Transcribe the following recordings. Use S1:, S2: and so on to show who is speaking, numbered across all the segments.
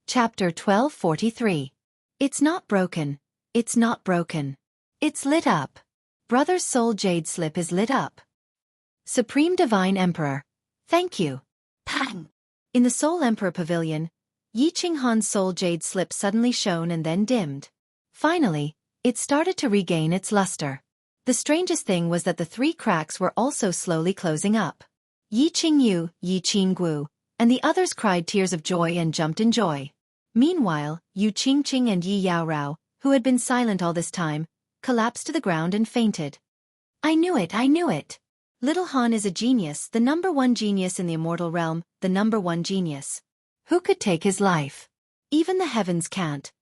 S1: Chapter 1243. It's not broken. It's not broken. It's lit up. Brother's soul jade slip is lit up. Supreme Divine Emperor. Thank you. Pang! In the Soul Emperor Pavilion, Yi Qinghan's soul jade slip suddenly shone and then dimmed. Finally, it started to regain its luster. The strangest thing was that the three cracks were also slowly closing up. Yi Qingyu, Yi Qingguo, and the others cried tears of joy and jumped in joy. Meanwhile, Yu Qingqing and Yi Yaorao, who had been silent all this time, collapsed to the ground and fainted. I knew it, I knew it. Little Han is a genius, the #1 genius in the immortal realm, the #1 genius. Who could take his life? Even the heavens can't.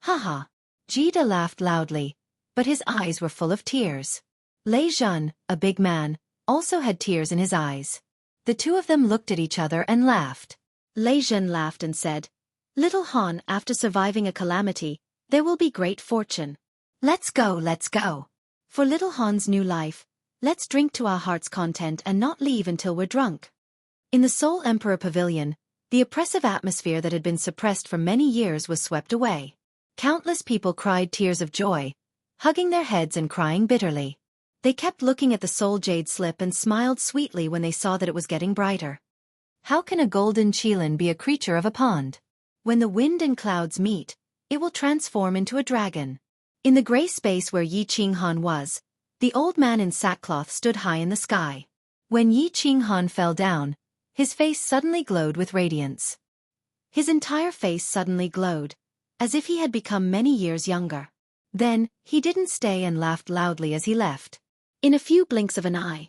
S1: Haha. Jida laughed loudly, but his eyes were full of tears. Lei Zhun, a big man, also had tears in his eyes. The two of them looked at each other and laughed. Lei Zhun laughed and said, Little Han, after surviving a calamity, there will be great fortune. Let's go, let's go. For little Han's new life, let's drink to our heart's content and not leave until we're drunk. In the Soul Emperor Pavilion, the oppressive atmosphere that had been suppressed for many years was swept away. Countless people cried tears of joy, hugging their heads and crying bitterly. They kept looking at the soul jade slip and smiled sweetly when they saw that it was getting brighter. How can a golden qilin be a creature of a pond? When the wind and clouds meet, it will transform into a dragon. In the gray space where Yi Qinghan was, the old man in sackcloth stood high in the sky. When Yi Qinghan fell down, his face suddenly glowed with radiance. His entire face suddenly glowed, as if he had become many years younger. Then, he didn't stay and laughed loudly as he left. In a few blinks of an eye,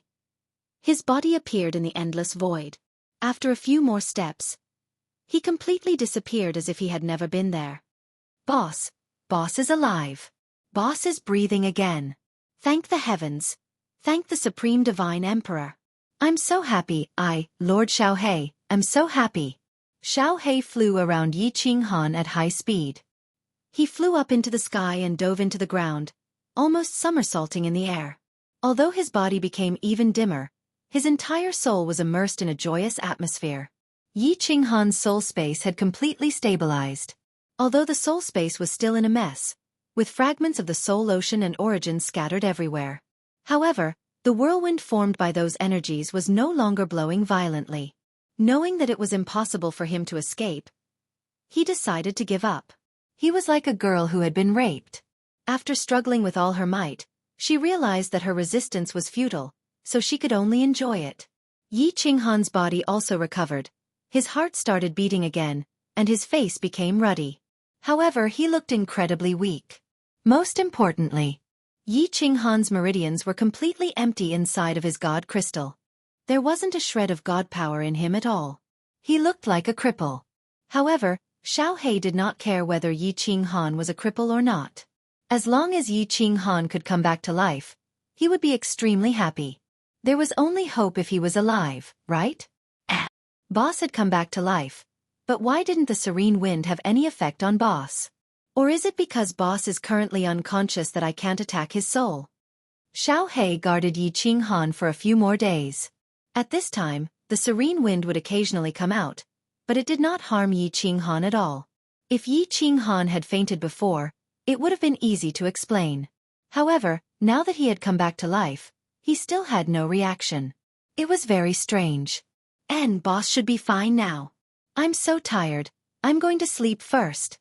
S1: his body appeared in the endless void. After a few more steps, he completely disappeared as if he had never been there. Boss is alive. Boss is breathing again. Thank the heavens. Thank the Supreme Divine Emperor. I'm so happy, Lord Xiaohe, am so happy. Xiaohe flew around Yi Qinghan at high speed. He flew up into the sky and dove into the ground, almost somersaulting in the air. Although his body became even dimmer, his entire soul was immersed in a joyous atmosphere. Yi Qinghan's soul space had completely stabilized. Although the soul space was still in a mess, with fragments of the soul ocean and origins scattered everywhere. However, the whirlwind formed by those energies was no longer blowing violently. Knowing that it was impossible for him to escape, he decided to give up. He was like a girl who had been raped. After struggling with all her might, she realized that her resistance was futile, so she could only enjoy it. Yi Qinghan's body also recovered. His heart started beating again, and his face became ruddy. However, he looked incredibly weak. Most importantly, Yi Qinghan's meridians were completely empty inside of his god crystal. There wasn't a shred of god power in him at all. He looked like a cripple. However, Xiaohe did not care whether Yi Qinghan was a cripple or not. As long as Yi Qinghan could come back to life, he would be extremely happy. There was only hope if he was alive, right? Boss had come back to life. But why didn't the serene wind have any effect on Boss? Or is it because Boss is currently unconscious that I can't attack his soul? Xiaohe guarded Yi Qinghan for a few more days. At this time, the serene wind would occasionally come out, but it did not harm Yi Qinghan at all. If Yi Qinghan had fainted before, it would have been easy to explain. However, now that he had come back to life, he still had no reaction. It was very strange. Boss should be fine now. I'm so tired, I'm going to sleep first.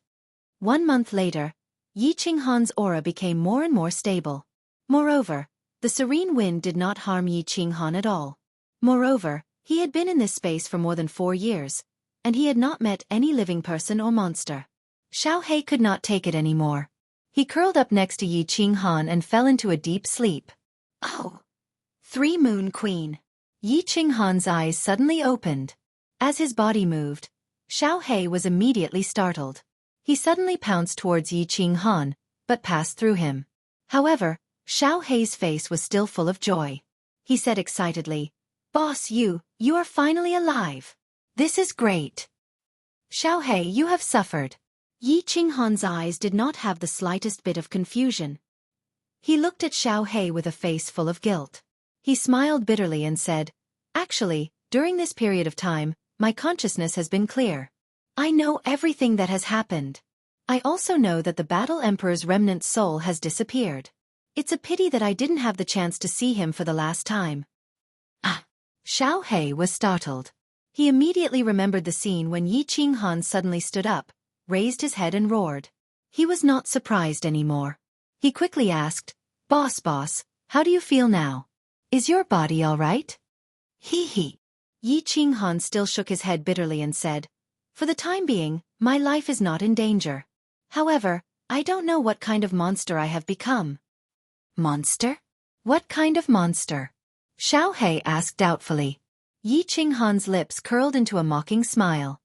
S1: 1 month later, Yi Qinghan's aura became more and more stable. Moreover, the serene wind did not harm Yi Qinghan at all. Moreover, he had been in this space for more than 4 years, and he had not met any living person or monster. Xiaohe could not take it anymore. He curled up next to Yi Qinghan and fell into a deep sleep. Oh! 3 Moon Queen. Yi Qinghan's eyes suddenly opened. As his body moved, Xiaohe was immediately startled. He suddenly pounced towards Yi Qinghan, but passed through him. However, Xiaohe's face was still full of joy. He said excitedly, Boss, you are finally alive. This is great. Xiaohe, you have suffered. Yi Qinghan's eyes did not have the slightest bit of confusion. He looked at Xiaohe with a face full of guilt. He smiled bitterly and said, Actually, during this period of time, my consciousness has been clear. I know everything that has happened. I also know that the Battle Emperor's remnant soul has disappeared. It's a pity that I didn't have the chance to see him for the last time. Ah! Xiao He was startled. He immediately remembered the scene when Yi Qinghan suddenly stood up, raised his head and roared. He was not surprised anymore. He quickly asked, Boss, how do you feel now? Is your body all right? Hee. Yi Qinghan still shook his head bitterly and said, For the time being, my life is not in danger. However, I don't know what kind of monster I have become. Monster? What kind of monster? Xiao He asked doubtfully. Yi Qinghan's lips curled into a mocking smile.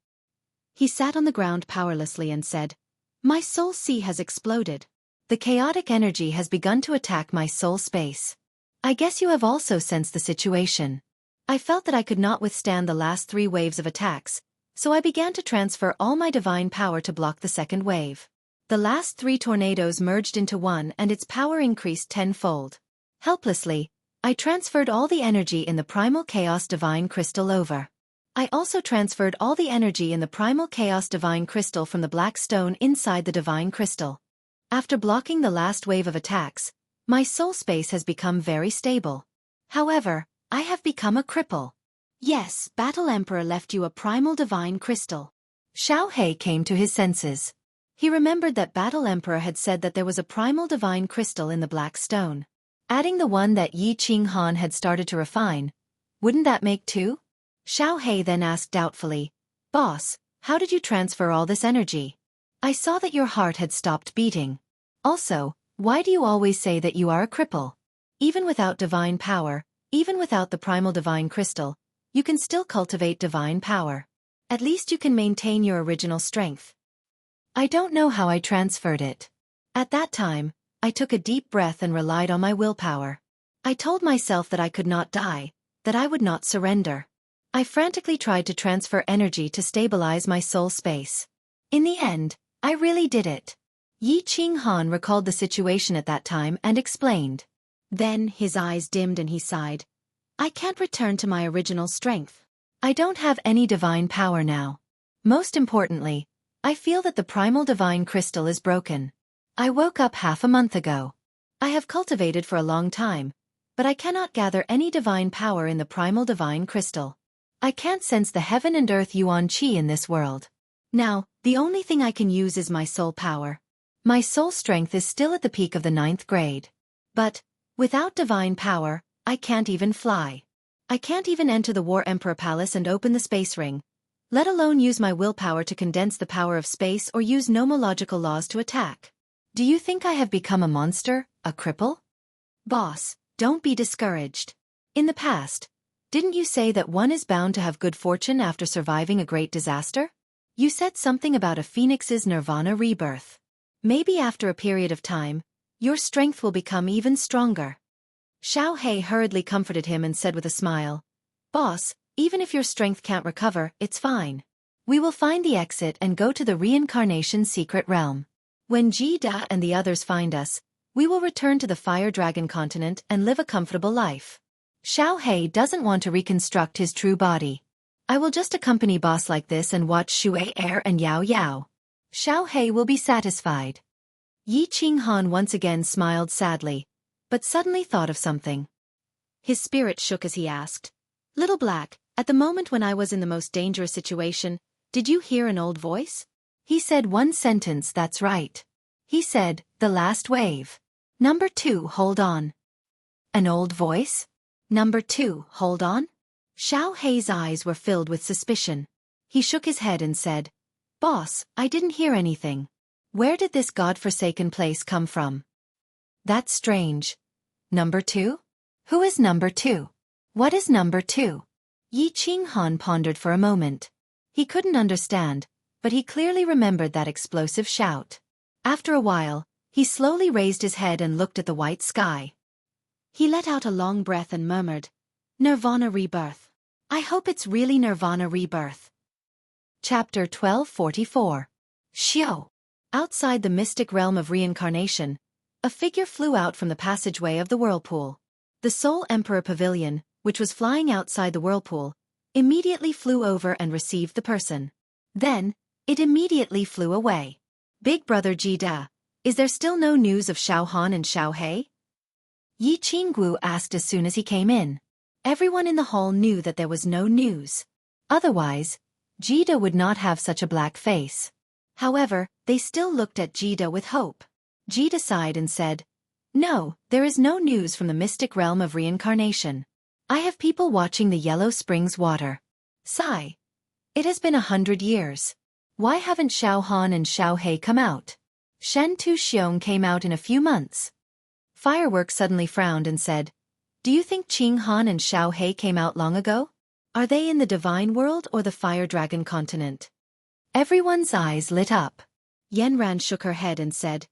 S1: He sat on the ground powerlessly and said, My soul sea has exploded. The chaotic energy has begun to attack my soul space. I guess you have also sensed the situation. I felt that I could not withstand the last 3 waves of attacks, so I began to transfer all my divine power to block the second wave. The last 3 tornadoes merged into one and its power increased 10-fold. Helplessly, I transferred all the energy in the Primal Chaos Divine Crystal over. I also transferred all the energy in the Primal Chaos Divine Crystal from the black stone inside the Divine Crystal. After blocking the last wave of attacks, my soul space has become very stable. However, I have become a cripple. Yes, Battle Emperor left you a Primal Divine Crystal. Xiao He came to his senses. He remembered that Battle Emperor had said that there was a Primal Divine Crystal in the black stone. Adding the one that Yi Qinghan had started to refine, wouldn't that make 2? Xiao He then asked doubtfully, Boss, how did you transfer all this energy? I saw that your heart had stopped beating. Also, why do you always say that you are a cripple? Even without divine power, even without the Primal Divine Crystal, you can still cultivate divine power. At least you can maintain your original strength. I don't know how I transferred it. At that time, I took a deep breath and relied on my willpower. I told myself that I could not die, that I would not surrender. I frantically tried to transfer energy to stabilize my soul space. In the end, I really did it. Yi Qinghan recalled the situation at that time and explained. Then his eyes dimmed and he sighed. I can't return to my original strength. I don't have any divine power now. Most importantly, I feel that the Primal Divine Crystal is broken. I woke up half a month ago. I have cultivated for a long time, but I cannot gather any divine power in the Primal Divine Crystal. I can't sense the heaven and earth yuan qi in this world. Now, the only thing I can use is my soul power. My soul strength is still at the peak of the 9th grade. But, without divine power, I can't even fly. I can't even enter the War Emperor Palace and open the space ring, let alone use my willpower to condense the power of space or use nomological laws to attack. Do you think I have become a monster, a cripple? Boss, don't be discouraged. In the past, didn't you say that one is bound to have good fortune after surviving a great disaster? You said something about a phoenix's nirvana rebirth. Maybe after a period of time, your strength will become even stronger. Xiao He hurriedly comforted him and said with a smile, Boss, even if your strength can't recover, it's fine. We will find the exit and go to the reincarnation secret realm. When Ji Da and the others find us, we will return to the Fire Dragon continent and live a comfortable life. Xiao He doesn't want to reconstruct his true body. I will just accompany boss like this and watch Shui Er and Yao Yao. Xiao He will be satisfied. Yi Qinghan once again smiled sadly, but suddenly thought of something. His spirit shook as he asked, Little Black, at the moment when I was in the most dangerous situation, did you hear an old voice? He said one sentence, that's right. He said, the last wave. Number 2, hold on. An old voice? Number 2, hold on? Xiao He's eyes were filled with suspicion. He shook his head and said, Boss, I didn't hear anything. Where did this god-forsaken place come from? That's strange. Number 2? Who is number 2? What is number 2? Yi Qinghan pondered for a moment. He couldn't understand, but he clearly remembered that explosive shout. After a while, he slowly raised his head and looked at the white sky. He let out a long breath and murmured, Nirvana Rebirth. I hope it's really Nirvana Rebirth. Chapter 1244. Xiao. Outside the mystic realm of reincarnation, a figure flew out from the passageway of the whirlpool. The Soul Emperor Pavilion, which was flying outside the whirlpool, immediately flew over and received the person. Then, It immediately flew away. Big brother Jida, is there still no news of Xiao Han and Xiao He? Yi Qingguo asked as soon as he came in. Everyone in the hall knew that there was no news. Otherwise, Jida would not have such a black face. However, they still looked at Jida with hope. Jida sighed and said, "No, there is no news from the mystic realm of reincarnation. I have people watching the Yellow Springs water. Sigh. It has been 100 years. Why haven't Xiao Han and Xiao He come out? Shen Tu Xiong came out in a few months." Fireworks suddenly frowned and said, "Do you think Qing Han and Xiao He came out long ago? Are they in the divine world or the fire dragon continent?" Everyone's eyes lit up. Yanran shook her head and said,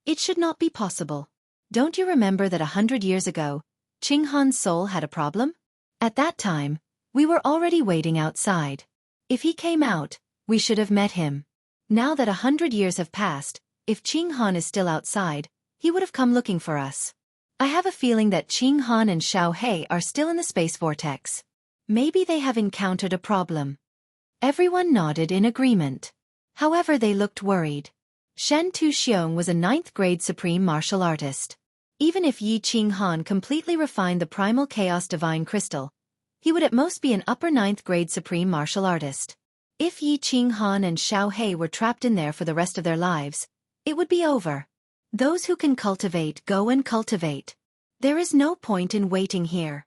S1: "It should not be possible. Don't you remember that 100 years ago, Qing Han's soul had a problem? At that time, we were already waiting outside. If he came out, we should have met him. Now that 100 years have passed, if Qing Han is still outside, he would have come looking for us. I have a feeling that Qing Han and Xiao He are still in the space vortex. Maybe they have encountered a problem." Everyone nodded in agreement. However, they looked worried. Shen Tu Xiong was a 9th grade supreme martial artist. Even if Yi Qing Han completely refined the primal chaos divine crystal, he would at most be an upper 9th grade supreme martial artist. If Yi Qing Han and Xiao He were trapped in there for the rest of their lives, it would be over. Those who can cultivate go and cultivate. There is no point in waiting here.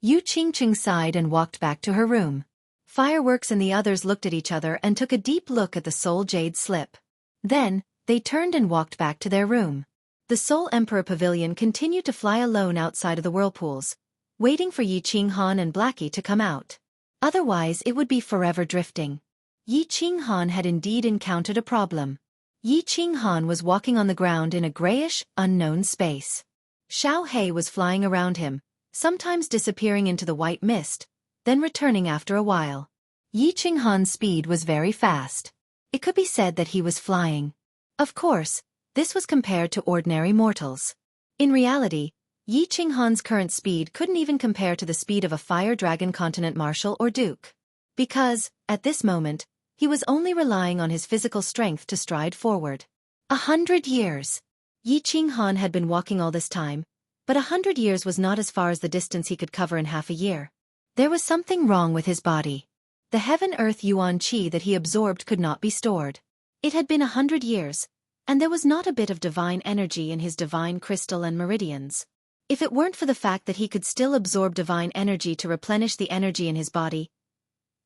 S1: Yu Qingqing sighed and walked back to her room. Fireworks and the others looked at each other and took a deep look at the Soul Jade slip. Then, they turned and walked back to their room. The Soul Emperor Pavilion continued to fly alone outside of the whirlpools, waiting for Yi Qing Han and Blackie to come out. Otherwise it would be forever drifting. Yi Qing Han had indeed encountered a problem. Yi Qing Han was walking on the ground in a grayish, unknown space. Xiao He was flying around him, sometimes disappearing into the white mist, then returning after a while. Yi Qing Han's speed was very fast. It could be said that he was flying. Of course, this was compared to ordinary mortals. In reality, Yi Qing Han's current speed couldn't even compare to the speed of a fire dragon continent marshal or duke. Because, at this moment, he was only relying on his physical strength to stride forward. 100 years. Yi Qing Han had been walking all this time, but 100 years was not as far as the distance he could cover in half a year. There was something wrong with his body. The heaven-earth yuan qi that he absorbed could not be stored. It had been 100 years, and there was not a bit of divine energy in his divine crystal and meridians. If it weren't for the fact that he could still absorb divine energy to replenish the energy in his body,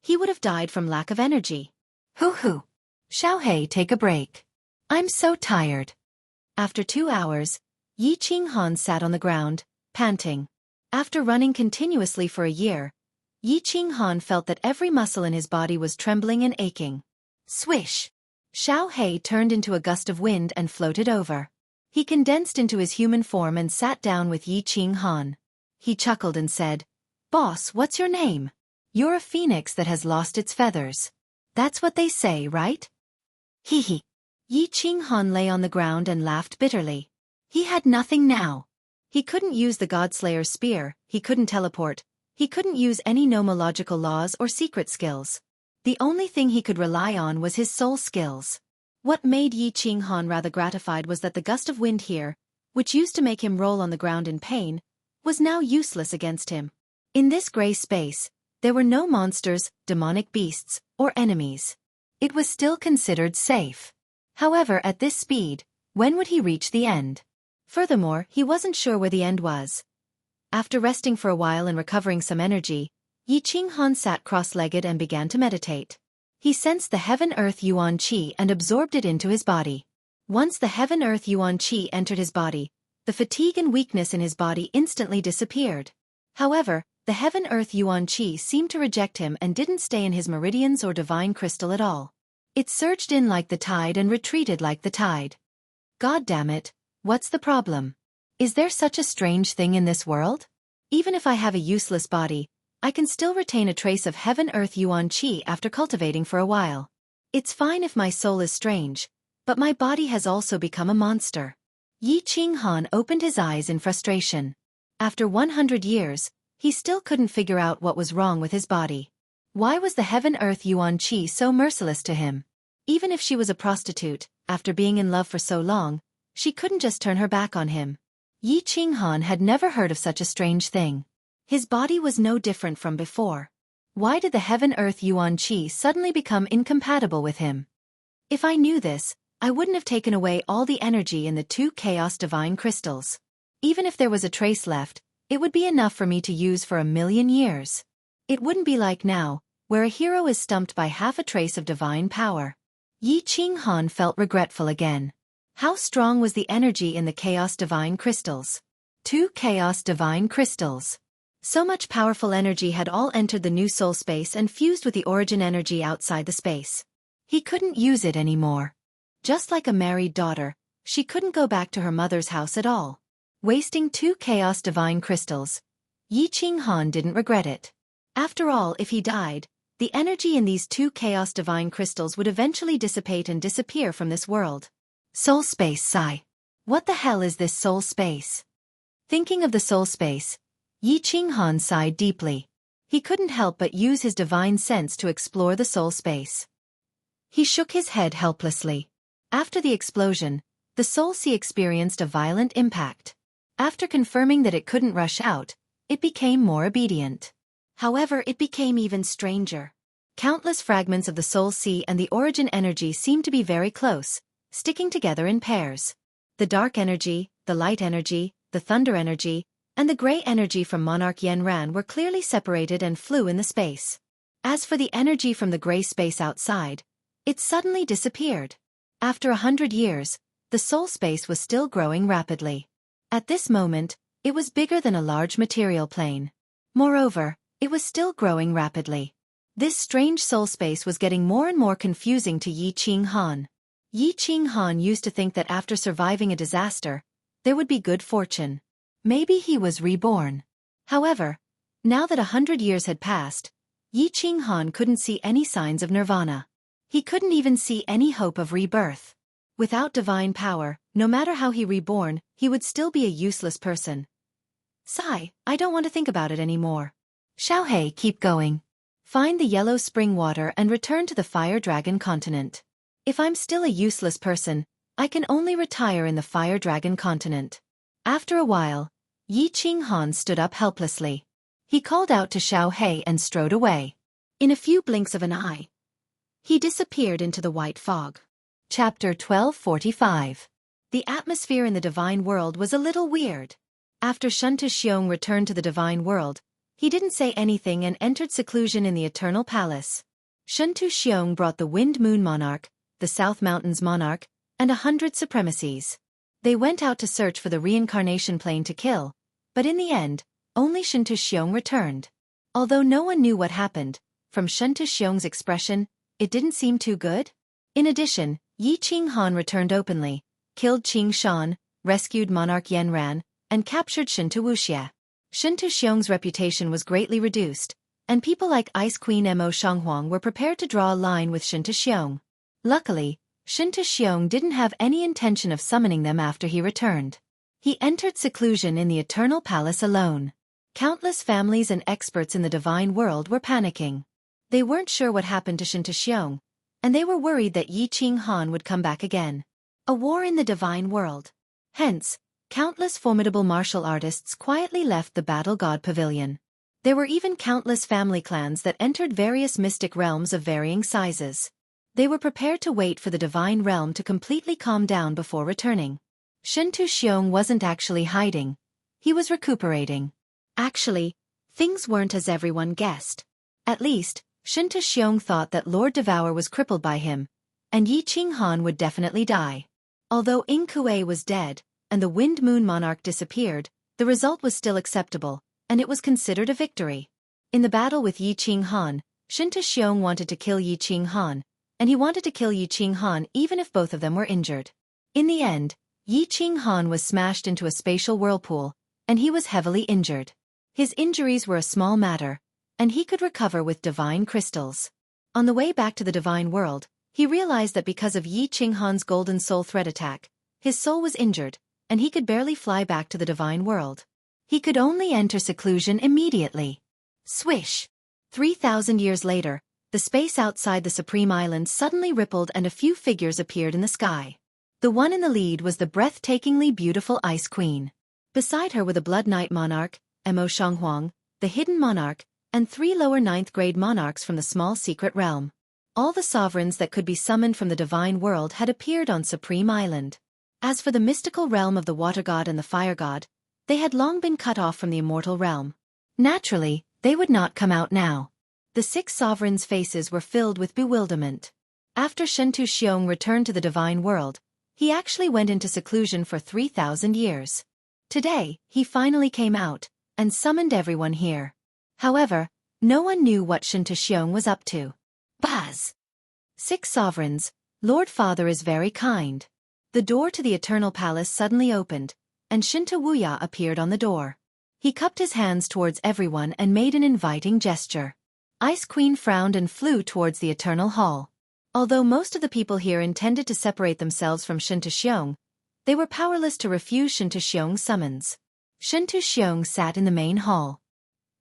S1: he would have died from lack of energy. Hoo-hoo. Xiao He, take a break. I'm so tired. After 2 hours, Yi Qing Han sat on the ground, panting. After running continuously for a year, Yi Qing Han felt that every muscle in his body was trembling and aching. Swish! Xiao He turned into a gust of wind and floated over. He condensed into his human form and sat down with Yi Qing Han. He chuckled and said, "Boss, what's your name? You're a phoenix that has lost its feathers. That's what they say, right?" Hee hee. Yi Qing Han lay on the ground and laughed bitterly. He had nothing now. He couldn't use the Godslayer's spear, he couldn't teleport, he couldn't use any nomological laws or secret skills. The only thing he could rely on was his soul skills. What made Yi Qing Han rather gratified was that the gust of wind here, which used to make him roll on the ground in pain, was now useless against him. In this gray space, there were no monsters, demonic beasts, or enemies. It was still considered safe. However, at this speed, when would he reach the end? Furthermore, he wasn't sure where the end was. After resting for a while and recovering some energy, Yi Qing Han sat cross-legged and began to meditate. He sensed the heaven-earth yuan qi and absorbed it into his body. Once the heaven-earth yuan qi entered his body, the fatigue and weakness in his body instantly disappeared. However, the heaven-earth yuan qi seemed to reject him and didn't stay in his meridians or divine crystal at all. It surged in like the tide and retreated like the tide. God damn it, what's the problem? Is there such a strange thing in this world? Even if I have a useless body, I can still retain a trace of heaven-earth yuan qi after cultivating for a while. It's fine if my soul is strange, but my body has also become a monster. Yi Qing Han opened his eyes in frustration. After 100 years, he still couldn't figure out what was wrong with his body. Why was the heaven-earth yuan qi so merciless to him? Even if she was a prostitute, after being in love for so long, she couldn't just turn her back on him. Yi Qinghan had never heard of such a strange thing. His body was no different from before. Why did the heaven-earth Yuan Qi suddenly become incompatible with him? If I knew this, I wouldn't have taken away all the energy in the 2 Chaos Divine Crystals. Even if there was a trace left, it would be enough for me to use for 1,000,000 years. It wouldn't be like now, where a hero is stumped by half a trace of divine power. Yi Qinghan felt regretful again. How strong was the energy in the Chaos Divine Crystals? 2 Chaos Divine Crystals. So much powerful energy had all entered the new soul space and fused with the origin energy outside the space. He couldn't use it anymore. Just like a married daughter, she couldn't go back to her mother's house at all. Wasting 2 Chaos Divine Crystals, Yi Qinghan didn't regret it. After all, if he died, the energy in these 2 Chaos Divine Crystals would eventually dissipate and disappear from this world. Soul space sigh. What the hell is this soul space? Thinking of the soul space, Yi Qinghan sighed deeply. He couldn't help but use his divine sense to explore the soul space. He shook his head helplessly. After the explosion, the soul sea experienced a violent impact. After confirming that it couldn't rush out, it became more obedient. However, it became even stranger. Countless fragments of the soul sea and the origin energy seemed to be very close, sticking together in pairs. The dark energy, the light energy, the thunder energy, and the gray energy from Monarch Yenran were clearly separated and flew in the space. As for the energy from the gray space outside, it suddenly disappeared. After 100 years, the soul space was still growing rapidly. At this moment, it was bigger than a large material plane. Moreover, it was still growing rapidly. This strange soul space was getting more and more confusing to Yi Qinghan. Yi Qinghan used to think that after surviving a disaster, there would be good fortune. Maybe he was reborn. However, now that 100 years had passed, Yi Qinghan couldn't see any signs of nirvana. He couldn't even see any hope of rebirth. Without divine power, no matter how he reborn, he would still be a useless person. Sigh, I don't want to think about it anymore. Xiaohei, keep going. Find the yellow spring water and return to the Fire Dragon continent. If I'm still a useless person, I can only retire in the Fire Dragon continent. After a while, Yi Qinghan stood up helplessly. He called out to Xiaohei and strode away. In a few blinks of an eye, he disappeared into the white fog. Chapter 1245. The atmosphere in the divine world was a little weird. After Shuntu Xiong returned to the divine world, he didn't say anything and entered seclusion in the Eternal Palace. Shuntu Xiong brought the Wind Moon Monarch, the South Mountains Monarch, and 100 supremacies. They went out to search for the reincarnation plane to kill, but in the end, only Shuntu Xiong returned. Although no one knew what happened, from Shuntu Xiong's expression, it didn't seem too good. In addition, Yi Qinghan returned openly, killed Qing Shan, rescued Monarch Yenran, and captured Shuntu Wuxia. Shuntu Xiong's reputation was greatly reduced, and people like Ice Queen Mo Shanghuang were prepared to draw a line with Shuntu Xiong. Luckily, Shuntu Xiong didn't have any intention of summoning them after he returned. He entered seclusion in the Eternal Palace alone. Countless families and experts in the divine world were panicking. They weren't sure what happened to Shuntu Xiong, and they were worried that Yi Qinghan would come back again. A war in the divine world. Hence, countless formidable martial artists quietly left the Battle God Pavilion. There were even countless family clans that entered various mystic realms of varying sizes. They were prepared to wait for the divine realm to completely calm down before returning. Shuntu Xiong wasn't actually hiding. He was recuperating. Actually, things weren't as everyone guessed. At least, Shuntu Xiong thought that Lord Devour was crippled by him, and Yi Qinghan would definitely die. Although Ing Kuei was dead, and the Wind Moon Monarch disappeared, the result was still acceptable, and it was considered a victory. In the battle with Yi Qinghan, Shuntu Xiong wanted to kill Yi Qinghan, and he wanted to kill Yi Qinghan even if both of them were injured. In the end, Yi Qinghan was smashed into a spatial whirlpool, and he was heavily injured. His injuries were a small matter, and he could recover with divine crystals. On the way back to the divine world, he realized that because of Yi Qinghan's golden soul thread attack, his soul was injured, and he could barely fly back to the divine world. He could only enter seclusion immediately. Swish! 3,000 years later, the space outside the Supreme Island suddenly rippled and a few figures appeared in the sky. The one in the lead was the breathtakingly beautiful Ice Queen. Beside her were the Blood Knight Monarch, Mo Shanghuang, the Hidden Monarch, and 3 lower 9th grade monarchs from the small secret realm. All the sovereigns that could be summoned from the divine world had appeared on Supreme Island. As for the mystical realm of the Water God and the Fire God, they had long been cut off from the immortal realm. Naturally, they would not come out now. The 6 sovereigns' faces were filled with bewilderment. After Shentu Xiong returned to the divine world, he actually went into seclusion for 3,000 years. Today, he finally came out, and summoned everyone here. However, no one knew what Shentu Xiong was up to. Buzz! 6 sovereigns, Lord Father is very kind. The door to the Eternal Palace suddenly opened, and Shinta Wuya appeared on the door. He cupped his hands towards everyone and made an inviting gesture. Ice Queen frowned and flew towards the Eternal Hall. Although most of the people here intended to separate themselves from Shinta Xiong, they were powerless to refuse Shinta Xiong's summons. Shinta Xiong sat in the main hall.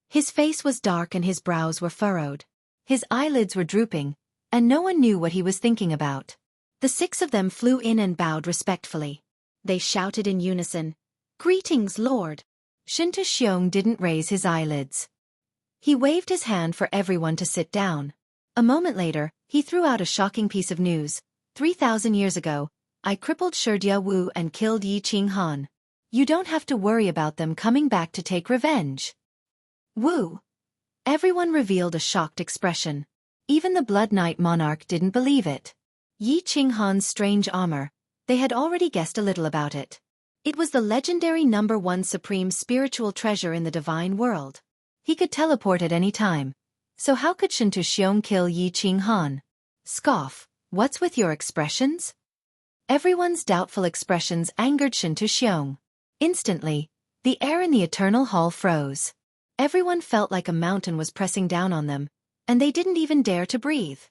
S1: His face was dark and his brows were furrowed. His eyelids were drooping, and no one knew what he was thinking about. The 6 of them flew in and bowed respectfully. They shouted in unison, "Greetings, Lord!" Shinta Xiong didn't raise his eyelids. He waved his hand for everyone to sit down. A moment later, he threw out a shocking piece of news. 3,000 years ago, I crippled Shirdia Wu and killed Yi Qing Han. You don't have to worry about them coming back to take revenge. Wu! Everyone revealed a shocked expression. Even the Blood Knight Monarch didn't believe it. Yi Qing Han's strange armor, they had already guessed a little about it. It was the legendary #1 supreme spiritual treasure in the divine world. He could teleport at any time. So how could Shinta Xiong kill Yi Qing Han? Scoff, what's with your expressions? Everyone's doubtful expressions angered Shinta Xiong. Instantly, the air in the Eternal Hall froze. Everyone felt like a mountain was pressing down on them, and they didn't even dare to breathe.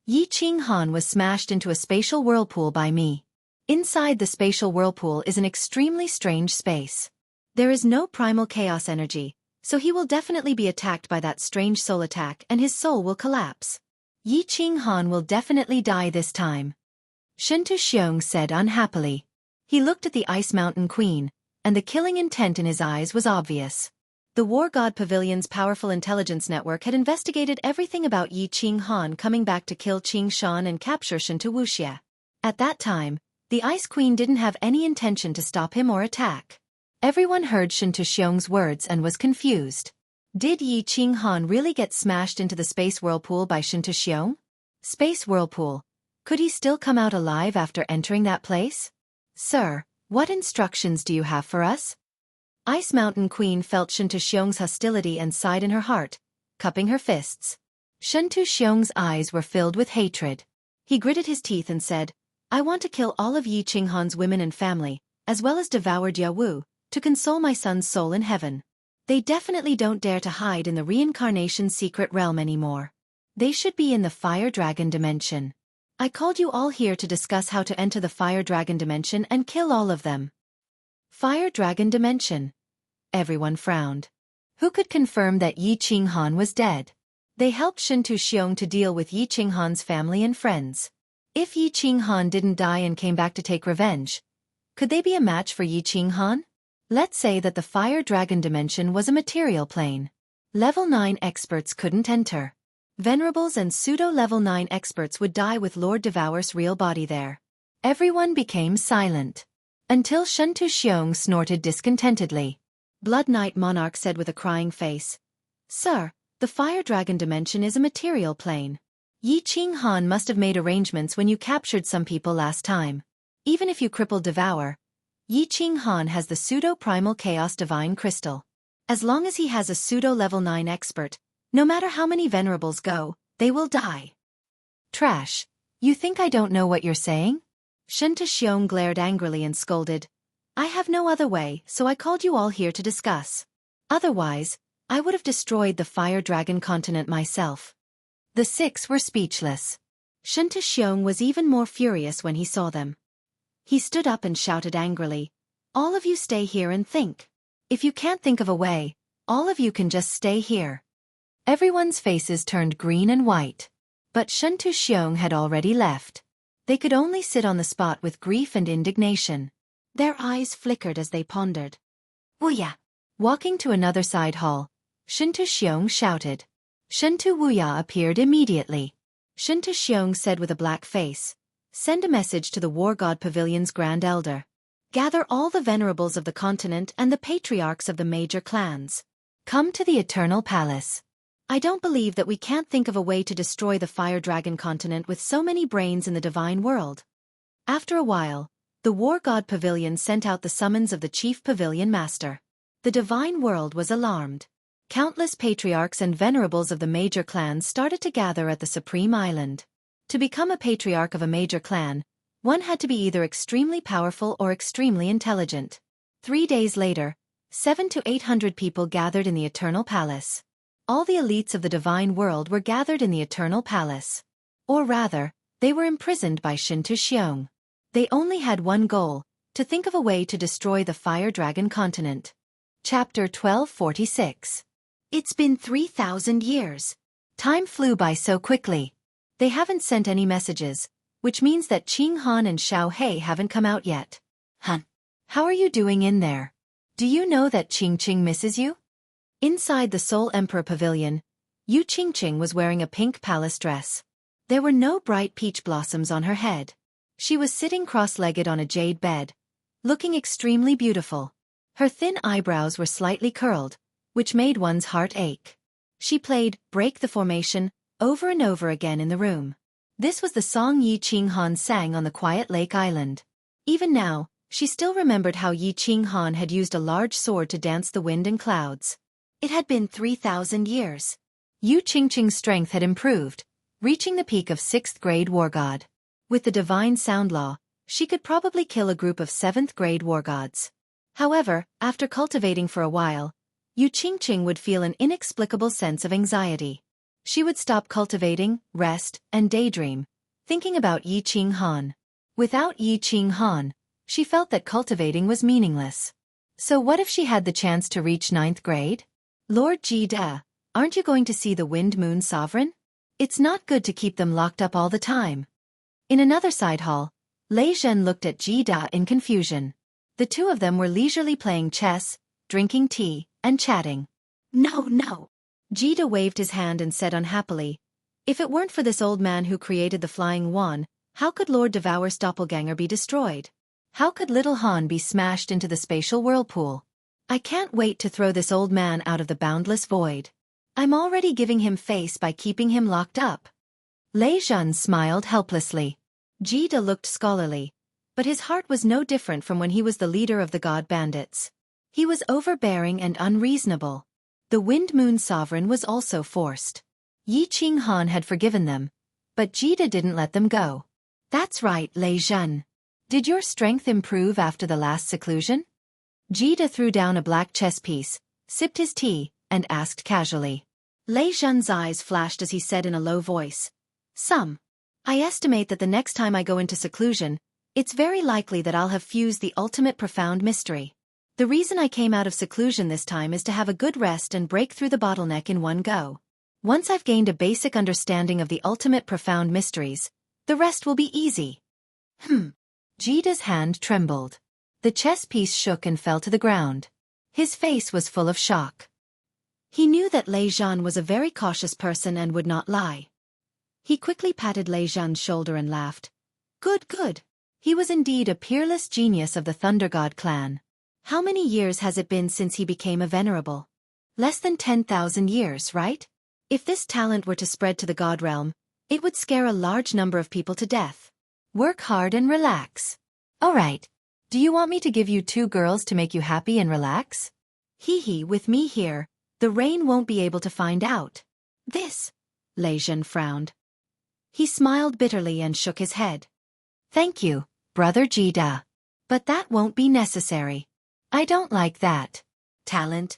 S1: Yi Qing Han was smashed into a spatial whirlpool by me. Inside the spatial whirlpool is an extremely strange space. There is no primal chaos energy, so he will definitely be attacked by that strange soul attack and his soul will collapse. Yi Qing Han will definitely die this time. Shinta Xiong said unhappily. He looked at the Ice Mountain Queen, and the killing intent in his eyes was obvious. The War God Pavilion's powerful intelligence network had investigated everything about Yi Qing Han coming back to kill Qing Shan and capture Shinta Wuxia. At that time, the Ice Queen didn't have any intention to stop him or attack. Everyone heard Shinta Xiong's words and was confused. Did Yi Qing Han really get smashed into the space whirlpool by Shinta Xiong? Space whirlpool. Could he still come out alive after entering that place? Sir, what instructions do you have for us? Ice Mountain Queen felt Shinta Xiong's hostility and sighed in her heart, cupping her fists. Shinta Xiong's eyes were filled with hatred. He gritted his teeth and said, I want to kill all of Yi Qing Han's women and family, as well as devour Jia Wu, to console my son's soul in heaven. They definitely don't dare to hide in the reincarnation secret realm anymore. They should be in the Fire Dragon dimension. I called you all here to discuss how to enter the Fire Dragon dimension and kill all of them. Fire Dragon dimension. Everyone frowned. Who could confirm that Yi Qing Han was dead? They helped Shinta Xiong to deal with Yi Qing Han's family and friends. If Yi Qing Han didn't die and came back to take revenge, could they be a match for Yi Qing Han? Let's say that the Fire Dragon dimension was a material plane. Level 9 experts couldn't enter. Venerables and pseudo-level 9 experts would die with Lord Devour's real body there. Everyone became silent. Until Shinta Xiong snorted discontentedly. Blood Knight Monarch said with a crying face, Sir, the Fire Dragon dimension is a material plane. Yi Qing Han must have made arrangements when you captured some people last time. Even if you crippled Devour, Yi Qing Han has the pseudo-primal chaos divine crystal. As long as he has a pseudo-level 9 expert, no matter how many venerables go, they will die. Trash. You think I don't know what you're saying? Shinta Xiong glared angrily and scolded. I have no other way, so I called you all here to discuss. Otherwise, I would have destroyed the Fire Dragon continent myself. The 6 were speechless. Shinta Xiong was even more furious when he saw them. He stood up and shouted angrily, All of you stay here and think. If you can't think of a way, all of you can just stay here. Everyone's faces turned green and white. But Shuntu Xiong had already left. They could only sit on the spot with grief and indignation. Their eyes flickered as they pondered. Wuya! Walking to another side hall, Shuntu Xiong shouted. Shuntu Wuya appeared immediately. Shuntu Xiong said with a black face, "Send a message to the War God Pavilion's Grand Elder. Gather all the venerables of the continent and the patriarchs of the major clans. Come to the Eternal Palace. I don't believe that we can't think of a way to destroy the Fire Dragon continent with so many brains in the divine world." After a while, the War God Pavilion sent out the summons of the Chief Pavilion Master. The divine world was alarmed. Countless patriarchs and venerables of the major clans started to gather at the Supreme Island. To become a patriarch of a major clan, one had to be either extremely powerful or extremely intelligent. 3 days later, 700 to 800 people gathered in the Eternal Palace. All the elites of the divine world were gathered in the Eternal Palace. Or rather, they were imprisoned by Shuntu Xiong. They only had one goal, to think of a way to destroy the Fire Dragon continent. Chapter 1246. It's been 3,000 years. Time flew by so quickly. They haven't sent any messages, which means that Qing Han and Xiao Hei haven't come out yet. Hun. How are you doing in there? Do you know that Qingqing misses you? Inside the Soul Emperor Pavilion, Yu Qingqing was wearing a pink palace dress. There were no bright peach blossoms on her head. She was sitting cross-legged on a jade bed, looking extremely beautiful. Her thin eyebrows were slightly curled, which made one's heart ache. She played "Break the Formation" over and over again in the room. This was the song Yi Qinghan sang on the quiet lake island. Even now, she still remembered how Yi Qinghan had used a large sword to dance the wind and clouds. It had been 3,000 years. Yu Qingqing's strength had improved, reaching the peak of 6th grade war god. With the divine sound law, she could probably kill a group of 7th grade war gods. However, after cultivating for a while, Yu Qingqing would feel an inexplicable sense of anxiety. She would stop cultivating, rest, and daydream, thinking about Yi Qinghan. Without Yi Qinghan, she felt that cultivating was meaningless. So what if she had the chance to reach 9th grade? Lord Jida, aren't you going to see the Wind Moon Sovereign? It's not good to keep them locked up all the time. In another side hall, Lei Zhen looked at Jida in confusion. The two of them were leisurely playing chess, drinking tea, and chatting. No. Jida waved his hand and said unhappily, "If it weren't for this old man who created the flying Wan, how could Lord Devour's doppelganger be destroyed? How could little Han be smashed into the spatial whirlpool? I can't wait to throw this old man out of the boundless void. I'm already giving him face by keeping him locked up." Lei Zhen smiled helplessly. Jida looked scholarly, but his heart was no different from when he was the leader of the God Bandits. He was overbearing and unreasonable. The Wind Moon Sovereign was also forced. Yi Qinghan had forgiven them, but Jida didn't let them go. "That's right, Lei Zhen. Did your strength improve after the last seclusion?" Jida threw down a black chess piece, sipped his tea, and asked casually. Lei Zhen's eyes flashed as he said in a low voice, "Some. I estimate that the next time I go into seclusion, it's very likely that I'll have fused the ultimate profound mystery. The reason I came out of seclusion this time is to have a good rest and break through the bottleneck in one go. Once I've gained a basic understanding of the ultimate profound mysteries, the rest will be easy." Jida's hand trembled. The chess piece shook and fell to the ground. His face was full of shock. He knew that Lei Zhen was a very cautious person and would not lie. He quickly patted Lei Zhen's shoulder and laughed. Good. He was indeed a peerless genius of the Thunder God clan. How many years has it been since he became a venerable? Less than 10,000 years, right? If this talent were to spread to the God realm, it would scare a large number of people to death. Work hard and relax. All right. Do you want me to give you 2 girls to make you happy and relax? With me here, the rain won't be able to find out. This. Lei Zhen frowned. He smiled bitterly and shook his head. Thank you, Brother Jida. But that won't be necessary. I don't like that. Talent?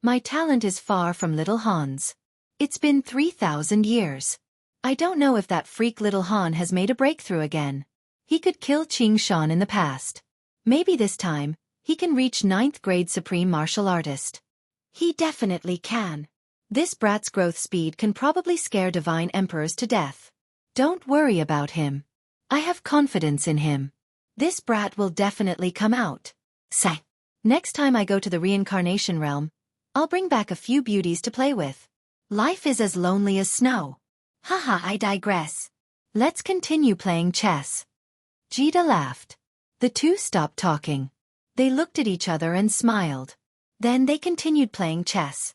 S1: My talent is far from little Han's. It's been 3,000 years. I don't know if that freak little Han has made a breakthrough again. He could kill Qing Shan in the past. Maybe this time, he can reach 9th grade supreme martial artist. He definitely can. This brat's growth speed can probably scare divine emperors to death. Don't worry about him. I have confidence in him. This brat will definitely come out. Say. Next time I go to the reincarnation realm, I'll bring back a few beauties to play with. Life is as lonely as snow. Haha, I digress. Let's continue playing chess. Jida laughed. The two stopped talking. They looked at each other and smiled. Then they continued playing chess.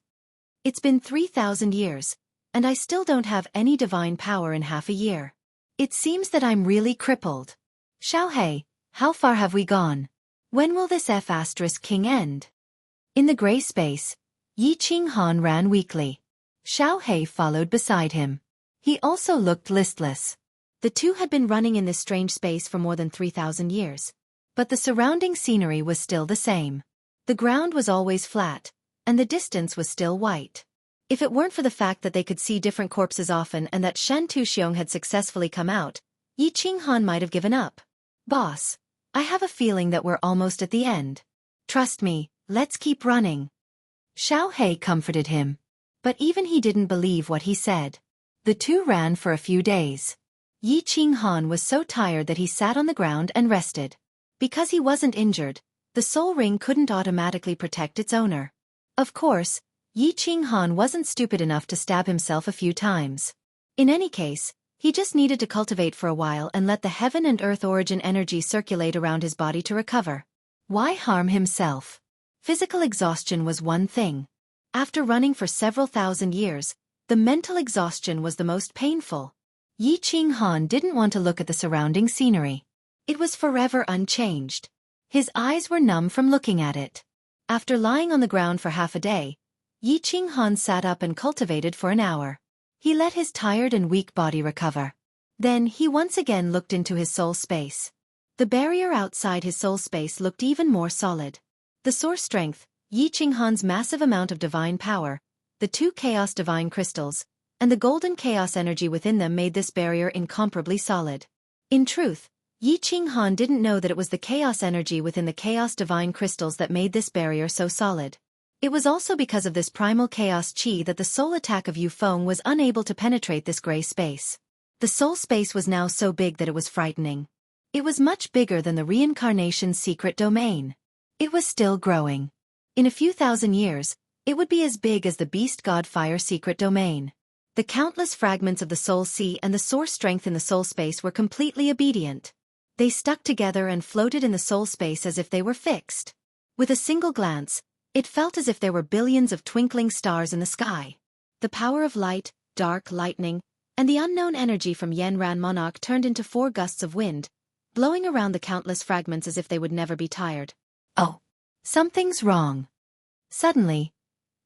S1: It's been 3,000 years, and I still don't have any divine power in half a year. It seems that I'm really crippled. Xiaohei, how far have we gone? When will this F***king end? In the gray space, Yi Qinghan ran weakly. Xiaohei followed beside him. He also looked listless. The two had been running in this strange space for more than 3,000 years. But the surrounding scenery was still the same. The ground was always flat, and the distance was still white. If it weren't for the fact that they could see different corpses often and that Shen Tuxiong had successfully come out, Yi Qinghan might have given up. Boss, I have a feeling that we're almost at the end. Trust me, let's keep running. Xiaohei comforted him. But even he didn't believe what he said. The two ran for a few days. Yi Qinghan was so tired that he sat on the ground and rested. Because he wasn't injured, the soul ring couldn't automatically protect its owner. Of course, Yi Qinghan wasn't stupid enough to stab himself a few times. In any case, he just needed to cultivate for a while and let the heaven and earth origin energy circulate around his body to recover. Why harm himself? Physical exhaustion was one thing. After running for several thousand years, the mental exhaustion was the most painful. Yi Qinghan didn't want to look at the surrounding scenery. It was forever unchanged. His eyes were numb from looking at it. After lying on the ground for half a day, Yi Qinghan sat up and cultivated for an hour. He let his tired and weak body recover. Then he once again looked into his soul space. The barrier outside his soul space looked even more solid. The source strength, Yi Qinghan's massive amount of divine power, the two chaos divine crystals, and the golden chaos energy within them made this barrier incomparably solid. In truth, Yi Qinghan didn't know that it was the chaos energy within the chaos divine crystals that made this barrier so solid. It was also because of this primal chaos chi that the soul attack of Yu Feng was unable to penetrate this gray space. The soul space was now so big that it was frightening. It was much bigger than the reincarnation's secret domain. It was still growing. In a few thousand years, it would be as big as the beast god fire secret domain. The countless fragments of the soul sea and the source strength in the soul space were completely obedient. They stuck together and floated in the soul space as if they were fixed. With a single glance, it felt as if there were billions of twinkling stars in the sky. The power of light, dark lightning, and the unknown energy from Yanran Monarch turned into 4 gusts of wind, blowing around the countless fragments as if they would never be tired. Oh, something's wrong. Suddenly,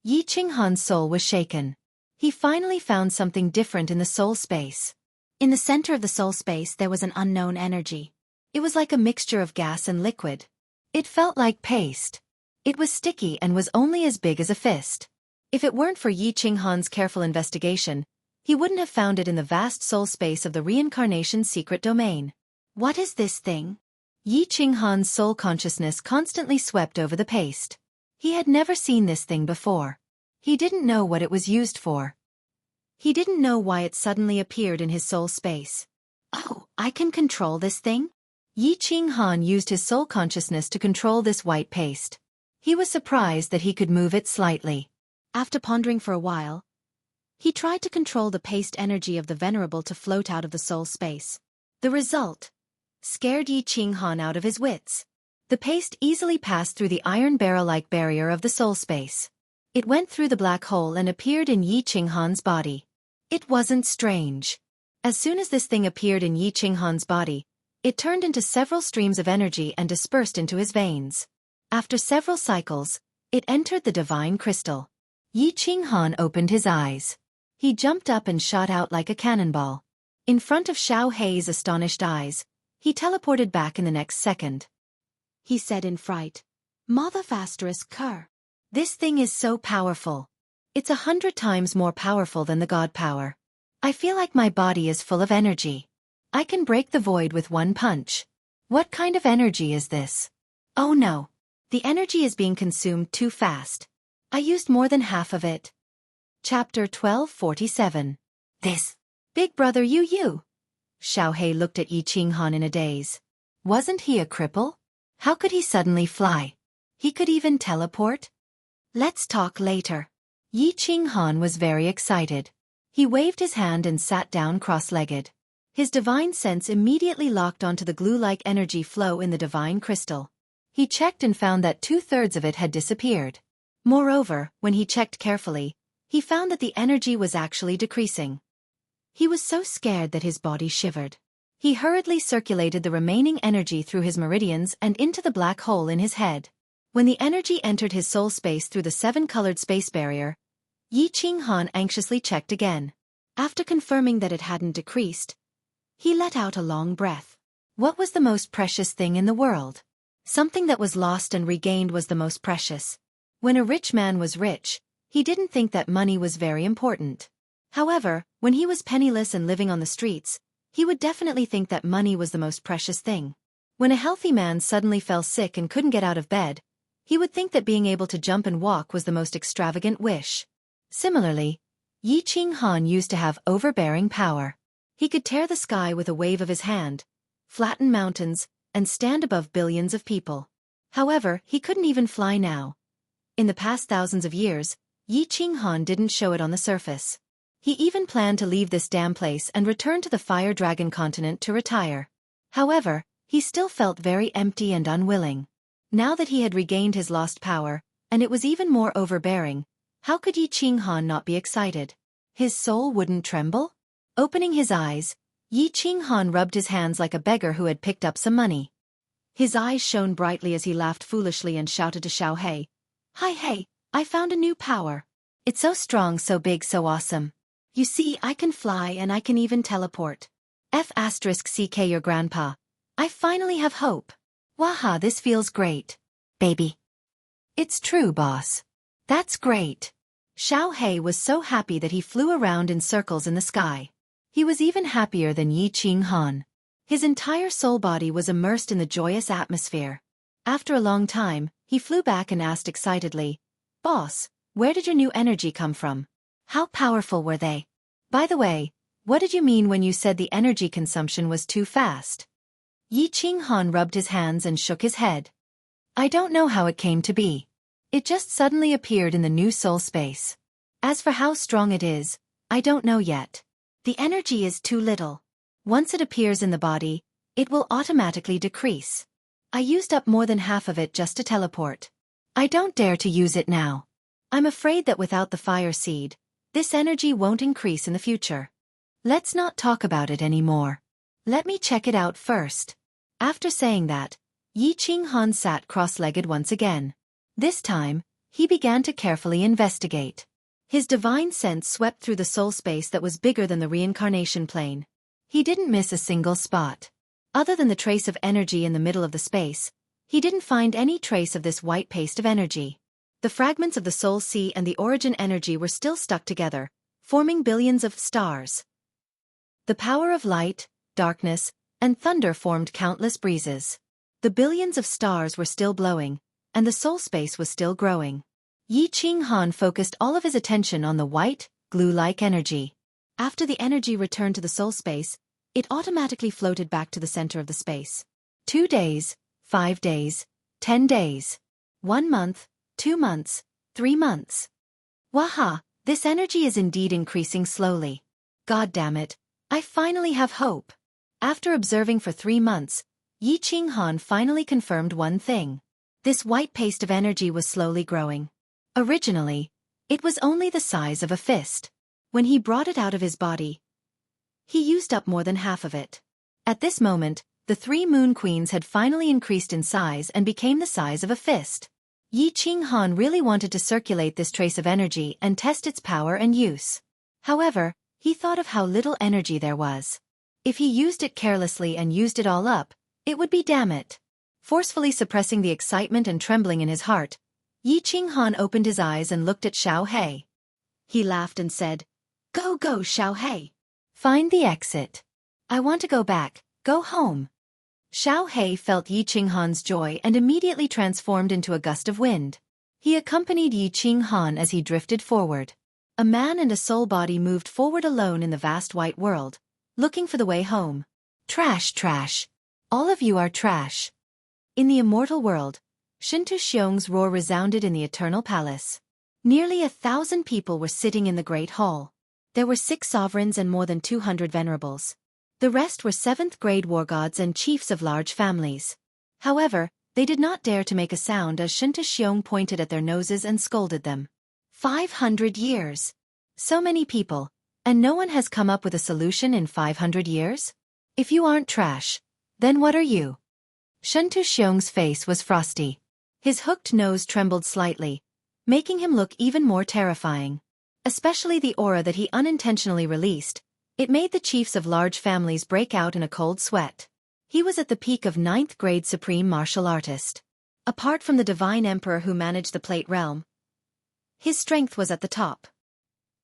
S1: Yi Qinghan's soul was shaken. He finally found something different in the soul space. In the center of the soul space there was an unknown energy. It was like a mixture of gas and liquid. It felt like paste. It was sticky and was only as big as a fist. If it weren't for Yi Qinghan's careful investigation, he wouldn't have found it in the vast soul space of the reincarnation's secret domain. What is this thing? Yi Qinghan's soul consciousness constantly swept over the paste. He had never seen this thing before. He didn't know what it was used for. He didn't know why it suddenly appeared in his soul space. Oh, I can control this thing? Yi Qinghan used his soul consciousness to control this white paste. He was surprised that he could move it slightly. After pondering for a while, he tried to control the paste energy of the Venerable to float out of the soul space. The result scared Yi Qinghan out of his wits. The paste easily passed through the iron barrel-like barrier of the soul space. It went through the black hole and appeared in Yi Qinghan's body. It wasn't strange. As soon as this thing appeared in Yi Qinghan's body, it turned into several streams of energy and dispersed into his veins. After several cycles, it entered the divine crystal. Yi Qinghan opened his eyes. He jumped up and shot out like a cannonball. In front of Xiaohei's astonished eyes, he teleported back in the next second. He said in fright, "Mother Fasterus Kerr. This thing is so powerful. It's 100 times more powerful than the god power. I feel like my body is full of energy. I can break the void with one punch. What kind of energy is this? Oh no. The energy is being consumed too fast. I used more than half of it." Chapter 1247. This. Big brother you. Xiaohei looked at Yi Qinghan in a daze. Wasn't he a cripple? How could he suddenly fly? He could even teleport? Let's talk later. Yi Qinghan was very excited. He waved his hand and sat down cross-legged. His divine sense immediately locked onto the glue-like energy flow in the divine crystal. He checked and found that 2/3 of it had disappeared. Moreover, when he checked carefully, he found that the energy was actually decreasing. He was so scared that his body shivered. He hurriedly circulated the remaining energy through his meridians and into the black hole in his head. When the energy entered his soul space through the 7-colored space barrier, Yi Qinghan anxiously checked again. After confirming that it hadn't decreased, he let out a long breath. What was the most precious thing in the world? Something that was lost and regained was the most precious. When a rich man was rich, he didn't think that money was very important. However, when he was penniless and living on the streets, he would definitely think that money was the most precious thing. When a healthy man suddenly fell sick and couldn't get out of bed, he would think that being able to jump and walk was the most extravagant wish. Similarly, Yi Qinghan used to have overbearing power. He could tear the sky with a wave of his hand, flatten mountains, and stand above billions of people. However, he couldn't even fly now. In the past thousands of years, Yi Qinghan didn't show it on the surface. He even planned to leave this damn place and return to the Fire Dragon continent to retire. However, he still felt very empty and unwilling. Now that he had regained his lost power, and it was even more overbearing, how could Yi Qinghan not be excited? His soul wouldn't tremble? Opening his eyes, Yi Qinghan rubbed his hands like a beggar who had picked up some money. His eyes shone brightly as he laughed foolishly and shouted to Xiaohei, Hey, I found a new power. It's so strong, so big, so awesome. You see, I can fly and I can even teleport. F***ck your grandpa. I finally have hope. Waha, this feels great. Baby. It's true, boss. That's great. Xiaohei was so happy that he flew around in circles in the sky. He was even happier than Yi Qinghan. His entire soul body was immersed in the joyous atmosphere. After a long time, he flew back and asked excitedly, Boss, where did your new energy come from? How powerful were they? By the way, what did you mean when you said the energy consumption was too fast? Yi Qinghan rubbed his hands and shook his head. I don't know how it came to be. It just suddenly appeared in the new soul space. As for how strong it is, I don't know yet. The energy is too little. Once it appears in the body, it will automatically decrease. I used up more than half of it just to teleport. I don't dare to use it now. I'm afraid that without the fire seed, this energy won't increase in the future. Let's not talk about it anymore. Let me check it out first. After saying that, Yi Qinghan sat cross-legged once again. This time, he began to carefully investigate. His divine sense swept through the soul space that was bigger than the reincarnation plane. He didn't miss a single spot. Other than the trace of energy in the middle of the space, he didn't find any trace of this white paste of energy. The fragments of the soul sea and the origin energy were still stuck together, forming billions of stars. The power of light, darkness, and thunder formed countless breezes. The billions of stars were still blowing, and the soul space was still growing. Yi Qinghan focused all of his attention on the white, glue-like energy. After the energy returned to the soul space, it automatically floated back to the center of the space. 2 days, 5 days, 10 days. 1 month, 2 months, 3 months. Waha, this energy is indeed increasing slowly. God damn it, I finally have hope. After observing for 3 months, Yi Qinghan finally confirmed one thing. This white paste of energy was slowly growing. Originally, it was only the size of a fist. When he brought it out of his body, he used up more than half of it. At this moment, the 3 moon queens had finally increased in size and became the size of a fist. Yi Qinghan really wanted to circulate this trace of energy and test its power and use. However, he thought of how little energy there was. If he used it carelessly and used it all up, it would be damn it. Forcefully suppressing the excitement and trembling in his heart, Yi Qinghan opened his eyes and looked at Xiaohei. He laughed and said, Go, Xiaohei. Find the exit. I want to go back, go home. Xiaohei felt Yi Qinghan's joy and immediately transformed into a gust of wind. He accompanied Yi Qinghan as he drifted forward. A man and a soul body moved forward alone in the vast white world, looking for the way home. Trash, trash. All of you are trash. In the immortal world, Shinto Xiong's roar resounded in the eternal palace. Nearly 1,000 people were sitting in the great hall. There were 6 sovereigns and more than 200 venerables. The rest were 7th-grade war gods and chiefs of large families. However, they did not dare to make a sound as Shinto Xiong pointed at their noses and scolded them. 500 years. So many people, and no one has come up with a solution in 500 years? If you aren't trash, then what are you? Shinto Xiong's face was frosty. His hooked nose trembled slightly, making him look even more terrifying. Especially the aura that he unintentionally released, it made the chiefs of large families break out in a cold sweat. He was at the peak of 9th-grade supreme martial artist. Apart from the divine emperor who managed the Plate Realm, his strength was at the top.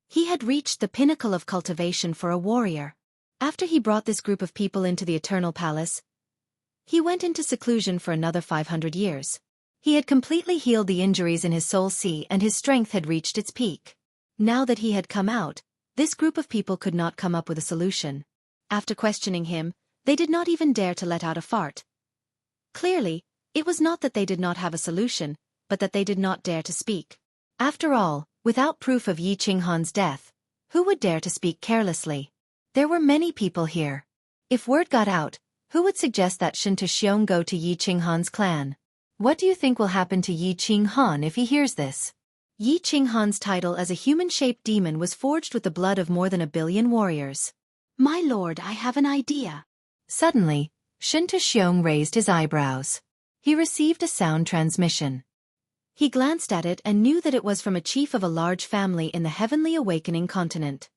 S1: He had reached the pinnacle of cultivation for a warrior. After he brought this group of people into the Eternal Palace, he went into seclusion for another 500 years. He had completely healed the injuries in his soul sea and his strength had reached its peak. Now that he had come out, this group of people could not come up with a solution. After questioning him, they did not even dare to let out a fart. Clearly, it was not that they did not have a solution, but that they did not dare to speak. After all, without proof of Yi Qinghan's death, who would dare to speak carelessly? There were many people here. If word got out, who would suggest that Shinto Xiong go to Yi Qinghan's clan? What do you think will happen to Yi Qinghan if he hears this? Yi Qinghan's title as a human-shaped demon was forged with the blood of more than 1 billion warriors. My lord, I have an idea. Suddenly, Shinto Xiong raised his eyebrows. He received a sound transmission. He glanced at it and knew that it was from a chief of a large family in the Heavenly Awakening continent.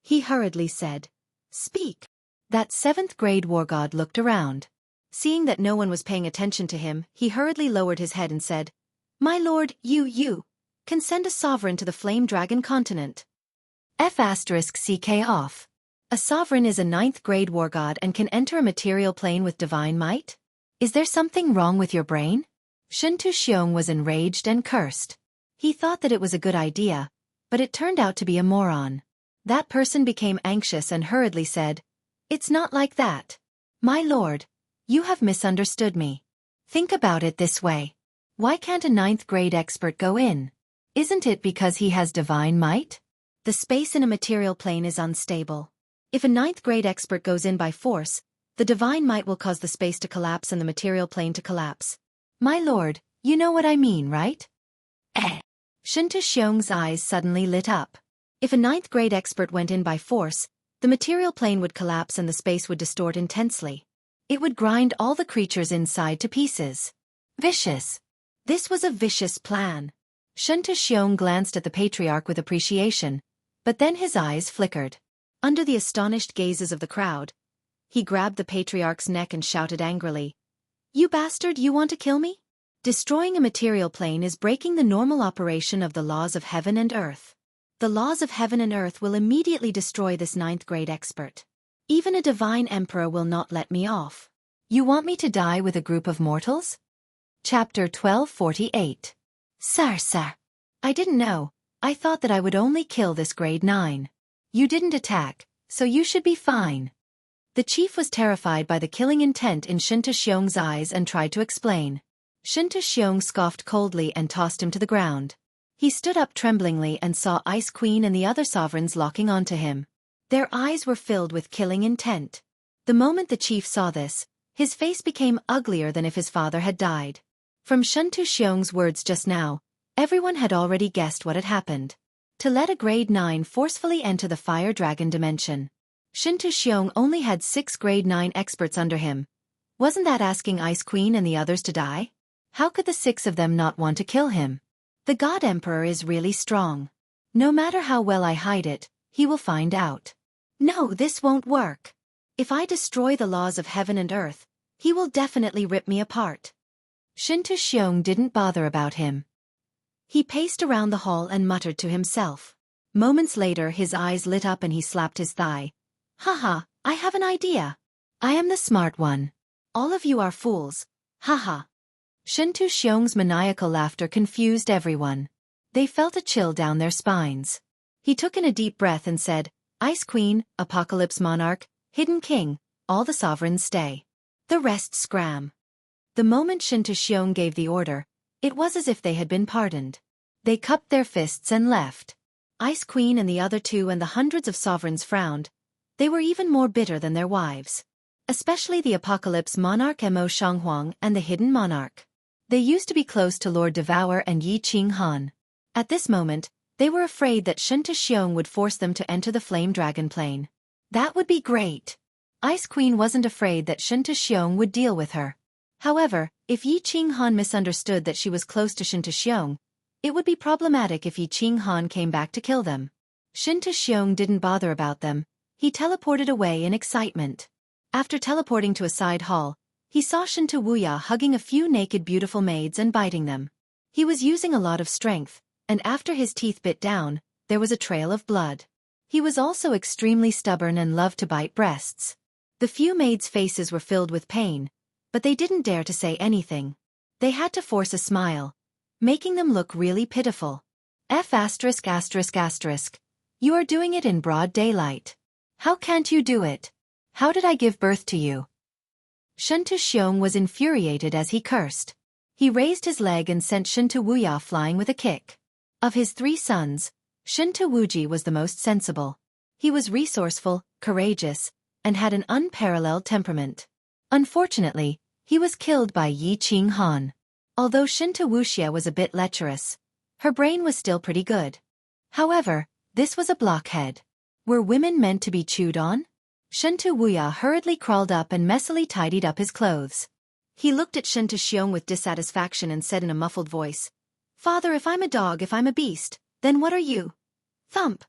S1: He hurriedly said, "Speak." That 7th-grade war god looked around. Seeing that no one was paying attention to him, he hurriedly lowered his head and said, "My lord, you can send a sovereign to the Flame Dragon continent." F***CK off. A sovereign is a 9th-grade war god and can enter a material plane with divine might? Is there something wrong with your brain? Shinto Xiong was enraged and cursed. He thought that it was a good idea, but it turned out to be a moron. That person became anxious and hurriedly said, "It's not like that. My lord, you have misunderstood me. Think about it this way. Why can't a 9th-grade expert go in? Isn't it because he has divine might? The space in a material plane is unstable. If a 9th-grade expert goes in by force, the divine might will cause the space to collapse and the material plane to collapse. My lord, you know what I mean, right?" Shinto Xiong's eyes suddenly lit up. If a 9th-grade expert went in by force, the material plane would collapse and the space would distort intensely. It would grind all the creatures inside to pieces. Vicious. This was a vicious plan. Shinto Xiong glanced at the patriarch with appreciation, but then his eyes flickered. Under the astonished gazes of the crowd, he grabbed the patriarch's neck and shouted angrily, "You bastard, you want to kill me? Destroying a material plane is breaking the normal operation of the laws of heaven and earth. The laws of heaven and earth will immediately destroy this 9th-grade expert. Even a divine emperor will not let me off. You want me to die with a group of mortals?" Chapter 1248. Sir. I didn't know. I thought that I would only kill this grade 9. You didn't attack, so you should be fine. The chief was terrified by the killing intent in Shinto Xiong's eyes and tried to explain. Shinto Xiong scoffed coldly and tossed him to the ground. He stood up tremblingly and saw Ice Queen and the other sovereigns locking onto him. Their eyes were filled with killing intent. The moment the chief saw this, his face became uglier than if his father had died. From Shinto Xiong's words just now, everyone had already guessed what had happened. To let a grade 9 forcefully enter the Fire Dragon dimension. Shinto Xiong only had 6 grade 9 experts under him. Wasn't that asking Ice Queen and the others to die? How could the 6 of them not want to kill him? The God Emperor is really strong. No matter how well I hide it, he will find out. No, this won't work. If I destroy the laws of heaven and earth, he will definitely rip me apart. Shinto Xiong didn't bother about him. He paced around the hall and muttered to himself. Moments later his eyes lit up and he slapped his thigh. Haha, I have an idea. I am the smart one. All of you are fools. Haha. Shinto Xiong's maniacal laughter confused everyone. They felt a chill down their spines. He took in a deep breath and said, Ice Queen, Apocalypse Monarch, Hidden King, all the sovereigns stay. The rest scram. The moment Shinto gave the order, it was as if they had been pardoned. They cupped their fists and left. Ice Queen and the other two and the hundreds of sovereigns frowned. They were even more bitter than their wives. Especially the Apocalypse Monarch Mo Shanghuang and the Hidden Monarch. They used to be close to Lord Devour and Yi Qing Han. At this moment, they were afraid that Shinto would force them to enter the Flame Dragon Plane. That would be great. Ice Queen wasn't afraid that Shinto would deal with her. However, if Yi Qing Han misunderstood that she was close to Shinto, it would be problematic if Yi Qing Han came back to kill them. Shinto didn't bother about them. He teleported away in excitement. After teleporting to a side hall, he saw Shinto hugging a few naked beautiful maids and biting them. He was using a lot of strength, and after his teeth bit down, there was a trail of blood. He was also extremely stubborn and loved to bite breasts. The few maids' faces were filled with pain, but they didn't dare to say anything. They had to force a smile, making them look really pitiful. You are doing it in broad daylight. How can't you do it? How did I give birth to you? Shinto was infuriated as he cursed. He raised his leg and sent Shinto flying with a kick. Of his 3 sons, Shinto was the most sensible. He was resourceful, courageous, and had an unparalleled temperament. Unfortunately, he was killed by Yi Qing Han. Although Shinto was a bit lecherous, her brain was still pretty good. However, this was a blockhead. Were women meant to be chewed on? Shinto hurriedly crawled up and messily tidied up his clothes. He looked at Shinto with dissatisfaction and said in a muffled voice, Father, if I'm a dog, if I'm a beast, then what are you? Thump!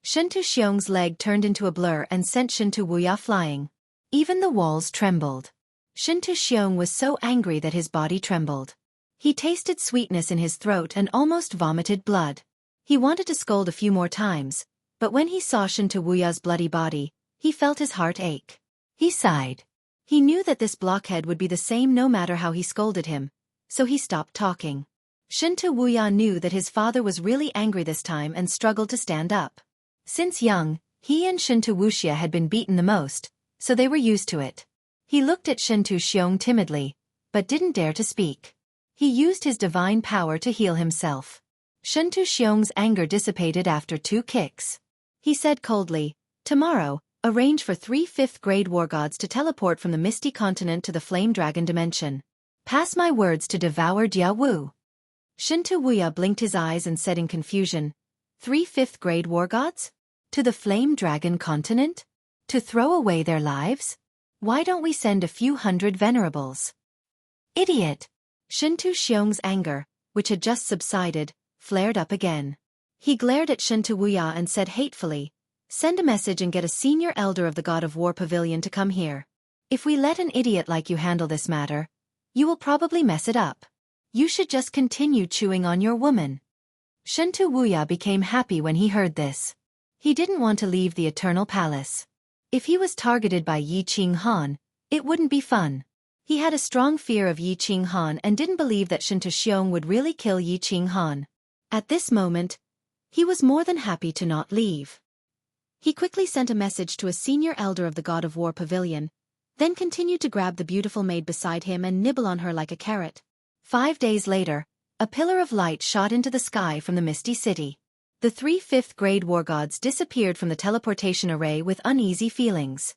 S1: Shinto leg turned into a blur and sent Shinto flying. Even the walls trembled. Shinto was so angry that his body trembled. He tasted sweetness in his throat and almost vomited blood. He wanted to scold a few more times, but when he saw Shinto bloody body, he felt his heart ache. He sighed. He knew that this blockhead would be the same no matter how he scolded him, so he stopped talking. Shinto knew that his father was really angry this time and struggled to stand up. Since young, he and Shinto had been beaten the most, so they were used to it. He looked at Shinto timidly, but didn't dare to speak. He used his divine power to heal himself. Shinto anger dissipated after 2 kicks. He said coldly, Tomorrow, arrange for 3 5th-grade war gods to teleport from the misty continent to the flame dragon dimension. Pass my words to devour Jia Wu. Shinto blinked his eyes and said in confusion, 3 5th-grade war gods? To the flame dragon continent? To throw away their lives? Why don't we send a few hundred venerables? Idiot! Shinto anger, which had just subsided, flared up again. He glared at Shinto and said hatefully, Send a message and get a senior elder of the God of War Pavilion to come here. If we let an idiot like you handle this matter, you will probably mess it up. You should just continue chewing on your woman. Shinto became happy when he heard this. He didn't want to leave the Eternal Palace. If he was targeted by Yi Qing Han, it wouldn't be fun. He had a strong fear of Yi Qing Han and didn't believe that Shinto would really kill Yi Qing Han. At this moment, he was more than happy to not leave. He quickly sent a message to a senior elder of the God of War Pavilion, then continued to grab the beautiful maid beside him and nibble on her like a carrot. 5 days later, a pillar of light shot into the sky from the misty city. The 3 5th-grade war gods disappeared from the teleportation array with uneasy feelings.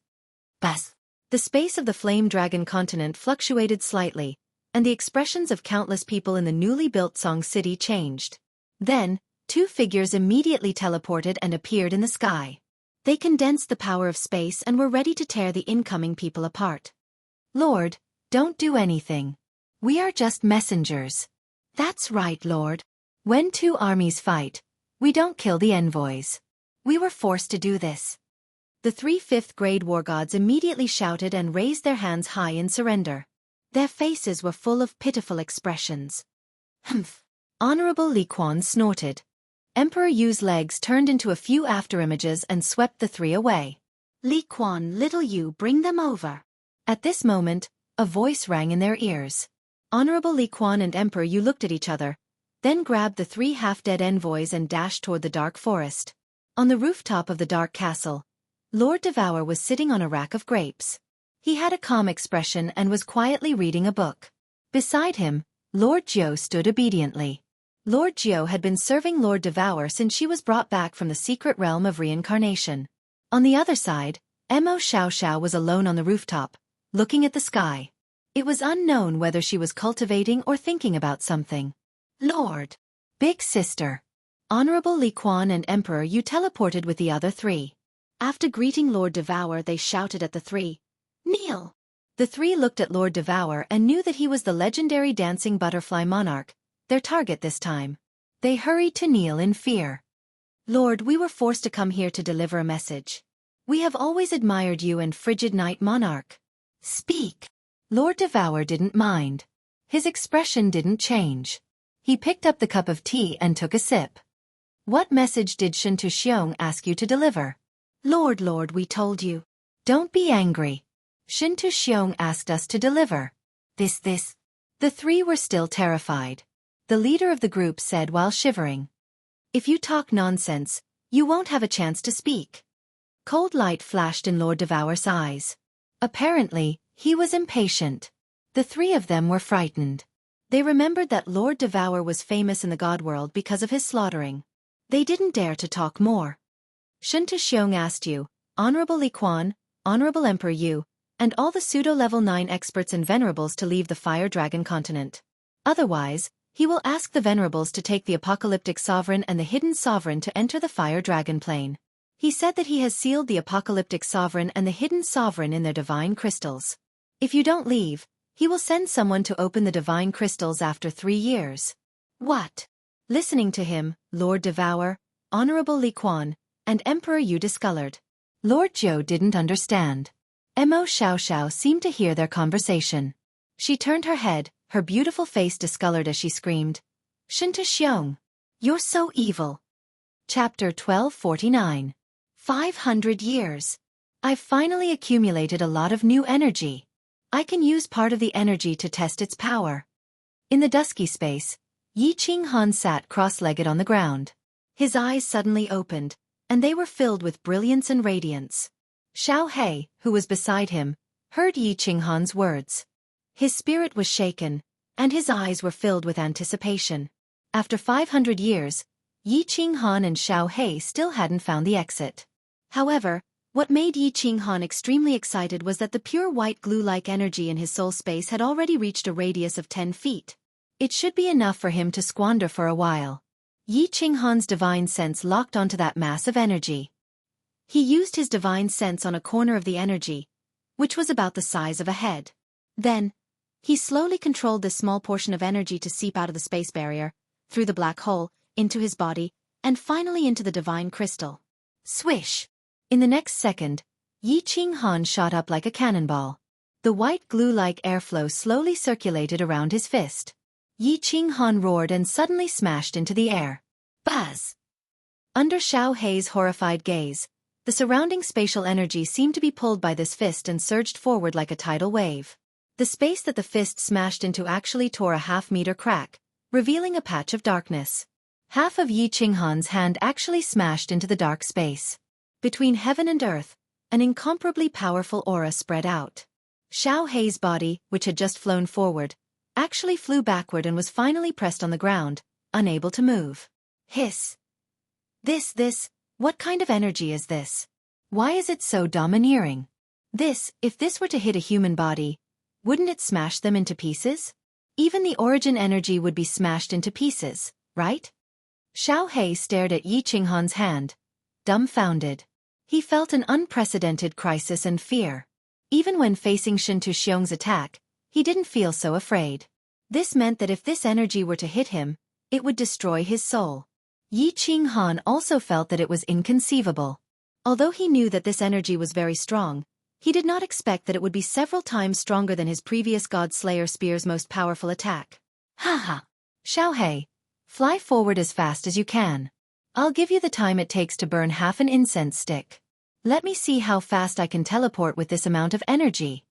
S1: Bas! The space of the flame dragon continent fluctuated slightly, and the expressions of countless people in the newly built Song City changed. Then, 2 figures immediately teleported and appeared in the sky. They condensed the power of space and were ready to tear the incoming people apart. Lord, don't do anything. We are just messengers. That's right, Lord. When 2 armies fight, we don't kill the envoys. We were forced to do this. The 3 5th-grade war gods immediately shouted and raised their hands high in surrender. Their faces were full of pitiful expressions. Humph! Honorable Li Quan snorted. Emperor Yu's legs turned into a few afterimages and swept the 3 away. Li Quan, little Yu, bring them over. At this moment, a voice rang in their ears. Honorable Li Quan and Emperor Yu looked at each other, then grabbed the 3 half-dead envoys and dashed toward the dark forest. On the rooftop of the dark castle, Lord Devour was sitting on a rack of grapes. He had a calm expression and was quietly reading a book. Beside him, Lord Geo stood obediently. Lord Geo had been serving Lord Devour since she was brought back from the secret realm of reincarnation. On the other side, Mo Xiao Xiao was alone on the rooftop, looking at the sky. It was unknown whether she was cultivating or thinking about something. Lord, Big Sister, Honorable Li Quan and Emperor Yu teleported with the other three. After greeting Lord Devour, they shouted at the three, "Kneel!" The three looked at Lord Devour and knew that he was the legendary dancing butterfly monarch, their target this time. They hurried to kneel in fear. "Lord, we were forced to come here to deliver a message. We have always admired you and frigid night monarch. Speak." Lord Devour didn't mind. His expression didn't change. He picked up the cup of tea and took a sip. "What message did Shen Tuxiong ask you to deliver?" Lord, we told you." "Don't be angry. Shen Tuxiong asked us to deliver." This. The three were still terrified. The leader of the group said while shivering, "If you talk nonsense, you won't have a chance to speak." Cold light flashed in Lord Devour's eyes. Apparently, he was impatient. The three of them were frightened. They remembered that Lord Devour was famous in the god world because of his slaughtering. They didn't dare to talk more. "Shen Tuxiong asked you, Honorable Li Quan, Honorable Emperor Yu, and all the pseudo-level 9 experts and venerables to leave the Fire Dragon continent. Otherwise, he will ask the venerables to take the Apocalyptic Sovereign and the Hidden Sovereign to enter the Fire Dragon plane. He said that he has sealed the Apocalyptic Sovereign and the Hidden Sovereign in their divine crystals. If you don't leave, he will send someone to open the divine crystals after 3 years. What? Listening to him, Lord Devour, Honorable Li Quan, and Emperor Yu discolored. Lord Zhou didn't understand. Mo Xiao Xiao seemed to hear their conversation. She turned her head, her beautiful face discolored as she screamed, "Shen Tuxiong, you're so evil." Chapter 1249. 500 years. I've finally accumulated a lot of new energy. I can use part of the energy to test its power. In the dusky space, Yi Qinghan sat cross-legged on the ground. His eyes suddenly opened, and they were filled with brilliance and radiance. Xiao He, who was beside him, heard Yi Qinghan's words. His spirit was shaken, and his eyes were filled with anticipation. After 500 years, Yi Qinghan and Xiao He still hadn't found the exit. However, what made Yi Qinghan extremely excited was that the pure white glue-like energy in his soul space had already reached a radius of 10 feet. It should be enough for him to squander for a while. Yi Qinghan's divine sense locked onto that mass of energy. He used his divine sense on a corner of the energy, which was about the size of a head. Then, he slowly controlled this small portion of energy to seep out of the space barrier, through the black hole, into his body, and finally into the divine crystal. Swish! In the next second, Yi Qinghan shot up like a cannonball. The white glue-like airflow slowly circulated around his fist. Yi Qinghan roared and suddenly smashed into the air. Buzz! Under Xiao He's horrified gaze, the surrounding spatial energy seemed to be pulled by this fist and surged forward like a tidal wave. The space that the fist smashed into actually tore a half-meter crack, revealing a patch of darkness. Half of Yi Qinghan's hand actually smashed into the dark space. Between heaven and earth, an incomparably powerful aura spread out. Xiao He's body, which had just flown forward, actually flew backward and was finally pressed on the ground, unable to move. Hiss! What kind of energy is this? Why is it so domineering? If this were to hit a human body, wouldn't it smash them into pieces? Even the origin energy would be smashed into pieces, right? Xiao He stared at Yi Qinghan's hand, dumbfounded. He felt an unprecedented crisis and fear. Even when facing Shen Tuxiong's attack, he didn't feel so afraid. This meant that if this energy were to hit him, it would destroy his soul. Yi Qinghan also felt that it was inconceivable. Although he knew that this energy was very strong, he did not expect that it would be several times stronger than his previous God Slayer Spear's most powerful attack. Haha! Xiao He, fly forward as fast as you can. I'll give you the time it takes to burn half an incense stick. Let me see how fast I can teleport with this amount of energy.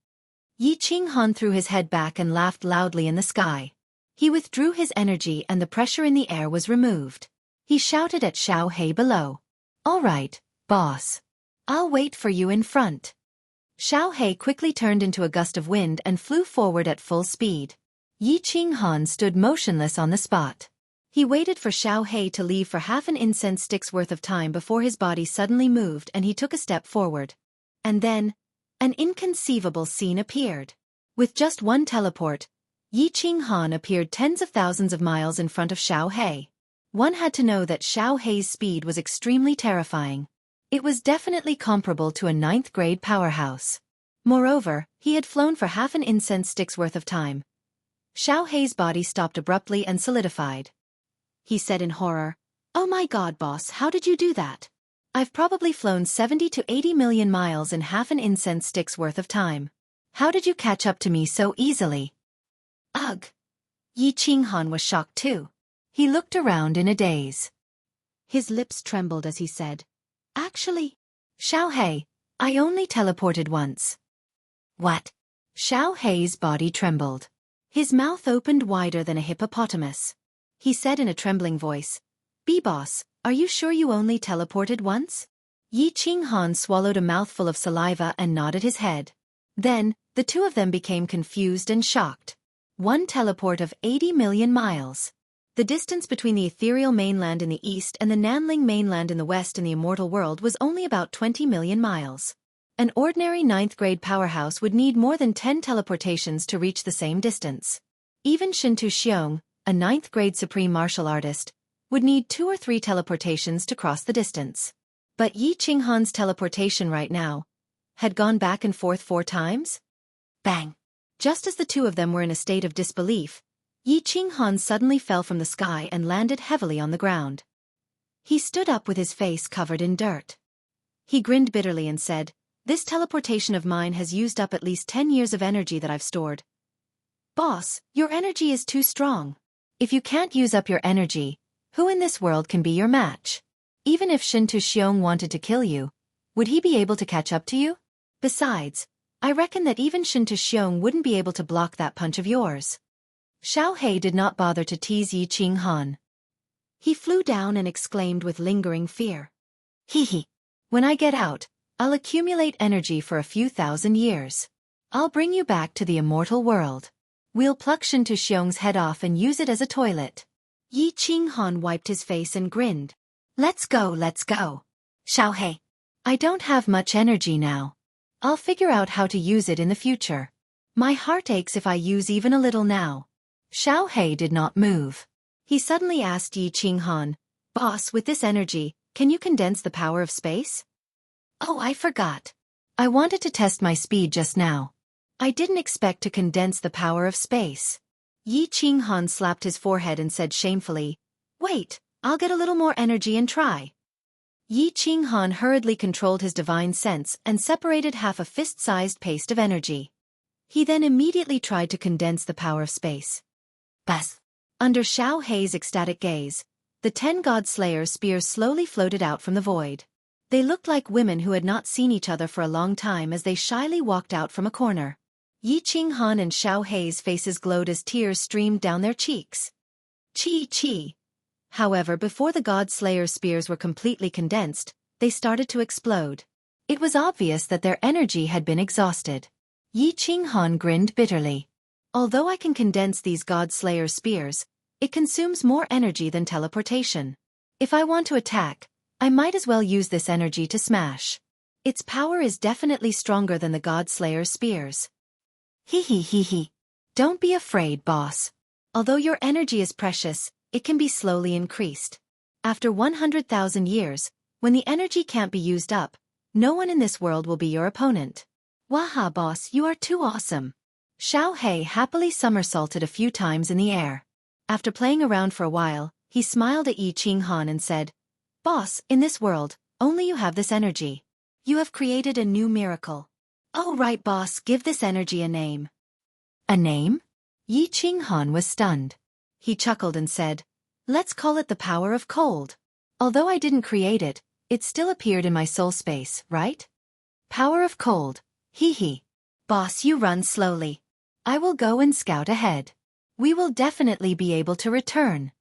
S1: Yi Qinghan threw his head back and laughed loudly in the sky. He withdrew his energy and the pressure in the air was removed. He shouted at Xiao He below. All right, boss. I'll wait for you in front. Xiao Hei quickly turned into a gust of wind and flew forward at full speed. Yi Qinghan stood motionless on the spot. He waited for Xiao Hei to leave for half an incense stick's worth of time before his body suddenly moved and he took a step forward. And then, an inconceivable scene appeared. With just one teleport, Yi Qinghan appeared tens of thousands of miles in front of Xiao Hei. One had to know that Xiao Hei's speed was extremely terrifying. It was definitely comparable to a 9th grade powerhouse. Moreover, he had flown for half an incense stick's worth of time. Xiao Hei's body stopped abruptly and solidified. He said in horror, "Oh my god, boss, how did you do that? I've probably flown 70 to 80 million miles in half an incense stick's worth of time. How did you catch up to me so easily?" Ugh! Yi Qinghan was shocked too. He looked around in a daze. His lips trembled as he said, "Actually, Xiao Hei, I only teleported once." What? Xiao Hei's body trembled. His mouth opened wider than a hippopotamus. He said in a trembling voice, "B-boss, are you sure you only teleported once?" Yi Qinghan swallowed a mouthful of saliva and nodded his head. Then, the two of them became confused and shocked. One teleport of 80 million miles. The distance between the ethereal mainland in the east and the Nanling mainland in the west in the immortal world was only about 20 million miles. An ordinary 9th grade powerhouse would need more than 10 teleportations to reach the same distance. Even Shintu Xiong, a 9th grade supreme martial artist, would need 2 or 3 teleportations to cross the distance. But Yi Qinghan's teleportation right now had gone back and forth 4 times? Bang! Just as the two of them were in a state of disbelief, Yi Qinghan suddenly fell from the sky and landed heavily on the ground. He stood up with his face covered in dirt. He grinned bitterly and said, "This teleportation of mine has used up at least 10 years of energy that I've stored. Boss, your energy is too strong. If you can't use up your energy, who in this world can be your match? Even if Shintu Xiong wanted to kill you, would he be able to catch up to you? Besides, I reckon that even Shintu Xiong wouldn't be able to block that punch of yours." Xiao Hei did not bother to tease Yi Qinghan. He flew down and exclaimed with lingering fear, "Hee hee. When I get out, I'll accumulate energy for a few thousand years. I'll bring you back to the immortal world. We'll pluck Shintu Xiong's head off and use it as a toilet." Yi Qinghan wiped his face and grinned. Let's go. Xiao Hei. I don't have much energy now. I'll figure out how to use it in the future. My heart aches if I use even a little now." Xiao Hei did not move. He suddenly asked Yi Qinghan, "Boss, with this energy, can you condense the power of space?" "Oh, I forgot. I wanted to test my speed just now. I didn't expect to condense the power of space." Yi Qinghan slapped his forehead and said shamefully, "Wait, I'll get a little more energy and try." Yi Qinghan hurriedly controlled his divine sense and separated half a fist-sized paste of energy. He then immediately tried to condense the power of space. Buzz! Under Xiao Hei's ecstatic gaze, the 10 God Slayer spears slowly floated out from the void. They looked like women who had not seen each other for a long time as they shyly walked out from a corner. Yi Qinghan and Xiao Hei's faces glowed as tears streamed down their cheeks. Chi. However, before the God Slayer spears were completely condensed, they started to explode. It was obvious that their energy had been exhausted. Yi Qinghan grinned bitterly. Although I can condense these God Slayer spears, it consumes more energy than teleportation. If I want to attack, I might as well use this energy to smash. Its power is definitely stronger than the God Slayer spears. Hee. Don't be afraid, boss. Although your energy is precious, it can be slowly increased. After 100,000 years, when the energy can't be used up, no one in this world will be your opponent. Waha, boss, you are too awesome. Xiao Hei happily somersaulted a few times in the air. After playing around for a while, he smiled at Yi Qinghan and said, "Boss, in this world, only you have this energy. You have created a new miracle. Oh right, boss, give this energy a name." A name? Yi Qinghan was stunned. He chuckled and said, "Let's call it the power of cold. Although I didn't create it, it still appeared in my soul space, right? Power of cold. Hee. Boss, you run slowly. I will go and scout ahead. We will definitely be able to return."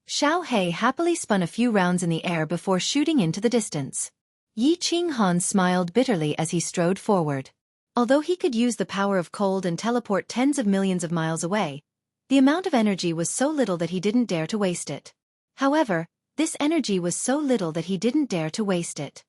S1: Xiao He happily spun a few rounds in the air before shooting into the distance. Yi Qinghan smiled bitterly as he strode forward. Although he could use the power of cold and teleport tens of millions of miles away, the amount of energy was so little that he didn't dare to waste it. However, this energy was so little that he didn't dare to waste it.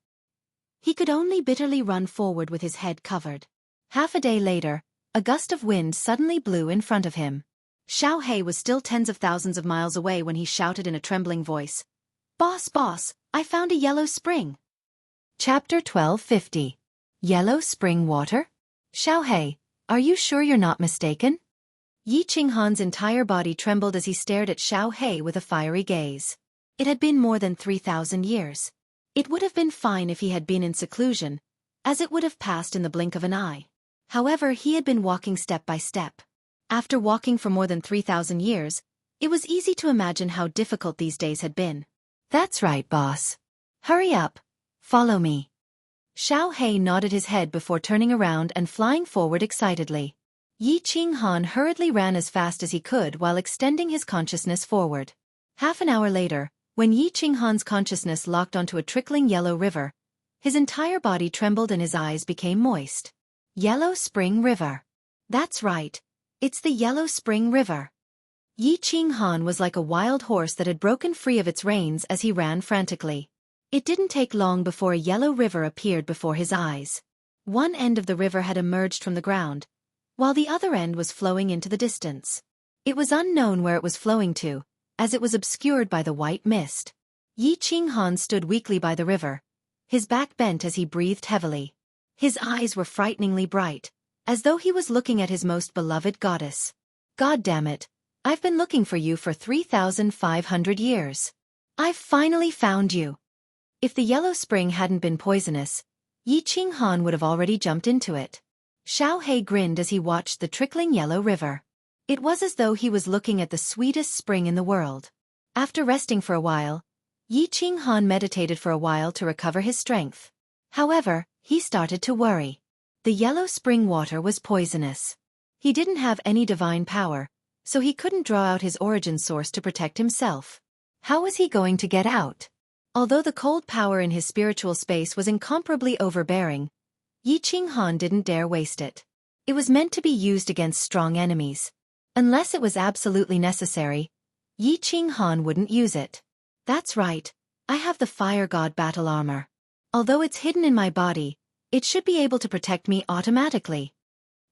S1: He could only bitterly run forward with his head covered. Half a day later, a gust of wind suddenly blew in front of him. Xiao He was still tens of thousands of miles away when he shouted in a trembling voice, "Boss, boss, I found a yellow spring." Chapter 1250. Yellow Spring Water? Xiao He, are you sure you're not mistaken? Yi Qinghan's entire body trembled as he stared at Xiao He with a fiery gaze. It had been more than 3,000 years. It would have been fine if he had been in seclusion, as it would have passed in the blink of an eye. However, he had been walking step by step. After walking for more than 3,000 years, it was easy to imagine how difficult these days had been. That's right, boss. Hurry up. Follow me. Xiao He nodded his head before turning around and flying forward excitedly. Yi Qinghan hurriedly ran as fast as he could while extending his consciousness forward. Half an hour later, when Yi Qinghan's consciousness locked onto a trickling yellow river, his entire body trembled and his eyes became moist. Yellow Spring River. That's right. It's the Yellow Spring River. Yi Qinghan was like a wild horse that had broken free of its reins as he ran frantically. It didn't take long before a yellow river appeared before his eyes. One end of the river had emerged from the ground, while the other end was flowing into the distance. It was unknown where it was flowing to, as it was obscured by the white mist. Yi Qinghan stood weakly by the river, his back bent as he breathed heavily. His eyes were frighteningly bright, as though he was looking at his most beloved goddess. God damn it, I've been looking for you for 3,500 years. I've finally found you. If the yellow spring hadn't been poisonous, Yi Qinghan would have already jumped into it. Xiao He grinned as he watched the trickling yellow river. It was as though he was looking at the sweetest spring in the world. After resting for a while, Yi Qinghan meditated for a while to recover his strength. However, he started to worry. The yellow spring water was poisonous. He didn't have any divine power, so he couldn't draw out his origin source to protect himself. How was he going to get out? Although the cold power in his spiritual space was incomparably overbearing, Yi Qinghan didn't dare waste it. It was meant to be used against strong enemies. Unless it was absolutely necessary, Yi Qinghan wouldn't use it. That's right, I have the Fire God battle armor. Although it's hidden in my body, it should be able to protect me automatically.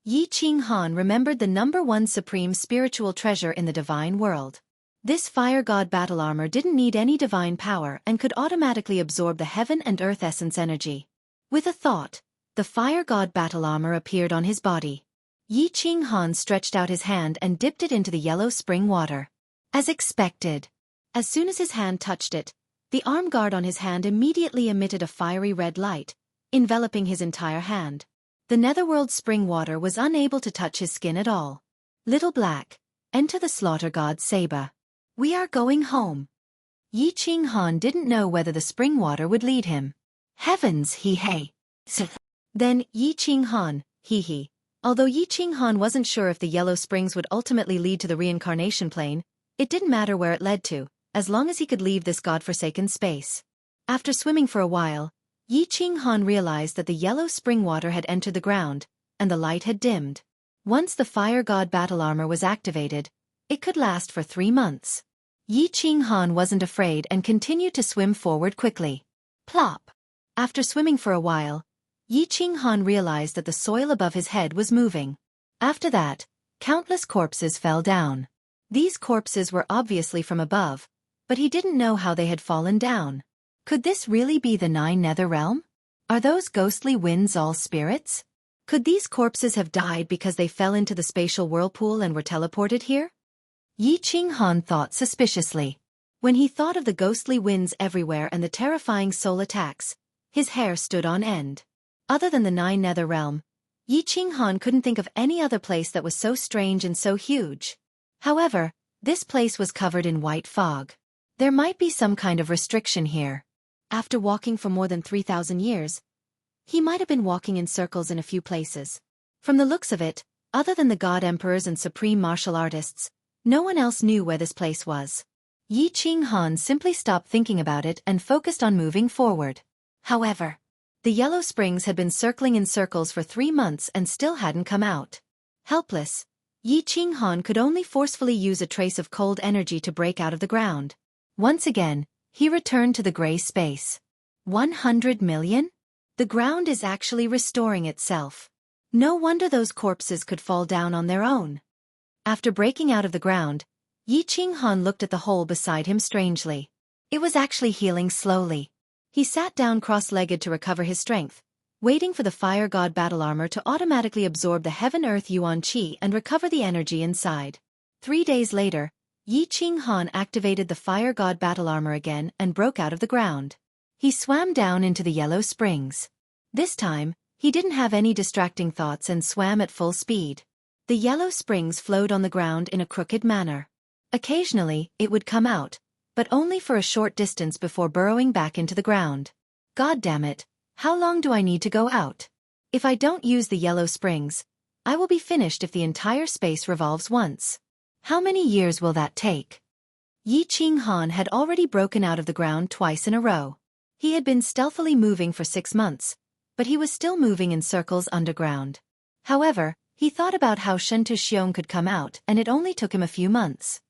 S1: Yi Qinghan remembered the #1 supreme spiritual treasure in the divine world. This Fire God battle armor didn't need any divine power and could automatically absorb the heaven and earth essence energy. With a thought, the Fire God battle armor appeared on his body. Yi Qinghan stretched out his hand and dipped it into the yellow spring water. As expected. As soon as his hand touched it, the arm guard on his hand immediately emitted a fiery red light, enveloping his entire hand. The netherworld spring water was unable to touch his skin at all. Little Black, enter the slaughter god Saba. We are going home. Yi Qinghan didn't know whether the spring water would lead him. Heavens, he. Then, Yi Qinghan, he. Although Yi Qinghan wasn't sure if the yellow springs would ultimately lead to the reincarnation plane, it didn't matter where it led to, as long as he could leave this godforsaken space. After swimming for a while, Yi Qinghan realized that the yellow spring water had entered the ground, and the light had dimmed. Once the Fire God battle armor was activated, it could last for 3 months. Yi Qinghan wasn't afraid and continued to swim forward quickly. Plop! After swimming for a while, Yi Qinghan realized that the soil above his head was moving. After that, countless corpses fell down. These corpses were obviously from above, but he didn't know how they had fallen down. Could this really be the 9 Nether Realm? Are those ghostly winds all spirits? Could these corpses have died because they fell into the spatial whirlpool and were teleported here? Yi Qinghan thought suspiciously. When he thought of the ghostly winds everywhere and the terrifying soul attacks, his hair stood on end. Other than the 9 Nether Realm, Yi Qinghan couldn't think of any other place that was so strange and so huge. However, this place was covered in white fog. There might be some kind of restriction here. After walking for more than 3,000 years, he might have been walking in circles in a few places. From the looks of it, other than the god emperors and supreme martial artists, no one else knew where this place was. Yi Qinghan simply stopped thinking about it and focused on moving forward. However, the yellow springs had been circling in circles for 3 months and still hadn't come out. Helpless, Yi Qinghan could only forcefully use a trace of cold energy to break out of the ground. Once again, he returned to the gray space. 100 million? The ground is actually restoring itself. No wonder those corpses could fall down on their own. After breaking out of the ground, Yi Qinghan looked at the hole beside him strangely. It was actually healing slowly. He sat down cross-legged to recover his strength, waiting for the fire god battle armor to automatically absorb the heaven-earth yuan qi and recover the energy inside. 3 days later, Yi Qinghan activated the fire god battle armor again and broke out of the ground. He swam down into the yellow springs. This time, he didn't have any distracting thoughts and swam at full speed. The yellow springs flowed on the ground in a crooked manner. Occasionally, it would come out, but only for a short distance before burrowing back into the ground. God damn it, how long do I need to go out? If I don't use the yellow springs, I will be finished if the entire space revolves once. How many years will that take? Yi Qinghan had already broken out of the ground twice in a row. He had been stealthily moving for 6 months, but he was still moving in circles underground. However, he thought about how Shen Tuxiong could come out and it only took him a few months.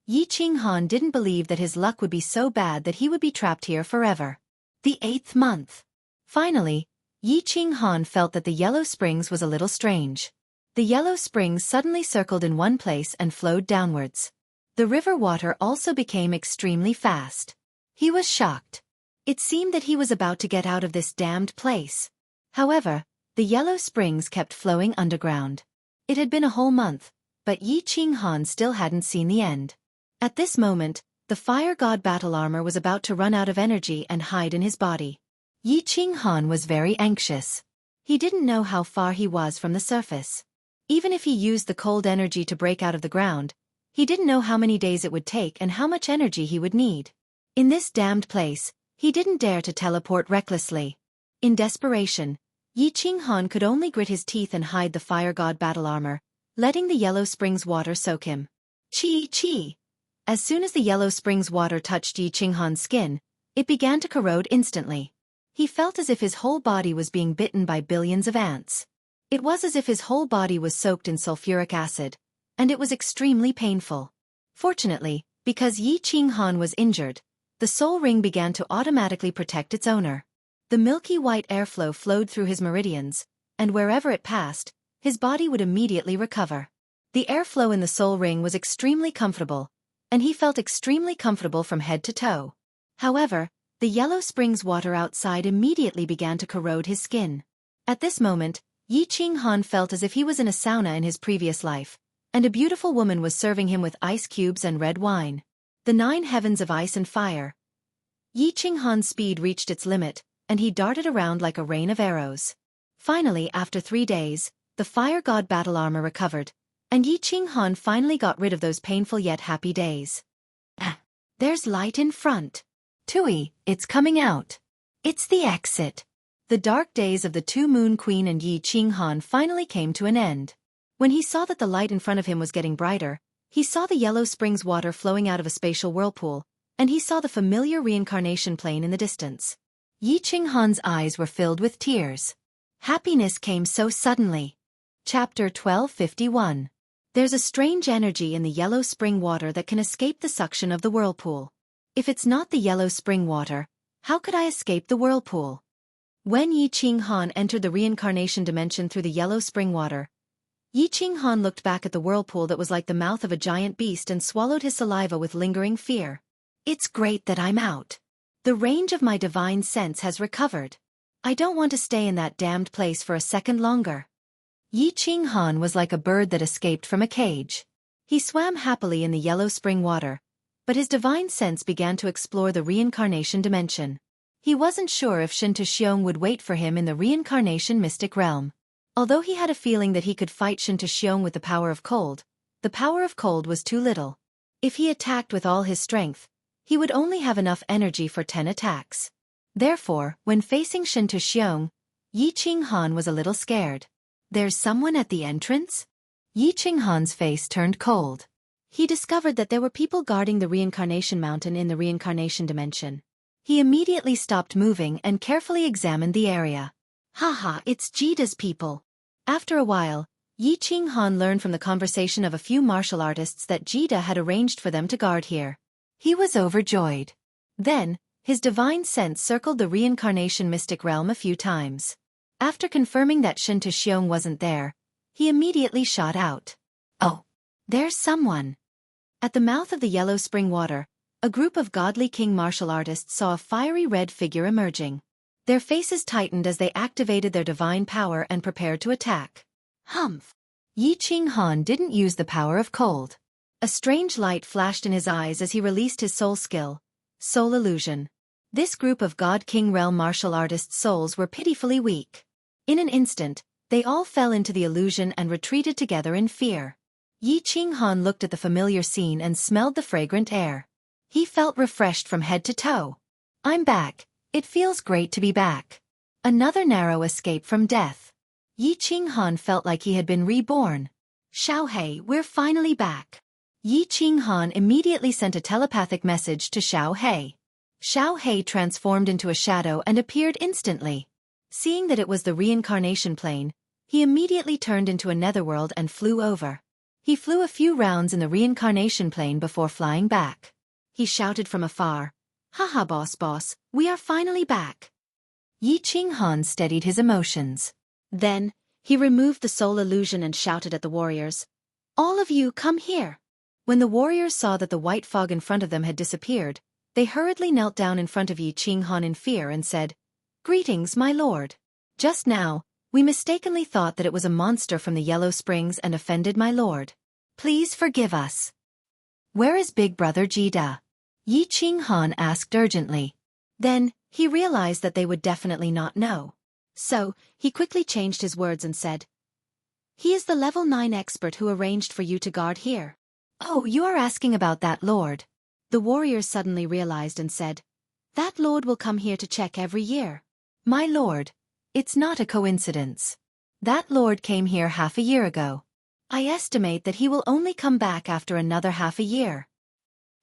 S1: Yi Qinghan didn't believe that his luck would be so bad that he would be trapped here forever. The 8th month. Finally, Yi Qinghan felt that the yellow springs was a little strange. The yellow springs suddenly circled in one place and flowed downwards. The river water also became extremely fast. He was shocked. It seemed that he was about to get out of this damned place. However, the yellow springs kept flowing underground. It had been a whole month, but Yi Qinghan still hadn't seen the end. At this moment, the fire god battle armor was about to run out of energy and hide in his body. Yi Qinghan was very anxious. He didn't know how far he was from the surface. Even if he used the cold energy to break out of the ground, he didn't know how many days it would take and how much energy he would need. In this damned place, he didn't dare to teleport recklessly. In desperation, Yi Qinghan could only grit his teeth and hide the fire god battle armor, letting the yellow springs water soak him. Chi. As soon as the yellow springs water touched Yi Qinghan's skin, it began to corrode instantly. He felt as if his whole body was being bitten by billions of ants. It was as if his whole body was soaked in sulfuric acid, and it was extremely painful. Fortunately, because Yi Qinghan was injured, the soul ring began to automatically protect its owner. The milky white airflow flowed through his meridians, and wherever it passed, his body would immediately recover. The airflow in the soul ring was extremely comfortable, and he felt extremely comfortable from head to toe. However, the yellow springs water outside immediately began to corrode his skin. At this moment, Yi Qinghan felt as if he was in a sauna in his previous life, and a beautiful woman was serving him with ice cubes and red wine. The 9 heavens of ice and fire. Yi Qinghan's speed reached its limit, and he darted around like a rain of arrows. Finally, after 3 days, the fire god battle armor recovered, and Yi Qinghan finally got rid of those painful yet happy days. There's light in front. Tui, it's coming out. It's the exit. The dark days of the Two-Moon Queen and Yi Qinghan finally came to an end. When he saw that the light in front of him was getting brighter, he saw the yellow springs water flowing out of a spatial whirlpool, and he saw the familiar reincarnation plane in the distance. Yi Qinghan's eyes were filled with tears. Happiness came so suddenly. Chapter 1251. There's a strange energy in the yellow spring water that can escape the suction of the whirlpool. If it's not the yellow spring water, how could I escape the whirlpool? When Yi Qinghan entered the reincarnation dimension through the yellow spring water, Yi Qinghan looked back at the whirlpool that was like the mouth of a giant beast and swallowed his saliva with lingering fear. It's great that I'm out. The range of my divine sense has recovered. I don't want to stay in that damned place for a second longer. Yi Qinghan was like a bird that escaped from a cage. He swam happily in the yellow spring water, but his divine sense began to explore the reincarnation dimension. He wasn't sure if Shen Tuxiong would wait for him in the reincarnation mystic realm. Although he had a feeling that he could fight Shen Tuxiong with the power of cold, the power of cold was too little. If he attacked with all his strength, he would only have enough energy for 10 attacks. Therefore, when facing Shen Tuxiong, Yi Qinghan was a little scared. There's someone at the entrance? Yi Qinghan's face turned cold. he discovered that there were people guarding the reincarnation mountain in the reincarnation dimension. He immediately stopped moving and carefully examined the area. Haha, it's Jida's people. After a while, Yi Qinghan learned from the conversation of a few martial artists that Jida had arranged for them to guard here. He was overjoyed. Then, his divine sense circled the reincarnation mystic realm a few times. After confirming that Shen Tuxiong wasn't there, he immediately shot out. Oh, there's someone. At the mouth of the yellow spring water, a group of godly king martial artists saw a fiery red figure emerging. Their faces tightened as they activated their divine power and prepared to attack. Humph! Yi Qinghan didn't use the power of cold. A strange light flashed in his eyes as he released his soul skill, Soul Illusion. This group of God King Realm martial artists' souls were pitifully weak. In an instant, they all fell into the illusion and retreated together in fear. Yi Qinghan looked at the familiar scene and smelled the fragrant air. He felt refreshed from head to toe. I'm back. It feels great to be back. Another narrow escape from death. Yi Qinghan felt like he had been reborn. Xiaohei, we're finally back. Yi Qinghan immediately sent a telepathic message to Xiaohei. Xiaohei transformed into a shadow and appeared instantly. Seeing that it was the reincarnation plane, he immediately turned into a netherworld and flew over. He flew a few rounds in the reincarnation plane before flying back. He shouted from afar, "Haha boss, we are finally back." Yi Qinghan steadied his emotions. Then, he removed the soul illusion and shouted at the warriors, "All of you come here." When the warriors saw that the white fog in front of them had disappeared, they hurriedly knelt down in front of Yi Qinghan in fear and said, "Greetings, my lord. Just now, we mistakenly thought that it was a monster from the Yellow Springs and offended my lord. Please forgive us." "Where is big brother Jida?" Yi Qinghan asked urgently. Then, he realized that they would definitely not know. So, he quickly changed his words and said, "He is the level 9 expert who arranged for you to guard here." "Oh, you are asking about that lord." The warriors suddenly realized and said, "That lord will come here to check every year." "My lord, it's not a coincidence. That lord came here half a year ago. I estimate that he will only come back after another half a year."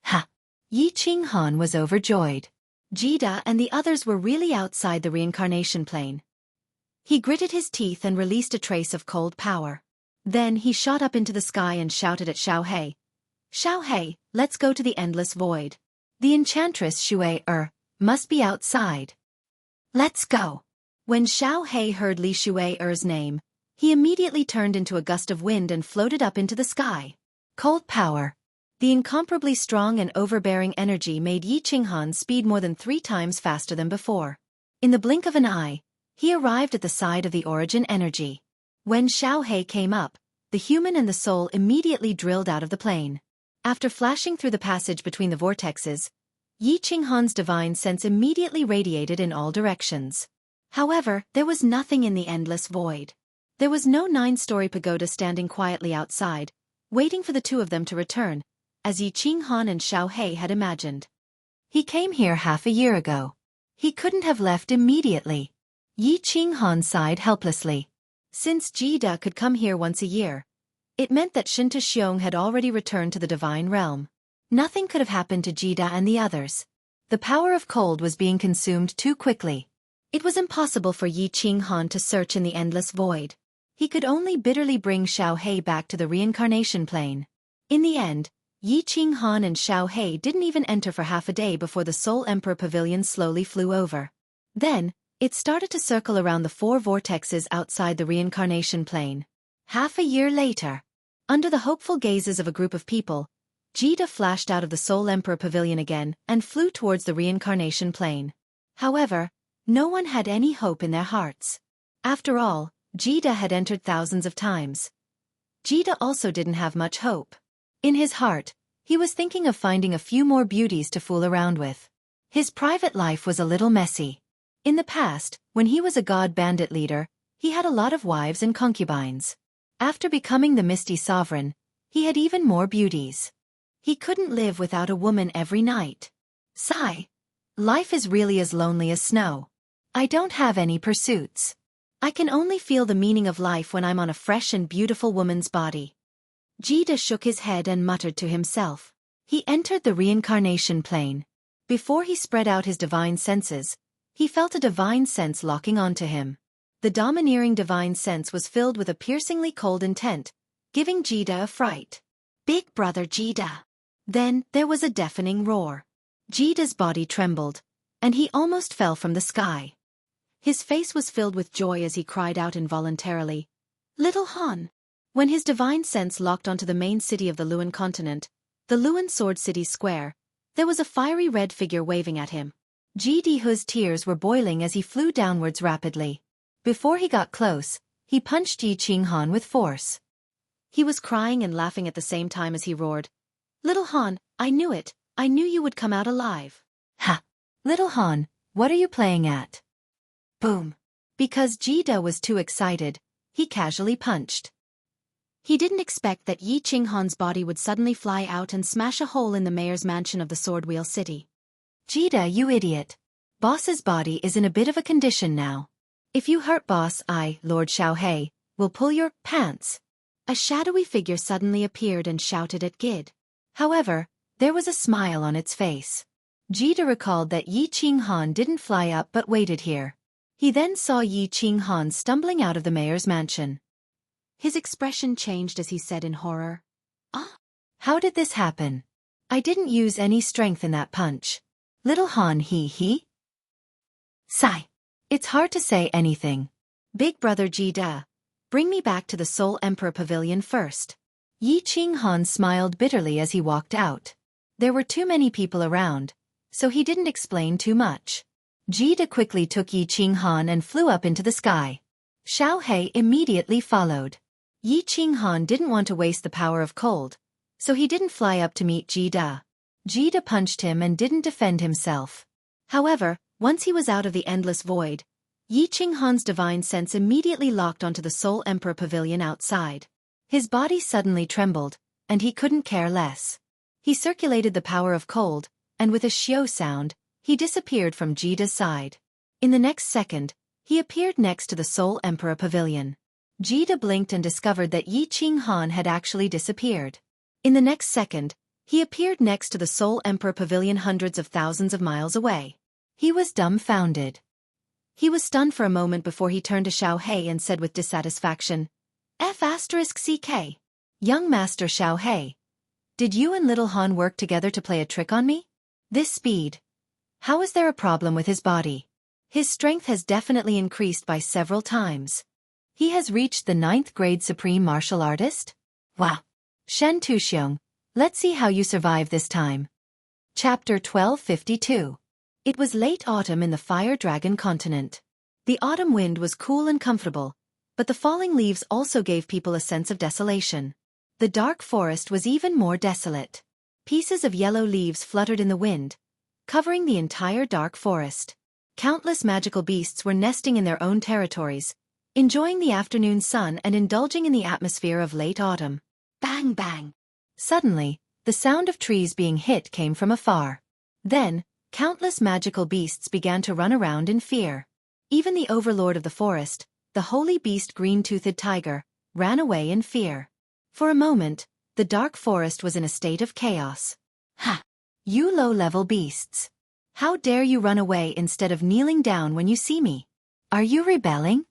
S1: Ha! Yi Qinghan was overjoyed. Jida and the others were really outside the reincarnation plane. He gritted his teeth and released a trace of cold power. Then he shot up into the sky and shouted at Xiaohei, "Xiaohei, let's go to the endless void. The enchantress Shui must be outside. Let's go." When Xiaohei heard Li Shui-er's name, he immediately turned into a gust of wind and floated up into the sky. Cold power. The incomparably strong and overbearing energy made Yi Qinghan speed more than 3 times faster than before. In the blink of an eye, he arrived at the side of the origin energy. When Xiaohei came up, the human and the soul immediately drilled out of the plane. After flashing through the passage between the vortexes, Yi Qinghan's divine sense immediately radiated in all directions. However, there was nothing in the endless void. There was no 9-story pagoda standing quietly outside, waiting for the two of them to return, as Yi Qinghan and Xiaohei had imagined. He came here half a year ago. He couldn't have left immediately. Yi Qinghan sighed helplessly. Since Jida could come here once a year, it meant that Shen Tuxiong had already returned to the divine realm. Nothing could have happened to Jida and the others. The power of cold was being consumed too quickly. It was impossible for Yi Qinghan to search in the endless void. He could only bitterly bring Xiaohei back to the reincarnation plane. In the end, Yi Qinghan and Xiaohei didn't even enter for half a day before the Soul Emperor Pavilion slowly flew over. Then, it started to circle around the 4 vortexes outside the reincarnation plane. Half a year later, under the hopeful gazes of a group of people, Jida flashed out of the Soul Emperor Pavilion again and flew towards the reincarnation plane. However, no one had any hope in their hearts. After all, Jida had entered thousands of times. Jida also didn't have much hope. In his heart, he was thinking of finding a few more beauties to fool around with. His private life was a little messy. In the past, when he was a god bandit leader, he had a lot of wives and concubines. After becoming the Misty Sovereign, he had even more beauties. He couldn't live without a woman every night. Sigh. Life is really as lonely as snow. I don't have any pursuits. I can only feel the meaning of life when I'm on a fresh and beautiful woman's body. Jida shook his head and muttered to himself. He entered the reincarnation plane. Before he spread out his divine senses, he felt a divine sense locking onto him. The domineering divine sense was filled with a piercingly cold intent, giving Jida a fright. Big brother Jida. Then there was a deafening roar. Jida's body trembled, and he almost fell from the sky. His face was filled with joy as he cried out involuntarily, "Little Han!" When his divine sense locked onto the main city of the Luan continent, the Luan Sword City Square, there was a fiery red figure waving at him. Jida's tears were boiling as he flew downwards rapidly. Before he got close, he punched Yi Qinghan with force. He was crying and laughing at the same time as he roared, "Little Han, I knew it, I knew you would come out alive." Ha! Little Han, what are you playing at? Boom! Because Jida was too excited, he casually punched. He didn't expect that Yi Qinghan's body would suddenly fly out and smash a hole in the mayor's mansion of the Swordwheel City. Jida, you idiot. Boss's body is in a bit of a condition now. If you hurt Boss, I, Lord Xiaohei, will pull your pants. A shadowy figure suddenly appeared and shouted at Gid. However, there was a smile on its face. Jida recalled that Yi Qinghan didn't fly up but waited here. He then saw Yi Qinghan stumbling out of the mayor's mansion. His expression changed as he said in horror, "Ah, how did this happen? I didn't use any strength in that punch. Little Han he? Sigh. It's hard to say anything. Big brother Jida, bring me back to the Soul Emperor Pavilion first." Yi Qinghan smiled bitterly as he walked out. There were too many people around, so he didn't explain too much. Jida quickly took Yi Qinghan and flew up into the sky. Xiaohei immediately followed. Yi Qinghan didn't want to waste the power of cold, so he didn't fly up to meet Jida. Jida punched him and didn't defend himself. However, once he was out of the endless void, Yi Qinghan's divine sense immediately locked onto the Soul Emperor Pavilion outside. His body suddenly trembled, and he couldn't care less. He circulated the power of cold, and with a xiao sound, he disappeared from Jida's side. In the next second, he appeared next to the Soul Emperor Pavilion. Jida blinked and discovered that Yi Qinghan had actually disappeared. In the next second, he appeared next to the Soul Emperor Pavilion hundreds of thousands of miles away. He was dumbfounded. He was stunned for a moment before he turned to Xiaohei and said with dissatisfaction, F***CK. Young Master Xiaohei, did you and Little Han work together to play a trick on me? This speed. How is there a problem with his body? His strength has definitely increased by several times. He has reached the 9th grade supreme martial artist? Wow. Shen Tuxiong, let's see how you survive this time. Chapter 1252. It was late autumn in the Fire Dragon continent. The autumn wind was cool and comfortable, but the falling leaves also gave people a sense of desolation. The dark forest was even more desolate. Pieces of yellow leaves fluttered in the wind, covering the entire dark forest. Countless magical beasts were nesting in their own territories, enjoying the afternoon sun and indulging in the atmosphere of late autumn. Bang bang! Suddenly, the sound of trees being hit came from afar. Then, countless magical beasts began to run around in fear. Even the overlord of the forest, the holy beast Green-Toothed Tiger, ran away in fear. For a moment, the dark forest was in a state of chaos. Ha! You low-level beasts! How dare you run away instead of kneeling down when you see me? Are you rebelling?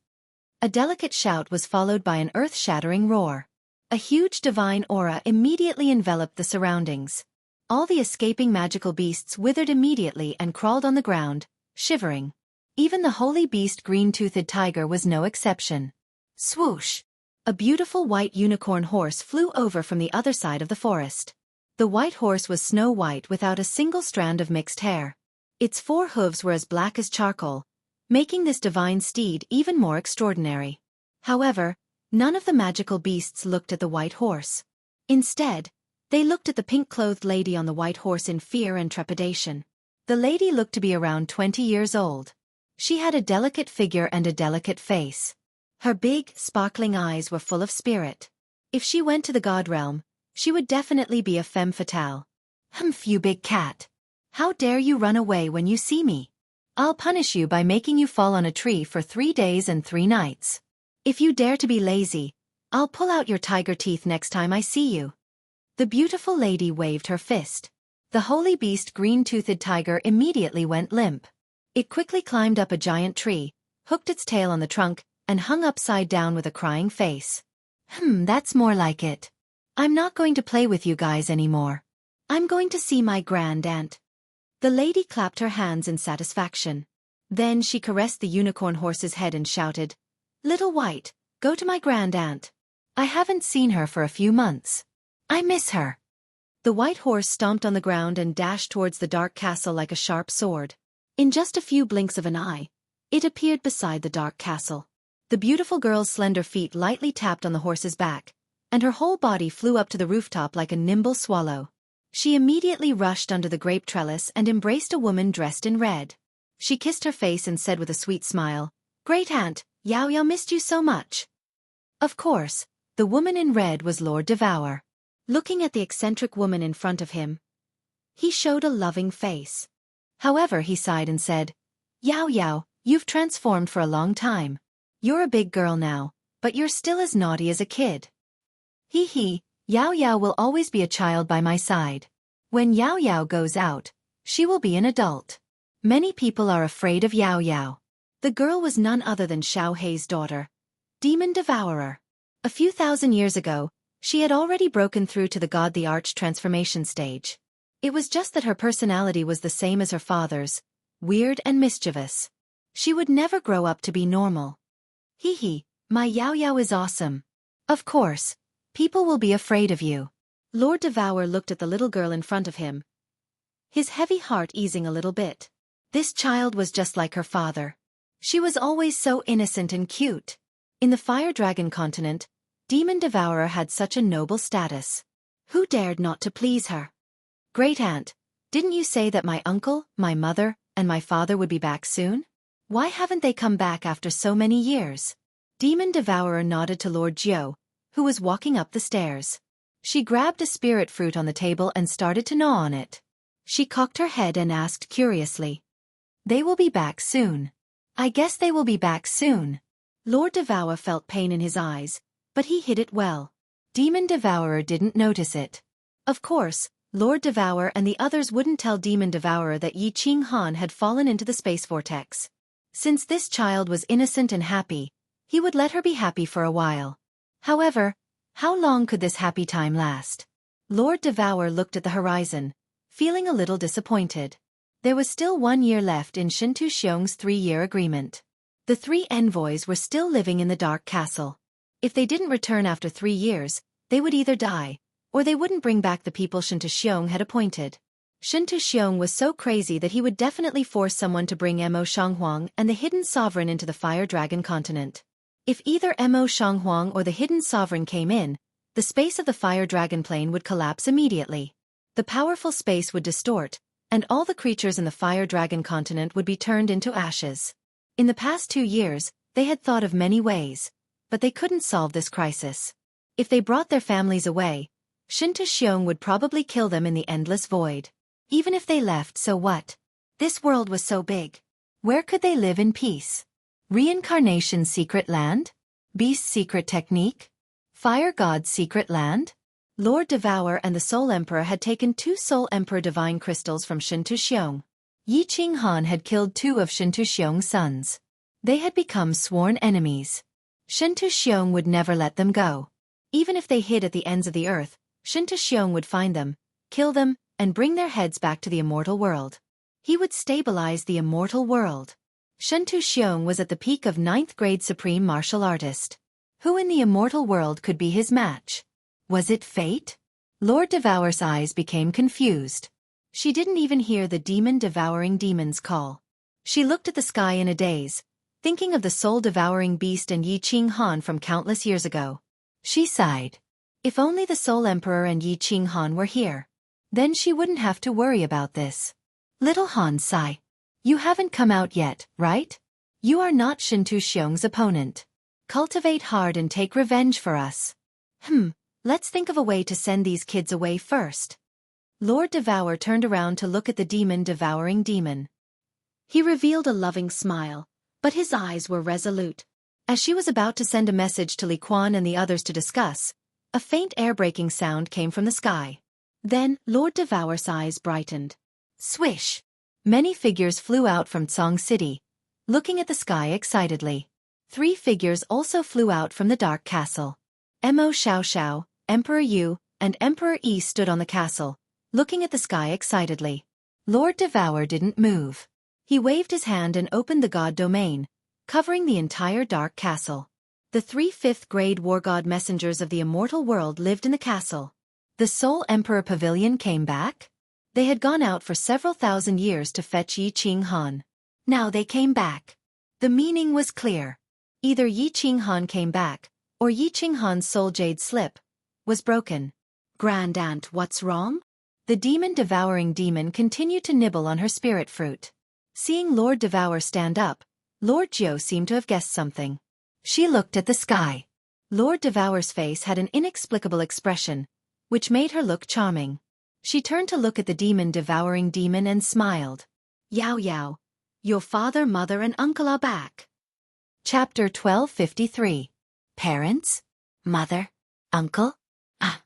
S1: A delicate shout was followed by an earth-shattering roar. A huge divine aura immediately enveloped the surroundings. All the escaping magical beasts withered immediately and crawled on the ground, shivering. Even the holy beast Green-Toothed Tiger was no exception. Swoosh! A beautiful white unicorn horse flew over from the other side of the forest. The white horse was snow white without a single strand of mixed hair. Its 4 hooves were as black as charcoal, making this divine steed even more extraordinary. However, none of the magical beasts looked at the white horse. Instead, they looked at the pink-clothed lady on the white horse in fear and trepidation. The lady looked to be around 20 years old. She had a delicate figure and a delicate face. Her big, sparkling eyes were full of spirit. If she went to the god realm, she would definitely be a femme fatale. Humph, you big cat. How dare you run away when you see me? I'll punish you by making you fall on a tree for 3 days and 3 nights. If you dare to be lazy, I'll pull out your tiger teeth next time I see you. The beautiful lady waved her fist. The holy beast green-toothed tiger immediately went limp. It quickly climbed up a giant tree, hooked its tail on the trunk, and hung upside down with a crying face. That's more like it. I'm not going to play with you guys anymore. I'm going to see my grand-aunt. The lady clapped her hands in satisfaction. Then she caressed the unicorn horse's head and shouted, "Little White, go to my grand-aunt. I haven't seen her for a few months. I miss her." The white horse stomped on the ground and dashed towards the dark castle like a sharp sword. In just a few blinks of an eye, it appeared beside the dark castle. The beautiful girl's slender feet lightly tapped on the horse's back, and her whole body flew up to the rooftop like a nimble swallow. She immediately rushed under the grape trellis and embraced a woman dressed in red. She kissed her face and said with a sweet smile, "Great aunt, Yao Yao missed you so much." Of course, the woman in red was Lord Devour. Looking at the eccentric woman in front of him, he showed a loving face. However, he sighed and said, "Yao Yao, you've transformed for a long time. You're a big girl now, but you're still as naughty as a kid." He, Yao Yao will always be a child by my side. When Yao Yao goes out, she will be an adult. Many people are afraid of Yao Yao. The girl was none other than Xiao Hei's daughter, Demon Devourer. A few thousand years ago, she had already broken through to the God the Arch transformation stage. It was just that her personality was the same as her father's, weird and mischievous. She would never grow up to be normal. My Yao Yao is awesome. Of course, people will be afraid of you. Lord Devour looked at the little girl in front of him, his heavy heart easing a little bit. This child was just like her father. She was always so innocent and cute. In the Fire Dragon continent, Demon Devourer had such a noble status. Who dared not to please her? "Great aunt, didn't you say that my uncle, my mother, and my father would be back soon? Why haven't they come back after so many years?" Demon Devourer nodded to Lord Jiao, who was walking up the stairs. She grabbed a spirit fruit on the table and started to gnaw on it. She cocked her head and asked curiously, "They will be back soon. I guess they will be back soon." Lord Devour felt pain in his eyes, but he hid it well. Demon Devourer didn't notice it. Of course, Lord Devour and the others wouldn't tell Demon Devourer that Yi Qing Han had fallen into the space vortex. Since this child was innocent and happy, he would let her be happy for a while. However, how long could this happy time last? Lord Devour looked at the horizon, feeling a little disappointed. There was still 1 year left in Shintu Xiong's 3-year agreement. The 3 envoys were still living in the Dark Castle. If they didn't return after 3 years, they would either die, or they wouldn't bring back the people Shintu Xiong had appointed. Shintu Xiong was so crazy that he would definitely force someone to bring Mo Shanghuang and the Hidden Sovereign into the Fire Dragon continent. If either Mo Shanghuang or the Hidden Sovereign came in, the space of the Fire Dragon plane would collapse immediately. The powerful space would distort, and all the creatures in the Fire Dragon continent would be turned into ashes. In the past 2 years, they had thought of many ways, but they couldn't solve this crisis. If they brought their families away, Shintu Xiong would probably kill them in the endless void. Even if they left, so what? This world was so big. Where could they live in peace? Reincarnation's secret land? Beast's secret technique? Fire God's secret land? Lord Devour and the Soul Emperor had taken 2 Soul Emperor divine crystals from Shintu Xiong. Yi Qing Han had killed 2 of Shintu Xiong's sons. They had become sworn enemies. Shintu Xiong would never let them go. Even if they hid at the ends of the earth, Shintu Xiong would find them, kill them, and bring their heads back to the immortal world. He would stabilize the immortal world. Shintu Xiong was at the peak of 9th grade supreme martial artist. Who in the immortal world could be his match? Was it fate? Lord Devour's eyes became confused. She didn't even hear the demon-devouring demon's call. She looked at the sky in a daze, thinking of the soul-devouring beast and Yi Qing Han from countless years ago. She sighed. If only the Soul Emperor and Yi Qing Han were here. Then she wouldn't have to worry about this. Little Han sigh. You haven't come out yet, right? You are not Shintu Xiong's opponent. Cultivate hard and take revenge for us. Let's think of a way to send these kids away first. Lord Devour turned around to look at the demon-devouring demon. He revealed a loving smile, but his eyes were resolute. As she was about to send a message to Li Quan and the others to discuss, a faint air-breaking sound came from the sky. Then, Lord Devour's eyes brightened. Swish! Many figures flew out from Tsong City, looking at the sky excitedly. 3 figures also flew out from the dark castle. Mo Xiao Xiao, Emperor Yu, and Emperor Yi stood on the castle, looking at the sky excitedly. Lord Devour didn't move. He waved his hand and opened the god domain, covering the entire dark castle. The 3 5th-grade war god messengers of the immortal world lived in the castle. The Soul Emperor Pavilion came back? They had gone out for several thousand years to fetch Yi Qing Han. Now they came back. The meaning was clear. Either Yi Qing Han came back, or Yi Qing Han's soul jade slip was broken. Grand Aunt, what's wrong? The demon-devouring demon continued to nibble on her spirit fruit. Seeing Lord Devour stand up, Lord Jiu seemed to have guessed something. She looked at the sky. Lord Devour's face had an inexplicable expression, which made her look charming. She turned to look at the demon-devouring demon and smiled. Yao Yao, your father, mother and uncle are back. Chapter 1253. Parents? Mother? Uncle? Ah.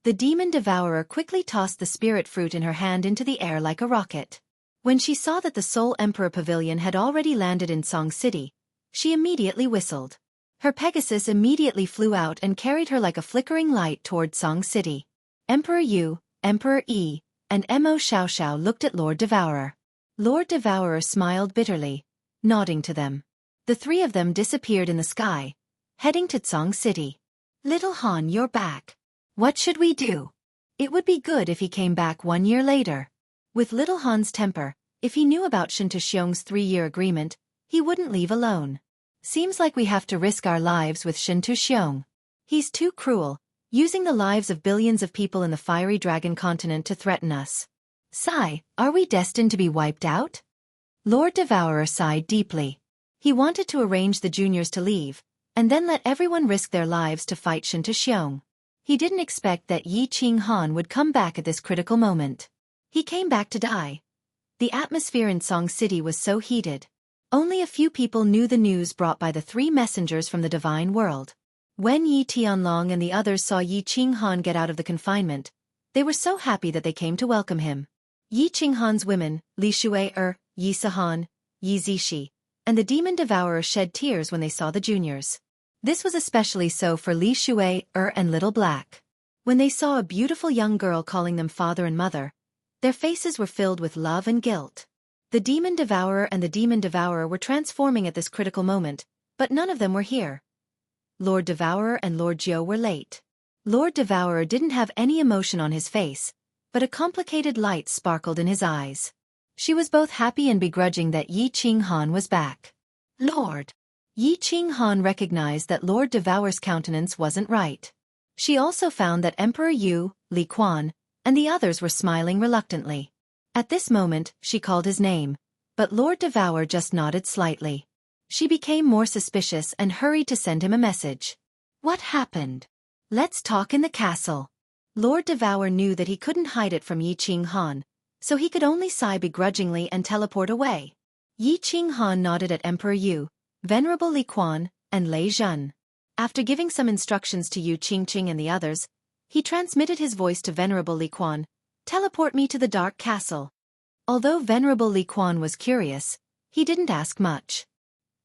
S1: The demon-devourer quickly tossed the spirit fruit in her hand into the air like a rocket. When she saw that the Soul Emperor Pavilion had already landed in Song City, she immediately whistled. Her Pegasus immediately flew out and carried her like a flickering light toward Song City. Emperor Yu, Emperor Yi, and Mo Xiao Xiao looked at Lord Devourer. Lord Devourer smiled bitterly, nodding to them. The 3 of them disappeared in the sky, heading to Tsong City. Little Han, you're back. What should we do? It would be good if he came back 1 year later. With Little Han's temper, if he knew about Shen Tuxiong's 3-year agreement, he wouldn't leave alone. Seems like we have to risk our lives with Shen Tuxiong. He's too cruel, using the lives of billions of people in the fiery dragon continent to threaten us. Sigh, are we destined to be wiped out? Lord Devourer sighed deeply. He wanted to arrange the juniors to leave, and then let everyone risk their lives to fight Shen Tuxiong. He didn't expect that Yi Qing Han would come back at this critical moment. He came back to die. The atmosphere in Song City was so heated. Only a few people knew the news brought by the 3 messengers from the divine world. When Yi Tianlong and the others saw Yi Qing Han get out of the confinement, they were so happy that they came to welcome him. Yi Qing Han's women, Li Shui Yi Sahan, Yi Zixi, and the demon devourer shed tears when they saw the juniors. This was especially so for Li Shui and Little Black. When they saw a beautiful young girl calling them father and mother, their faces were filled with love and guilt. The demon devourer and the demon devourer were transforming at this critical moment, but none of them were here. Lord Devourer and Lord Jiu were late. Lord Devourer didn't have any emotion on his face, but a complicated light sparkled in his eyes. She was both happy and begrudging that Yi Qing Han was back. Lord! Yi Qing Han recognized that Lord Devourer's countenance wasn't right. She also found that Emperor Yu, Li Quan, and the others were smiling reluctantly. At this moment, she called his name, but Lord Devour just nodded slightly. She became more suspicious and hurried to send him a message. What happened? Let's talk in the castle. Lord Devour knew that he couldn't hide it from Yi Qing Han, so he could only sigh begrudgingly and teleport away. Yi Qing Han nodded at Emperor Yu, Venerable Li Quan, and Lei Zhen. After giving some instructions to Yu Qingqing and the others, he transmitted his voice to Venerable Li Quan, teleport me to the Dark Castle. Although Venerable Li Quan was curious, he didn't ask much.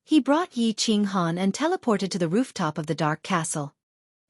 S1: He brought Yi Qing Han and teleported to the rooftop of the Dark Castle.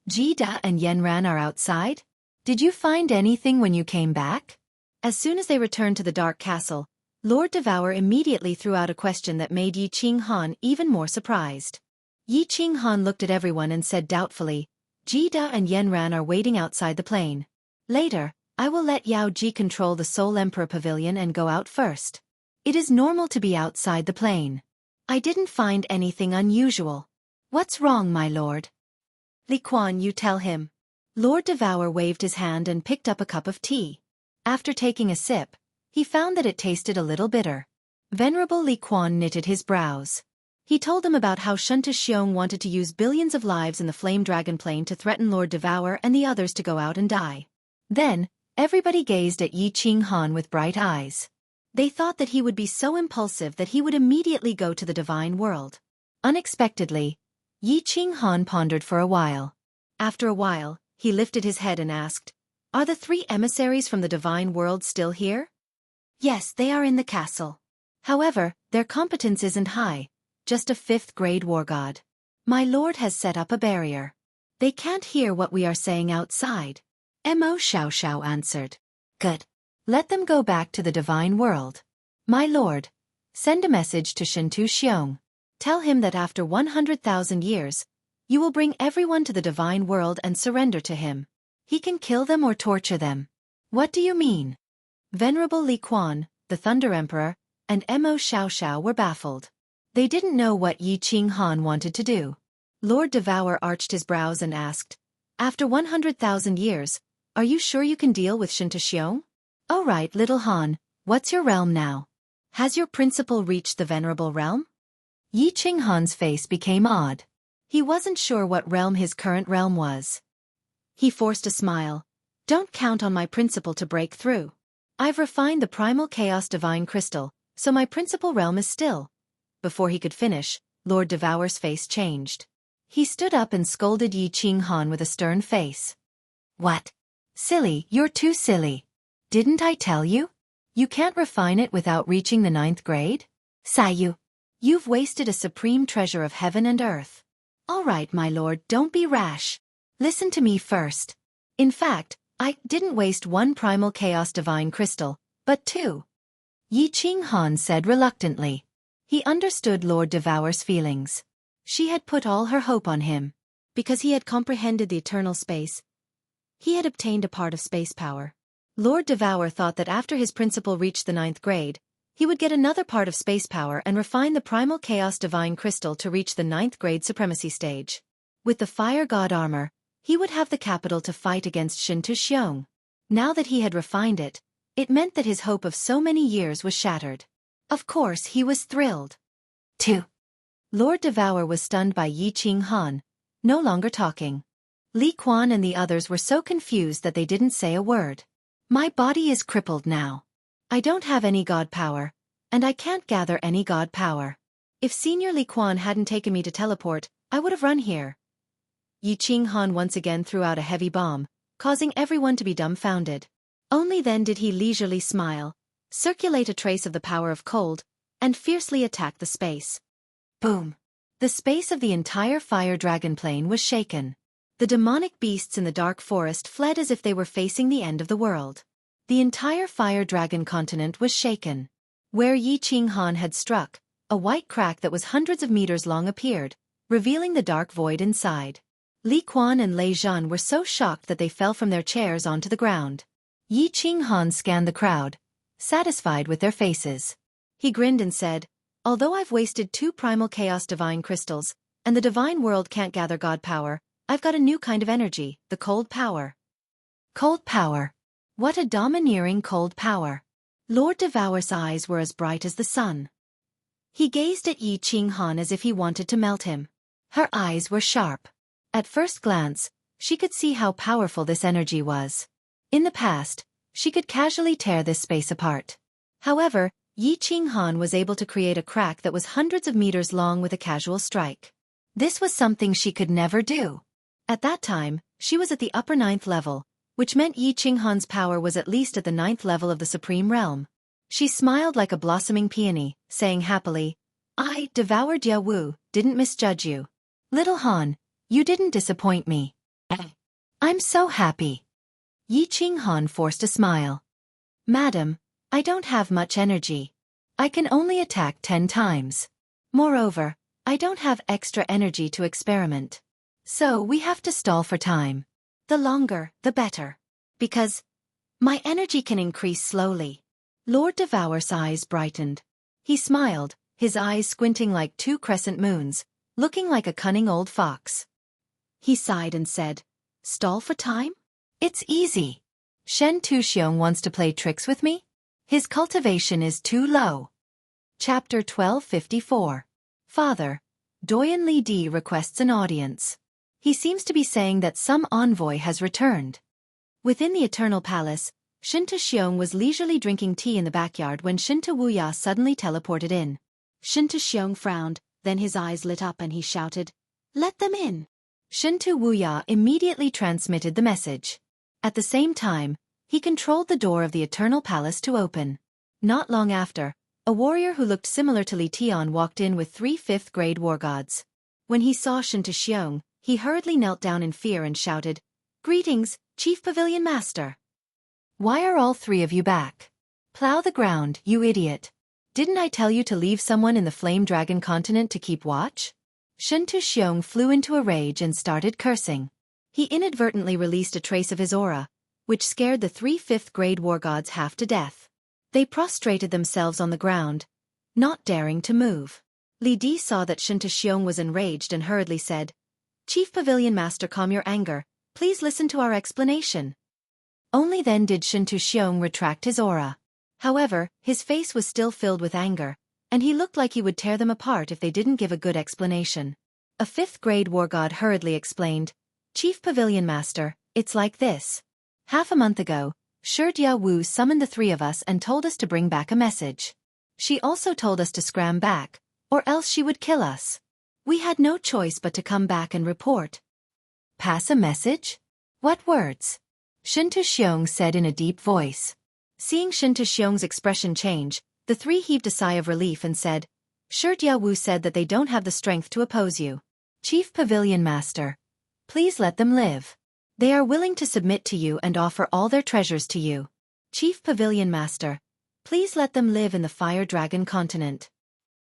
S1: Jida and Yenran are outside? Did you find anything when you came back? As soon as they returned to the Dark Castle, Lord Devour immediately threw out a question that made Yi Qing Han even more surprised. Yi Qing Han looked at everyone and said doubtfully, Jida and Yenran are waiting outside the plane. Later, I will let Yao Ji control the Soul Emperor Pavilion and go out first. It is normal to be outside the plane. I didn't find anything unusual. What's wrong, my lord? Li Quan, you tell him. Lord Devour waved his hand and picked up a cup of tea. After taking a sip, he found that it tasted a little bitter. Venerable Li Quan knitted his brows. He told them about how Shen Tuxiong wanted to use billions of lives in the Flame Dragon plane to threaten Lord Devour and the others to go out and die. Then, everybody gazed at Yi Qing Han with bright eyes. They thought that he would be so impulsive that he would immediately go to the divine world. Unexpectedly, Yi Qinghan pondered for a while. After a while, he lifted his head and asked, "Are the 3 emissaries from the divine world still here?" "Yes, they are in the castle. However, their competence isn't high, just a 5th-grade war god. My lord has set up a barrier. They can't hear what we are saying outside." Mo Xiao answered. "Good. Let them go back to the divine world. My lord, send a message to Shintu Xiong. Tell him that after 100,000 years, you will bring everyone to the divine world and surrender to him. He can kill them or torture them." "What do you mean?" Venerable Li Quan, the Thunder Emperor, and Mo Xiao were baffled. They didn't know what Yi Qinghan wanted to do. Lord Devour arched his brows and asked, "After 100,000 years, are you sure you can deal with Shinta Xiong?" "Oh right, little Han, what's your realm now? Has your principal reached the venerable realm?" Yi Qinghan's face became odd. He wasn't sure what realm his current realm was. He forced a smile. "Don't count on my principal to break through. I've refined the primal chaos divine crystal, so my principal realm is still." Before he could finish, Lord Devour's face changed. He stood up and scolded Yi Qinghan with a stern face. "What? Silly, you're too silly. Didn't I tell you? You can't refine it without reaching the 9th grade? Sayu, you've wasted a supreme treasure of heaven and earth." "All right, my lord, don't be rash. Listen to me first. In fact, I didn't waste 1 primal chaos divine crystal, but 2. Yi Qinghan said reluctantly. He understood Lord Devour's feelings. She had put all her hope on him. Because he had comprehended the eternal space, he had obtained a part of space power. Lord Devour thought that after his principal reached the 9th grade, he would get another part of space power and refine the primal chaos divine crystal to reach the 9th grade supremacy stage. With the fire god armor, he would have the capital to fight against Shintu Xiong. Now that he had refined it, it meant that his hope of so many years was shattered. Of course he was thrilled. 2. Lord Devour was stunned by Yi Qinghan, no longer talking. Li Quan and the others were so confused that they didn't say a word. "My body is crippled now. I don't have any god power, and I can't gather any god power. If Senior Li Quan hadn't taken me to teleport, I would have run here." Yi Qinghan once again threw out a heavy bomb, causing everyone to be dumbfounded. Only then did he leisurely smile, circulate a trace of the power of cold, and fiercely attack the space. Boom! The space of the entire fire dragon plane was shaken. The demonic beasts in the dark forest fled as if they were facing the end of the world. The entire fire dragon continent was shaken. Where Yi Qinghan had struck, a white crack that was hundreds of meters long appeared, revealing the dark void inside. Li Quan and Lei Zhan were so shocked that they fell from their chairs onto the ground. Yi Qinghan scanned the crowd, satisfied with their faces. He grinned and said, "Although I've wasted 2 primal chaos divine crystals, and the divine world can't gather god power, I've got a new kind of energy, the cold power." Cold power. What a domineering cold power. Lord Devour's eyes were as bright as the sun. He gazed at Yi Qinghan as if he wanted to melt him. Her eyes were sharp. At first glance, she could see how powerful this energy was. In the past, she could casually tear this space apart. However, Yi Qinghan was able to create a crack that was hundreds of meters long with a casual strike. This was something she could never do. At that time, she was at the upper 9th level, which meant Yi Qinghan's power was at least at the 9th level of the Supreme Realm. She smiled like a blossoming peony, saying happily, "I, Devour Jia Wu, didn't misjudge you. Little Han, you didn't disappoint me. I'm so happy." Yi Qinghan forced a smile. "Madam, I don't have much energy. I can only attack 10 times. Moreover, I don't have extra energy to experiment. So we have to stall for time. The longer, the better. Because my energy can increase slowly." Lord Devour's eyes brightened. He smiled, his eyes squinting like 2 crescent moons, looking like a cunning old fox. He sighed and said, "Stall for time? It's easy. Shen Tuxiong wants to play tricks with me? His cultivation is too low." Chapter 1254. Father, Doyen Li Di requests an audience. He seems to be saying that some envoy has returned. Within the Eternal Palace, Shinta Xiong was leisurely drinking tea in the backyard when Shinta Wuya suddenly teleported in. Shinta Xiong frowned, then his eyes lit up and he shouted, Let them in. Shinto Wuya immediately transmitted the message. At the same time, he controlled the door of the Eternal Palace to open. Not long after, a warrior who looked similar to Li Tian walked in with 3 5th-grade war gods. When he saw Shinto Xiong, he hurriedly knelt down in fear and shouted, "Greetings, Chief Pavilion Master. Why are all 3 of you back? Plow the ground, you idiot. Didn't I tell you to leave someone in the Flame Dragon continent to keep watch?" Shinto Xiong flew into a rage and started cursing. He inadvertently released a trace of his aura, which scared the 3 5th-grade war gods half to death. They prostrated themselves on the ground, not daring to move. Li Di saw that Shinto Xiong was enraged and hurriedly said, "Chief Pavilion Master, calm your anger. Please listen to our explanation." Only then did Shinto Xiong retract his aura. However, his face was still filled with anger, and he looked like he would tear them apart if they didn't give a good explanation. A 5th-grade war god hurriedly explained, "Chief Pavilion Master, it's like this. Half a month ago, Shijia Wu summoned the 3 of us and told us to bring back a message. She also told us to scram back, or else she would kill us. We had no choice but to come back and report." "Pass a message? What words?" Shinto Xiong said in a deep voice. Seeing Shinto Xiong's expression change, the 3 heaved a sigh of relief and said, "Shijia Wu said that they don't have the strength to oppose you. Chief Pavilion Master, please let them live. They are willing to submit to you and offer all their treasures to you. Chief Pavilion Master, please let them live in the Fire Dragon continent."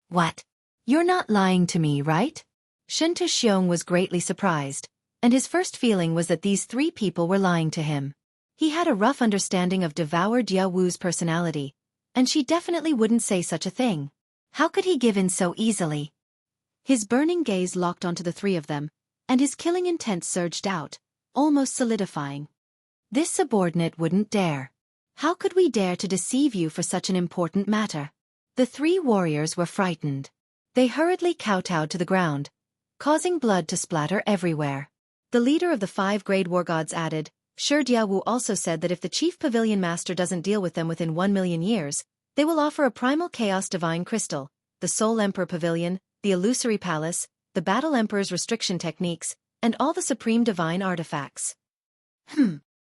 S1: "What? You're not lying to me, right?" Shinto Xiong was greatly surprised, and his first feeling was that these 3 people were lying to him. He had a rough understanding of Devour Jia Wu's personality, and she definitely wouldn't say such a thing. How could he give in so easily? His burning gaze locked onto the 3 of them, and his killing intent surged out, almost solidifying. "This subordinate wouldn't dare. How could we dare to deceive you for such an important matter?" The 3 warriors were frightened. They hurriedly kowtowed to the ground, causing blood to splatter everywhere. The leader of the 5 grade war gods added, "Shijia Wu also said that if the Chief Pavilion Master doesn't deal with them within 1,000,000 years, they will offer a primal chaos divine crystal, the Soul Emperor Pavilion, the Illusory Palace, the Battle Emperor's restriction techniques, and all the supreme divine artifacts."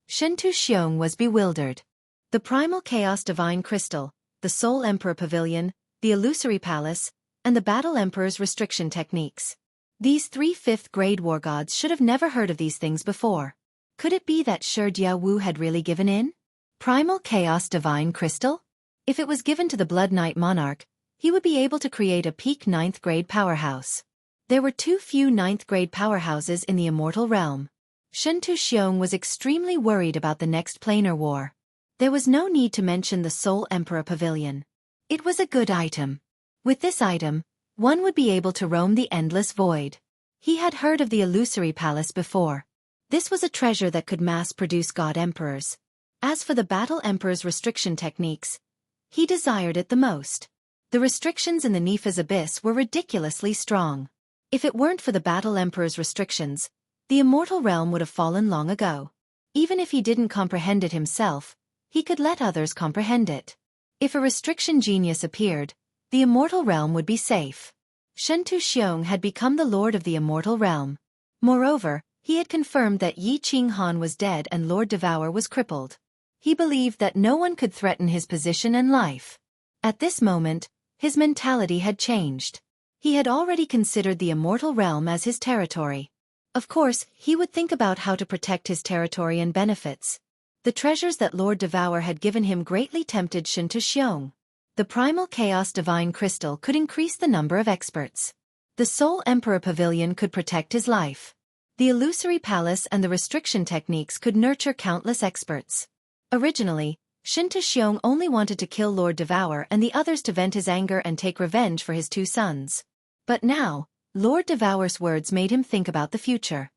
S1: Shinto Xiong was bewildered. The primal chaos divine crystal, the Soul Emperor Pavilion, the Illusory Palace, and the Battle Emperor's restriction techniques. These 3 5th-grade war gods should have never heard of these things before. Could it be that Shijia Wu had really given in? Primal chaos divine crystal? If it was given to the Blood Knight monarch, he would be able to create a peak 9th-grade powerhouse. There were too few 9th-grade powerhouses in the immortal realm. Shinto Xiong was extremely worried about the next planar war. There was no need to mention the Soul Emperor Pavilion. It was a good item. With this item, one would be able to roam the endless void. He had heard of the Illusory Palace before. This was a treasure that could mass-produce god emperors. As for the Battle Emperor's restriction techniques, he desired it the most. The restrictions in the Nepha's Abyss were ridiculously strong. If it weren't for the Battle Emperor's restrictions, the immortal realm would have fallen long ago. Even if he didn't comprehend it himself, he could let others comprehend it. If a restriction genius appeared, the immortal realm would be safe. Shinto Xiong had become the lord of the immortal realm. Moreover, he had confirmed that Yi Qinghan was dead and Lord Devour was crippled. He believed that no one could threaten his position and life. At this moment, his mentality had changed. He had already considered the immortal realm as his territory. Of course, he would think about how to protect his territory and benefits. The treasures that Lord Devour had given him greatly tempted Shinto Xiong. The Primal Chaos Divine Crystal could increase the number of experts. The Soul Emperor Pavilion could protect his life. The Illusory Palace and the restriction techniques could nurture countless experts. Originally, Shinto Xiong only wanted to kill Lord Devour and the others to vent his anger and take revenge for his 2 sons. But now, Lord Devour's words made him think about the future.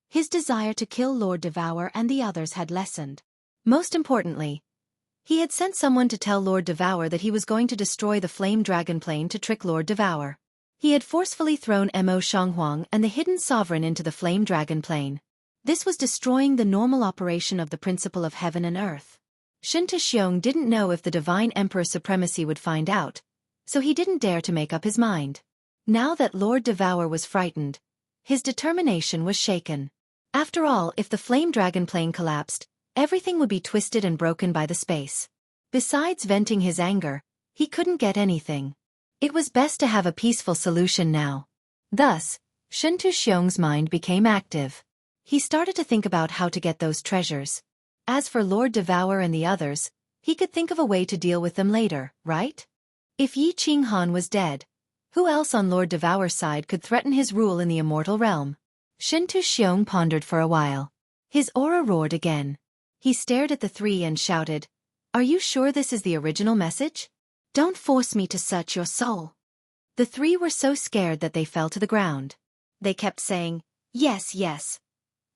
S1: His desire to kill Lord Devour and the others had lessened. Most importantly, he had sent someone to tell Lord Devour that he was going to destroy the Flame Dragon Plane to trick Lord Devour. He had forcefully thrown Mo Shanghuang and the Hidden Sovereign into the Flame Dragon Plane. This was destroying the normal operation of the principle of heaven and earth. Shinto Xiong didn't know if the Divine Emperor's supremacy would find out, so he didn't dare to make up his mind. Now that Lord Devour was frightened, His determination was shaken. After all, if the flame dragon plane collapsed, everything would be twisted and broken by the space. Besides venting his anger, he couldn't get anything. It was best to have a peaceful solution now. Thus, Shen Tuxiong's mind became active. He started to think about how to get those treasures. As for Lord Devour and the others, he could think of a way to deal with them later, right? If Yi Qinghan was dead, who else on Lord Devour's side could threaten his rule in the immortal realm? Shen Tuxiong pondered for a while. His aura roared again. He stared at the three and shouted, "Are you sure this is the original message? Don't force me to search your soul." The three were so scared that they fell to the ground. They kept saying, "Yes, yes.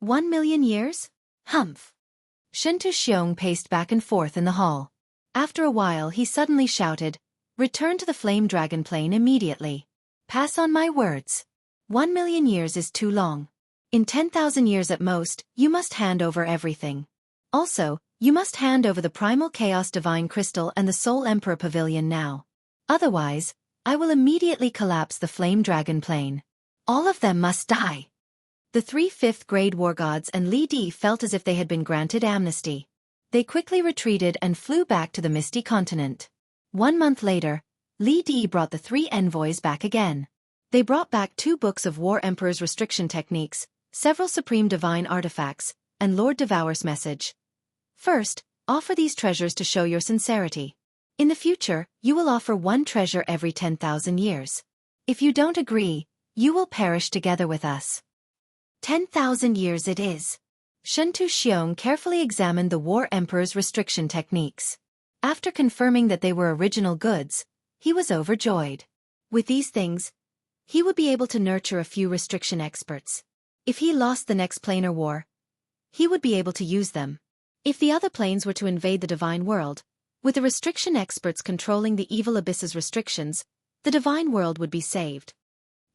S1: 1,000,000 years? Humph." Shen Tuxiong paced back and forth in the hall. After a while he suddenly shouted, "Return to the flame dragon plane immediately. Pass on my words. 1,000,000 years is too long. In 10,000 years at most, you must hand over everything. Also, you must hand over the Primal Chaos Divine Crystal and the Soul Emperor Pavilion now. Otherwise, I will immediately collapse the flame dragon plane. All of them must die." The three fifth-grade war gods and Li Di felt as if they had been granted amnesty. They quickly retreated and flew back to the Misty Continent. 1 month later, Li Di brought the three envoys back again. They brought back 2 books of War Emperor's restriction techniques, several Supreme Divine artifacts, and Lord Devour's message. First, offer these treasures to show your sincerity. In the future, you will offer 1 treasure every 10,000 years. If you don't agree, you will perish together with us. 10,000 years it is. Shen Tuxiong carefully examined the War Emperor's restriction techniques. After confirming that they were original goods, he was overjoyed. With these things, he would be able to nurture a few restriction experts. If he lost the next planar war, he would be able to use them. If the other planes were to invade the divine world, with the restriction experts controlling the evil abyss's restrictions, the divine world would be saved.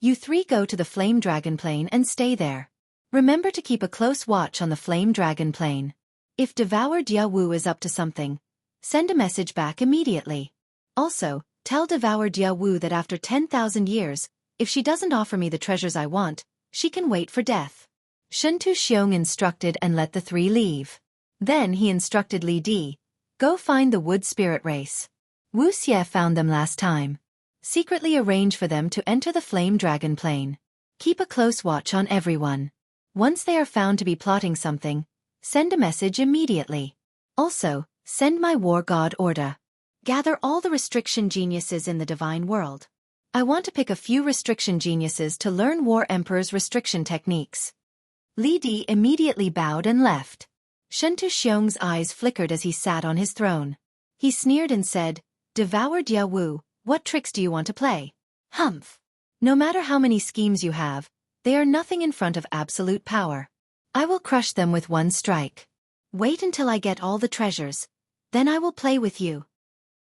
S1: You three go to the flame dragon plane and stay there. Remember to keep a close watch on the flame dragon plane. If Devour Diawu is up to something, send a message back immediately. Also, tell Devour Diawu that after 10,000 years, if she doesn't offer me the treasures I want, she can wait for death." Shen Tuxiong instructed and let the three leave. Then he instructed Li Di, "Go find the wood spirit race. Wu Xie found them last time. Secretly arrange for them to enter the flame dragon plane. Keep a close watch on everyone. Once they are found to be plotting something, send a message immediately. Also, send my war god Orda. Gather all the restriction geniuses in the divine world. I want to pick a few restriction geniuses to learn War Emperor's restriction techniques." Li Di immediately bowed and left. Shen Tuxiong's eyes flickered as he sat on his throne. He sneered and said, "Devour Diawu, what tricks do you want to play? Humph! No matter how many schemes you have, they are nothing in front of absolute power. I will crush them with 1 strike. Wait until I get all the treasures, then I will play with you."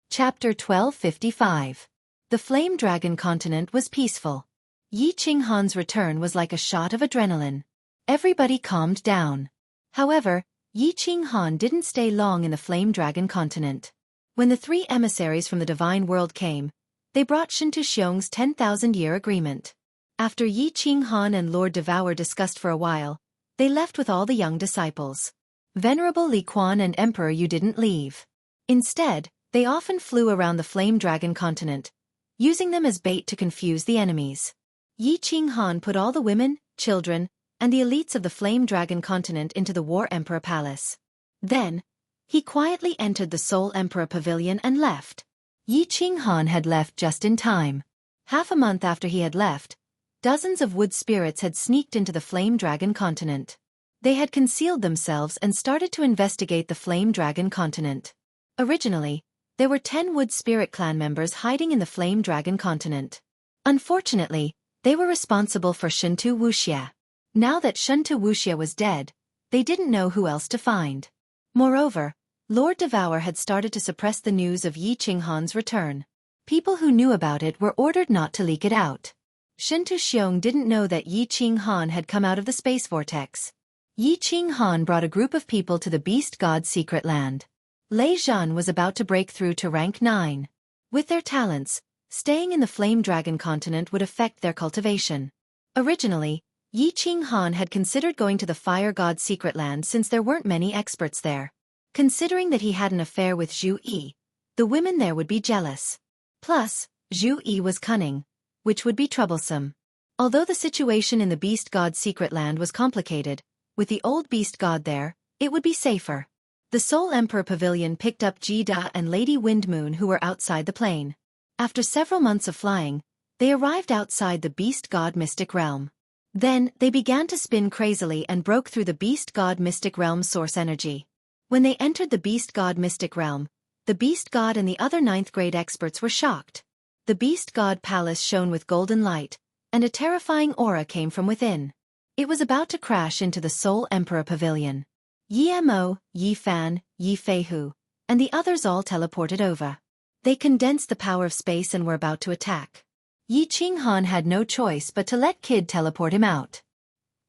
S1: Chapter 1255. The Flame Dragon Continent was peaceful. Yi Qinghan's return was like a shot of adrenaline. Everybody calmed down. However, Yi Qinghan didn't stay long in the Flame Dragon Continent. When the 3 emissaries from the divine world came, they brought Shen Tuxiong's 10,000-year agreement. After Yi Qinghan and Lord Devour discussed for a while, they left with all the young disciples. Venerable Li Quan and Emperor Yu didn't leave. Instead, they often flew around the Flame Dragon Continent, using them as bait to confuse the enemies. Yi Qinghan put all the women, children, and the elites of the Flame Dragon Continent into the War Emperor Palace. Then, he quietly entered the Soul Emperor Pavilion and left. Yi Qinghan had left just in time. Half a month after he had left, dozens of wood spirits had sneaked into the Flame Dragon Continent. They had concealed themselves and started to investigate the Flame Dragon Continent. Originally, there were 10 wood spirit clan members hiding in the Flame Dragon Continent. Unfortunately, they were responsible for Shentu Wuxia. Now that Shentu Wuxia was dead, they didn't know who else to find. Moreover, Lord Devour had started to suppress the news of Yi Qinghan's return. People who knew about it were ordered not to leak it out. Shen Tuxiong didn't know that Yi Qinghan had come out of the space vortex. Yi Qinghan brought a group of people to the Beast God's secret land. Lei Zhan was about to break through to rank 9. With their talents, staying in the Flame Dragon Continent would affect their cultivation. Originally, Yi Qinghan had considered going to the Fire God's secret land since there weren't many experts there. Considering that he had an affair with Zhu Yi, the women there would be jealous. Plus, Zhu Yi was cunning, which would be troublesome. Although the situation in the Beast God's secret land was complicated, with the old Beast God there, it would be safer. The Soul Emperor Pavilion picked up Jida and Lady Windmoon who were outside the plane. After several months of flying, they arrived outside the Beast God Mystic Realm. Then, they began to spin crazily and broke through the Beast God Mystic Realm's source energy. When they entered the Beast God Mystic Realm, the Beast God and the other 9th grade experts were shocked. The Beast God Palace shone with golden light, and a terrifying aura came from within. It was about to crash into the Soul Emperor Pavilion. Yi Mo, Yi Fan, Yi Feihu, and the others all teleported over. They condensed the power of space and were about to attack. Yi Qinghan had no choice but to let Kid teleport him out.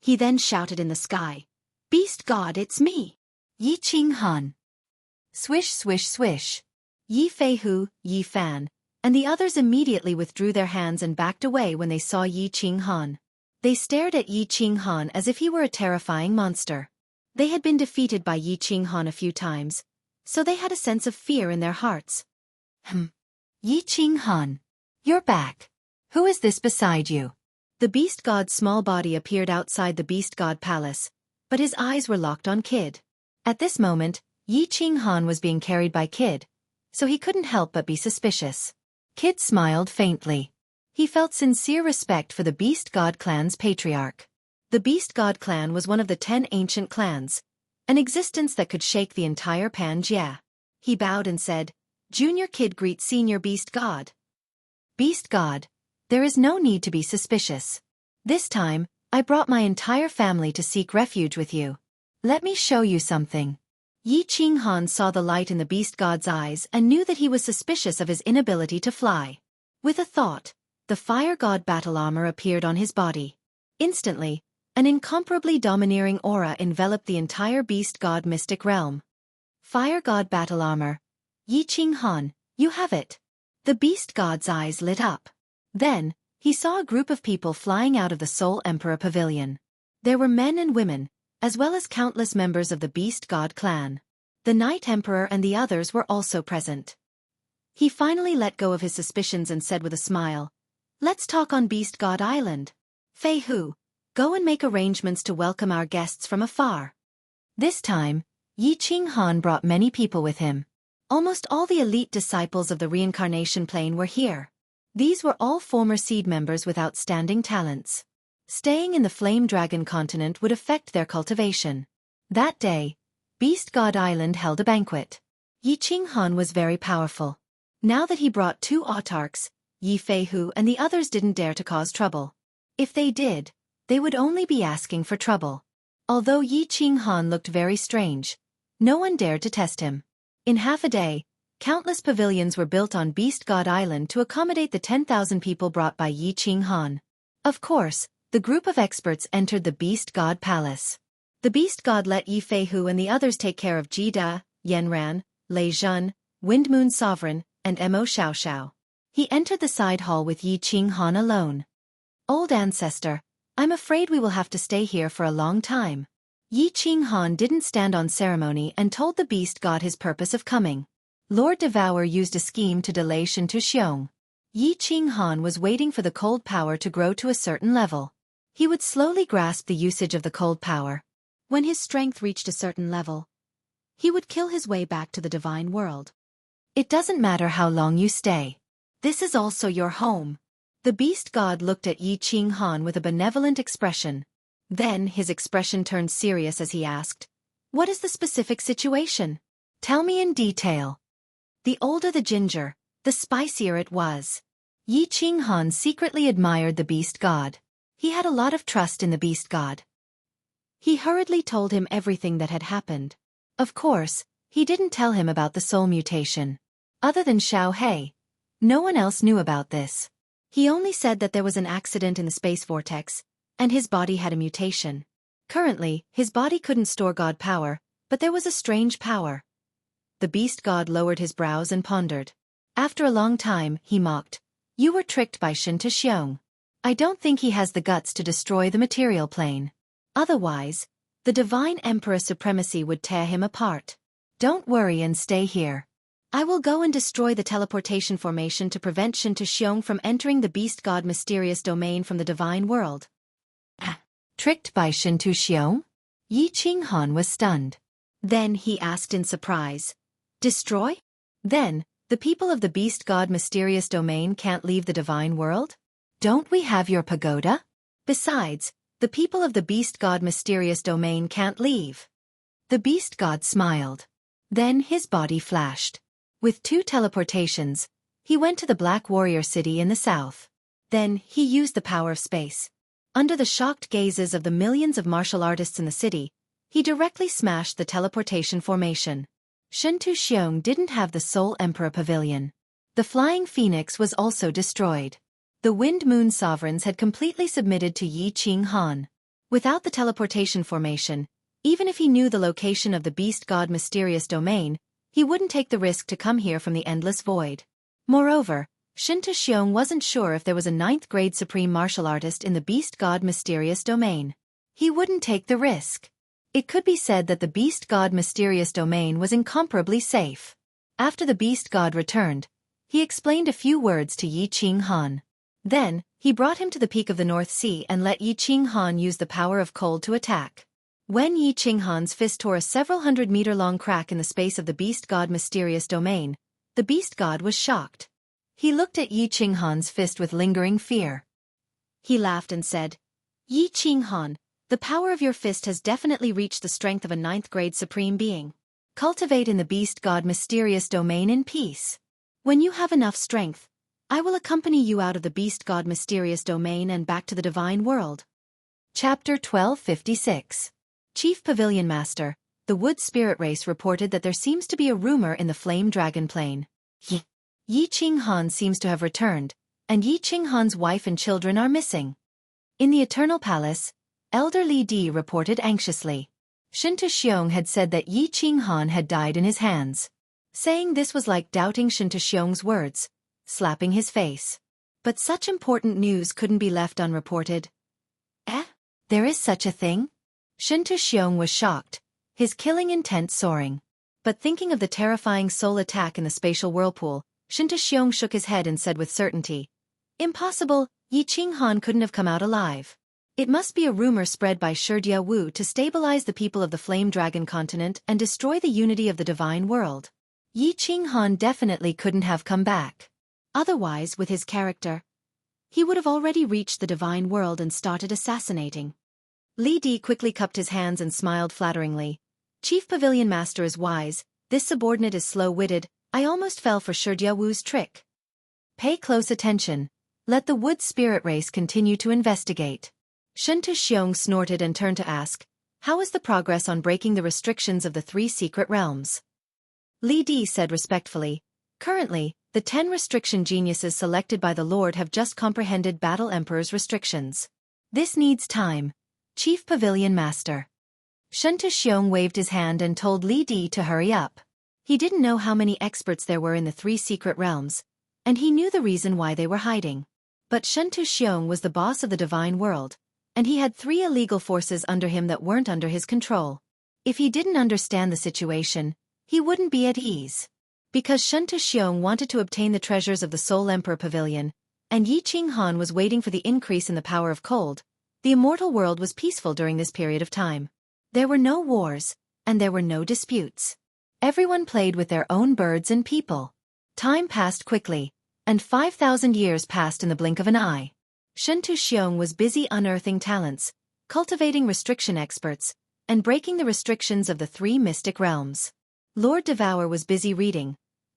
S1: He then shouted in the sky, "Beast God, it's me! Yi Qinghan!" Swish swish swish. Yi Feihu, Yi Fan, and the others immediately withdrew their hands and backed away when they saw Yi Qinghan. They stared at Yi Qinghan as if he were a terrifying monster. They had been defeated by Yi Qinghan a few times, so they had a sense of fear in their hearts. Yi Qinghan, you're back. Who is this beside you? The Beast God's small body appeared outside the Beast God Palace, but his eyes were locked on Kid. At this moment, Yi Qinghan was being carried by Kid, so he couldn't help but be suspicious. Kid smiled faintly. He felt sincere respect for the Beast God clan's patriarch. The Beast God clan was one of the 10 ancient clans, an existence that could shake the entire Pangaea. He bowed and said, "Junior Kid greets Senior Beast God." "Beast God, there is no need to be suspicious. This time, I brought my entire family to seek refuge with you. Let me show you something." Yi Qinghan saw the light in the Beast God's eyes and knew that he was suspicious of his inability to fly. With a thought, the Fire God battle armor appeared on his body. Instantly, an incomparably domineering aura enveloped the entire Beast God Mystic Realm. Fire God battle armor. Yi Qinghan, you have it. The Beast God's eyes lit up. Then, he saw a group of people flying out of the Soul Emperor Pavilion. There were men and women, as well as countless members of the Beast God clan. The Night Emperor and the others were also present. He finally let go of his suspicions and said with a smile, "Let's talk on Beast God Island. Fei Hu, go and make arrangements to welcome our guests from afar." This time, Yi Qinghan brought many people with him. Almost all the elite disciples of the reincarnation plane were here. These were all former seed members with outstanding talents. Staying in the Flame Dragon continent would affect their cultivation. That day, Beast God Island held a banquet. Yi Qinghan was very powerful. Now that he brought 2 autarchs, Yi Feihu and the others didn't dare to cause trouble. If they did, they would only be asking for trouble. Although Yi Qinghan looked very strange, no one dared to test him. In half a day, countless pavilions were built on Beast God Island to accommodate the 10,000 people brought by Yi Qinghan. Of course, the group of experts entered the Beast God Palace. The Beast God let Yi Feihu and the others take care of Jida, Yanran, Lei Zhun, Windmoon Sovereign, and Mo Xiaoxiao. He entered the side hall with Yi Qinghan alone. "Old ancestor, I'm afraid we will have to stay here for a long time." Yi Qinghan didn't stand on ceremony and told the Beast God his purpose of coming. Lord Devour used a scheme to delay Shen Tuxiong. Yi Qinghan was waiting for the cold power to grow to a certain level. He would slowly grasp the usage of the cold power. When his strength reached a certain level, he would kill his way back to the divine world. "It doesn't matter how long you stay. This is also your home." The Beast God looked at Yi Qinghan with a benevolent expression. Then his expression turned serious as he asked, "What is the specific situation? Tell me in detail." The older the ginger, the spicier it was. Yi Qinghan secretly admired the Beast God. He had a lot of trust in the Beast God. He hurriedly told him everything that had happened. Of course, he didn't tell him about the soul mutation. Other than Xiao Hei, no one else knew about this. He only said that there was an accident in the space vortex, and his body had a mutation. Currently, his body couldn't store God power, but there was a strange power. The Beast God lowered his brows and pondered. After a long time, he mocked, "You were tricked by Shen Tuxiong. I don't think he has the guts to destroy the material plane. Otherwise, the Divine Emperor supremacy would tear him apart. Don't worry and stay here. I will go and destroy the teleportation formation to prevent Shin Xiong from entering the beast god mysterious domain from the divine world. Tricked by Shin Xiong? Yi Qinghan was stunned. Then he asked in surprise, destroy? Then, the people of the beast god mysterious domain can't leave the divine world? Don't we have your pagoda? Besides, the people of the beast god mysterious domain can't leave. The beast god smiled. Then his body flashed. With 2 teleportations, he went to the Black Warrior City in the south. Then he used the power of space. Under the shocked gazes of the millions of martial artists in the city, he directly smashed the teleportation formation. Shin Xiong didn't have the Soul Emperor Pavilion. The Flying Phoenix was also destroyed. The Wind Moon Sovereigns had completely submitted to Yi Qinghan. Without the teleportation formation, even if he knew the location of the beast god mysterious domain, he wouldn't take the risk to come here from the endless void. Moreover, Shin Xiong wasn't sure if there was a 9th grade supreme martial artist in the beast god mysterious domain. He wouldn't take the risk. It could be said that the beast god mysterious domain was incomparably safe. After the beast god returned, he explained a few words to Yi Qinghan. Then, he brought him to the peak of the North Sea and let Yi Qinghan use the power of cold to attack. When Yi Qinghan's fist tore a several 100-meter-long crack in the space of the beast god mysterious domain, the beast god was shocked. He looked at Yi Qinghan's fist with lingering fear. He laughed and said, Yi Qinghan, the power of your fist has definitely reached the strength of a 9th grade supreme being. Cultivate in the beast god mysterious domain in peace. When you have enough strength, I will accompany you out of the beast god mysterious domain and back to the divine world. Chapter 1256. Chief Pavilion Master, the Wood Spirit Race reported that there seems to be a rumor in the Flame Dragon Plain. Yi Qinghan seems to have returned, and Yi Qinghan's wife and children are missing. In the Eternal Palace, Elder Li Di reported anxiously. Shin Xiong had said that Yi Qinghan had died in his hands. Saying this was like doubting Shin Xiong's words, slapping his face. But such important news couldn't be left unreported. There is such a thing? Shin Xiong was shocked, his killing intent soaring. But thinking of the terrifying soul attack in the spatial whirlpool, Shin Xiong shook his head and said with certainty, impossible, Yi Qinghan couldn't have come out alive. It must be a rumor spread by Shirdia Wu to stabilize the people of the Flame Dragon continent and destroy the unity of the divine world. Yi Qinghan definitely couldn't have come back. Otherwise, with his character, he would have already reached the divine world and started assassinating. Li Di quickly cupped his hands and smiled flatteringly. Chief Pavilion Master is wise, this subordinate is slow-witted, I almost fell for Shirdia Wu's trick. Pay close attention. Let the Wood Spirit Race continue to investigate. Shin Xiong snorted and turned to ask, how is the progress on breaking the restrictions of the 3 secret realms? Li Di said respectfully, currently, the 10 restriction geniuses selected by the Lord have just comprehended Battle Emperor's restrictions. This needs time. Chief Pavilion Master. Shin Xiong waved his hand and told Li Di to hurry up. He didn't know how many experts there were in the 3 secret realms, and he knew the reason why they were hiding. But Shin Xiong was the boss of the divine world, and he had 3 illegal forces under him that weren't under his control. If he didn't understand the situation, he wouldn't be at ease. Because Shin Xiong wanted to obtain the treasures of the Soul Emperor Pavilion, and Yi Qinghan was waiting for the increase in the power of cold, the immortal world was peaceful during this period of time. There were no wars, and there were no disputes. Everyone played with their own birds and people. Time passed quickly, and 5,000 years passed in the blink of an eye. Shin Xiong was busy unearthing talents, cultivating restriction experts, and breaking the restrictions of the 3 mystic realms. Lord Devour was busy reading,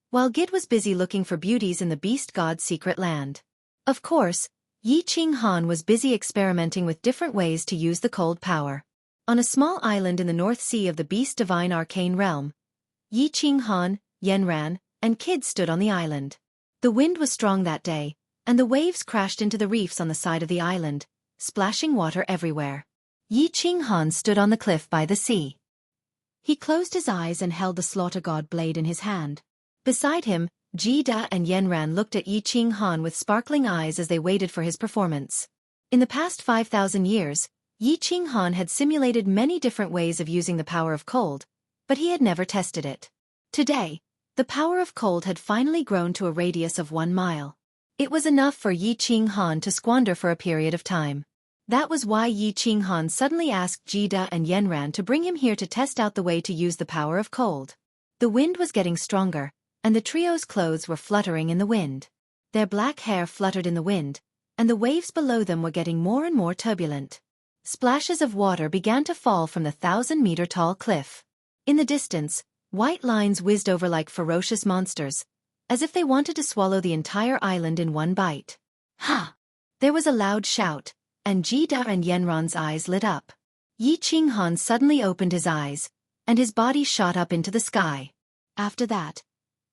S1: while Gid was busy looking for beauties in the beast god's secret land. Of course, Yi Qinghan was busy experimenting with different ways to use the cold power. On a small island in the North Sea of the beast divine arcane realm, Yi Qinghan, Yanran, and Kid stood on the island. The wind was strong that day, and the waves crashed into the reefs on the side of the island, splashing water everywhere. Yi Qinghan stood on the cliff by the sea. He closed his eyes and held the slaughter god blade in his hand. Beside him, Ji Da and Yanran looked at Yi Qinghan with sparkling eyes as they waited for his performance. In the past 5,000 years, Yi Qinghan had simulated many different ways of using the power of cold, but he had never tested it. Today, the power of cold had finally grown to a radius of 1 mile. It was enough for Yi Qinghan to squander for a period of time. That was why Yi Qinghan suddenly asked Jida and Yenran to bring him here to test out the way to use the power of cold. The wind was getting stronger, and the trio's clothes were fluttering in the wind. Their black hair fluttered in the wind, and the waves below them were getting more and more turbulent. Splashes of water began to fall from the 1,000-meter-tall cliff. In the distance, white lines whizzed over like ferocious monsters, as if they wanted to swallow the entire island in one bite. Ha! There was a loud shout, and Jida and Yenran's eyes lit up. Yi Qinghan suddenly opened his eyes, and his body shot up into the sky. After that,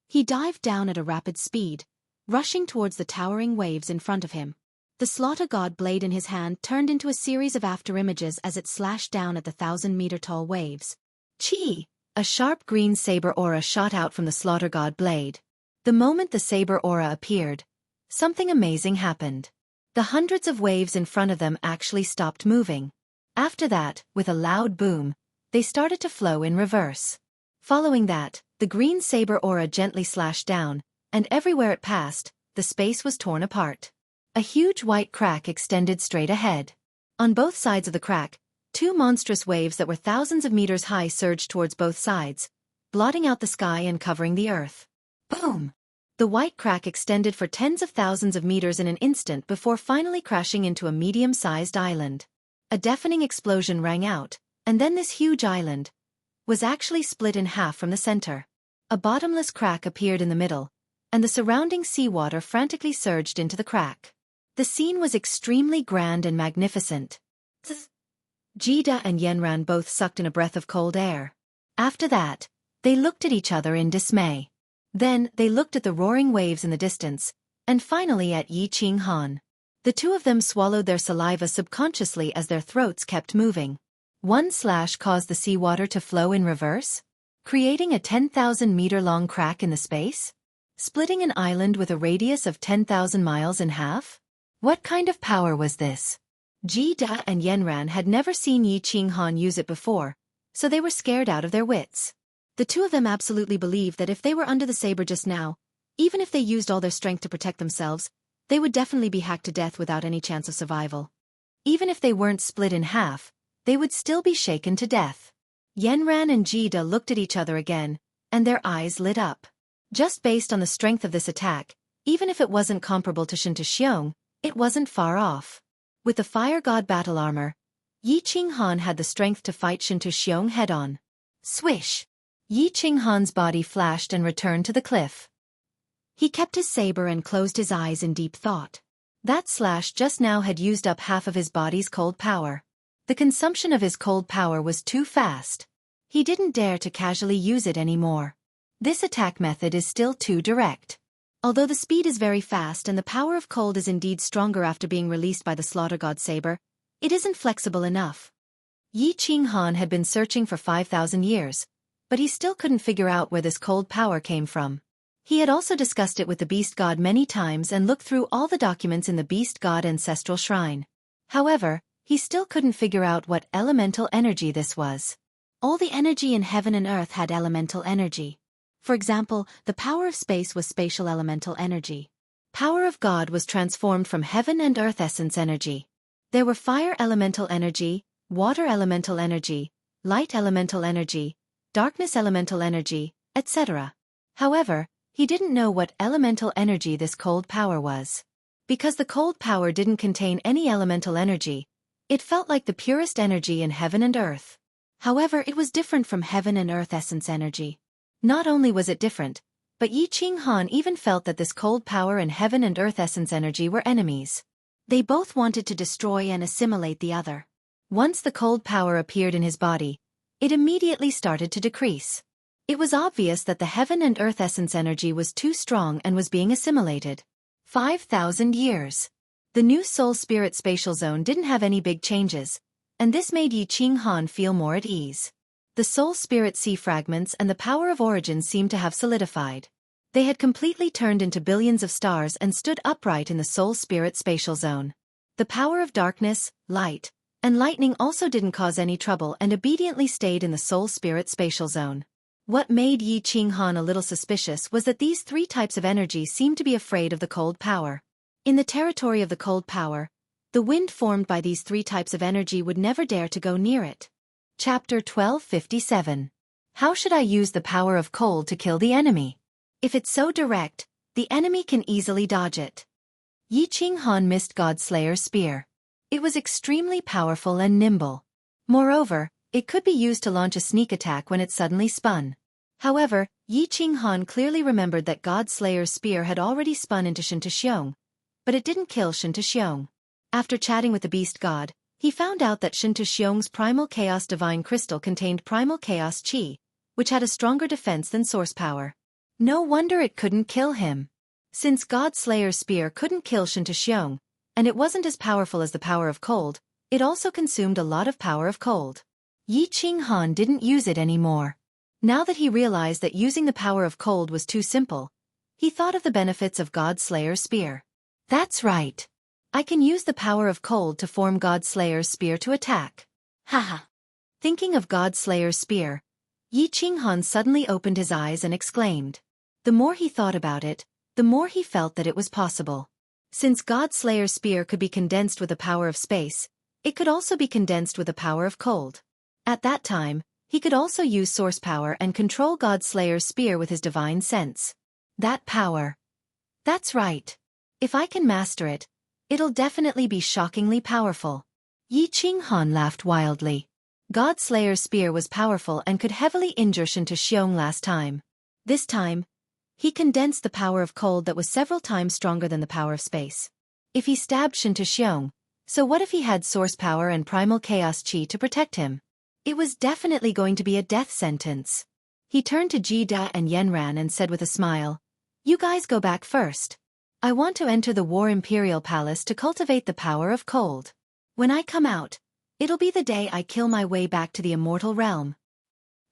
S1: he dived down at a rapid speed, rushing towards the towering waves in front of him. The slaughter god blade in his hand turned into a series of afterimages as it slashed down at the 1,000-meter-tall waves. Chi! A sharp green saber aura shot out from the slaughter god blade. The moment the saber aura appeared, something amazing happened. The hundreds of waves in front of them actually stopped moving. After that, with a loud boom, they started to flow in reverse. Following that, the green saber aura gently slashed down, and everywhere it passed, the space was torn apart. A huge white crack extended straight ahead. On both sides of the crack, 2 monstrous waves that were thousands of meters high surged towards both sides, blotting out the sky and covering the earth. Boom! The white crack extended for tens of thousands of meters in an instant before finally crashing into a medium-sized island. A deafening explosion rang out, and then this huge island was actually split in half from the center. A bottomless crack appeared in the middle, and the surrounding seawater frantically surged into the crack. The scene was extremely grand and magnificent. Jida and Yenran both sucked in a breath of cold air. After that, they looked at each other in dismay. Then, they looked at the roaring waves in the distance, and finally at Yi Qinghan. The two of them swallowed their saliva subconsciously as their throats kept moving. One slash caused the seawater to flow in reverse, creating a 10,000-meter-long crack in the space, splitting an island with a radius of 10,000 miles in half. What kind of power was this? Jida and Yenran had never seen Yi Qinghan use it before, so they were scared out of their wits. The two of them absolutely believed that if they were under the saber just now, even if they used all their strength to protect themselves, they would definitely be hacked to death without any chance of survival. Even if they weren't split in half, they would still be shaken to death. Yenran and Jida looked at each other again, and their eyes lit up. Just based on the strength of this attack, even if it wasn't comparable to Shin Xiong, it wasn't far off. With the fire god battle armor, Yi Qinghan had the strength to fight Shin Xiong head-on. Swish! Yi Qinghan's body flashed and returned to the cliff. He kept his saber and closed his eyes in deep thought. That slash just now had used up half of his body's cold power. The consumption of his cold power was too fast. He didn't dare to casually use it anymore. This attack method is still too direct. Although the speed is very fast and the power of cold is indeed stronger after being released by the slaughter god saber, it isn't flexible enough. Yi Qinghan had been searching for 5,000 years, but he still couldn't figure out where this cold power came from. He had also discussed it with the beast god many times and looked through all the documents in the beast god ancestral shrine. However, he still couldn't figure out what elemental energy this was. All the energy in heaven and earth had elemental energy. For example, the power of space was spatial elemental energy. Power of God was transformed from heaven and earth essence energy. There were fire elemental energy, water elemental energy, light elemental energy, darkness elemental energy, etc. However, he didn't know what elemental energy this cold power was. Because the cold power didn't contain any elemental energy, it felt like the purest energy in heaven and earth. However, it was different from heaven and earth essence energy. Not only was it different, but Yi Qinghan even felt that this cold power and heaven and earth essence energy were enemies. They both wanted to destroy and assimilate the other. Once the cold power appeared in his body, it immediately started to decrease. It was obvious that the heaven and earth essence energy was too strong and was being assimilated. 5,000 years. The new soul spirit spatial zone didn't have any big changes, and this made Yi Qinghan feel more at ease. The soul spirit sea fragments and the power of origin seemed to have solidified. They had completely turned into billions of stars and stood upright in the soul spirit spatial zone. The power of darkness, light, and lightning also didn't cause any trouble and obediently stayed in the soul spirit spatial zone. What made Yi Qinghan a little suspicious was that these three types of energy seemed to be afraid of the cold power. In the territory of the cold power, the wind formed by these three types of energy would never dare to go near it. Chapter 1257. How should I use the power of cold to kill the enemy? If it's so direct, the enemy can easily dodge it. Yi Qinghan missed Godslayer's spear. It was extremely powerful and nimble. Moreover, it could be used to launch a sneak attack when it suddenly spun. However, Yi Qinghan clearly remembered that Godslayer's spear had already spun into Shen Tuxiong, but it didn't kill Shen Tuxiong. After chatting with the beast god, he found out that Shen Tuxiong's primal chaos divine crystal contained primal chaos chi, which had a stronger defense than source power. No wonder it couldn't kill him. Since Godslayer's spear couldn't kill Shen Tuxiong, and it wasn't as powerful as the power of cold, it also consumed a lot of power of cold. Yi Qinghan didn't use it anymore. Now that he realized that using the power of cold was too simple, he thought of the benefits of Godslayer's spear. That's right. I can use the power of cold to form Godslayer's spear to attack. Haha. Thinking of Godslayer's spear, Yi Qinghan suddenly opened his eyes and exclaimed. The more he thought about it, the more he felt that it was possible. Since Godslayer's spear could be condensed with the power of space, it could also be condensed with the power of cold. At that time, he could also use source power and control Godslayer's spear with his divine sense. That power. That's right. If I can master it, it'll definitely be shockingly powerful. Yi Qinghan laughed wildly. Godslayer's spear was powerful and could heavily injure Shen Tuxiong last time. This time, he condensed the power of cold that was several times stronger than the power of space. If he stabbed Shen Tuxiong, so what if he had source power and primal chaos chi to protect him? It was definitely going to be a death sentence. He turned to Ji Da and Yanran and said with a smile, "You guys go back first. I want to enter the War Imperial Palace to cultivate the power of cold. When I come out, it'll be the day I kill my way back to the immortal realm.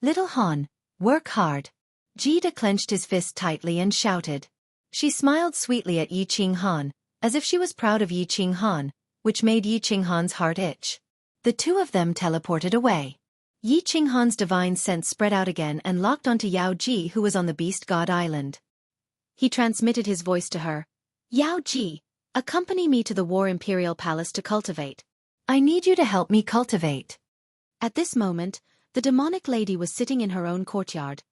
S1: Little Han, work hard." Ji Da clenched his fist tightly and shouted. She smiled sweetly at Yi Qinghan, as if she was proud of Yi Qinghan, which made Yi Qinghan's heart itch. The two of them teleported away. Yi Qinghan's divine sense spread out again and locked onto Yao Ji, who was on the Beast God Island. He transmitted his voice to her. "Yao Ji, accompany me to the War Imperial Palace to cultivate. I need you to help me cultivate." At this moment, the demonic lady was sitting in her own courtyard,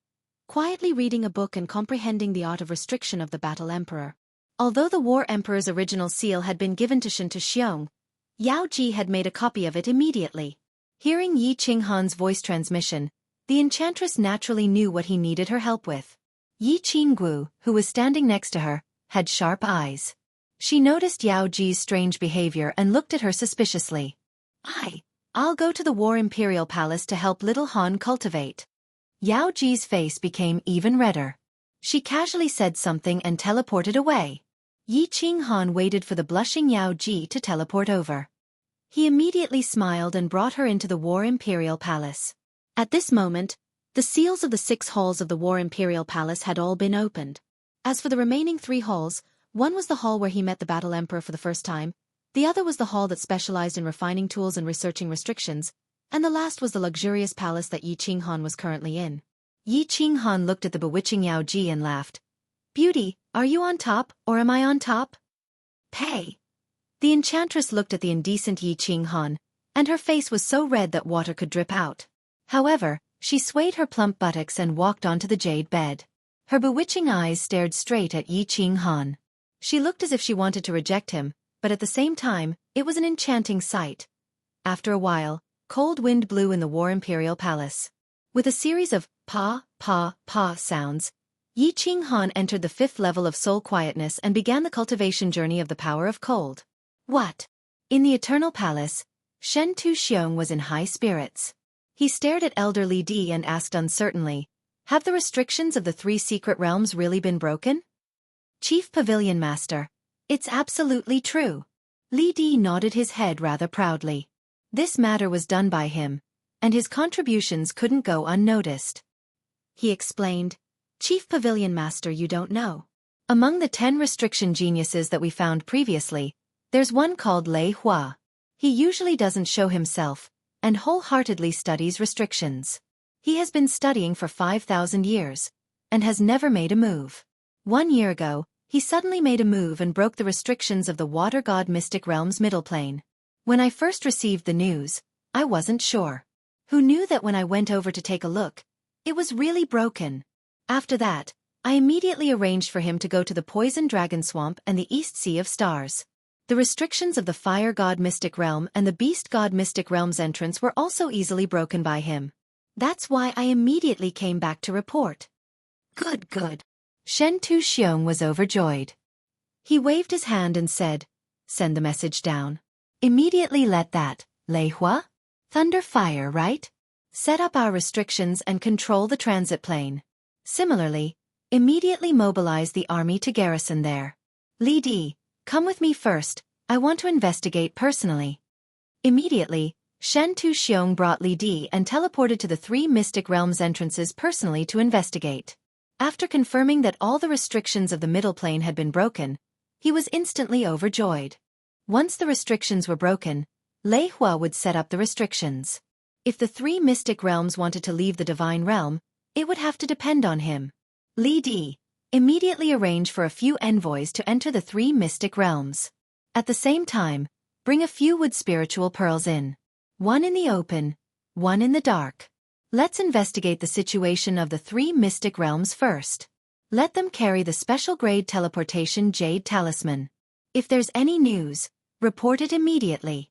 S1: quietly reading a book and comprehending the art of restriction of the Battle Emperor. Although the War Emperor's original seal had been given to Shen Tuxiong, Yao Ji had made a copy of it immediately. Hearing Yi Qinghan's voice transmission, the enchantress naturally knew what he needed her help with. Yi Qinggu, who was standing next to her, had sharp eyes. She noticed Yao Ji's strange behavior and looked at her suspiciously. I'll go to the War Imperial Palace to help little Han cultivate." Yao Ji's face became even redder. She casually said something and teleported away. Yi Qinghan waited for the blushing Yao Ji to teleport over. He immediately smiled and brought her into the War Imperial Palace. At this moment, the seals of the 6 halls of the War Imperial Palace had all been opened. As for the remaining 3 halls, one was the hall where he met the Battle Emperor for the first time, the other was the hall that specialized in refining tools and researching restrictions, and the last was the luxurious palace that Yi Qinghan was currently in. Yi Qinghan looked at the bewitching Yao Ji and laughed. "Beauty, are you on top, or am I on top?" "Pay." The enchantress looked at the indecent Yi Qinghan, and her face was so red that water could drip out. However, she swayed her plump buttocks and walked onto the jade bed. Her bewitching eyes stared straight at Yi Qinghan. She looked as if she wanted to reject him, but at the same time, it was an enchanting sight. After a while, cold wind blew in the War Imperial Palace. With a series of pa, pa, pa sounds, Yi Qinghan entered the 5th level of soul quietness and began the cultivation journey of the power of cold. What? In the Eternal Palace, Shen Tuxiong was in high spirits. He stared at Elder Li Di and asked uncertainly, "Have the restrictions of the 3 secret realms really been broken?" "Chief Pavilion Master, it's absolutely true." Li Di nodded his head rather proudly. This matter was done by him, and his contributions couldn't go unnoticed. He explained, "Chief Pavilion Master, you don't know. Among the 10 restriction geniuses that we found previously, There's one called Lei Hua. He usually doesn't show himself, and wholeheartedly studies restrictions. He has been studying for 5,000 years, and has never made a move. 1 year ago, he suddenly made a move and broke the restrictions of the Water God Mystic Realm's middle plane. When I first received the news, I wasn't sure. Who knew that when I went over to take a look, it was really broken. After that, I immediately arranged for him to go to the Poison Dragon Swamp and the East Sea of Stars. The restrictions of the Fire God Mystic Realm and the Beast God Mystic Realm's entrance were also easily broken by him. That's why I immediately came back to report.
S2: Good, good.
S1: Shen Tu-xiong was overjoyed. He waved his hand and said, "Send the message down. Immediately let that, Lei Hua? Thunder Fire, right? Set up our restrictions and control the transit plane. Similarly, immediately mobilize the army to garrison there. Li Di, come with me first, I want to investigate personally." Immediately, Shen Tu-xiong brought Li Di and teleported to the 3 Mystic Realms entrances personally to investigate. After confirming that all the restrictions of the middle plane had been broken, he was instantly overjoyed. Once the restrictions were broken, Lei Hua would set up the restrictions. If the 3 Mystic Realms wanted to leave the Divine Realm, it would have to depend on him. Li Di, immediately arrange for a few envoys to enter the 3 Mystic Realms. At the same time, bring a few wood spiritual pearls in. 1 in the open, 1 in the dark. Let's investigate the situation of the 3 Mystic Realms first. Let them carry the special grade teleportation Jade Talisman. If there's any news, report it immediately.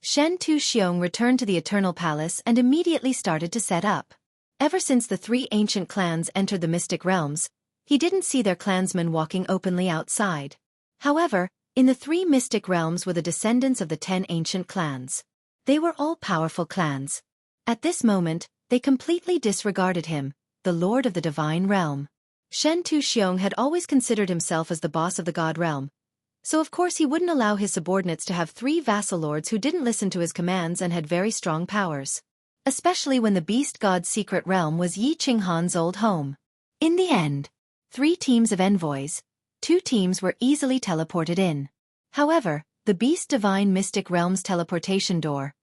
S1: Shen Tu-xiong returned to the Eternal Palace and immediately started to set up. Ever since the 3 ancient clans entered the Mystic Realms, he didn't see their clansmen walking openly outside. However, in the 3 Mystic Realms were the descendants of the 10 ancient clans. They were all powerful clans. At this moment, they completely disregarded him, the Lord of the Divine Realm. Shen Tu-xiong had always considered himself as the boss of the God Realm, so of course he wouldn't allow his subordinates to have 3 vassal lords who didn't listen to his commands and had very strong powers. Especially when the Beast God's secret realm was Yi Qinghan's old home. In the end, 3 teams of envoys, 2 teams were easily teleported in. However, the Beast Divine Mystic Realm's teleportation door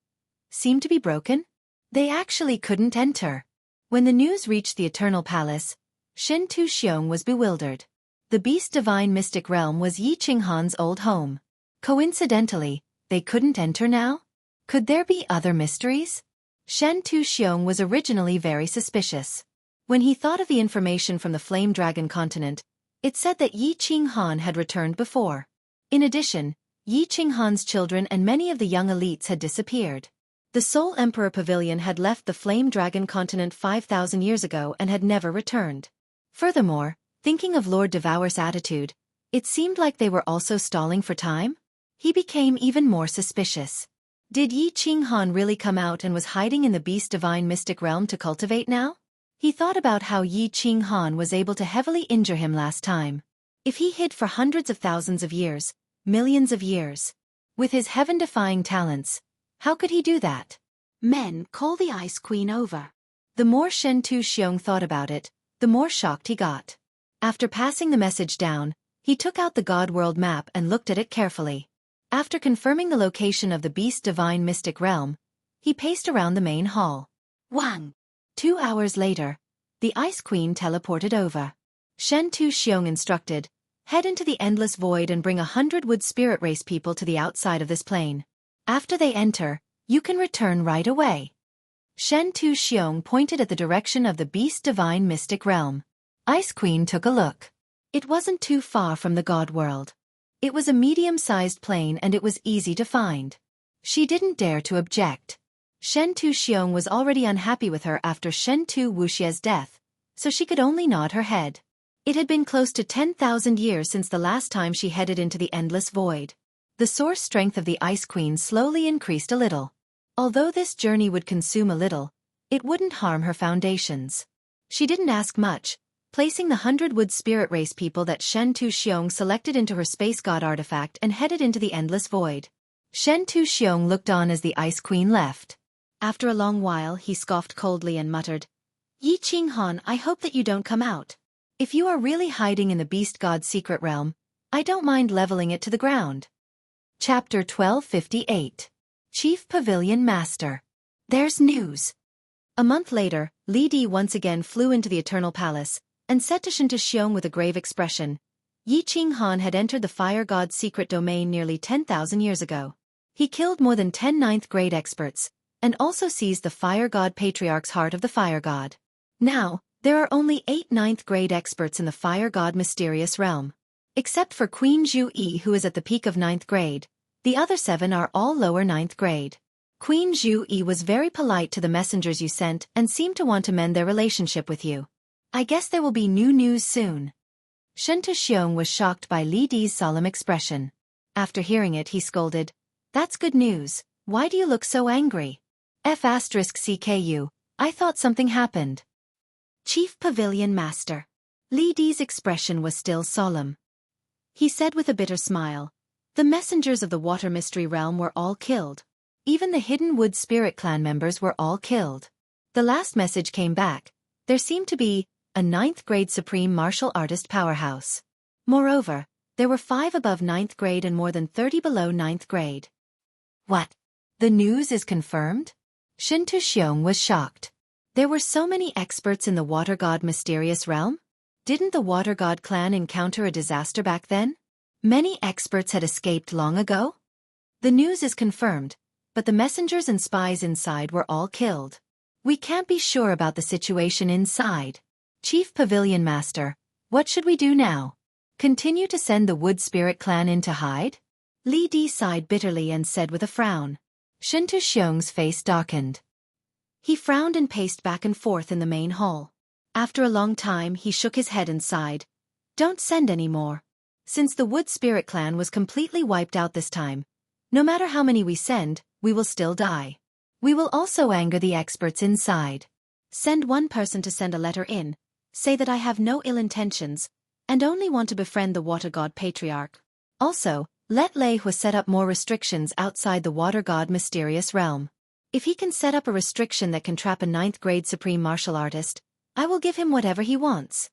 S1: seemed to be broken. They actually couldn't enter. When the news reached the Eternal Palace, Shen Tu-xiong was bewildered. The Beast Divine Mystic Realm was Yi Qinghan's old home. Coincidentally, they couldn't enter now? Could there be other mysteries? Shen Tu-xiong was originally very suspicious. When he thought of the information from the Flame Dragon continent, it said that Yi Qinghan had returned before. In addition, Yi Qinghan's children and many of the young elites had disappeared. The Soul Emperor Pavilion had left the Flame Dragon continent 5,000 years ago and had never returned. Furthermore, thinking of Lord Devour's attitude, it seemed like they were also stalling for time. He became even more suspicious. Did Yi Qinghan really come out and was hiding in the Beast Divine Mystic Realm to cultivate now? He thought about how Yi Qinghan was able to heavily injure him last time. If he hid for hundreds of thousands of years, millions of years, with his heaven-defying talents, how could he do that? Men, call the Ice Queen over. The more Shen Tu-xiong thought about it, the more shocked he got. After passing the message down, he took out the God World map and looked at it carefully. After confirming the location of the Beast Divine Mystic Realm, he paced around the main hall. Wang! 2 hours later, the Ice Queen teleported over. Shen Tu-xiong instructed, head into the Endless Void and bring 100 Wood Spirit Race people to the outside of this plane. After they enter, you can return right away. Shen Tu-xiong pointed at the direction of the Beast Divine Mystic Realm. Ice Queen took a look. It wasn't too far from the God World. It was a medium-sized plane and it was easy to find. She didn't dare to object. Shen Tu-xiong was already unhappy with her after Shen Tu-wuxie's death, so she could only nod her head. It had been close to 10,000 years since the last time she headed into the Endless Void. The source strength of the Ice Queen slowly increased a little. Although this journey would consume a little, it wouldn't harm her foundations. She didn't ask much, placing the 100 Wood Spirit Race people that Shen Tu-xiong selected into her Space God artifact and headed into the Endless Void. Shen Tu-xiong looked on as the Ice Queen left. After a long while he scoffed coldly and muttered, Yi Qinghan, I hope that you don't come out. If you are really hiding in the Beast God's secret realm, I don't mind leveling it to the ground. Chapter 1258. Chief Pavilion Master. There's news. A month later, Li Di once again flew into the Eternal Palace, and said to Shinta Xiong with a grave expression, Yi Qing Han had entered the Fire God's secret domain nearly 10,000 years ago. He killed more than 10 ninth-grade experts, and also seized the Fire God Patriarch's heart of the Fire God. Now, there are only 8 ninth-grade experts in the Fire God mysterious realm. Except for Queen Zhu Yi, who is at the peak of 9th grade, the other 7 are all lower 9th grade. Queen Zhu Yi was very polite to the messengers you sent and seemed to want to mend their relationship with you. I guess there will be new news soon. Shinta Xiong was shocked by Li Di's solemn expression. After hearing it, he scolded, That's good news, why do you look so angry? F***CKU, I thought something happened. Chief Pavilion Master. Li Di's expression was still solemn. He said with a bitter smile, The messengers of the Water Mystery Realm were all killed. Even the Hidden Wood Spirit Clan members were all killed. The last message came back. There seemed to be a 9th grade supreme martial artist powerhouse. Moreover, there were 5 above 9th grade and more than 30 below 9th grade. What? The news is confirmed? Shinta Xiong was shocked. There were so many experts in the Water God mysterious realm? Didn't the Water God clan encounter a disaster back then? Many experts had escaped long ago? The news is confirmed, but the messengers and spies inside were all killed. We can't be sure about the situation inside. Chief Pavilion Master, what should we do now? Continue to send the Wood Spirit Clan in to hide? Li Di sighed bitterly and said with a frown. Shinta Xiong's face darkened. He frowned and paced back and forth in the main hall. After a long time, he shook his head and sighed. Don't send any more. Since the Wood Spirit Clan was completely wiped out this time, no matter how many we send, we will still die. We will also anger the experts inside. Send one person to send a letter in, say that I have no ill intentions, and only want to befriend the Water God Patriarch. Also, let Lei Hu set up more restrictions outside the Water God mysterious realm. If he can set up a restriction that can trap a 9th grade supreme martial artist, I will give him whatever he wants.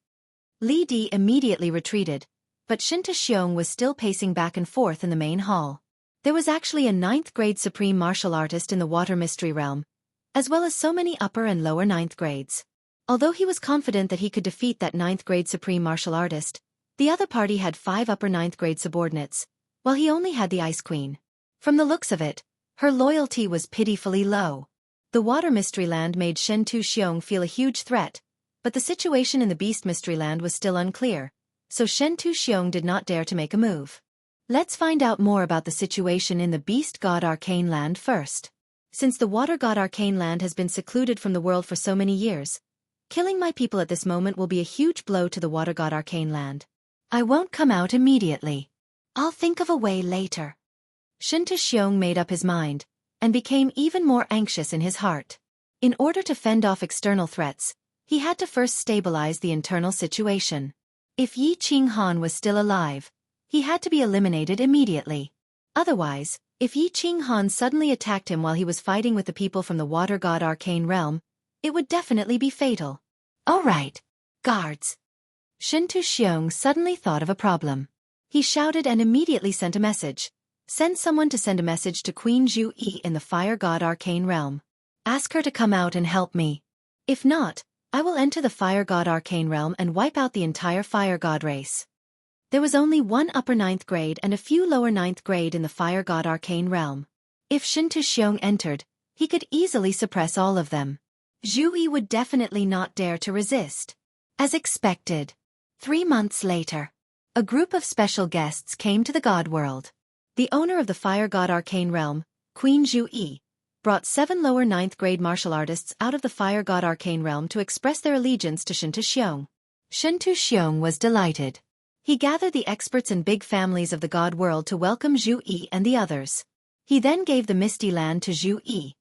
S1: Li Di immediately retreated, but Shinta Xiong was still pacing back and forth in the main hall. There was actually a 9th grade supreme martial artist in the Water Mystery Realm, as well as so many upper and lower 9th grades. Although he was confident that he could defeat that 9th grade supreme martial artist, the other party had 5 upper 9th grade subordinates, while he only had the Ice Queen. From the looks of it, her loyalty was pitifully low. The Water Mystery Land made Shinta Xiong feel a huge threat, but the situation in the Beast Mystery Land was still unclear, so Shinta Xiong did not dare to make a move. Let's find out more about the situation in the Beast God Arcane Land first. Since the Water God Arcane Land has been secluded from the world for so many years, killing my people at this moment will be a huge blow to the Water God Arcane Land. I won't come out immediately. I'll think of a way later. Shinta Xiong made up his mind, and became even more anxious in his heart. In order to fend off external threats, he had to first stabilize the internal situation. If Yi Qing Han was still alive, he had to be eliminated immediately. Otherwise, if Yi Qing Han suddenly attacked him while he was fighting with the people from the Water God Arcane Realm, it would definitely be fatal. All right, guards. Shinta Xiong suddenly thought of a problem. He shouted and immediately sent a message. Send someone to send a message to Queen Zhu Yi in the Fire God Arcane Realm. Ask her to come out and help me. If not, I will enter the Fire God Arcane Realm and wipe out the entire Fire God race. There was only 1 upper 9th grade and a few lower 9th grade in the Fire God Arcane Realm. If Shinta Xiong entered, he could easily suppress all of them. Zhu Yi would definitely not dare to resist. As expected. 3 months later, a group of special guests came to the God World. The owner of the Fire God Arcane Realm, Queen Zhu Yi, brought 7 lower 9th grade martial artists out of the Fire God Arcane Realm to express their allegiance to Shinta Xiong. Shinta Xiong was delighted. He gathered the experts and big families of the God World to welcome Zhu Yi and the others. He then gave the Misty Land to Zhu Yi,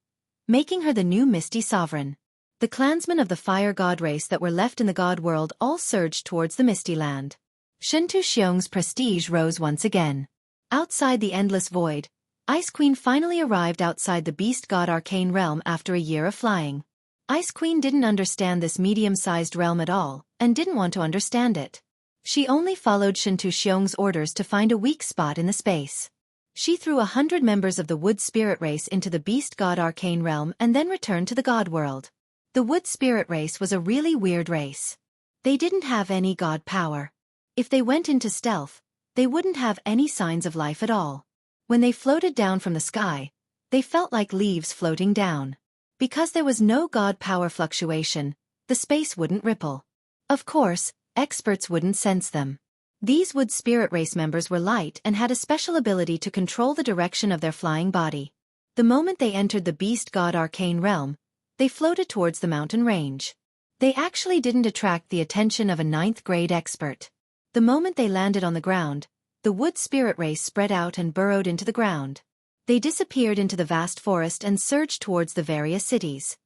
S1: making her the new Misty Sovereign. The clansmen of the Fire God race that were left in the God World all surged towards the Misty Land. Shinta Xiong's prestige rose once again. Outside the Endless Void, Ice Queen finally arrived outside the Beast God Arcane Realm after a year of flying. Ice Queen didn't understand this medium-sized realm at all, and didn't want to understand it. She only followed Shinta Xiong's orders to find a weak spot in the space. She threw 100 members of the Wood Spirit Race into the Beast God Arcane Realm and then returned to the God World. The Wood Spirit Race was a really weird race. They didn't have any god power. If they went into stealth, they wouldn't have any signs of life at all. When they floated down from the sky, they felt like leaves floating down. Because there was no god power fluctuation, the space wouldn't ripple. Of course, experts wouldn't sense them. These Wood Spirit Race members were light and had a special ability to control the direction of their flying body. The moment they entered the Beast God Arcane Realm, they floated towards the mountain range. They actually didn't attract the attention of a 9th grade expert. The moment they landed on the ground, the Wood Spirit Race spread out and burrowed into the ground. They disappeared into the vast forest and surged towards the various cities.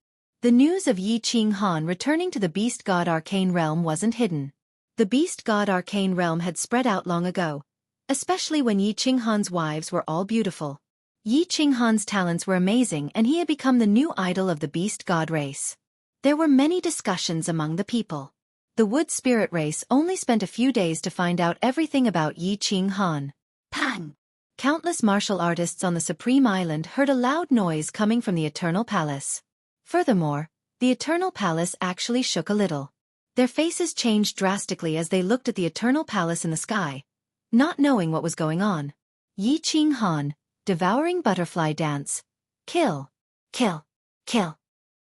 S1: The news of Yi Ching Han returning to the Beast God Arcane Realm wasn't hidden. The Beast God Arcane Realm had spread out long ago, especially when Yi Ching Han's wives were all beautiful. Yi Ching Han's talents were amazing and he had become the new idol of the Beast God race. There were many discussions among the people. The Wood Spirit Race only spent a few days to find out everything about Yi Ching Han. Pang! Countless martial artists on the Supreme Island heard a loud noise coming from the Eternal Palace. Furthermore, the Eternal Palace actually shook a little. Their faces changed drastically as they looked at the Eternal Palace in the sky, not knowing what was going on. Yi Ching Han, devouring butterfly dance. Kill. Kill. Kill.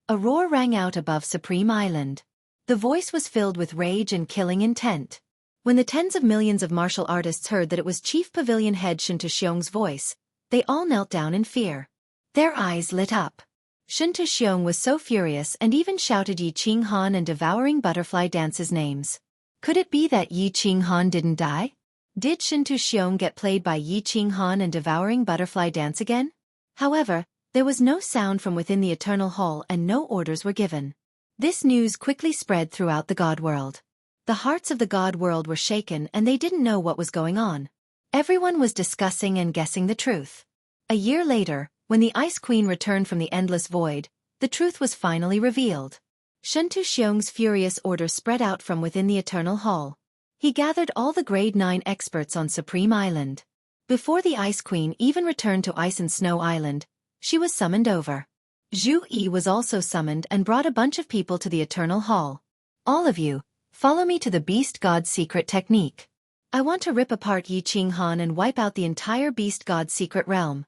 S1: A roar rang out above Supreme Island. The voice was filled with rage and killing intent. When the tens of millions of martial artists heard that it was Chief Pavilion Head Shin Tushiong's voice, they all knelt down in fear. Their eyes lit up. Shin Tushiong was so furious and even shouted Yi Ching Han and devouring butterfly dance's names. Could it be that Yi Ching Han didn't die? Did Shin Tushiong get played by Yi Ching Han and devouring butterfly dance again? However, there was no sound from within the Eternal Hall and no orders were given. This news quickly spread throughout the God World. The hearts of the God World were shaken and they didn't know what was going on. Everyone was discussing and guessing the truth. A year later, when the Ice Queen returned from the Endless Void, the truth was finally revealed. Shin Tushiong's furious order spread out from within the Eternal Hall. He gathered all the Grade 9 experts on Supreme Island. Before the Ice Queen even returned to Ice and Snow Island, she was summoned over. Zhu Yi was also summoned and brought a bunch of people to the Eternal Hall. All of you, follow me to the Beast God's secret technique. I want to rip apart Yi Ching Han and wipe out the entire Beast God's secret realm.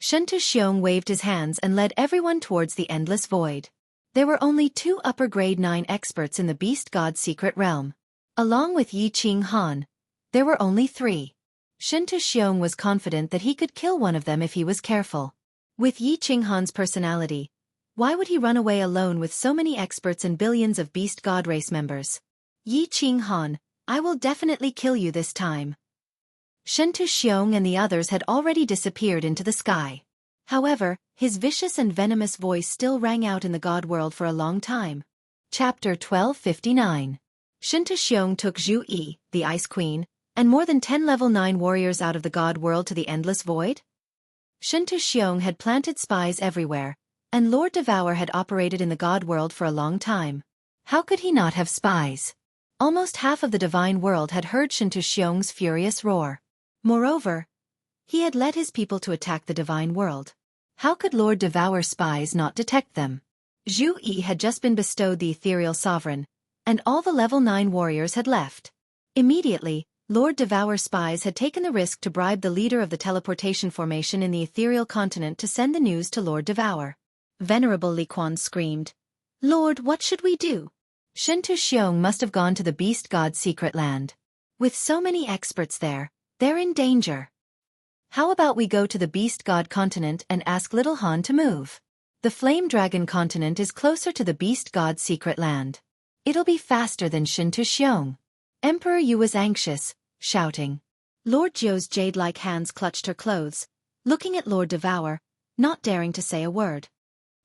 S1: Shin Tushiong waved his hands and led everyone towards the Endless Void. There were only 2 upper grade 9 experts in the Beast God's secret realm. Along with Yi Ching Han, there were only 3. Shin Tushiong was confident that he could kill one of them if he was careful. With Yi Ching Han's personality, why would he run away alone with so many experts and billions of Beast God race members? Yi Ching Han, I will definitely kill you this time. Shin Tushiong and the others had already disappeared into the sky. However, his vicious and venomous voice still rang out in the God World for a long time. Chapter 1259. Shin Tushiong took Zhu Yi, the Ice Queen, and more than 10 level 9 warriors out of the God World to the Endless Void? Shin Tushiong had planted spies everywhere, and Lord Devour had operated in the God World for a long time. How could he not have spies? Almost half of the divine world had heard Shin Tushiong's furious roar. Moreover, he had led his people to attack the divine world. How could Lord Devour spies not detect them? Zhu Yi had just been bestowed the ethereal sovereign, and all the level 9 warriors had left. Immediately, Lord Devour spies had taken the risk to bribe the leader of the teleportation formation in the ethereal continent to send the news to Lord Devour. Venerable Li Quan screamed, "Lord, what should we do?" Shin Tushiong must have gone to the Beast God's secret land. With so many experts there, they're in danger. How about we go to the Beast God continent and ask Little Han to move? The Flame Dragon continent is closer to the Beast God's secret land. It'll be faster than Shin Tushiong. Emperor Yu was anxious, shouting. Lord Zhou's jade-like hands clutched her clothes, looking at Lord Devour, not daring to say a word.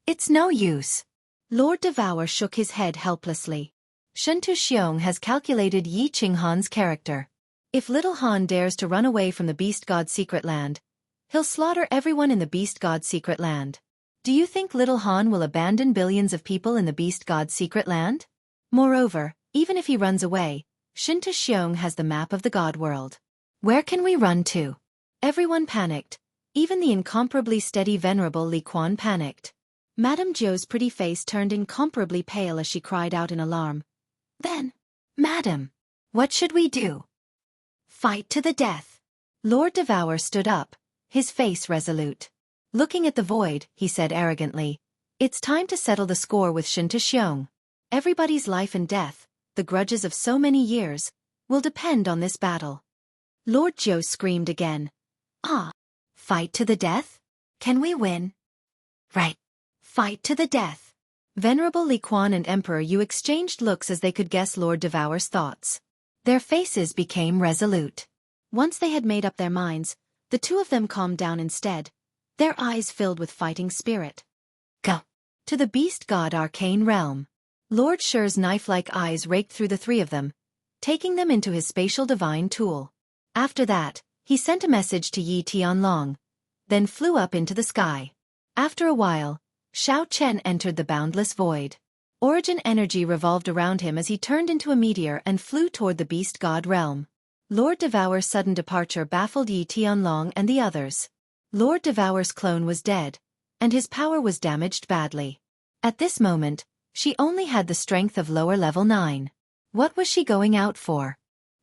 S1: It's no use. Lord Devour shook his head helplessly. Shin Tushiong has calculated Yi Ching Han's character. If Little Han dares to run away from the Beast God's secret land, he'll slaughter everyone in the Beast God's secret land. Do you think Little Han will abandon billions of people in the Beast God's secret land? Moreover, even if he runs away, Shin Tushiong has the map of the God World. Where can we run to? Everyone panicked. Even the incomparably steady venerable Li Quan panicked. Madame Zhou's pretty face turned incomparably pale as she cried out in alarm. Then, Madam, what should we do? Fight to the death. Lord Devour stood up, his face resolute. Looking at the void, he said arrogantly, it's time to settle the score with Shen Xiong. Everybody's life and death, the grudges of so many years, will depend on this battle. Lord Zhou screamed again. Ah, fight to the death? Can we win? Right. Fight to the death. Venerable Li Quan and Emperor Yu exchanged looks as they could guess Lord Devour's thoughts. Their faces became resolute. Once they had made up their minds, the two of them calmed down instead, their eyes filled with fighting spirit. Go. To the beast god arcane realm. Lord Shi's knife-like eyes raked through the three of them, taking them into his spatial divine tool. After that, he sent a message to Yi Tianlong, then flew up into the sky. After a while, Xiao Chen entered the boundless void. Origin energy revolved around him as he turned into a meteor and flew toward the beast god realm. Lord Devour's sudden departure baffled Yi Tianlong and the others. Lord Devour's clone was dead, and his power was damaged badly. At this moment, she only had the strength of lower level 9. What was she going out for?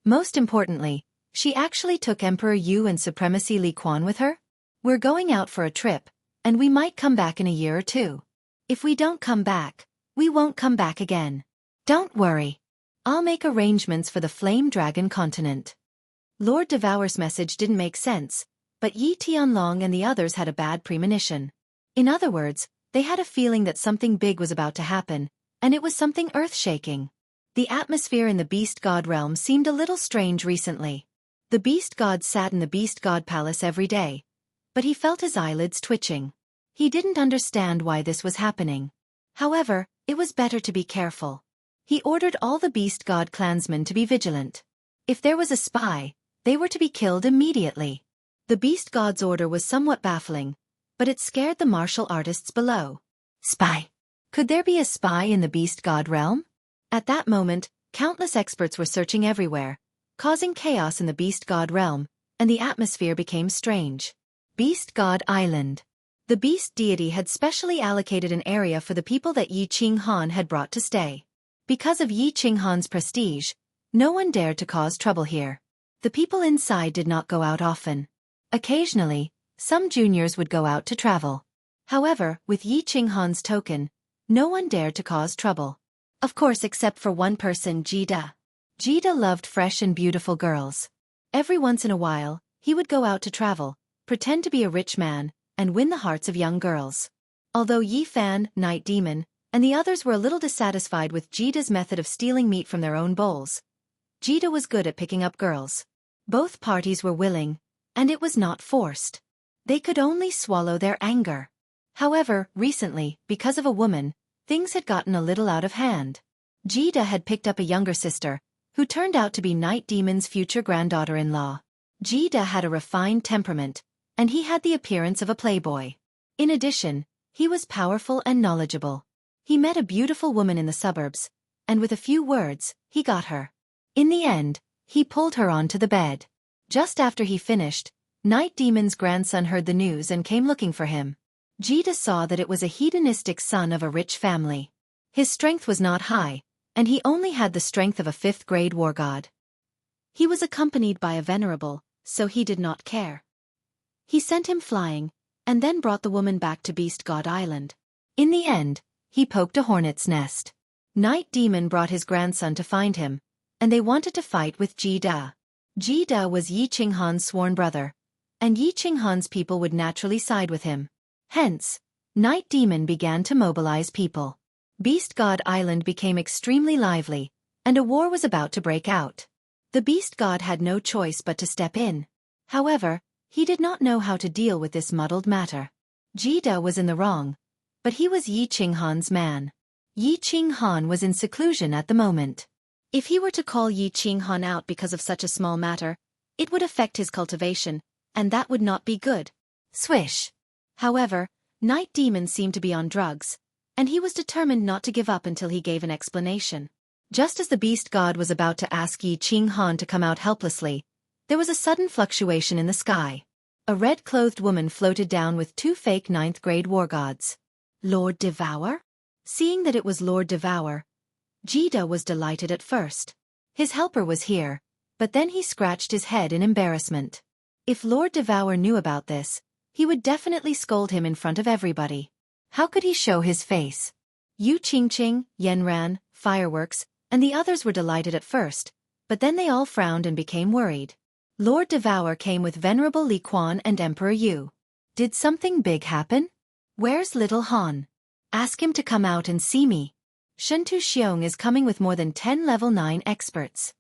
S1: Most importantly, she actually took Emperor Yu and Supremacy Li Quan with her? We're going out for a trip, and we might come back in a year or two. If we don't come back, we won't come back again. Don't worry. I'll make arrangements for the Flame Dragon continent. Lord Devour's message didn't make sense, but Yi Tianlong and the others had a bad premonition. In other words, they had a feeling that something big was about to happen, and it was something earth-shaking. The atmosphere in the Beast God realm seemed a little strange recently. The Beast God sat in the Beast God palace every day, but he felt his eyelids twitching. He didn't understand why this was happening. However, it was better to be careful. He ordered all the Beast God clansmen to be vigilant. If there was a spy, they were to be killed immediately. The Beast God's order was somewhat baffling, but it scared the martial artists below. Spy. Could there be a spy in the Beast God realm? At that moment, countless experts were searching everywhere, causing chaos in the Beast God realm, and the atmosphere became strange. Beast God Island. The beast deity had specially allocated an area for the people that Yi Qinghan had brought to stay. Because of Yi Qinghan's prestige, no one dared to cause trouble here. The people inside did not go out often. Occasionally, some juniors would go out to travel. However, with Yi Qinghan's token, no one dared to cause trouble. Of course, except for one person, Jida. Jida loved fresh and beautiful girls. Every once in a while, he would go out to travel, pretend to be a rich man, and win the hearts of young girls. Although Yi Fan, Night Demon, and the others were a little dissatisfied with Jida's method of stealing meat from their own bowls, Jida was good at picking up girls. Both parties were willing, and it was not forced. They could only swallow their anger. However, recently, because of a woman, things had gotten a little out of hand. Jida had picked up a younger sister, who turned out to be Night Demon's future granddaughter-in-law. Jida had a refined temperament, and he had the appearance of a playboy. In addition, he was powerful and knowledgeable. He met a beautiful woman in the suburbs, and with a few words, he got her. In the end, he pulled her onto the bed. Just after he finished, Night Demon's grandson heard the news and came looking for him. Jida saw that it was a hedonistic son of a rich family. His strength was not high, and he only had the strength of a 5th-grade war god. He was accompanied by a venerable, so he did not care. He sent him flying, and then brought the woman back to Beast God Island. In the end, he poked a hornet's nest. Night Demon brought his grandson to find him, and they wanted to fight with Jida. Jida was Yi Qinghan's sworn brother, and Yi Qinghan's people would naturally side with him. Hence, Night Demon began to mobilize people. Beast God Island became extremely lively, and a war was about to break out. The Beast God had no choice but to step in. However, he did not know how to deal with this muddled matter. Jida was in the wrong, but he was Yi Qinghan's man. Yi Qinghan was in seclusion at the moment. If he were to call Yi Qinghan out because of such a small matter, it would affect his cultivation, and that would not be good. Swish. However, Night Demon seemed to be on drugs, and he was determined not to give up until he gave an explanation. Just as the Beast God was about to ask Yi Qinghan to come out helplessly, there was a sudden fluctuation in the sky. A red-clothed woman floated down with 2 fake 9th-grade war gods. Lord Devour? Seeing that it was Lord Devour, Jida was delighted at first. His helper was here, but then he scratched his head in embarrassment. If Lord Devour knew about this, he would definitely scold him in front of everybody. How could he show his face? Yu Qingqing, Yenran, Fireworks, and the others were delighted at first, but then they all frowned and became worried. Lord Devour came with Venerable Li Quan and Emperor Yu. Did something big happen? Where's little Han? Ask him to come out and see me. Shuntu Xiong is coming with more than 10 level 9 experts.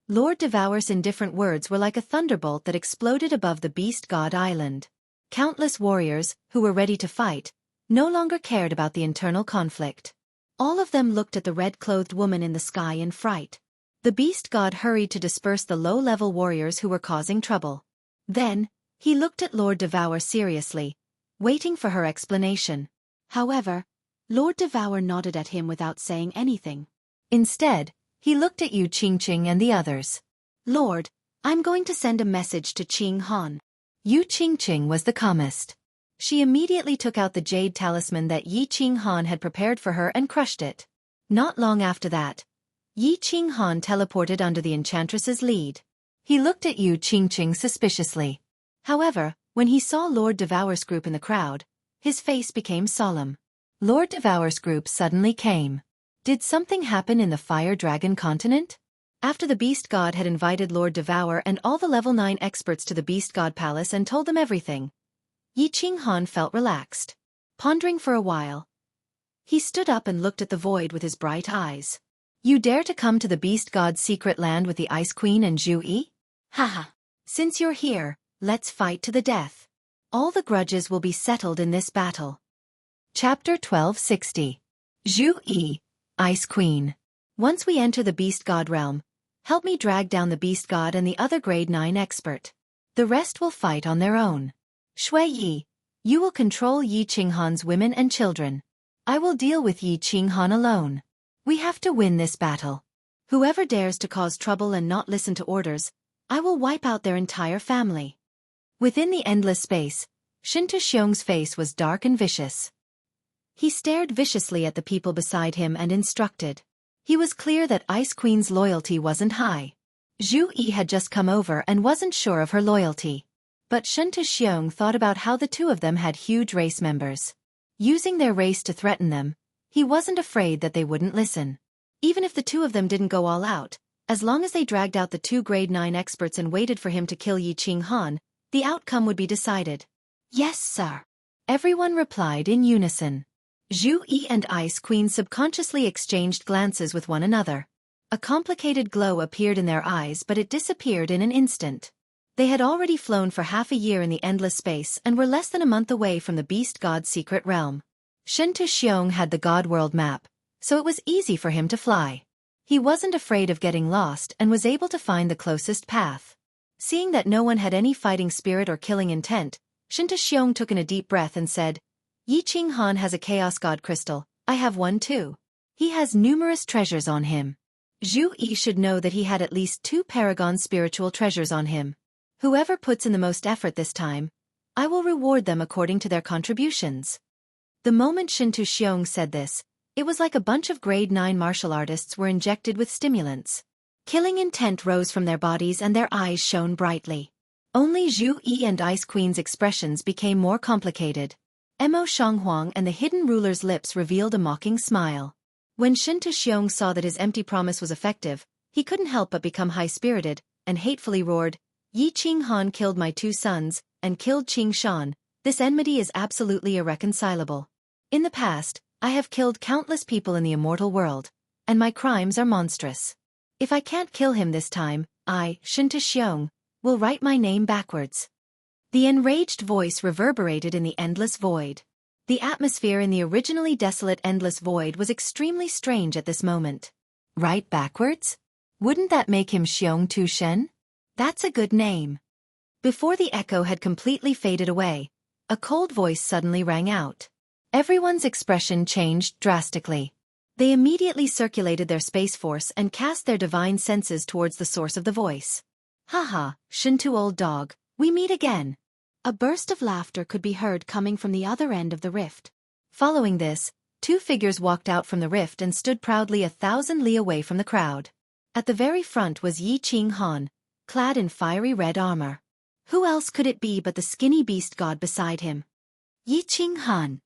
S1: Lord Devour's indifferent words were like a thunderbolt that exploded above the Beast God Island. Countless warriors, who were ready to fight, no longer cared about the internal conflict. All of them looked at the red-clothed woman in the sky in fright. The Beast God hurried to disperse the low-level warriors who were causing trouble. Then, he looked at Lord Devour seriously, waiting for her explanation. However, Lord Devour nodded at him without saying anything. Instead, he looked at Yu Qingqing and the others. Lord, I'm going to send a message to Qing Han. Yu Qingqing was the calmest. She immediately took out the jade talisman that Yi Qing Han had prepared for her and crushed it. Not long after that, Yi Qing Han teleported under the enchantress's lead. He looked at Yu Qingqing suspiciously. However, when he saw Lord Devour's group in the crowd, his face became solemn. Lord Devour's group suddenly came. Did something happen in the Fire Dragon continent? After the Beast God had invited Lord Devour and all the level 9 experts to the Beast God Palace and told them everything, Yi Qing Han felt relaxed. Pondering for a while, he stood up and looked at the void with his bright eyes. You dare to come to the Beast God's secret land with the Ice Queen and Zhu Yi? Haha. Since you're here, let's fight to the death. All the grudges will be settled in this battle. Chapter 1260. Zhu Yi, Ice Queen. Once we enter the Beast God realm, help me drag down the Beast God and the other grade 9 expert. The rest will fight on their own. Shui Yi, you will control Yi Qinghan's women and children. I will deal with Yi Qinghan alone. We have to win this battle. Whoever dares to cause trouble and not listen to orders, I will wipe out their entire family. Within the endless space, Shinta Xiong's face was dark and vicious. He stared viciously at the people beside him and instructed. He was clear that Ice Queen's loyalty wasn't high. Zhu Yi had just come over and wasn't sure of her loyalty. But Shinta Xiong thought about how the two of them had huge race members. Using their race to threaten them, he wasn't afraid that they wouldn't listen. Even if the two of them didn't go all out, as long as they dragged out the 2 grade 9 experts and waited for him to kill Yi Qinghan, the outcome would be decided. Yes, sir. Everyone replied in unison. Zhu Yi and Ice Queen subconsciously exchanged glances with one another. A complicated glow appeared in their eyes, but it disappeared in an instant. They had already flown for half a year in the endless space and were less than a month away from the Beast God's secret realm. Shinta Xiong had the God World map, so it was easy for him to fly. He wasn't afraid of getting lost and was able to find the closest path. Seeing that no one had any fighting spirit or killing intent, Shinta Xiong took in a deep breath and said, Yi Qinghan has a Chaos God crystal, I have one too. He has numerous treasures on him. Zhu Yi should know that he had at least 2 Paragon spiritual treasures on him. Whoever puts in the most effort this time, I will reward them according to their contributions. The moment Shinta Xiong said this, it was like a bunch of grade 9 martial artists were injected with stimulants. Killing intent rose from their bodies and their eyes shone brightly. Only Zhu Yi and Ice Queen's expressions became more complicated. Emo Shanghuang and the hidden ruler's lips revealed a mocking smile. When Shinta Xiong saw that his empty promise was effective, he couldn't help but become high-spirited, and hatefully roared, Yi Qinghan killed my 2 sons, and killed Qing Shan. This enmity is absolutely irreconcilable. In the past, I have killed countless people in the immortal world, and my crimes are monstrous. If I can't kill him this time, I, Shinta Xiong, will write my name backwards. The enraged voice reverberated in the endless void. The atmosphere in the originally desolate endless void was extremely strange at this moment. Write backwards? Wouldn't that make him Xiong Tu Shen? That's a good name. Before the echo had completely faded away, a cold voice suddenly rang out. Everyone's expression changed drastically. They immediately circulated their space force and cast their divine senses towards the source of the voice. Haha, Shintu old dog, we meet again. A burst of laughter could be heard coming from the other end of the rift. Following this, two figures walked out from the rift and stood proudly 1,000 li away from the crowd. At the very front was Yi Ching Han, clad in fiery red armor. Who else could it be but the skinny beast god beside him? Yi Ching Han.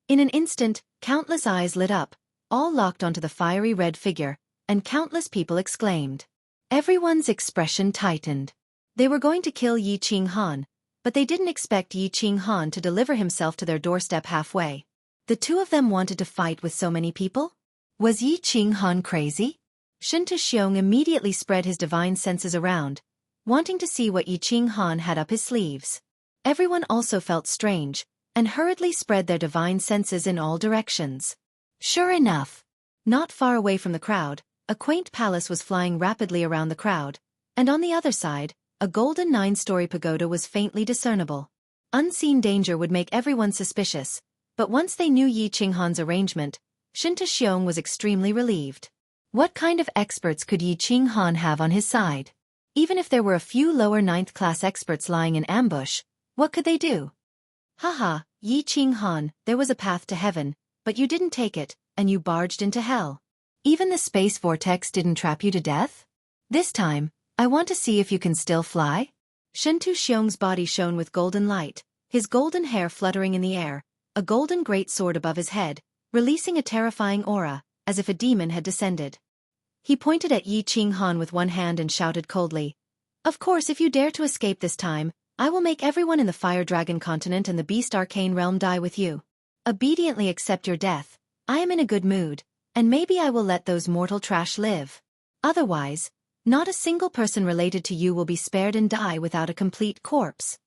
S1: In an instant, countless eyes lit up, all locked onto the fiery red figure, and countless people exclaimed. Everyone's expression tightened. They were going to kill Yi Ching Han, but they didn't expect Yi Ching Han to deliver himself to their doorstep halfway. The two of them wanted to fight with so many people? Was Yi Ching Han crazy? Shen Tuxiong immediately spread his divine senses around, wanting to see what Yi Ching Han had up his sleeves. Everyone also felt strange, and hurriedly spread their divine senses in all directions. Sure enough, not far away from the crowd, a quaint palace was flying rapidly around the crowd, and on the other side, a golden 9-story pagoda was faintly discernible. Unseen danger would make everyone suspicious, but once they knew Yi Ching Han's arrangement, Shen Tuxiong was extremely relieved. What kind of experts could Yi Ching Han have on his side? Even if there were a few lower 9th-class experts lying in ambush, what could they do? Haha, Yi Ching Han, there was a path to heaven, but you didn't take it, and you barged into hell. Even the space vortex didn't trap you to death? This time, I want to see if you can still fly? Shen Tuxiong's body shone with golden light, his golden hair fluttering in the air, a golden great sword above his head, releasing a terrifying aura, as if a demon had descended. He pointed at Yi Ching Han with one hand and shouted coldly, Of course, if you dare to escape this time, I will make everyone in the Fire Dragon continent and the Beast Arcane realm die with you. Obediently accept your death. I am in a good mood, and maybe I will let those mortal trash live. Otherwise, not a single person related to you will be spared and die without a complete corpse.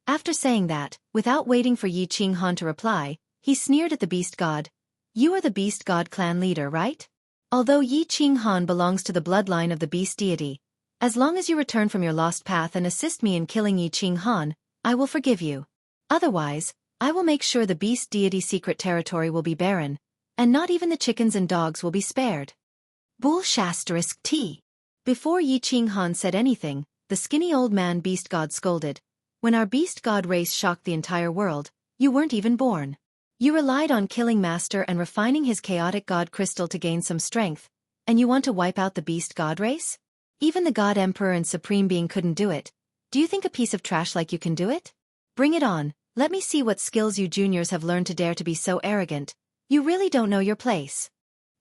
S1: After saying that, without waiting for Yi Ching Han to reply, he sneered at the Beast God. You are the Beast God clan leader, right? Although Yi Ching Han belongs to the bloodline of the Beast deity, as long as you return from your lost path and assist me in killing Yi Ching Han, I will forgive you. Otherwise, I will make sure the Beast deity secret territory will be barren, and not even the chickens and dogs will be spared. Bull**T. Before Yi Ching Han said anything, the skinny old man Beast God scolded. When our Beast God race shocked the entire world, you weren't even born. You relied on killing Master and refining his chaotic God crystal to gain some strength, and you want to wipe out the Beast God race? Even the God Emperor and Supreme Being couldn't do it. Do you think a piece of trash like you can do it? Bring it on, let me see what skills you juniors have learned to dare to be so arrogant. You really don't know your place.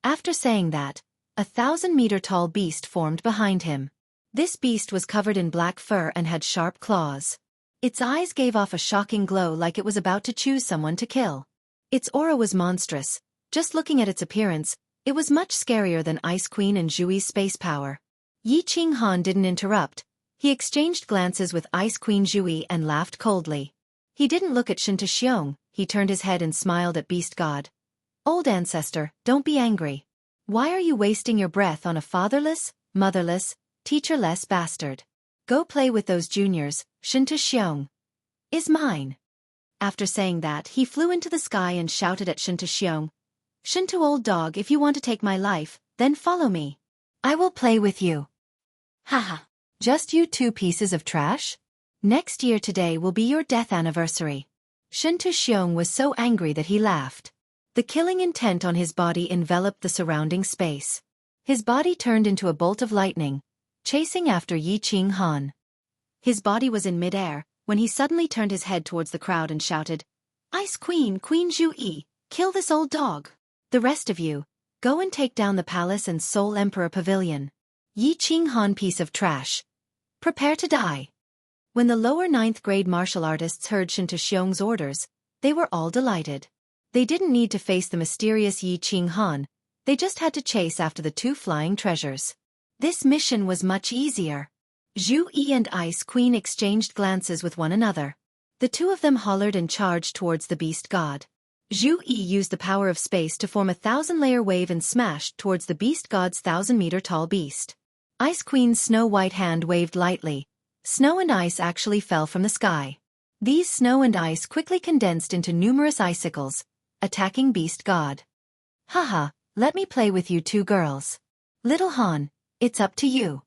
S1: After saying that, a 1,000-meter-tall beast formed behind him. This beast was covered in black fur and had sharp claws. Its eyes gave off a shocking glow like it was about to choose someone to kill. Its aura was monstrous. Just looking at its appearance, it was much scarier than Ice Queen and Zhui's space power. Yi Ching Han didn't interrupt. He exchanged glances with Ice Queen Zhui and laughed coldly. He didn't look at Shen Tuxiong, he turned his head and smiled at Beast God. Old ancestor, don't be angry. Why are you wasting your breath on a fatherless, motherless, teacherless bastard? Go play with those juniors, Shen Tuxiong is mine. After saying that, he flew into the sky and shouted at Shen Tuxiong. Shen Tu old dog, if you want to take my life, then follow me. I will play with you. Haha. Just you two pieces of trash? Next year today will be your death anniversary. Shen Tuxiong was so angry that he laughed. The killing intent on his body enveloped the surrounding space. His body turned into a bolt of lightning, chasing after Yi Ching Han. His body was in midair, when he suddenly turned his head towards the crowd and shouted, Ice Queen, Queen Zhui, kill this old dog. The rest of you, go and take down the palace and Soul Emperor Pavilion. Yi Ching Han, piece of trash. Prepare to die. When the lower 9th grade martial artists heard Shen Tuxiong's orders, they were all delighted. They didn't need to face the mysterious Yi Ching Han, they just had to chase after the two flying treasures. This mission was much easier. Zhui and Ice Queen exchanged glances with one another. The two of them hollered and charged towards the Beast God. Zhui used the power of space to form a 1,000-layer wave and smashed towards the Beast God's 1,000-meter-tall beast. Ice Queen's snow-white hand waved lightly. Snow and ice actually fell from the sky. These snow and ice quickly condensed into numerous icicles, attacking Beast God. Haha, let me play with you two girls. Little Han, it's up to you.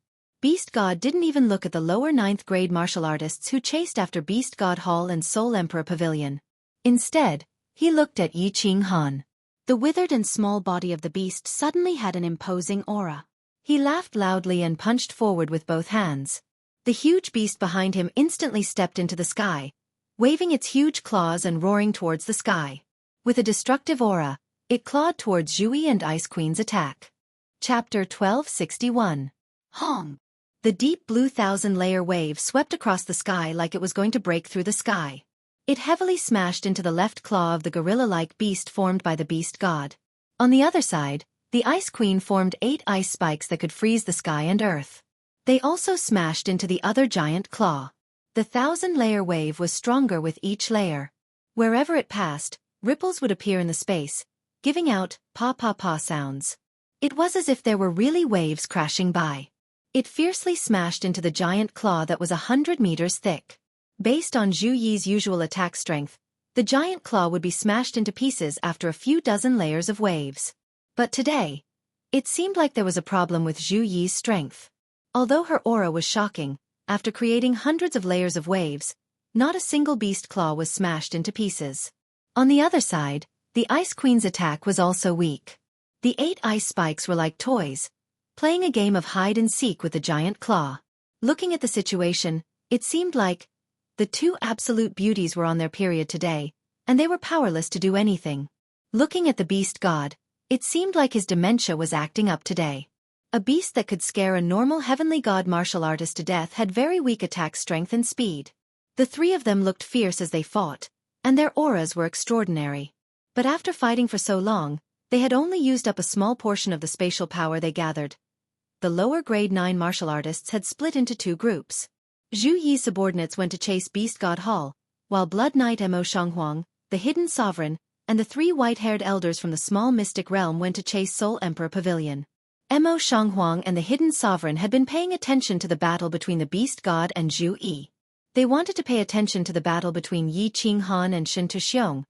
S1: Beast God didn't even look at the lower 9th grade martial artists who chased after Beast God Hall and Soul Emperor Pavilion. Instead, he looked at Yi Ching Han. The withered and small body of the beast suddenly had an imposing aura. He laughed loudly and punched forward with both hands. The huge beast behind him instantly stepped into the sky, waving its huge claws and roaring towards the sky. With a destructive aura, it clawed towards Zhui and Ice Queen's attack. Chapter 1261. Hong! The deep blue 1,000-layer wave swept across the sky like it was going to break through the sky. It heavily smashed into the left claw of the gorilla-like beast formed by the Beast God. On the other side, the Ice Queen formed 8 ice spikes that could freeze the sky and earth. They also smashed into the other giant claw. The 1,000-layer wave was stronger with each layer. Wherever it passed, ripples would appear in the space, giving out pa-pa-pa sounds. It was as if there were really waves crashing by. It fiercely smashed into the giant claw that was 100 meters thick. Based on Zhu Yi's usual attack strength, the giant claw would be smashed into pieces after a few dozen layers of waves. But today, it seemed like there was a problem with Zhu Yi's strength. Although her aura was shocking, after creating hundreds of layers of waves, not a single beast claw was smashed into pieces. On the other side, the Ice Queen's attack was also weak. The 8 ice spikes were like toys, playing a game of hide-and-seek with the giant claw. Looking at the situation, it seemed like the 2 absolute beauties were on their period today, and they were powerless to do anything. Looking at the Beast God, it seemed like his dementia was acting up today. A beast that could scare a normal heavenly god martial artist to death had very weak attack strength and speed. The 3 of them looked fierce as they fought, and their auras were extraordinary. But after fighting for so long, they had only used up a small portion of the spatial power they gathered. The lower grade 9 martial artists had split into 2 groups. Zhu Yi's subordinates went to chase Beast God Hall, while Blood Knight Mo Shanghuang, the Hidden Sovereign, and the 3 white-haired elders from the small mystic realm went to chase Soul Emperor Pavilion. Mo Shanghuang and the Hidden Sovereign had been paying attention to the battle between the Beast God and Zhu Yi. They wanted to pay attention to the battle between Yi Ching Han and Shen Tuxiong,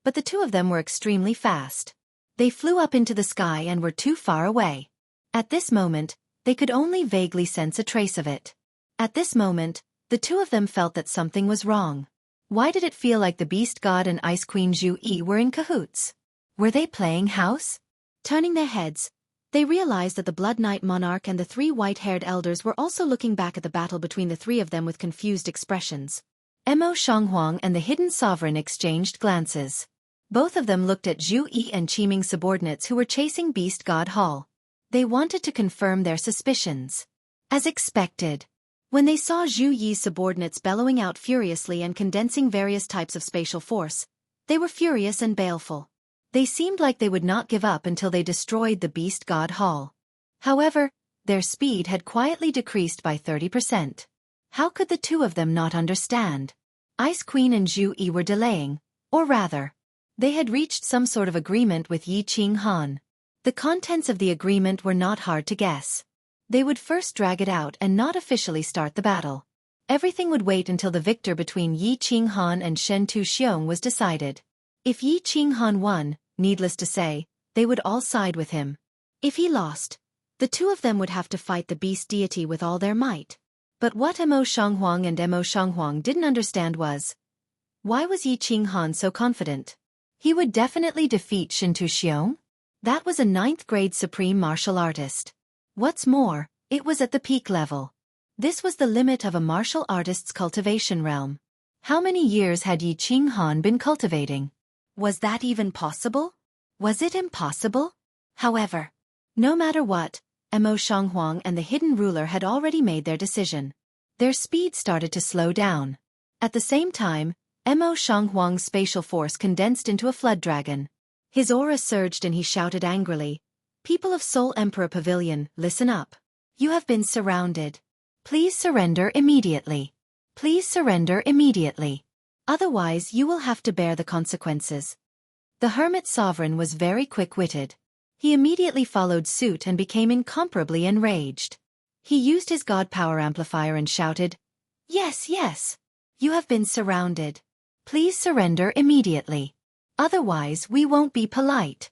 S1: but the 2 of them were extremely fast. They flew up into the sky and were too far away. At this moment, they could only vaguely sense a trace of it. At this moment, the 2 of them felt that something was wrong. Why did it feel like the Beast God and Ice Queen Zhu Yi were in cahoots? Were they playing house? Turning their heads, they realized that the Blood Knight Monarch and the 3 white-haired elders were also looking back at the battle between the 3 of them with confused expressions. Mo Shanghuang and the Hidden Sovereign exchanged glances. Both of them looked at Zhu Yi and Qiming's subordinates who were chasing Beast God Hall. They wanted to confirm their suspicions. As expected, when they saw Zhu Yi's subordinates bellowing out furiously and condensing various types of spatial force, they were furious and baleful. They seemed like they would not give up until they destroyed the Beast God Hall. However, their speed had quietly decreased by 30%. How could the 2 of them not understand? Ice Queen and Zhu Yi were delaying, or rather, they had reached some sort of agreement with Yi Ching Han. The contents of the agreement were not hard to guess. They would first drag it out and not officially start the battle. Everything would wait until the victor between Yi Ching Han and Shen Tuxiong was decided. If Yi Ching Han won, needless to say, they would all side with him. If he lost, the 2 of them would have to fight the beast deity with all their might. But what Mo Shanghuang and Mo Shanghuang didn't understand was, why was Yi Ching Han so confident? He would definitely defeat Shen Tuxiong? That was a 9th grade supreme martial artist. What's more, it was at the peak level. This was the limit of a martial artist's cultivation realm. How many years had Yi Ching Han been cultivating? Was that even possible? Was it impossible? However, no matter what, Mo Shanghuang and the Hidden Ruler had already made their decision. Their speed started to slow down. At the same time, Mo Shanghuang's spatial force condensed into a flood dragon. His aura surged and he shouted angrily, "People of Soul Emperor Pavilion, listen up. You have been surrounded. Please surrender immediately. Please surrender immediately. Otherwise you will have to bear the consequences." The Hermit Sovereign was very quick-witted. He immediately followed suit and became incomparably enraged. He used his god power amplifier and shouted, "Yes, yes. You have been surrounded. Please surrender immediately. Otherwise we won't be polite."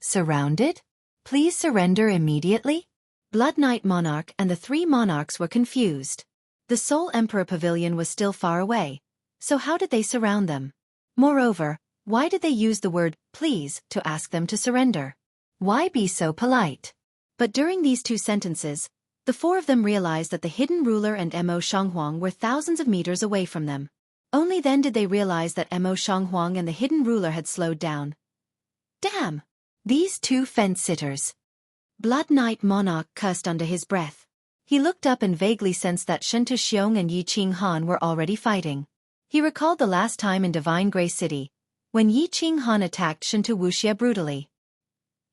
S1: Surrounded? Please surrender immediately? Blood Knight Monarch and the three monarchs were confused. The Soul Emperor Pavilion was still far away, so how did they surround them? Moreover, why did they use the word please to ask them to surrender? Why be so polite? But during these two sentences, the four of them realized that the hidden ruler and Mo Shanghuang were thousands of meters away from them. Only then did they realize that Mo Shanghuang and the hidden ruler had slowed down. Damn! These two fence-sitters. Blood Knight Monarch cursed under his breath. He looked up and vaguely sensed that Shentu Xiong and Yi Qinghan were already fighting. He recalled the last time in Divine Grey City, when Yi Qinghan attacked Shentu Wuxia brutally.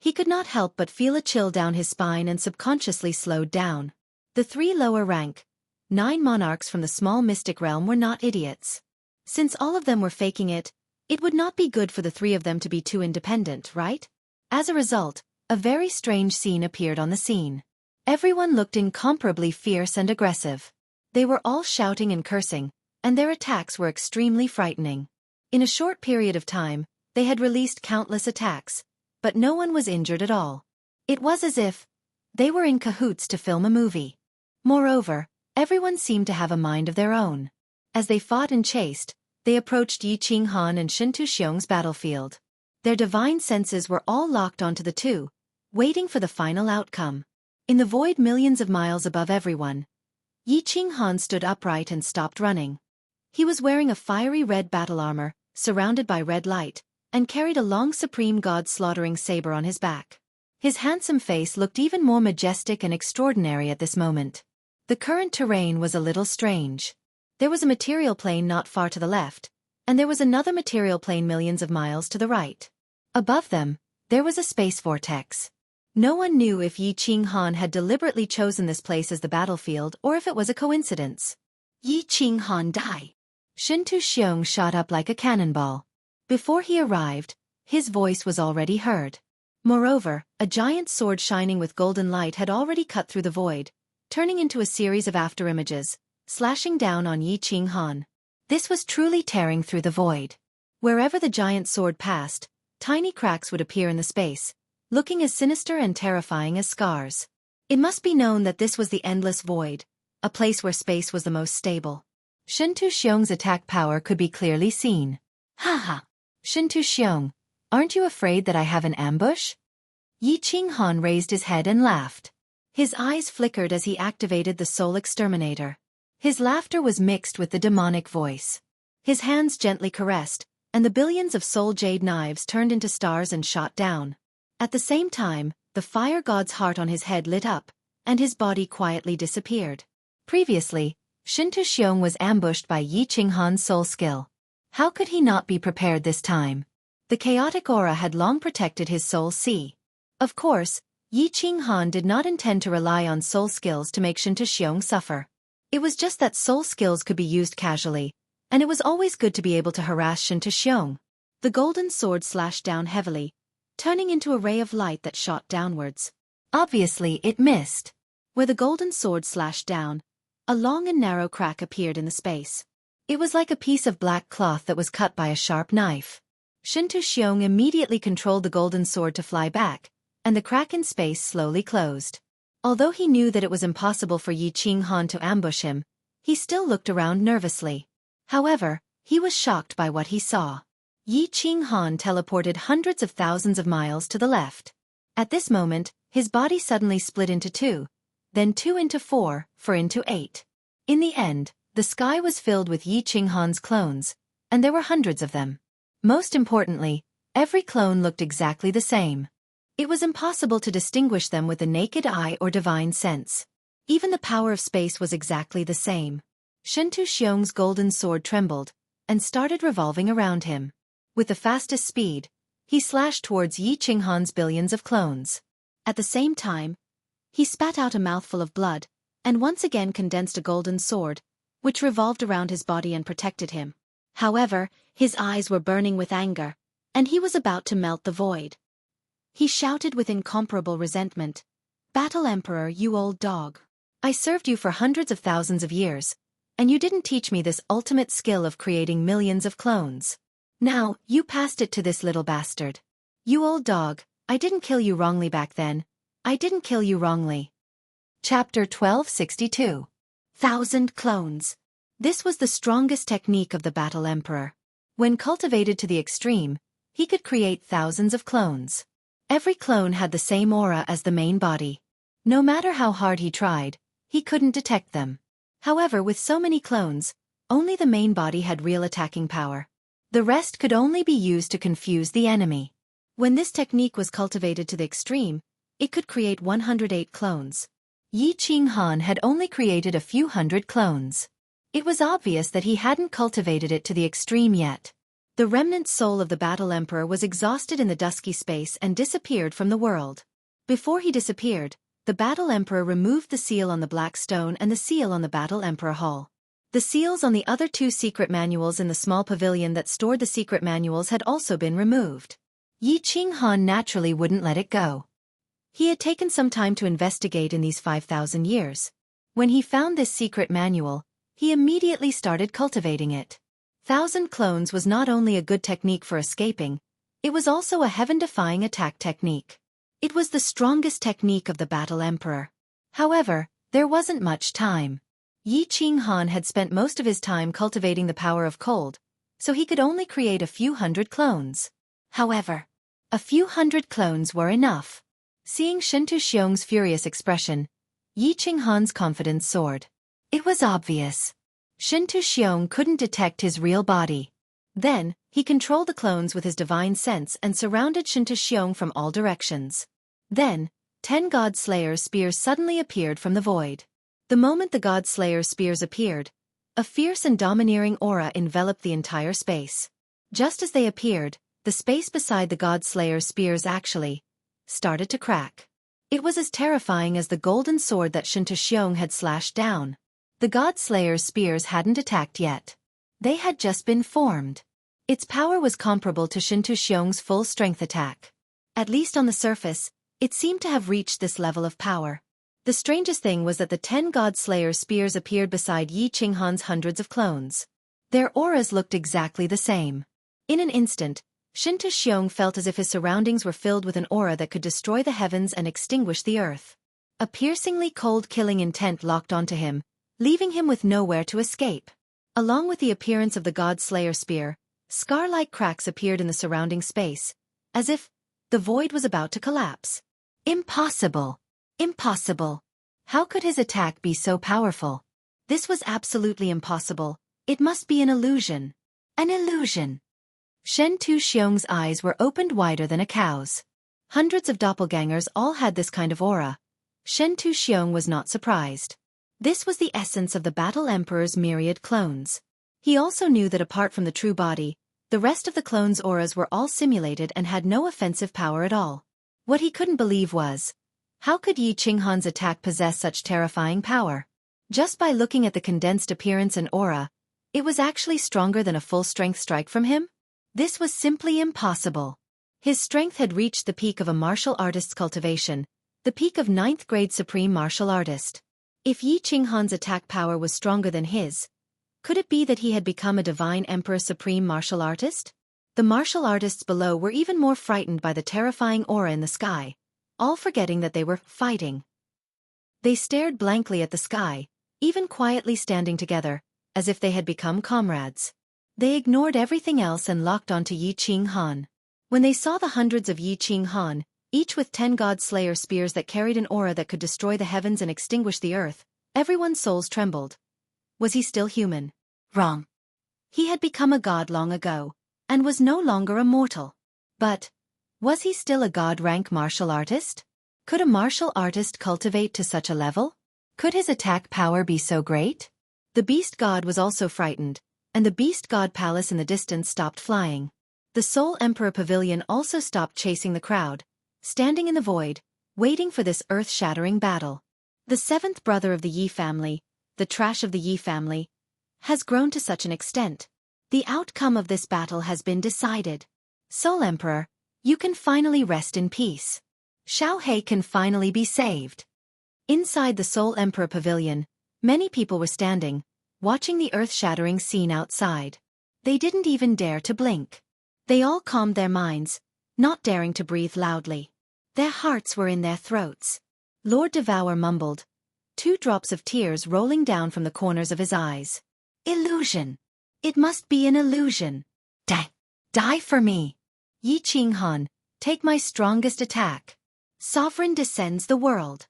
S1: He could not help but feel a chill down his spine and subconsciously slowed down. The three lower rank, 9 monarchs from the small mystic realm were not idiots. Since all of them were faking it, it would not be good for the three of them to be too independent, right? As a result, a very strange scene appeared on the scene. Everyone looked incomparably fierce and aggressive. They were all shouting and cursing, and their attacks were extremely frightening. In a short period of time, they had released countless attacks, but no one was injured at all. It was as if they were in cahoots to film a movie. Moreover, everyone seemed to have a mind of their own. As they fought and chased, they approached Yi Qinghan and Shentu Xiong's battlefield. Their divine senses were all locked onto the two, waiting for the final outcome. In the void millions of miles above everyone, Yi Qinghan stood upright and stopped running. He was wearing a fiery red battle armor, surrounded by red light, and carried a long supreme god slaughtering saber on his back. His handsome face looked even more majestic and extraordinary at this moment. The current terrain was a little strange. There was a material plane not far to the left, and there was another material plane millions of miles to the right. Above them, there was a space vortex. No one knew if Yi Qinghan had deliberately chosen this place as the battlefield or if it was a coincidence. Yi Qinghan die. Shentu Xiong shot up like a cannonball. Before he arrived, his voice was already heard. Moreover, a giant sword shining with golden light had already cut through the void, turning into a series of afterimages, slashing down on Yi Qinghan. This was truly tearing through the void. Wherever the giant sword passed, tiny cracks would appear in the space, looking as sinister and terrifying as scars. It must be known that this was the endless void, a place where space was the most stable. Shentu Xiong's attack power could be clearly seen. Haha! Shentu Xiong, aren't you afraid that I have an ambush? Yi Qinghan raised his head and laughed. His eyes flickered as he activated the Soul Exterminator. His laughter was mixed with the demonic voice. His hands gently caressed, and the billions of soul jade knives turned into stars and shot down. At the same time, the fire god's heart on his head lit up, and his body quietly disappeared. Previously, Shentu Xiong was ambushed by Yi Qinghan's soul skill. How could he not be prepared this time? The chaotic aura had long protected his soul sea. Of course, Yi Qinghan did not intend to rely on soul skills to make Shentu Xiong suffer. It was just that soul skills could be used casually, and it was always good to be able to harass Shentu Xiong. The golden sword slashed down heavily, turning into a ray of light that shot downwards. Obviously, it missed. Where the golden sword slashed down, a long and narrow crack appeared in the space. It was like a piece of black cloth that was cut by a sharp knife. Shentu Xiong immediately controlled the golden sword to fly back, and the crack in space slowly closed. Although he knew that it was impossible for Yi Qinghan to ambush him, he still looked around nervously. However, he was shocked by what he saw. Yi Qinghan teleported hundreds of thousands of miles to the left. At this moment, his body suddenly split into 2, then 2 into 4, 4 into 8. In the end, the sky was filled with Yi Qinghan's clones, and there were hundreds of them. Most importantly, every clone looked exactly the same. It was impossible to distinguish them with the naked eye or divine sense. Even the power of space was exactly the same. Shentu Xiong's golden sword trembled, and started revolving around him. With the fastest speed, he slashed towards Yi Qinghan's billions of clones. At the same time, he spat out a mouthful of blood, and once again condensed a golden sword, which revolved around his body and protected him. However, his eyes were burning with anger, and he was about to melt the void. He shouted with incomparable resentment, "Battle Emperor, you old dog. I served you for hundreds of thousands of years, and you didn't teach me this ultimate skill of creating millions of clones. Now, you passed it to this little bastard. You old dog, I didn't kill you wrongly back then. I didn't kill you wrongly." Chapter 1262. 1,000 Clones. This was the strongest technique of the Battle Emperor. When cultivated to the extreme, he could create thousands of clones. Every clone had the same aura as the main body. No matter how hard he tried, he couldn't detect them. However, with so many clones, only the main body had real attacking power. The rest could only be used to confuse the enemy. When this technique was cultivated to the extreme, it could create 108 clones. Yi Qinghan had only created a few hundred clones. It was obvious that he hadn't cultivated it to the extreme yet. The remnant soul of the Battle Emperor was exhausted in the dusky space and disappeared from the world. Before he disappeared, the Battle Emperor removed the seal on the black stone and the seal on the Battle Emperor Hall. The seals on the other two secret manuals in the small pavilion that stored the secret manuals had also been removed. Yi Qinghan naturally wouldn't let it go. He had taken some time to investigate in these 5,000 years. When he found this secret manual, he immediately started cultivating it. 1,000 clones was not only a good technique for escaping, it was also a heaven-defying attack technique. It was the strongest technique of the Battle Emperor. However, there wasn't much time. Yi Qinghan had spent most of his time cultivating the power of cold, so he could only create a few hundred clones. However, a few hundred clones were enough. Seeing Shen Tuxiong's furious expression, Yi Qinghan's confidence soared. It was obvious. Shen Tuxiong couldn't detect his real body. Then, he controlled the clones with his divine sense and surrounded Shen Tuxiong from all directions. Then, 10 God Slayer's spears suddenly appeared from the void. The moment the God Slayer's spears appeared, a fierce and domineering aura enveloped the entire space. Just as they appeared, the space beside the God Slayer's spears actually started to crack. It was as terrifying as the golden sword that Shen Tuxiong had slashed down. The God Slayer's spears hadn't attacked yet. They had just been formed. Its power was comparable to Shen Tuxiong's full-strength attack. At least on the surface, it seemed to have reached this level of power. The strangest thing was that the 10 God Slayer's spears appeared beside Yi Qinghan's hundreds of clones. Their auras looked exactly the same. In an instant, Shen Tuxiong felt as if his surroundings were filled with an aura that could destroy the heavens and extinguish the earth. A piercingly cold killing intent locked onto him, leaving him with nowhere to escape. Along with the appearance of the God Slayer spear, scar-like cracks appeared in the surrounding space, as if the void was about to collapse. Impossible! Impossible! How could his attack be so powerful? This was absolutely impossible. It must be an illusion. An illusion! Shen Tuxiong's eyes were opened wider than a cow's. Hundreds of doppelgangers all had this kind of aura. Shen Tuxiong was not surprised. This was the essence of the Battle Emperor's myriad clones. He also knew that apart from the true body, the rest of the clones' auras were all simulated and had no offensive power at all. What he couldn't believe was, how could Yi Qinghan's attack possess such terrifying power? Just by looking at the condensed appearance and aura, it was actually stronger than a full-strength strike from him? This was simply impossible. His strength had reached the peak of a martial artist's cultivation, the peak of 9th grade supreme martial artist. If Yi Qinghan's attack power was stronger than his, could it be that he had become a divine emperor supreme martial artist? The martial artists below were even more frightened by the terrifying aura in the sky, all forgetting that they were fighting. They stared blankly at the sky, even quietly standing together, as if they had become comrades. They ignored everything else and locked onto Yi Qinghan. When they saw the hundreds of Yi Qinghan, each with 10 God Slayer spears that carried an aura that could destroy the heavens and extinguish the earth, everyone's souls trembled. Was he still human? Wrong. He had become a god long ago, and was no longer a mortal. But, was he still a god-rank martial artist? Could a martial artist cultivate to such a level? Could his attack power be so great? The beast god was also frightened, and the beast god palace in the distance stopped flying. The Soul Emperor Pavilion also stopped chasing the crowd, standing in the void, waiting for this earth-shattering battle. The 7th brother of the Yi family, the trash of the Yi family, has grown to such an extent. The outcome of this battle has been decided. Soul Emperor, you can finally rest in peace. Xiao He can finally be saved. Inside the Soul Emperor Pavilion, many people were standing, watching the earth-shattering scene outside. They didn't even dare to blink. They all calmed their minds, not daring to breathe loudly. Their hearts were in their throats. Lord Devour mumbled, 2 drops of tears rolling down from the corners of his eyes. Illusion. It must be an illusion. Die for me. Yi Qinghan, take my strongest attack. Sovereign descends the world.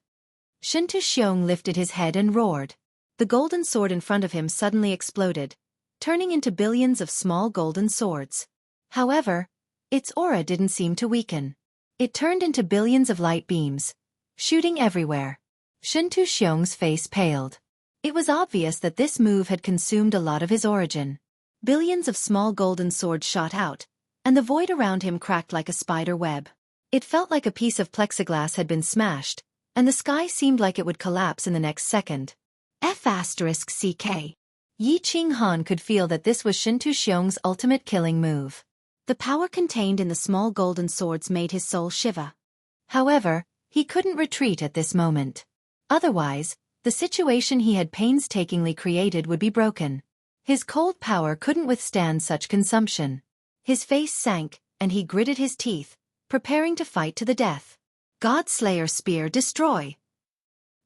S1: Shintu Xiong lifted his head and roared. The golden sword in front of him suddenly exploded, turning into billions of small golden swords. However, its aura didn't seem to weaken. It turned into billions of light beams, shooting everywhere. Shintu Xiong's face paled. It was obvious that this move had consumed a lot of his origin. Billions of small golden swords shot out, and the void around him cracked like a spider web. It felt like a piece of plexiglass had been smashed, and the sky seemed like it would collapse in the next second. F***CK. Yi Qinghan could feel that this was Shintu Xiong's ultimate killing move. The power contained in the small golden swords made his soul shiver. However, he couldn't retreat at this moment. Otherwise, the situation he had painstakingly created would be broken. His cold power couldn't withstand such consumption. His face sank, and he gritted his teeth, preparing to fight to the death. Godslayer Spear destroy!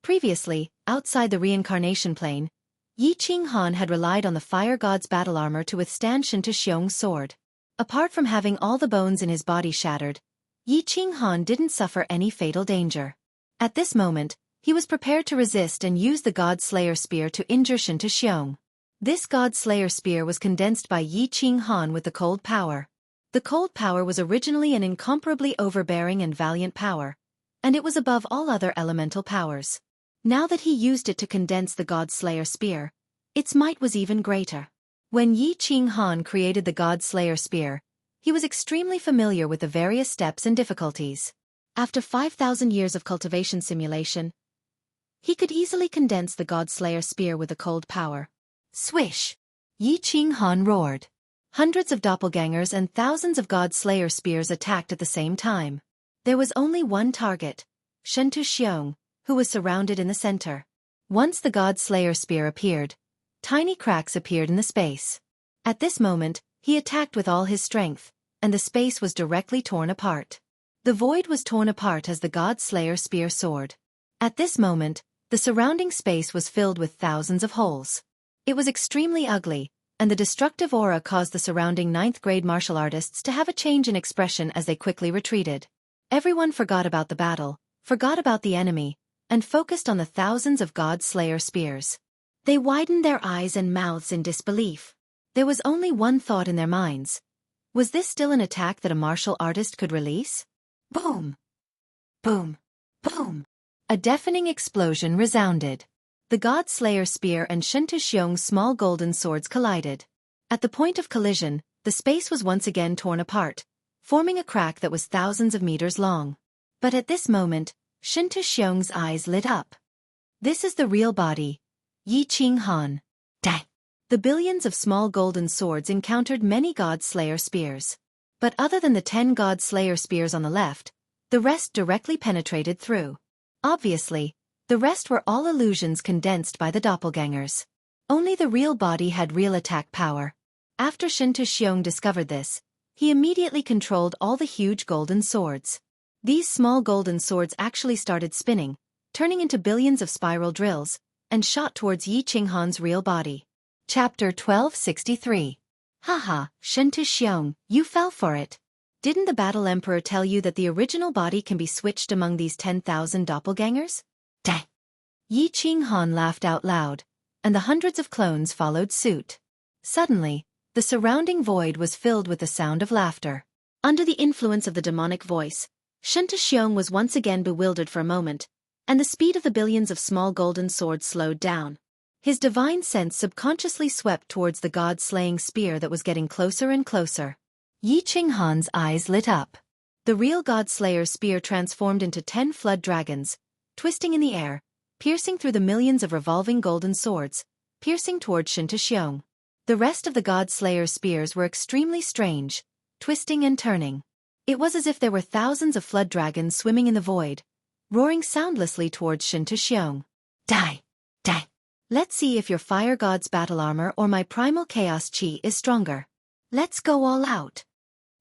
S1: Previously, outside the reincarnation plane, Yi Qinghan had relied on the fire god's battle armor to withstand Shintu Xiong's sword. Apart from having all the bones in his body shattered, Yi Qinghan didn't suffer any fatal danger. At this moment, he was prepared to resist and use the God-Slayer Spear to injure Shintu Xiong. This God-Slayer Spear was condensed by Yi Qinghan with the cold power. The cold power was originally an incomparably overbearing and valiant power, and it was above all other elemental powers. Now that he used it to condense the God-Slayer Spear, its might was even greater. When Yi Qinghan created the God-Slayer Spear, he was extremely familiar with the various steps and difficulties. After 5,000 years of cultivation simulation, he could easily condense the God-Slayer Spear with the cold power. Swish! Yi Qinghan roared. Hundreds of doppelgangers and thousands of God-Slayer Spears attacked at the same time. There was only one target, Shintu Xiong, who was surrounded in the center. Once the God-Slayer Spear appeared, tiny cracks appeared in the space. At this moment, he attacked with all his strength, and the space was directly torn apart. The void was torn apart as the God-Slayer Spear soared. At this moment, the surrounding space was filled with thousands of holes. It was extremely ugly, and the destructive aura caused the surrounding 9th-grade martial artists to have a change in expression as they quickly retreated. Everyone forgot about the battle, forgot about the enemy, and focused on the thousands of God-Slayer Spears. They widened their eyes and mouths in disbelief. There was only one thought in their minds. Was this still an attack that a martial artist could release? Boom! Boom! Boom! A deafening explosion resounded. The God-Slayer Spear and Shintu Xiong's small golden swords collided. At the point of collision, the space was once again torn apart, forming a crack that was thousands of meters long. But at this moment, Shintu Xiong's eyes lit up. This is the real body, Yi Qinghan. The billions of small golden swords encountered many God-Slayer Spears. But other than the 10 God-Slayer Spears on the left, the rest directly penetrated through. Obviously, the rest were all illusions condensed by the doppelgangers. Only the real body had real attack power. After Shintu Xiong discovered this, he immediately controlled all the huge golden swords. These small golden swords actually started spinning, turning into billions of spiral drills, and shot towards Yi Qinghan's real body. Chapter 1263. Haha, Shintu Xiong, you fell for it. Didn't the Battle Emperor tell you that the original body can be switched among these 10,000 doppelgangers? Yi Qinghan laughed out loud, and the hundreds of clones followed suit. Suddenly, the surrounding void was filled with the sound of laughter. Under the influence of the demonic voice, Shintu Xiong was once again bewildered for a moment, and the speed of the billions of small golden swords slowed down. His divine sense subconsciously swept towards the god-slaying spear that was getting closer and closer. Yi Qinghan's eyes lit up. The real God-Slayer spear transformed into 10 flood dragons, twisting in the air, piercing through the millions of revolving golden swords, piercing towards Shintu Xiong. The rest of the God-Slayer spears were extremely strange, twisting and turning. It was as if there were thousands of flood dragons swimming in the void, roaring soundlessly towards Shintu Xiong. Die! Die! Let's see if your fire god's battle armor or my primal chaos chi is stronger. Let's go all out.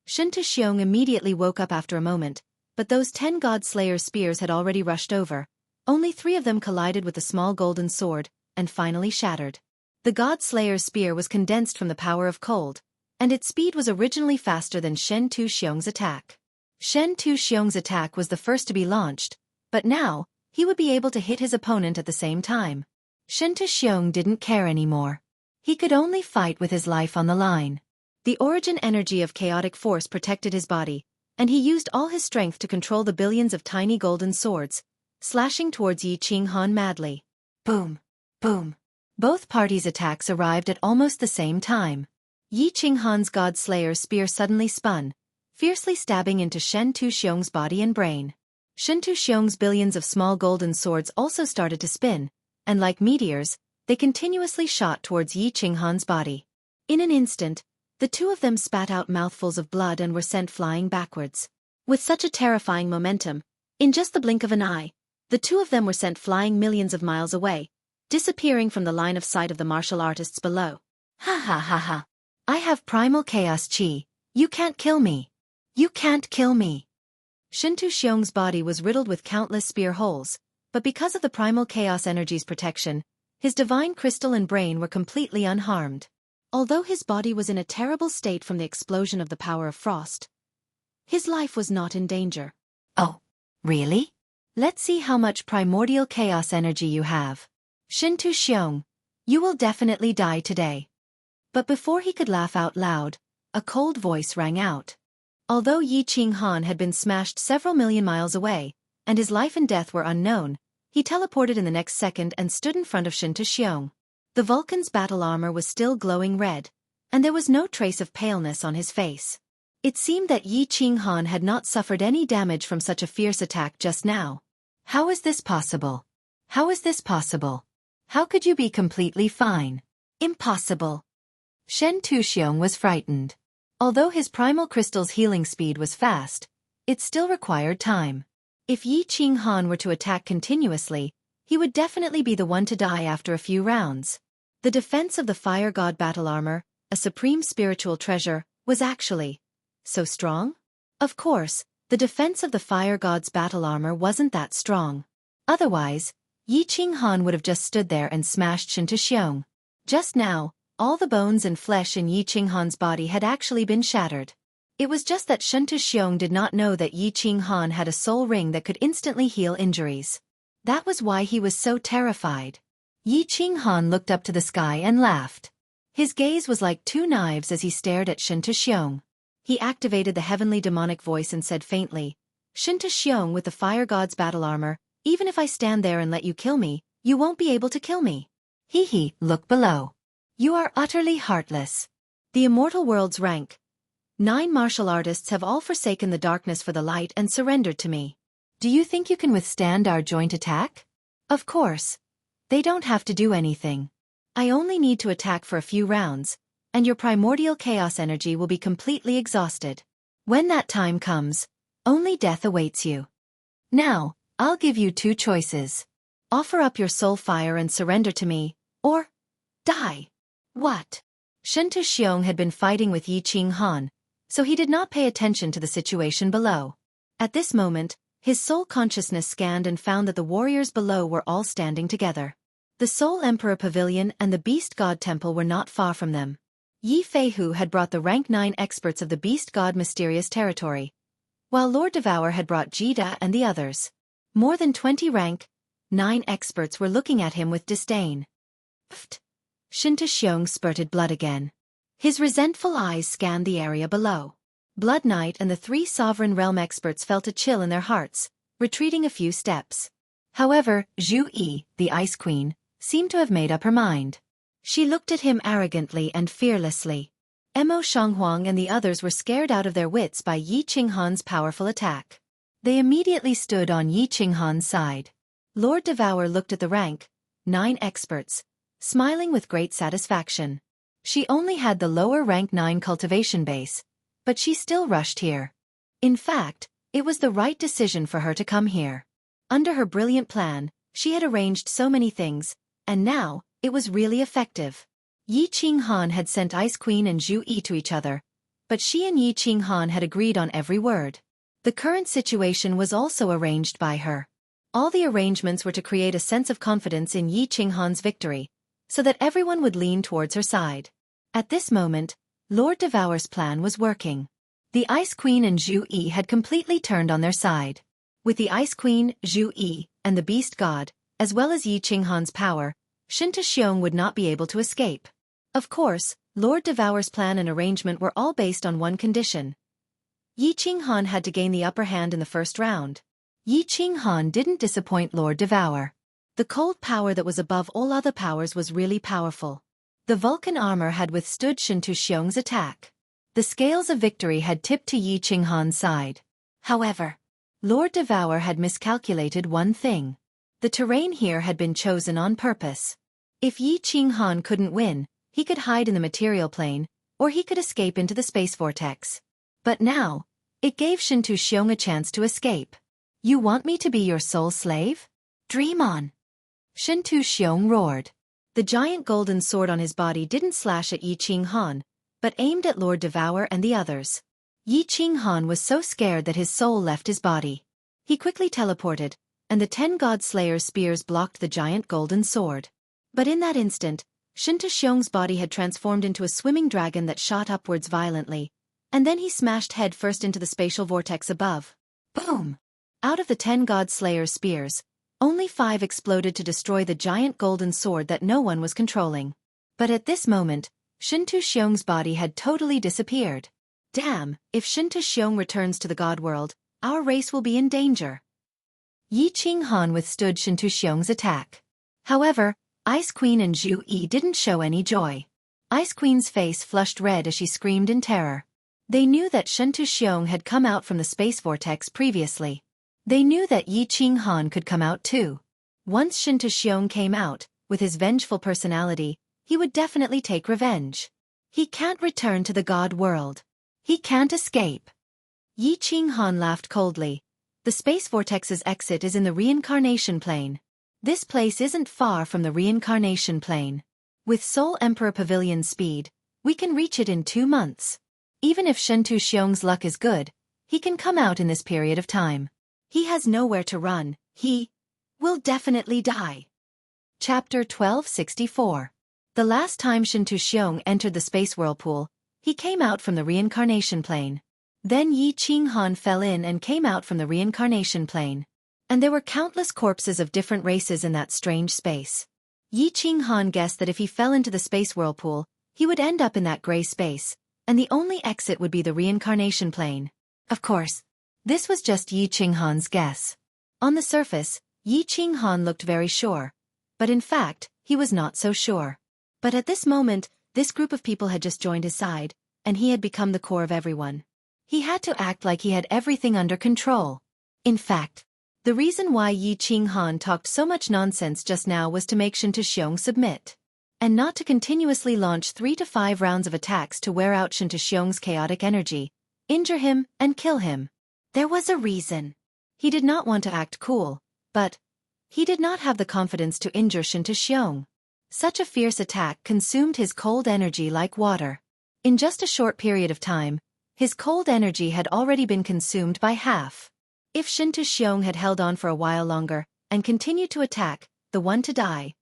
S1: Shintu Xiong immediately woke up after a moment, but those 10 God-Slayer spears had already rushed over, Only 3 of them collided with the small golden sword, and finally shattered. The God Slayer's spear was condensed from the power of cold, and its speed was originally faster than Shen Tu-xiong's attack. Shen Tu-xiong's attack was the first to be launched, but now, he would be able to hit his opponent at the same time. Shen Tu-xiong didn't care anymore. He could only fight with his life on the line. The origin energy of chaotic force protected his body, and he used all his strength to control the billions of tiny golden swords, slashing towards Yi Qinghan madly. Boom! Boom! Both parties' attacks arrived at almost the same time. Yi Qinghan's God Slayer's spear suddenly spun, fiercely stabbing into Shen Tu-xiong's body and brain. Shen Tu-xiong's billions of small golden swords also started to spin, and like meteors, they continuously shot towards Yi Qinghan's body. In an instant, the 2 of them spat out mouthfuls of blood and were sent flying backwards. With such a terrifying momentum, in just the blink of an eye, the 2 of them were sent flying millions of miles away, disappearing from the line of sight of the martial artists below. Ha ha ha ha. I have primal chaos chi. You can't kill me. You can't kill me. Shen Tu-xiong's body was riddled with countless spear holes, but because of the primal chaos energy's protection, his divine crystal and brain were completely unharmed. Although his body was in a terrible state from the explosion of the power of frost, his life was not in danger. Oh, really? Let's see how much primordial chaos energy you have. Shen Tu-xiong, you will definitely die today. But before he could laugh out loud, a cold voice rang out. Although Yi Qinghan had been smashed several million miles away, and his life and death were unknown, he teleported in the next second and stood in front of Shen Tu-xiong. The Vulcan's battle armor was still glowing red, and there was no trace of paleness on his face. It seemed that Yi Qinghan had not suffered any damage from such a fierce attack just now. How is this possible? How is this possible? How could you be completely fine? Impossible. Shen Tu-xiong was frightened. Although his primal crystal's healing speed was fast, it still required time. If Yi Qinghan were to attack continuously, he would definitely be the one to die after a few rounds. The defense of the Fire God battle armor, a supreme spiritual treasure, was actually so strong? Of course, the defense of the Fire God's battle armor wasn't that strong. Otherwise, Yi Qinghan would have just stood there and smashed Shen Tu-xiong. Just now, all the bones and flesh in Yi Qinghan's body had actually been shattered. It was just that Shen Tu-xiong did not know that Yi Qinghan had a soul ring that could instantly heal injuries. That was why he was so terrified. Yi Qinghan looked up to the sky and laughed. His gaze was like 2 knives as he stared at Shen Tu-xiong. He activated the heavenly demonic voice and said faintly, Shen Tu-xiong with the Fire God's battle armor, even if I stand there and let you kill me, you won't be able to kill me. Hee, look below. You are utterly heartless. The immortal world's rank 9 martial artists have all forsaken the darkness for the light and surrendered to me. Do you think you can withstand our joint attack? Of course. They don't have to do anything. I only need to attack for a few rounds, and your primordial chaos energy will be completely exhausted. When that time comes, only death awaits you. Now, I'll give you 2 choices. Offer up your soul fire and surrender to me, or die. What? Shen Tu-xiong had been fighting with Yi Qinghan, so he did not pay attention to the situation below. At this moment, his soul consciousness scanned and found that the warriors below were all standing together. The Soul Emperor Pavilion and the Beast God Temple were not far from them. Yi Feihu had brought the rank 9 experts of the Beast God Mysterious Territory, while Lord Devour had brought Jida and the others. More than 20 rank 9 experts were looking at him with disdain. Pfft! Shen Tu-xiong spurted blood again. His resentful eyes scanned the area below. Blood Knight and the 3 Sovereign Realm experts felt a chill in their hearts, retreating a few steps. However, Zhu Yi, the Ice Queen, seemed to have made up her mind. She looked at him arrogantly and fearlessly. Emo Shanghuang and the others were scared out of their wits by Yi Qinghan's powerful attack. They immediately stood on Yi Qinghan's side. Lord Devour looked at the rank 9 experts, smiling with great satisfaction. She only had the lower rank 9 cultivation base, but she still rushed here. In fact, it was the right decision for her to come here. Under her brilliant plan, she had arranged so many things, and now, it was really effective. Yi Qinghan had sent Ice Queen and Zhu Yi to each other, but she and Yi Qinghan had agreed on every word. The current situation was also arranged by her. All the arrangements were to create a sense of confidence in Yi Qinghan's victory, so that everyone would lean towards her side. At this moment, Lord Devour's plan was working. The Ice Queen and Zhu Yi had completely turned on their side. With the Ice Queen, Zhu Yi, and the Beast God, as well as Yi Qinghan's power, Shin Xiong would not be able to escape. Of course, Lord Devour's plan and arrangement were all based on one condition. Yi Qinghan had to gain the upper hand in the first round. Yi Qinghan didn't disappoint Lord Devour. The cold power that was above all other powers was really powerful. The Vulcan armor had withstood Shin Xiong's attack. The scales of victory had tipped to Yi Qinghan's side. However, Lord Devour had miscalculated one thing. The terrain here had been chosen on purpose. If Yi Qinghan couldn't win, he could hide in the material plane, or he could escape into the space vortex. But now, it gave Shin Xiong a chance to escape. You want me to be your sole slave? Dream on! Shin Xiong roared. The giant golden sword on his body didn't slash at Yi Qinghan, but aimed at Lord Devour and the others. Yi Qinghan was so scared that his soul left his body. He quickly teleported, and the 10 God Slayer's spears blocked the giant golden sword. But in that instant, Shin Xiong's body had transformed into a swimming dragon that shot upwards violently, and then he smashed head first into the spatial vortex above. Boom! Out of the 10 God Slayer's spears, only 5 exploded to destroy the giant golden sword that no one was controlling. But at this moment, Shin Xiong's body had totally disappeared. Damn, if Shin Xiong returns to the God world, our race will be in danger. Yi Qinghan withstood Shin Xiong's attack. However, Ice Queen and Zhu Yi didn't show any joy. Ice Queen's face flushed red as she screamed in terror. They knew that Shin Xiong had come out from the space vortex previously. They knew that Yi Qinghan could come out too. Once Shin Xiong came out, with his vengeful personality, he would definitely take revenge. He can't return to the God world. He can't escape. Yi Qinghan laughed coldly. The space vortex's exit is in the reincarnation plane. This place isn't far from the reincarnation plane. With Soul Emperor Pavilion's speed, we can reach it in 2 months. Even if Shin Xiong's luck is good, he can come out in this period of time. He has nowhere to run. He will definitely die. Chapter 1264. The last time Shin Xiong entered the space whirlpool, he came out from the reincarnation plane. Then Yi Qinghan fell in and came out from the reincarnation plane. And there were countless corpses of different races in that strange space. Yi Qinghan guessed that if he fell into the space whirlpool, he would end up in that gray space, and the only exit would be the reincarnation plane. Of course, this was just Yi Qinghan's guess. On the surface, Yi Qinghan looked very sure, but in fact, he was not so sure. But at this moment, this group of people had just joined his side, and he had become the core of everyone. He had to act like he had everything under control. In fact, the reason why Yi Qinghan talked so much nonsense just now was to make Shin Xiong submit, and not to continuously launch 3 to 5 rounds of attacks to wear out Shin Xiong's chaotic energy, injure him, and kill him. There was a reason. He did not want to act cool, but he did not have the confidence to injure Shin Xiong. Such a fierce attack consumed his cold energy like water. In just a short period of time, his cold energy had already been consumed by half. If Shin Xiong had held on for a while longer, and continued to attack, the one to die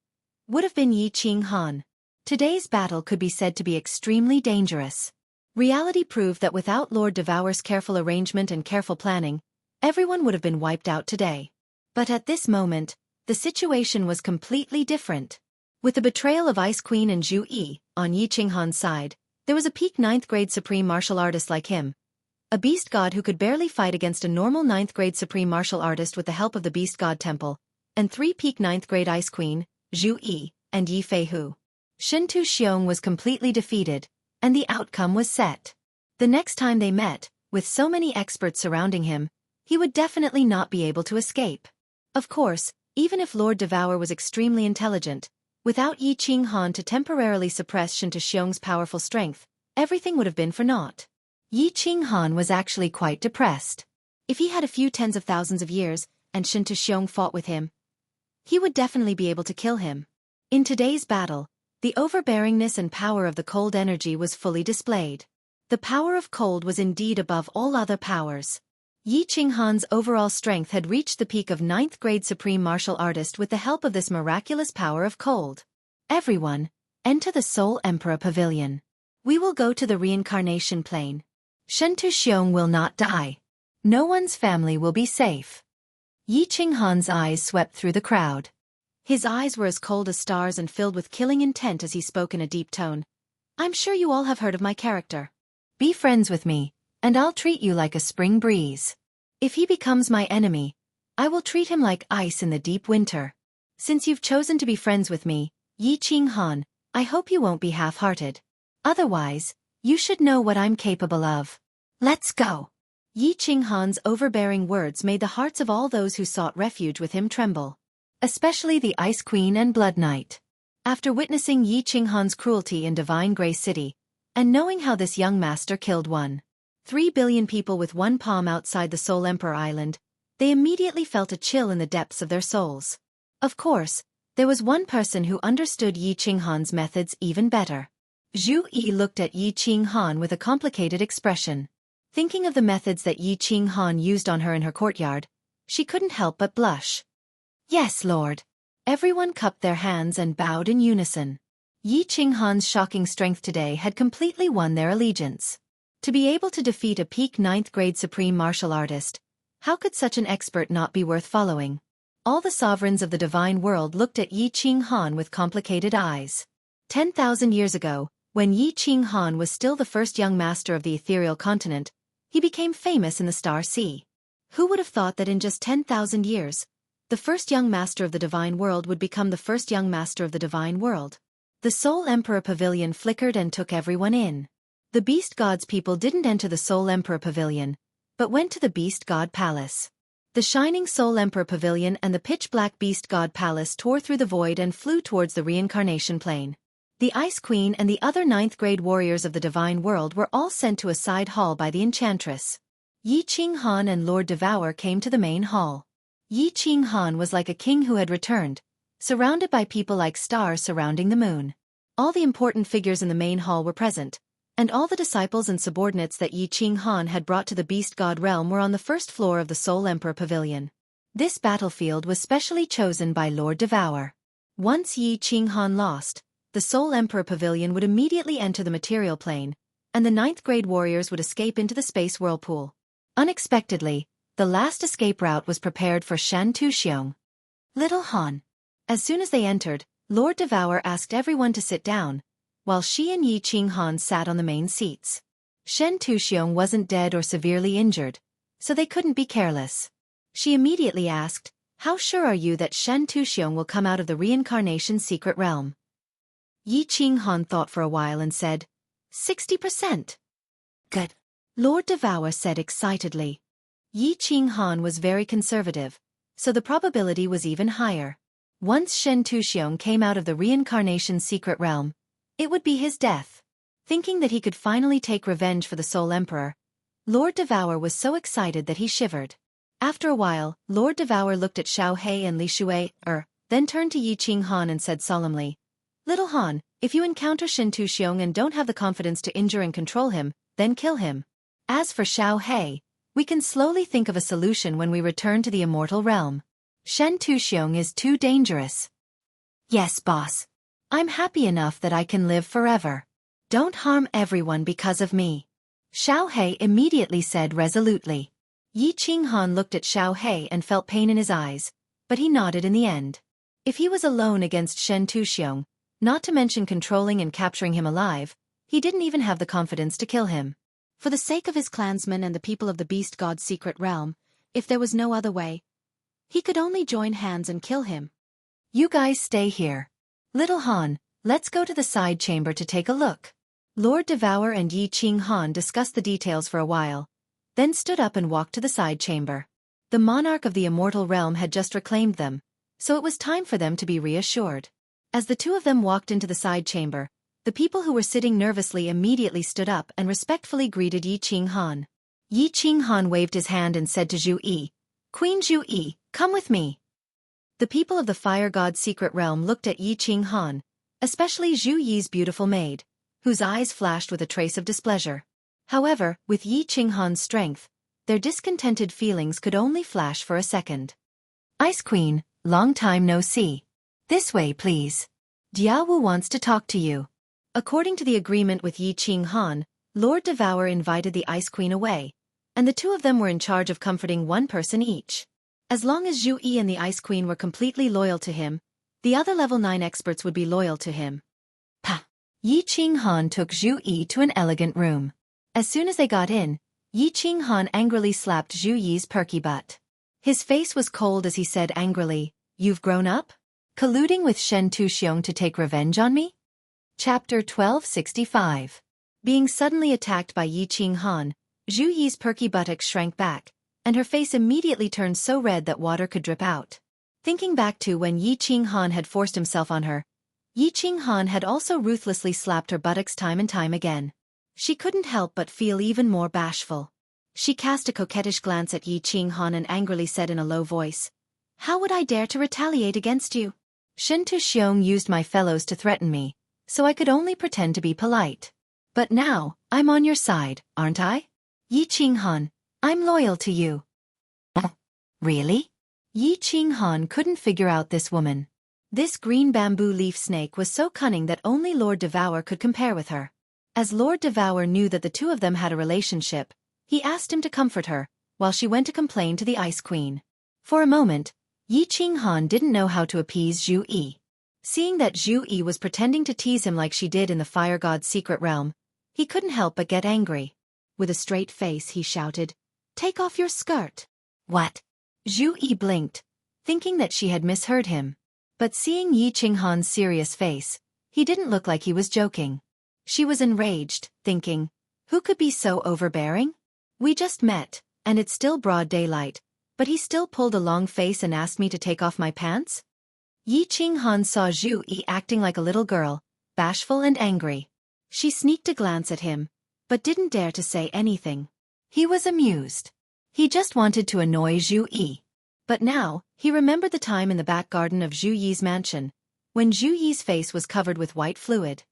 S1: would have been Yi Qinghan. Today's battle could be said to be extremely dangerous. Reality proved that without Lord Devour's careful arrangement and careful planning, everyone would have been wiped out today. But at this moment, the situation was completely different. With the betrayal of Ice Queen and Zhu Yi on Yi Qinghan's side, there was a peak 9th grade supreme martial artist like him, a beast god who could barely fight against a normal 9th grade supreme martial artist with the help of the beast god temple, and 3 peak 9th grade Ice Queen, Zhu Yi, and Yi Feihu. Shin Xiong was completely defeated, and the outcome was set. The next time they met, with so many experts surrounding him, he would definitely not be able to escape. Of course, even if Lord Devour was extremely intelligent, without Yi Qinghan to temporarily suppress Shin Xiong's powerful strength, everything would have been for naught. Yi Qinghan was actually quite depressed. If he had a few tens of thousands of years, and Shin Xiong fought with him, he would definitely be able to kill him. In today's battle, the overbearingness and power of the cold energy was fully displayed. The power of cold was indeed above all other powers. Yi Qinghan's overall strength had reached the peak of 9th grade supreme martial artist with the help of this miraculous power of cold. Everyone, enter the Soul Emperor Pavilion. We will go to the reincarnation plane. Shen Tuxiong will not die. No one's family will be safe. Yi Qinghan's eyes swept through the crowd. His eyes were as cold as stars and filled with killing intent as he spoke in a deep tone. I'm sure you all have heard of my character. Be friends with me, and I'll treat you like a spring breeze. If he becomes my enemy, I will treat him like ice in the deep winter. Since you've chosen to be friends with me, Yi Qinghan, I hope you won't be half-hearted. Otherwise, you should know what I'm capable of. Let's go. Yi Qinghan's overbearing words made the hearts of all those who sought refuge with him tremble. Especially the Ice Queen and Blood Knight. After witnessing Yi Qinghan's cruelty in Divine Grey City, and knowing how this young master killed 1.3 billion people with one palm outside the Soul Emperor Island, they immediately felt a chill in the depths of their souls. Of course, there was one person who understood Yi Qinghan's methods even better. Zhu Yi looked at Yi Qinghan with a complicated expression. Thinking of the methods that Yi Qinghan used on her in her courtyard, she couldn't help but blush. Yes, Lord. Everyone cupped their hands and bowed in unison. Yi Qinghan's shocking strength today had completely won their allegiance. To be able to defeat a peak 9th grade supreme martial artist, how could such an expert not be worth following? All the sovereigns of the divine world looked at Yi Qinghan with complicated eyes. 10,000 years ago, when Yi Qinghan was still the first young master of the ethereal continent, he became famous in the Star Sea. Who would have thought that in just 10,000 years, the first young master of the divine world would become the first young master of the divine world? The Soul Emperor Pavilion flickered and took everyone in. The Beast God's people didn't enter the Soul Emperor Pavilion, but went to the Beast God Palace. The shining Soul Emperor Pavilion and the pitch-black Beast God Palace tore through the void and flew towards the reincarnation plane. The Ice Queen and the other 9th grade warriors of the divine world were all sent to a side hall by the Enchantress. Yi Qinghan and Lord Devour came to the main hall. Yi Qinghan was like a king who had returned, surrounded by people like stars surrounding the moon. All the important figures in the main hall were present, and all the disciples and subordinates that Yi Qinghan had brought to the Beast God realm were on the first floor of the Soul Emperor Pavilion. This battlefield was specially chosen by Lord Devour. Once Yi Qinghan lost, the Soul Emperor Pavilion would immediately enter the material plane, and the 9th grade warriors would escape into the space whirlpool. Unexpectedly, the last escape route was prepared for Shen Tuxiong. Little Han. As soon as they entered, Lord Devour asked everyone to sit down, while she and Yi Qinghan sat on the main seats. Shen Tuxiong wasn't dead or severely injured, so they couldn't be careless. She immediately asked, "How sure are you that Shen Tuxiong will come out of the reincarnation secret realm?" Yi Qinghan thought for a while and said, 60%. Good. Lord Devour said excitedly. Yi Qinghan was very conservative, so the probability was even higher. Once Shen Tuxiong came out of the reincarnation secret realm, it would be his death. Thinking that he could finally take revenge for the Soul Emperor, Lord Devour was so excited that he shivered. After a while, Lord Devour looked at Xiao He and Li Shui, then turned to Yi Qinghan and said solemnly, "Little Han, if you encounter Shen Tuxiong and don't have the confidence to injure and control him, then kill him. As for Xiao He, we can slowly think of a solution when we return to the immortal realm. Shen Tuxiong is too dangerous." "Yes, boss. I'm happy enough that I can live forever. Don't harm everyone because of me," Xiao He immediately said resolutely. Yi Qinghan looked at Xiao He and felt pain in his eyes, but he nodded in the end. If he was alone against Shen Tuxiong, not to mention controlling and capturing him alive, he didn't even have the confidence to kill him. For the sake of his clansmen and the people of the Beast God's secret realm, if there was no other way, he could only join hands and kill him. "You guys stay here. Little Han, let's go to the side chamber to take a look." Lord Devour and Yi Qinghan discussed the details for a while, then stood up and walked to the side chamber. The monarch of the immortal realm had just reclaimed them, so it was time for them to be reassured. As the two of them walked into the side chamber, the people who were sitting nervously immediately stood up and respectfully greeted Yi Qinghan. Yi Qinghan waved his hand and said to Zhu Yi, "Queen Zhu Yi, come with me." The people of the Fire God's secret realm looked at Yi Qinghan, especially Zhu Yi's beautiful maid, whose eyes flashed with a trace of displeasure. However, with Yi Qinghan's strength, their discontented feelings could only flash for a second. Ice Queen, long time no see. This way, please. Diawu wants to talk to you. According to the agreement with Yi Qinghan, Lord Devour invited the Ice Queen away, and the two of them were in charge of comforting one person each. As long as Zhu Yi and the Ice Queen were completely loyal to him, the other level 9 experts would be loyal to him. Pa! Yi Qinghan took Zhu Yi to an elegant room. As soon as they got in, Yi Qinghan angrily slapped Zhu Yi's perky butt. His face was cold as he said angrily, "You've grown up? Colluding with Shen Tuxiong to take revenge on me?" Chapter 1265. Being suddenly attacked by Yi Qinghan, Zhu Yi's perky buttocks shrank back, and her face immediately turned so red that water could drip out. Thinking back to when Yi Qinghan had forced himself on her, Yi Qinghan had also ruthlessly slapped her buttocks time and time again. She couldn't help but feel even more bashful. She cast a coquettish glance at Yi Qinghan and angrily said in a low voice, "How would I dare to retaliate against you? Shen Tuxiong used my fellows to threaten me, so I could only pretend to be polite. But now, I'm on your side, aren't I? Yi Qinghan, I'm loyal to you." Really? Yi Qinghan couldn't figure out this woman. This green bamboo leaf snake was so cunning that only Lord Devour could compare with her. As Lord Devour knew that the two of them had a relationship, he asked him to comfort her, while she went to complain to the Ice Queen. For a moment, Yi Qinghan didn't know how to appease Zhu Yi. Seeing that Zhu Yi was pretending to tease him like she did in the Fire God's secret realm, he couldn't help but get angry. With a straight face he shouted, "Take off your skirt." "What?" Zhu Yi blinked, thinking that she had misheard him. But seeing Yi Qinghan's serious face, he didn't look like he was joking. She was enraged, thinking, who could be so overbearing? We just met, and it's still broad daylight, but he still pulled a long face and asked me to take off my pants? Yi Qinghan saw Zhu Yi acting like a little girl, bashful and angry. She sneaked a glance at him, but didn't dare to say anything. He was amused. He just wanted to annoy Zhu Yi. But now, he remembered the time in the back garden of Zhu Yi's mansion, when Zhu Yi's face was covered with white fluid.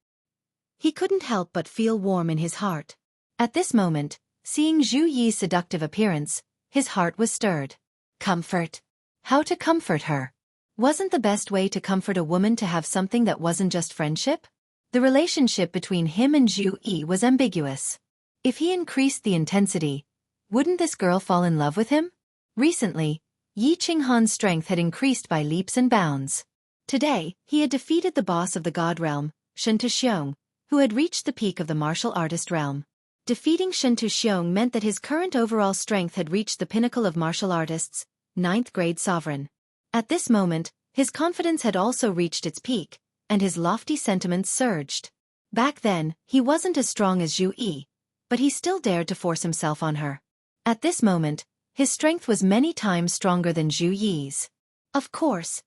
S1: He couldn't help but feel warm in his heart. At this moment, seeing Zhu Yi's seductive appearance, his heart was stirred. Comfort. How to comfort her? Wasn't the best way to comfort a woman to have something that wasn't just friendship? The relationship between him and Zhu Yi was ambiguous. If he increased the intensity, wouldn't this girl fall in love with him? Recently, Yi Qinghan's strength had increased by leaps and bounds. Today, he had defeated the boss of the god realm, Shen Tuxiong, who had reached the peak of the martial artist realm. Defeating Shen Tuxiong meant that his current overall strength had reached the pinnacle of martial artists, 9th grade sovereign. At this moment, his confidence had also reached its peak, and his lofty sentiments surged. Back then, he wasn't as strong as Zhu Yi, but he still dared to force himself on her. At this moment, his strength was many times stronger than Zhu Yi's. Of course,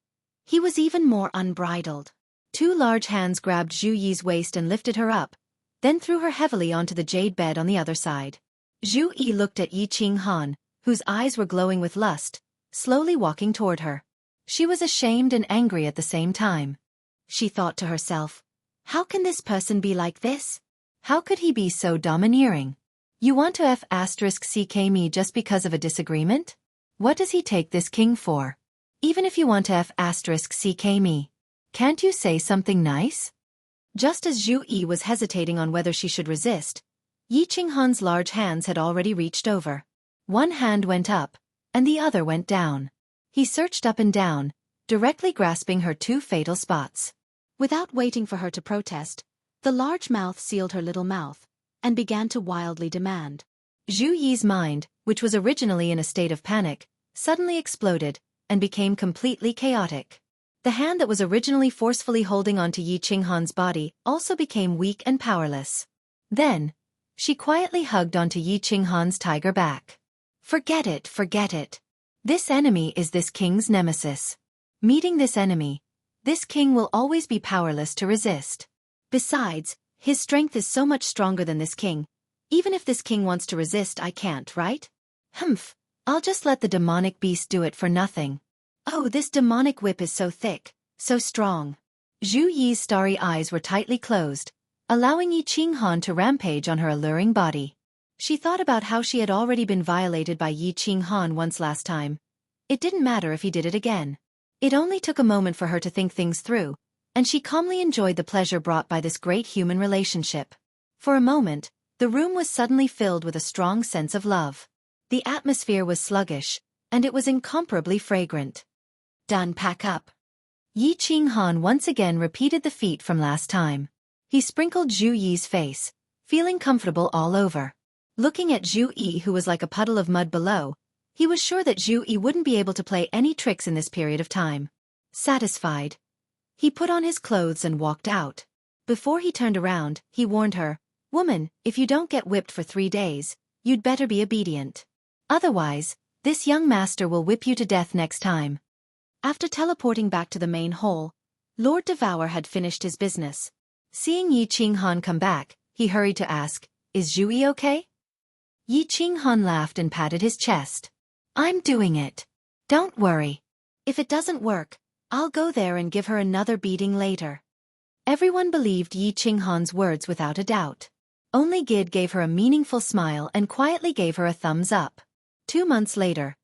S1: he was even more unbridled. Two large hands grabbed Zhu Yi's waist and lifted her up, then threw her heavily onto the jade bed on the other side. Zhu Yi looked at Yi Qinghan, whose eyes were glowing with lust, slowly walking toward her. She was ashamed and angry at the same time. She thought to herself, how can this person be like this? How could he be so domineering? You want to *ck me just because of a disagreement? What does he take this king for? Even if you want to *ck me, can't you say something nice? Just as Zhu Yi was hesitating on whether she should resist, Yi Qinghan's large hands had already reached over. One hand went up, and the other went down. He searched up and down, directly grasping her two fatal spots. Without waiting for her to protest, the large mouth sealed her little mouth, and began to wildly demand. Zhu Yi's mind, which was originally in a state of panic, suddenly exploded, and became completely chaotic. The hand that was originally forcefully holding onto Yi Qinghan's body also became weak and powerless. Then, she quietly hugged onto Yi Qinghan's tiger back. Forget it, forget it. This enemy is this king's nemesis. Meeting this enemy, this king will always be powerless to resist. Besides, his strength is so much stronger than this king. Even if this king wants to resist, I can't, right? Humph, I'll just let the demonic beast do it for nothing. Oh, this demonic whip is so thick, so strong. Zhu Yi's starry eyes were tightly closed, allowing Yi Qinghan to rampage on her alluring body. She thought about how she had already been violated by Yi Qinghan once last time. It didn't matter if he did it again. It only took a moment for her to think things through, and she calmly enjoyed the pleasure brought by this great human relationship. For a moment, the room was suddenly filled with a strong sense of love. The atmosphere was sluggish, and it was incomparably fragrant. Done, pack up. Yi Qinghan once again repeated the feat from last time. He sprinkled Zhu Yi's face, feeling comfortable all over. Looking at Zhu Yi, who was like a puddle of mud below, he was sure that Zhu Yi wouldn't be able to play any tricks in this period of time. Satisfied, he put on his clothes and walked out. Before he turned around, he warned her, "Woman, if you don't get whipped for 3 days, you'd better be obedient. Otherwise, this young master will whip you to death next time." After teleporting back to the main hall, Lord Devour had finished his business. Seeing Yi Qinghan come back, he hurried to ask, "Is Zhu Yi okay?" Yi Qinghan laughed and patted his chest. "I'm doing it. Don't worry. If it doesn't work, I'll go there and give her another beating later." Everyone believed Yi Qinghan's words without a doubt. Only Gid gave her a meaningful smile and quietly gave her a thumbs up. 2 months later,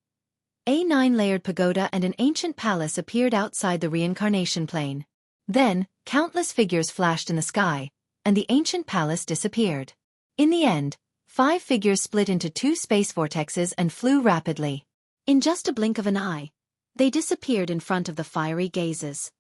S1: a 9-layered pagoda and an ancient palace appeared outside the reincarnation plane. Then, countless figures flashed in the sky, and the ancient palace disappeared. In the end, 5 figures split into 2 space vortexes and flew rapidly. In just a blink of an eye, they disappeared in front of the fiery gazes.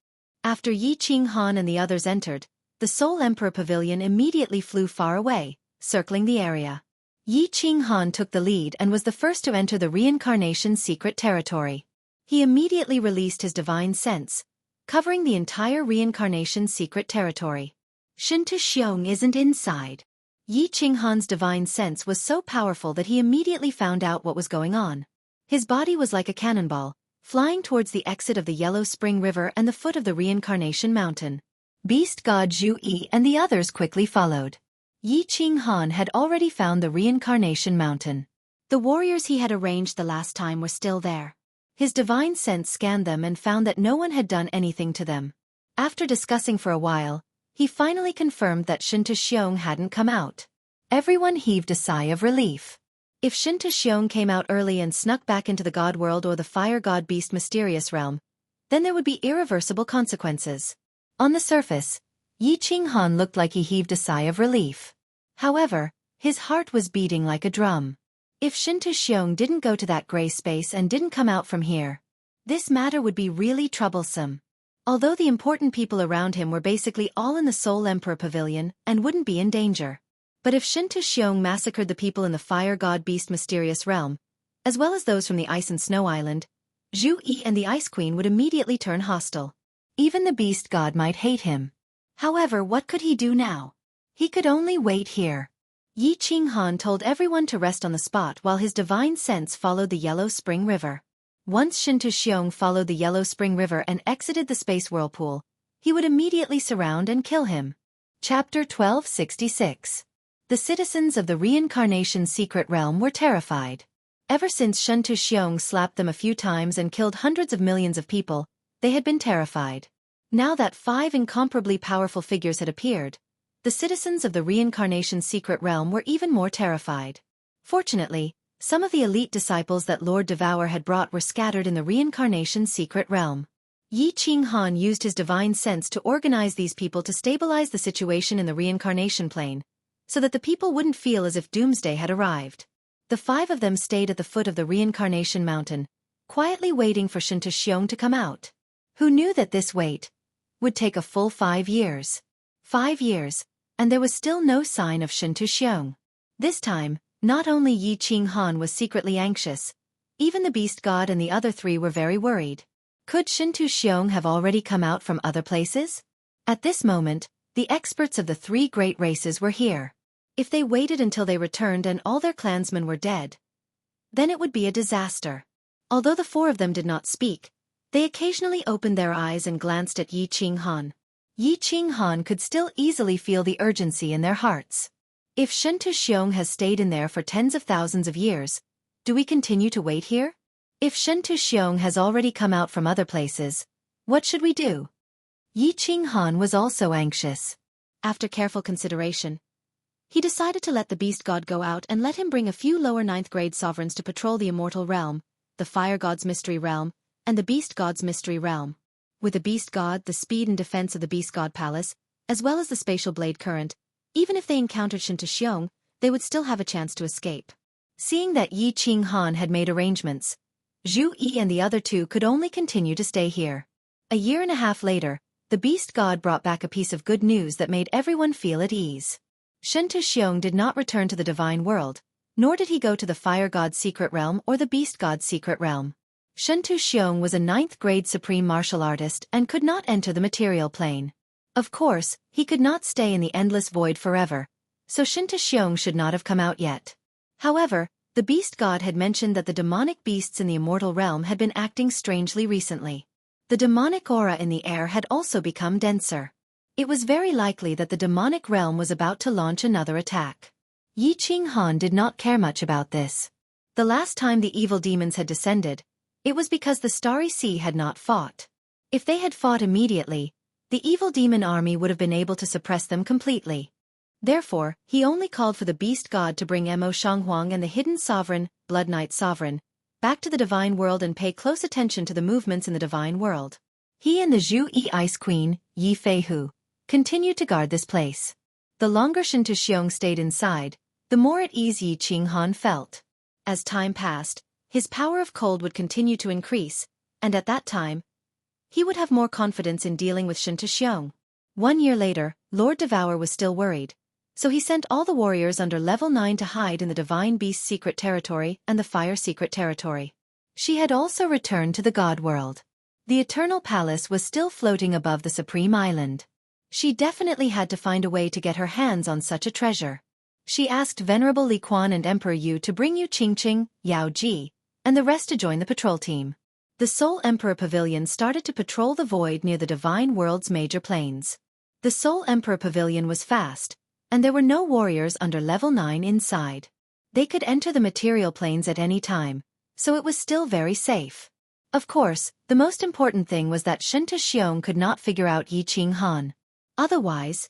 S1: After Yi Qinghan and the others entered, the Soul Emperor Pavilion immediately flew far away, circling the area. Yi Qinghan took the lead and was the first to enter the reincarnation secret territory. He immediately released his divine sense, covering the entire reincarnation secret territory. Shinta Xiong isn't inside. Yi Qinghan's divine sense was so powerful that he immediately found out what was going on. His body was like a cannonball, flying towards the exit of the Yellow Spring River and the foot of the Reincarnation Mountain. Beast God Zhu Yi and the others quickly followed. Yi Qinghan had already found the Reincarnation Mountain. The warriors he had arranged the last time were still there. His divine sense scanned them and found that no one had done anything to them. After discussing for a while, he finally confirmed that Shinta Xiong hadn't come out. Everyone heaved a sigh of relief. If Shinta Xiong came out early and snuck back into the God World or the Fire God Beast mysterious realm, then there would be irreversible consequences. On the surface, Yi Qinghan looked like he heaved a sigh of relief. However, his heart was beating like a drum. If Shinta Xiong didn't go to that gray space and didn't come out from here, this matter would be really troublesome. Although the important people around him were basically all in the Soul Emperor Pavilion and wouldn't be in danger. But if Shinta Xiong massacred the people in the Fire God Beast mysterious realm, as well as those from the Ice and Snow Island, Zhu Yi and the Ice Queen would immediately turn hostile. Even the Beast God might hate him. However, what could he do now? He could only wait here. Yi Qinghan told everyone to rest on the spot while his divine sense followed the Yellow Spring River. Once Shinta Xiong followed the Yellow Spring River and exited the space whirlpool, he would immediately surround and kill him. Chapter 1266. The citizens of the Reincarnation Secret Realm were terrified. Ever since Shinta Xiong slapped them a few times and killed hundreds of millions of people, they had been terrified. Now that 5 incomparably powerful figures had appeared, the citizens of the Reincarnation Secret Realm were even more terrified. Fortunately, some of the elite disciples that Lord Devour had brought were scattered in the Reincarnation Secret Realm. Yi Qinghan used his divine sense to organize these people to stabilize the situation in the reincarnation plane, so that the people wouldn't feel as if doomsday had arrived. The 5 of them stayed at the foot of the Reincarnation Mountain, quietly waiting for Shinta Xiong to come out. Who knew that this wait would take a full 5 years? 5 years, and there was still no sign of Shinta Xiong. This time, not only Yi Qinghan was secretly anxious, even the Beast God and the other 3 were very worried. Could Shinta Xiong have already come out from other places? At this moment, the experts of the 3 great races were here. If they waited until they returned and all their clansmen were dead, then it would be a disaster. Although the 4 of them did not speak, they occasionally opened their eyes and glanced at Yi Qinghan. Yi Qinghan could still easily feel the urgency in their hearts. If Shinta Xiong has stayed in there for tens of thousands of years, do we continue to wait here? If Shinta Xiong has already come out from other places, what should we do? Yi Qinghan was also anxious. After careful consideration,
S2: he decided to let the beast god go out and let him bring a few lower 9th grade sovereigns to patrol the immortal realm, the fire god's mystery realm, and the beast god's mystery realm. With the beast god, the speed and defense of the beast god palace, as well as the spatial blade current, even if they encountered Shinta, they would still have a chance to escape. Seeing that Yi Qinghan had made arrangements, Zhu Yi and the other two could only continue to stay here. A year and a half later, the beast god brought back a piece of good news that made everyone feel at ease. Shinta did not return to the divine world, nor did he go to the fire god's secret realm or the beast god's secret realm. Shinta was a 9th grade supreme martial artist and could not enter the material plane. Of course, he could not stay in the endless void forever, so Shinta should not have come out yet. However, the beast god had mentioned that the demonic beasts in the immortal realm had been acting strangely recently. The demonic aura in the air had also become denser. It was very likely that the demonic realm was about to launch another attack. Yi Qinghan did not care much about this. The last time the evil demons had descended, it was because the Starry Sea had not fought. If they had fought immediately, the evil demon army would have been able to suppress them completely. Therefore, he only called for the beast god to bring Mo Shanghuang and the hidden sovereign, Blood Knight sovereign, back to the divine world and pay close attention to the movements in the divine world. He and the Zhu Yi Ice Queen, Yi Feihu, continued to guard this place. The longer Shinta stayed inside, the more at ease Yi Qinghan felt. As time passed, his power of cold would continue to increase, and at that time, he would have more confidence in dealing with Shinta. 1 year later, Lord Devour was still worried, so he sent all the warriors under level 9 to hide in the Divine Beast's secret territory and the Fire secret territory. She had also returned to the God world. The Eternal Palace was still floating above the Supreme Island. She definitely had to find a way to get her hands on such a treasure. She asked Venerable Li Quan and Emperor Yu to bring Yu Qingqing, Yao Ji, and the rest to join the patrol team. The Soul Emperor Pavilion started to patrol the void near the Divine World's major planes. The Soul Emperor Pavilion was fast, and there were no warriors under level 9 inside. They could enter the material planes at any time, so it was still very safe. Of course, the most important thing was that Shinta could not figure out Yi Qinghan. Otherwise,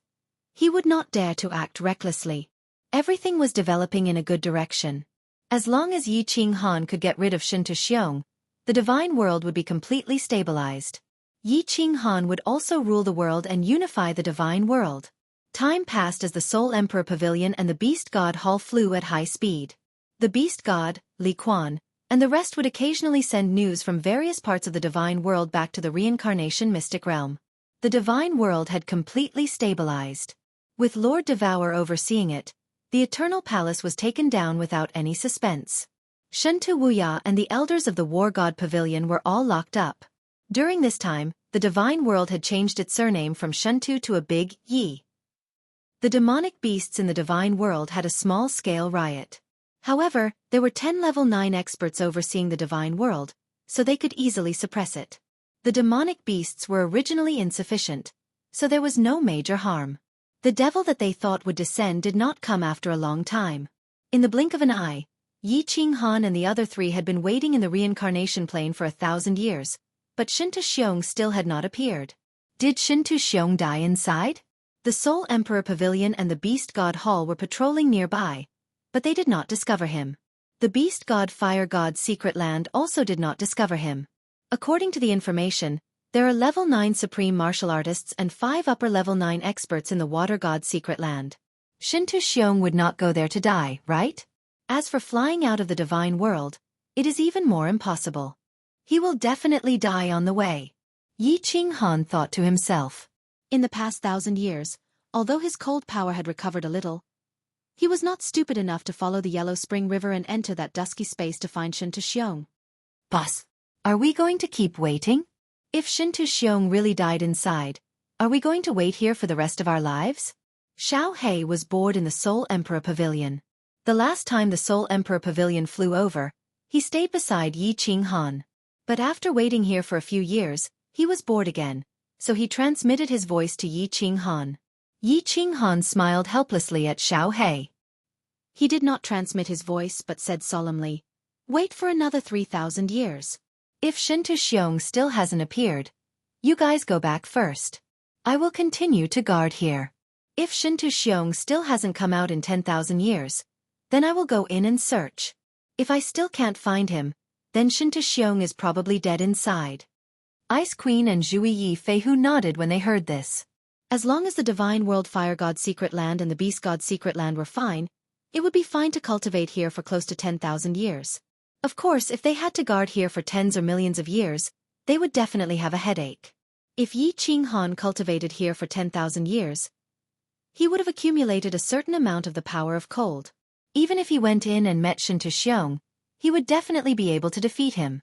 S2: he would not dare to act recklessly. Everything was developing in a good direction. As long as Yi Qinghan could get rid of Shinta, the divine world would be completely stabilized. Yi Qinghan would also rule the world and unify the divine world. Time passed as the Soul Emperor Pavilion and the Beast God Hall flew at high speed. The Beast God, Li Quan, and the rest would occasionally send news from various parts of the divine world back to the reincarnation mystic realm. The divine world had completely stabilized. With Lord Devour overseeing it, the Eternal Palace was taken down without any suspense. Shentu Wuya and the elders of the War God Pavilion were all locked up. During this time, the divine world had changed its surname from Shentu to a big Yi. The demonic beasts in the divine world had a small-scale riot. However, there were 10 level 9 experts overseeing the divine world, so they could easily suppress it. The demonic beasts were originally insufficient, so there was no major harm. The devil that they thought would descend did not come after a long time. In the blink of an eye, Yi Qinghan and the other 3 had been waiting in the reincarnation plane for 1,000 years, but Shinta still had not appeared. Did Shinta die inside? The Soul Emperor Pavilion and the Beast God Hall were patrolling nearby, but they did not discover him. The Beast God Fire God's secret land also did not discover him. According to the information, there are level 9 supreme martial artists and 5 upper level 9 experts in the Water God's secret land. Shinta would not go there to die, right? As for flying out of the divine world, it is even more impossible. He will definitely die on the way. Yi Qinghan thought to himself. In the past 1,000 years, although his cold power had recovered a little, he was not stupid enough to follow the Yellow Spring River and enter that dusky space to find Shinta.
S1: Boss, are we going to keep waiting? If Shinta really died inside, are we going to wait here for the rest of our lives? Xiao He was bored in the Soul Emperor Pavilion. The last time the Soul Emperor Pavilion flew over, he stayed beside Yi Qinghan. But after waiting here for a few years, he was bored again, so he transmitted his voice to Yi Qinghan. Yi Qinghan smiled helplessly at Xiao He. He did not transmit his voice but said solemnly, "Wait for another 3,000 years. If Shinta still hasn't appeared, you guys go back first. I will continue to guard here." If Shintu Xiong still hasn't come out in 10,000 years, then I will go in and search. If I still can't find him, then Shintu Xiong is probably dead inside. Ice Queen and Zhui Yi Feihu nodded when they heard this.
S2: As long as the Divine World Fire God's secret land and the Beast God's secret land were fine, it would be fine to cultivate here for close to 10,000 years. Of course, if they had to guard here for tens or millions of years, they would definitely have a headache. If Yi Qinghan cultivated here for 10,000 years, he would have accumulated a certain amount of the power of cold. Even if he went in and met Shintu Xiong, he would definitely be able to defeat him.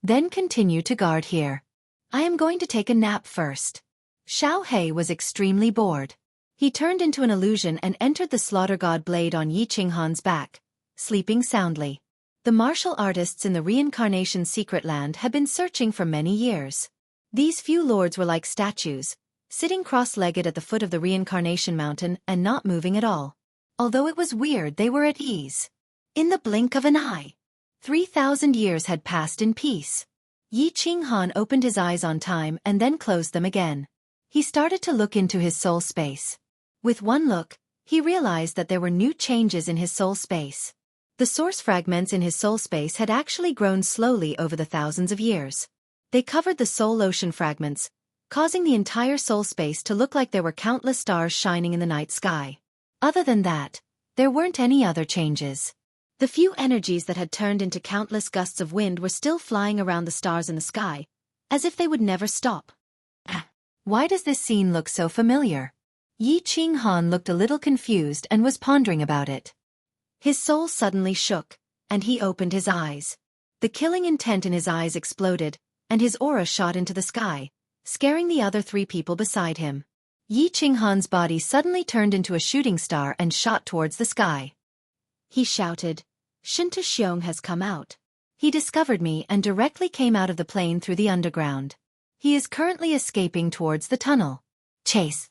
S2: Then continue to guard here. I am going to take a nap first. Xiao He was extremely bored. He turned into an illusion and entered the slaughter god blade on Yi Qinghan's back, sleeping soundly. The martial artists in the reincarnation secret land had been searching for many years. These few lords were like statues, sitting cross-legged at the foot of the reincarnation mountain and not moving at all. Although it was weird, they were at ease. In the blink of an eye, 3,000 years had passed in peace. Yi Qinghan opened his eyes on time and then closed them again. He started to look into his soul space. With one look, he realized that there were new changes in his soul space. The source fragments in his soul space had actually grown slowly over the thousands of years. They covered the soul ocean fragments, causing the entire soul space to look like there were countless stars shining in the night sky. Other than that, there weren't any other changes. The few energies that had turned into countless gusts of wind were still flying around the stars in the sky, as if they would never stop.
S1: Why does this scene look so familiar? Yi Qinghan looked a little confused and was pondering about it. His soul suddenly shook, and he opened his eyes. The killing intent in his eyes exploded, and his aura shot into the sky, scaring the other three people beside him. Yi Qinghan's body suddenly turned into a shooting star and shot towards the sky.
S2: He shouted, "Shintu Xiong has come out.
S1: He discovered me and directly came out of the plane through the underground. He is currently escaping towards the tunnel. Chase!"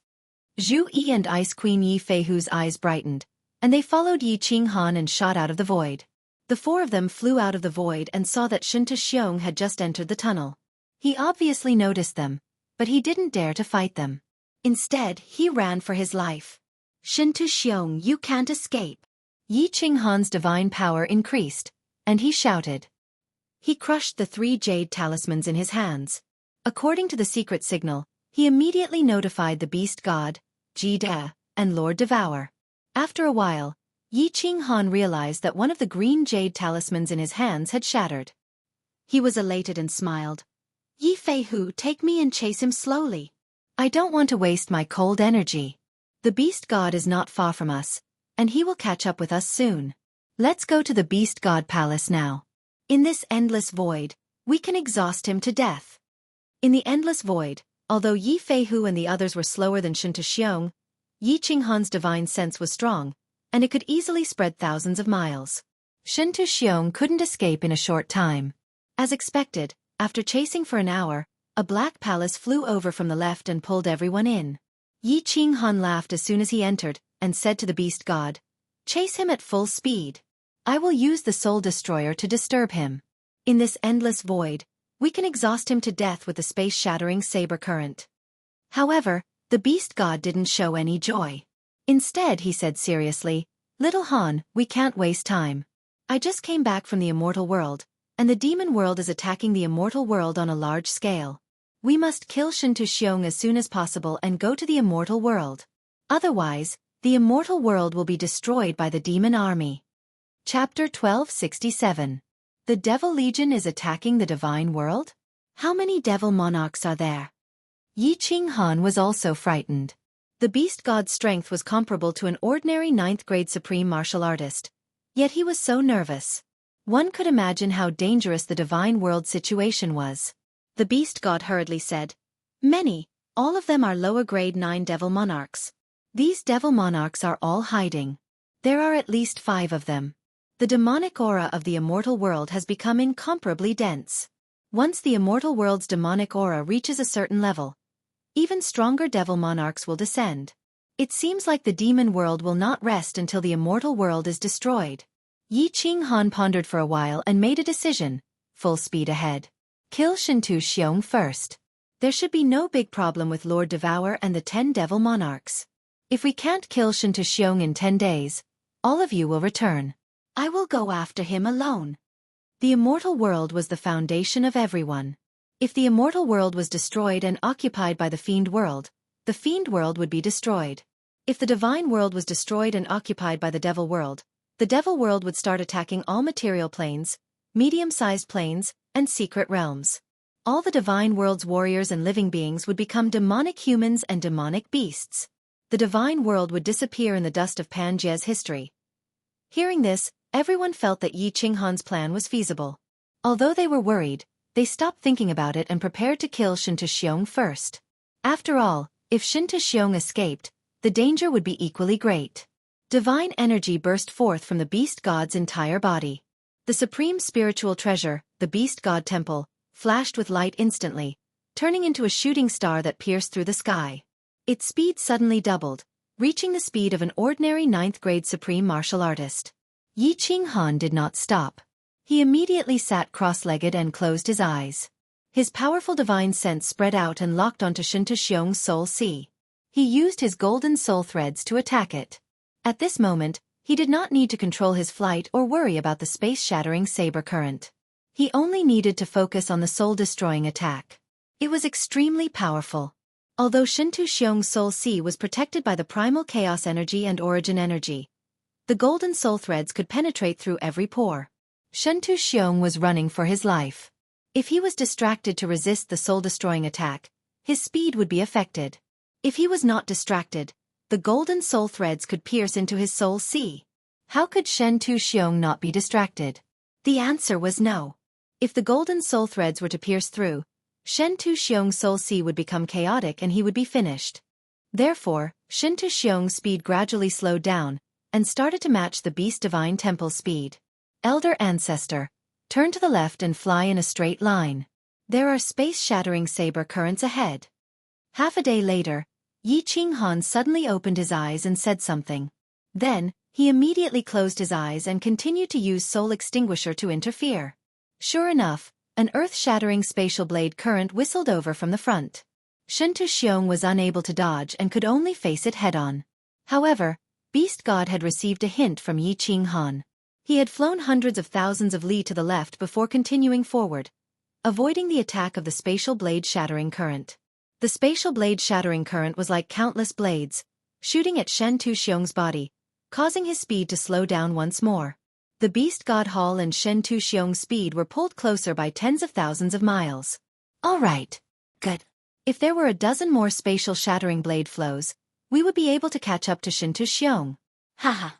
S1: Zhu Yi and Ice Queen Yi Feihu's eyes brightened, and they followed Yi Qinghan and shot out of the void. The four of them flew out of the void and saw that Shintu Xiong had just entered the tunnel. He obviously noticed them, but he didn't dare to fight them. Instead, he ran for his life.
S2: "Shintu Xiong, you can't escape."
S1: Yi Qinghan's divine power increased, and he shouted. He crushed the 3 jade talismans in his hands. According to the secret signal, he immediately notified the beast god, Jide, and Lord Devour. After a while, Yi Qinghan realized that one of the green jade talismans in his hands had shattered.
S2: He was elated and smiled. "Yi Feihu, take me and chase him slowly.
S1: I don't want to waste my cold energy. The beast god is not far from us, and he will catch up with us soon. Let's go to the beast god palace now. In this endless void, we can exhaust him to death." In the endless void, although Yi Feihu and the others were slower than Shintu Xiong, Yi Qinghan's divine sense was strong, and it could easily spread thousands of miles. Shintu Xiong couldn't escape in a short time. As expected, after chasing for an hour, a black palace flew over from the left and pulled everyone in. Yi Qinghan laughed as soon as he entered, and said to the beast god, "Chase him at full speed. I will use the soul destroyer to disturb him. In this endless void, we can exhaust him to death with the space-shattering saber current." However, the beast god didn't show any joy. Instead, he said seriously, "Little Han, we can't waste time. I just came back from the immortal world, and the demon world is attacking the immortal world on a large scale. We must kill Shintu Xiong as soon as possible and go to the immortal world. Otherwise, the immortal world will be destroyed by the demon army." Chapter 1267. The Devil Legion is attacking the divine world? How many devil monarchs are there? Yi Qinghan was also frightened. The beast god's strength was comparable to an ordinary 9th grade supreme martial artist, yet he was so nervous. One could imagine how dangerous the divine world situation was.
S2: The beast god hurriedly said, "Many, all of them are lower grade 9 devil monarchs.
S1: These devil monarchs are all hiding. There are at least 5 of them. The demonic aura of the immortal world has become incomparably dense. Once the immortal world's demonic aura reaches a certain level, even stronger devil monarchs will descend. It seems like the demon world will not rest until the immortal world is destroyed." Yi Qinghan pondered for a while and made a decision, full speed ahead. Kill Shintu Xiong first. There should be no big problem with Lord Devour and the 10 devil monarchs. If we can't kill Shin Xiong in 10 days, all of you will return.
S2: I will go after him alone.
S1: The immortal world was the foundation of everyone. If the immortal world was destroyed and occupied by the fiend world, the fiend world would be destroyed. If the divine world was destroyed and occupied by the devil world, the devil world would start attacking all material planes, medium-sized planes, and secret realms. All the divine world's warriors and living beings would become demonic humans and demonic beasts. The divine world would disappear in the dust of Pangeia's history. Hearing this, everyone felt that Yi Qinghan's plan was feasible. Although they were worried, they stopped thinking about it and prepared to kill Shin Xiong first. After all, if Shin Xiong escaped, the danger would be equally great. Divine energy burst forth from the beast god's entire body. The supreme spiritual treasure, the beast god temple, flashed with light instantly, turning into a shooting star that pierced through the sky. Its speed suddenly doubled, reaching the speed of an ordinary 9th-grade supreme martial artist. Yi Qinghan did not stop. He immediately sat cross-legged and closed his eyes. His powerful divine sense spread out and locked onto Shin Xiong's soul sea. He used his golden soul threads to attack it. At this moment, he did not need to control his flight or worry about the space-shattering saber current. He only needed to focus on the soul-destroying attack. It was extremely powerful. Although Shin Xiong's soul sea was protected by the primal chaos energy and origin energy, the golden soul threads could penetrate through every pore. Shin Xiong was running for his life. If he was distracted to resist the soul-destroying attack, his speed would be affected. If he was not distracted, the golden soul threads could pierce into his soul sea. How could Shin Xiong not be distracted? The answer was no. If the golden soul threads were to pierce through, Shin Xiong's soul sea would become chaotic and he would be finished. Therefore, Shin Xiong's speed gradually slowed down and started to match the Beast Divine Temple's speed. Elder Ancestor, turn to the left and fly in a straight line. There are space-shattering saber currents ahead. Half a day later, Yi Qinghan suddenly opened his eyes and said something. Then, he immediately closed his eyes and continued to use Soul Extinguisher to interfere. Sure enough, an earth-shattering spatial blade current whistled over from the front. Shin Xiong was unable to dodge and could only face it head-on. However, Beast God had received a hint from Yi Qinghan. He had flown hundreds of thousands of li to the left before continuing forward, avoiding the attack of the spatial blade shattering current. The spatial blade shattering current was like countless blades, shooting at Shin Xiong's body, causing his speed to slow down once more. The Beast God Hall and Shin Xiong's speed were pulled closer by tens of thousands of miles. All right. Good. If there were a dozen more spatial shattering blade flows, we would be able to catch up to Shin Xiong. Haha.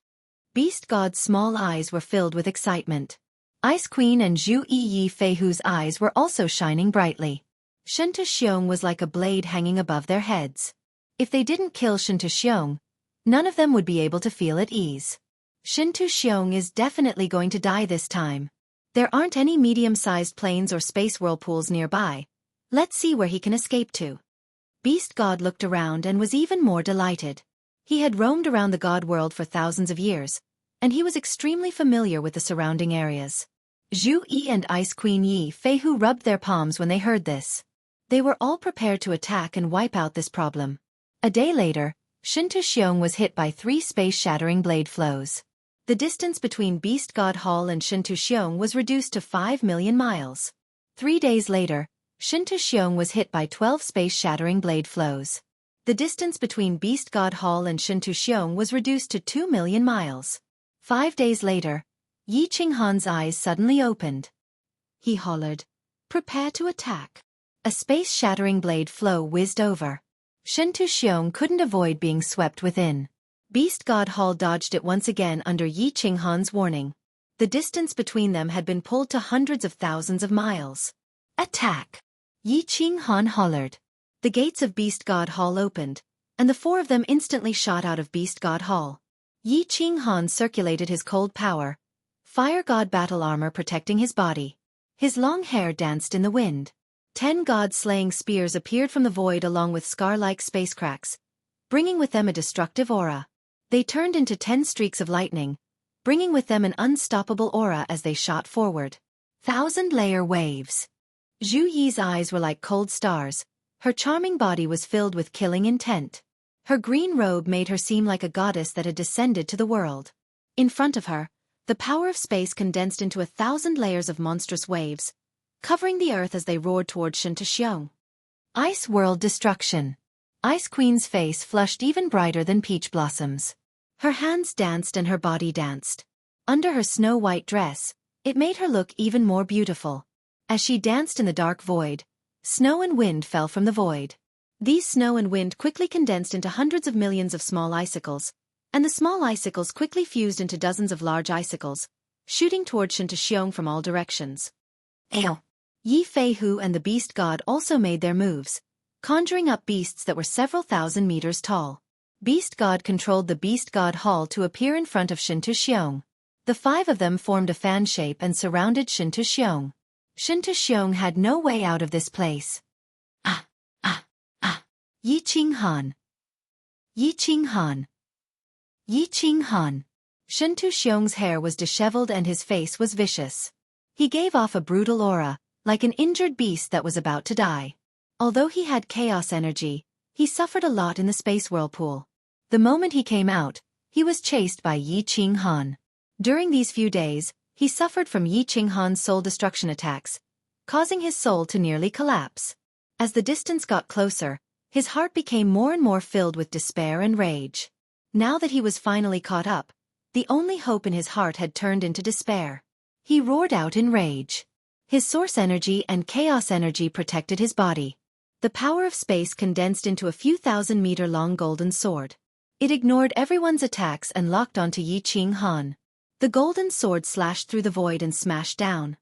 S1: Beast God's small eyes were filled with excitement. Ice Queen and Zhu Yi Feihu's eyes were also shining brightly. Shin Xiong was like a blade hanging above their heads. If they didn't kill Shin Xiong, none of them would be able to feel at ease. Shin Xiong is definitely going to die this time. There aren't any medium-sized planes or space whirlpools nearby. Let's see where he can escape to. Beast God looked around and was even more delighted. He had roamed around the God world for thousands of years, and he was extremely familiar with the surrounding areas. Zhu Yi and Ice Queen Yi Feihu rubbed their palms when they heard this. They were all prepared to attack and wipe out this problem. A day later, Shin Xiong was hit by 3 space-shattering blade flows. The distance between Beast God Hall and Shin Xiong was reduced to 5 million miles. 3 days later, Shin Xiong was hit by 12 space-shattering blade flows. The distance between Beast God Hall and Shin Xiong was reduced to 2 million miles. 5 days later, Yi Qinghan's eyes suddenly opened. He hollered, "Prepare to attack." A space-shattering blade flow whizzed over. Shin Xiong couldn't avoid being swept within. Beast God Hall dodged it once again under Yi Qinghan's warning. The distance between them had been pulled to hundreds of thousands of miles. "Attack!" Yi Qinghan hollered. The gates of Beast God Hall opened, and the 4 of them instantly shot out of Beast God Hall. Yi Qinghan circulated his cold power, Fire God battle armor protecting his body. His long hair danced in the wind. 10 god-slaying spears appeared from the void along with scar-like space cracks, bringing with them a destructive aura. They turned into 10 streaks of lightning, bringing with them an unstoppable aura as they shot forward. 1,000-layer waves. Zhu Yi's eyes were like cold stars. Her charming body was filled with killing intent.
S2: Her green robe made her seem like a goddess that had descended to the world. In front of her, the power of space condensed into 1,000 layers of monstrous waves, covering the earth as they roared toward Shinto-Xiong.
S1: Ice World Destruction. Ice Queen's face flushed even brighter than peach blossoms.
S2: Her hands danced and her body danced. Under her snow-white dress, it made her look even more beautiful. As she danced in the dark void, snow and wind fell from the void. These snow and wind quickly condensed into hundreds of millions of small icicles, and the small icicles quickly fused into dozens of large icicles, shooting toward Shinto-Xiong from all directions.
S1: Ew.
S2: Yi Fei-hu and the beast god also made their moves, conjuring up beasts that were several thousand meters tall. Beast God controlled the Beast God Hall to appear in front of Shinto-Xiong. The 5 of them formed a fan shape and surrounded Shinto-Xiong. Shinto-Xiong had no way out of this place. Yi Qinghan. Yi Qinghan. Yi Qinghan. Shinto-Xiong's hair was disheveled and his face was vicious. He gave off a brutal aura, like an injured beast that was about to die. Although he had chaos energy, he suffered a lot in the space whirlpool. The moment he came out, he was chased by Yi Qinghan. During these few days, he suffered from Yi Qinghan's soul destruction attacks, causing his soul to nearly collapse. As the distance got closer, his heart became more and more filled with despair and rage. Now that he was finally caught up, the only hope in his heart had turned into despair. He roared out in rage. His source energy and chaos energy protected his body. The power of space condensed into a few thousand-meter-long golden sword. It ignored everyone's attacks and locked onto Yi Qinghan. The golden sword slashed through the void and smashed down.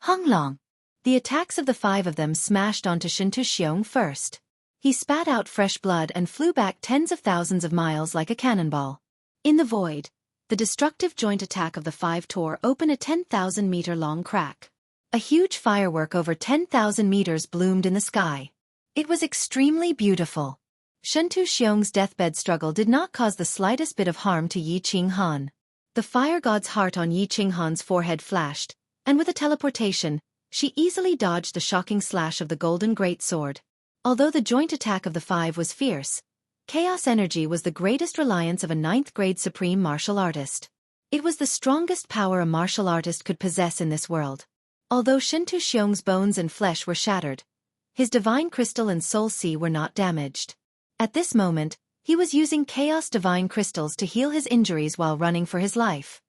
S1: Honglong.
S2: The attacks of the 5 of them smashed onto Shinto-Xiong first. He spat out fresh blood and flew back tens of thousands of miles like a cannonball. In the void, the destructive joint attack of the 5 tore open a 10,000-meter-long crack. A huge firework over 10,000 meters bloomed in the sky. It was extremely beautiful. Shinto-Xiong's deathbed struggle did not cause the slightest bit of harm to Yi Qinghan. The fire god's heart on Yi Qinghan's forehead flashed, and with a teleportation, she easily dodged the shocking slash of the golden greatsword. Although the joint attack of the 5 was fierce, chaos energy was the greatest reliance of a 9th-grade supreme martial artist. It was the strongest power a martial artist could possess in this world. Although Shinto-Xiong's bones and flesh were shattered, his divine crystal and soul sea were not damaged. At this moment, he was using Chaos Divine Crystals to heal his injuries while running for his life.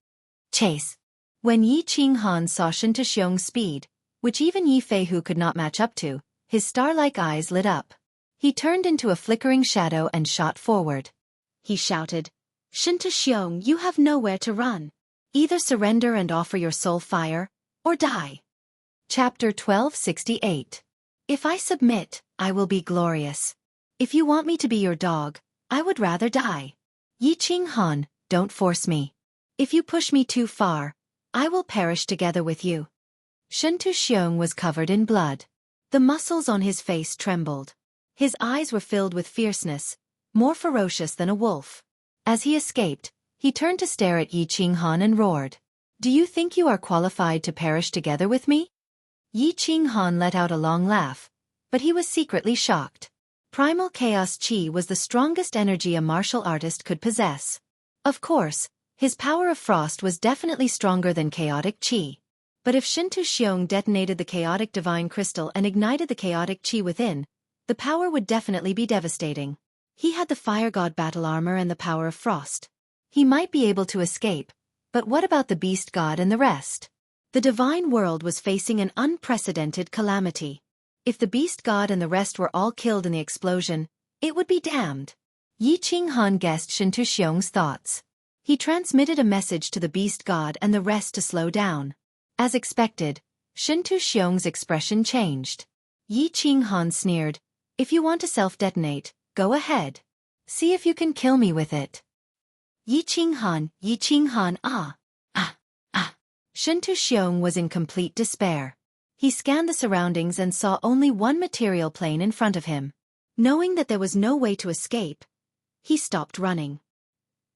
S1: Chase.
S2: When Yi Qinghan saw Shinto-Xiong's speed, which even Yi Fei-hu could not match up to, his star-like eyes lit up. He turned into a flickering shadow and shot forward. He shouted, "Shinto-Xiong, you have nowhere to run. Either surrender and offer your soul fire, or die."
S1: Chapter 1268.
S2: If I submit, I will be glorious. If you want me to be your dog, I would rather die.
S1: Yi Qinghan, don't force me.
S2: If you push me too far, I will perish together with you.
S1: Shinto-Xiong was covered in blood.
S2: The muscles on his face trembled. His eyes were filled with fierceness, more ferocious than a wolf.
S1: As he escaped, he turned to stare at Yi Qinghan and roared, "Do you think you are qualified to perish together with me?" Yi Qinghan let out a long laugh, but he was secretly shocked. Primal Chaos Chi was the strongest energy a martial artist could possess. Of course, his power of frost was definitely stronger than chaotic Chi. But if Shinto-Xiong detonated the chaotic divine crystal and ignited the chaotic Chi within, the power would definitely be devastating. He had the fire god battle armor and the power of frost. He might be able to escape, but what about the beast god and the rest? The divine world was facing an unprecedented calamity. If the beast god and the rest were all killed in the explosion, it would be damned. Yi Qinghan guessed Shinto-Xiong's thoughts.
S2: He transmitted a message to the beast god and the rest to slow down.
S1: As expected, Shinto-Xiong's expression changed.
S2: Yi Qinghan sneered, "If you want to self-detonate, go ahead.
S1: See if you can kill me with it."
S2: Yi Qinghan, ah. Shinto-Xiong was in complete despair. He scanned the surroundings and saw only one material plane in front of him. Knowing that there was no way to escape, he stopped running.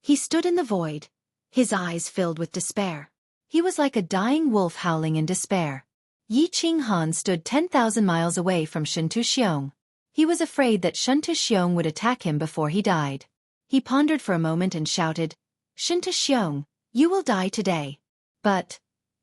S2: He stood in the void, his eyes filled with despair. He was like a dying wolf howling in despair. Yi Qinghan stood 10,000 miles away from Shinto-Xiong.
S1: He was afraid that Shunta would attack him before he died. He pondered for a moment and shouted, Shunta, you will die today. But,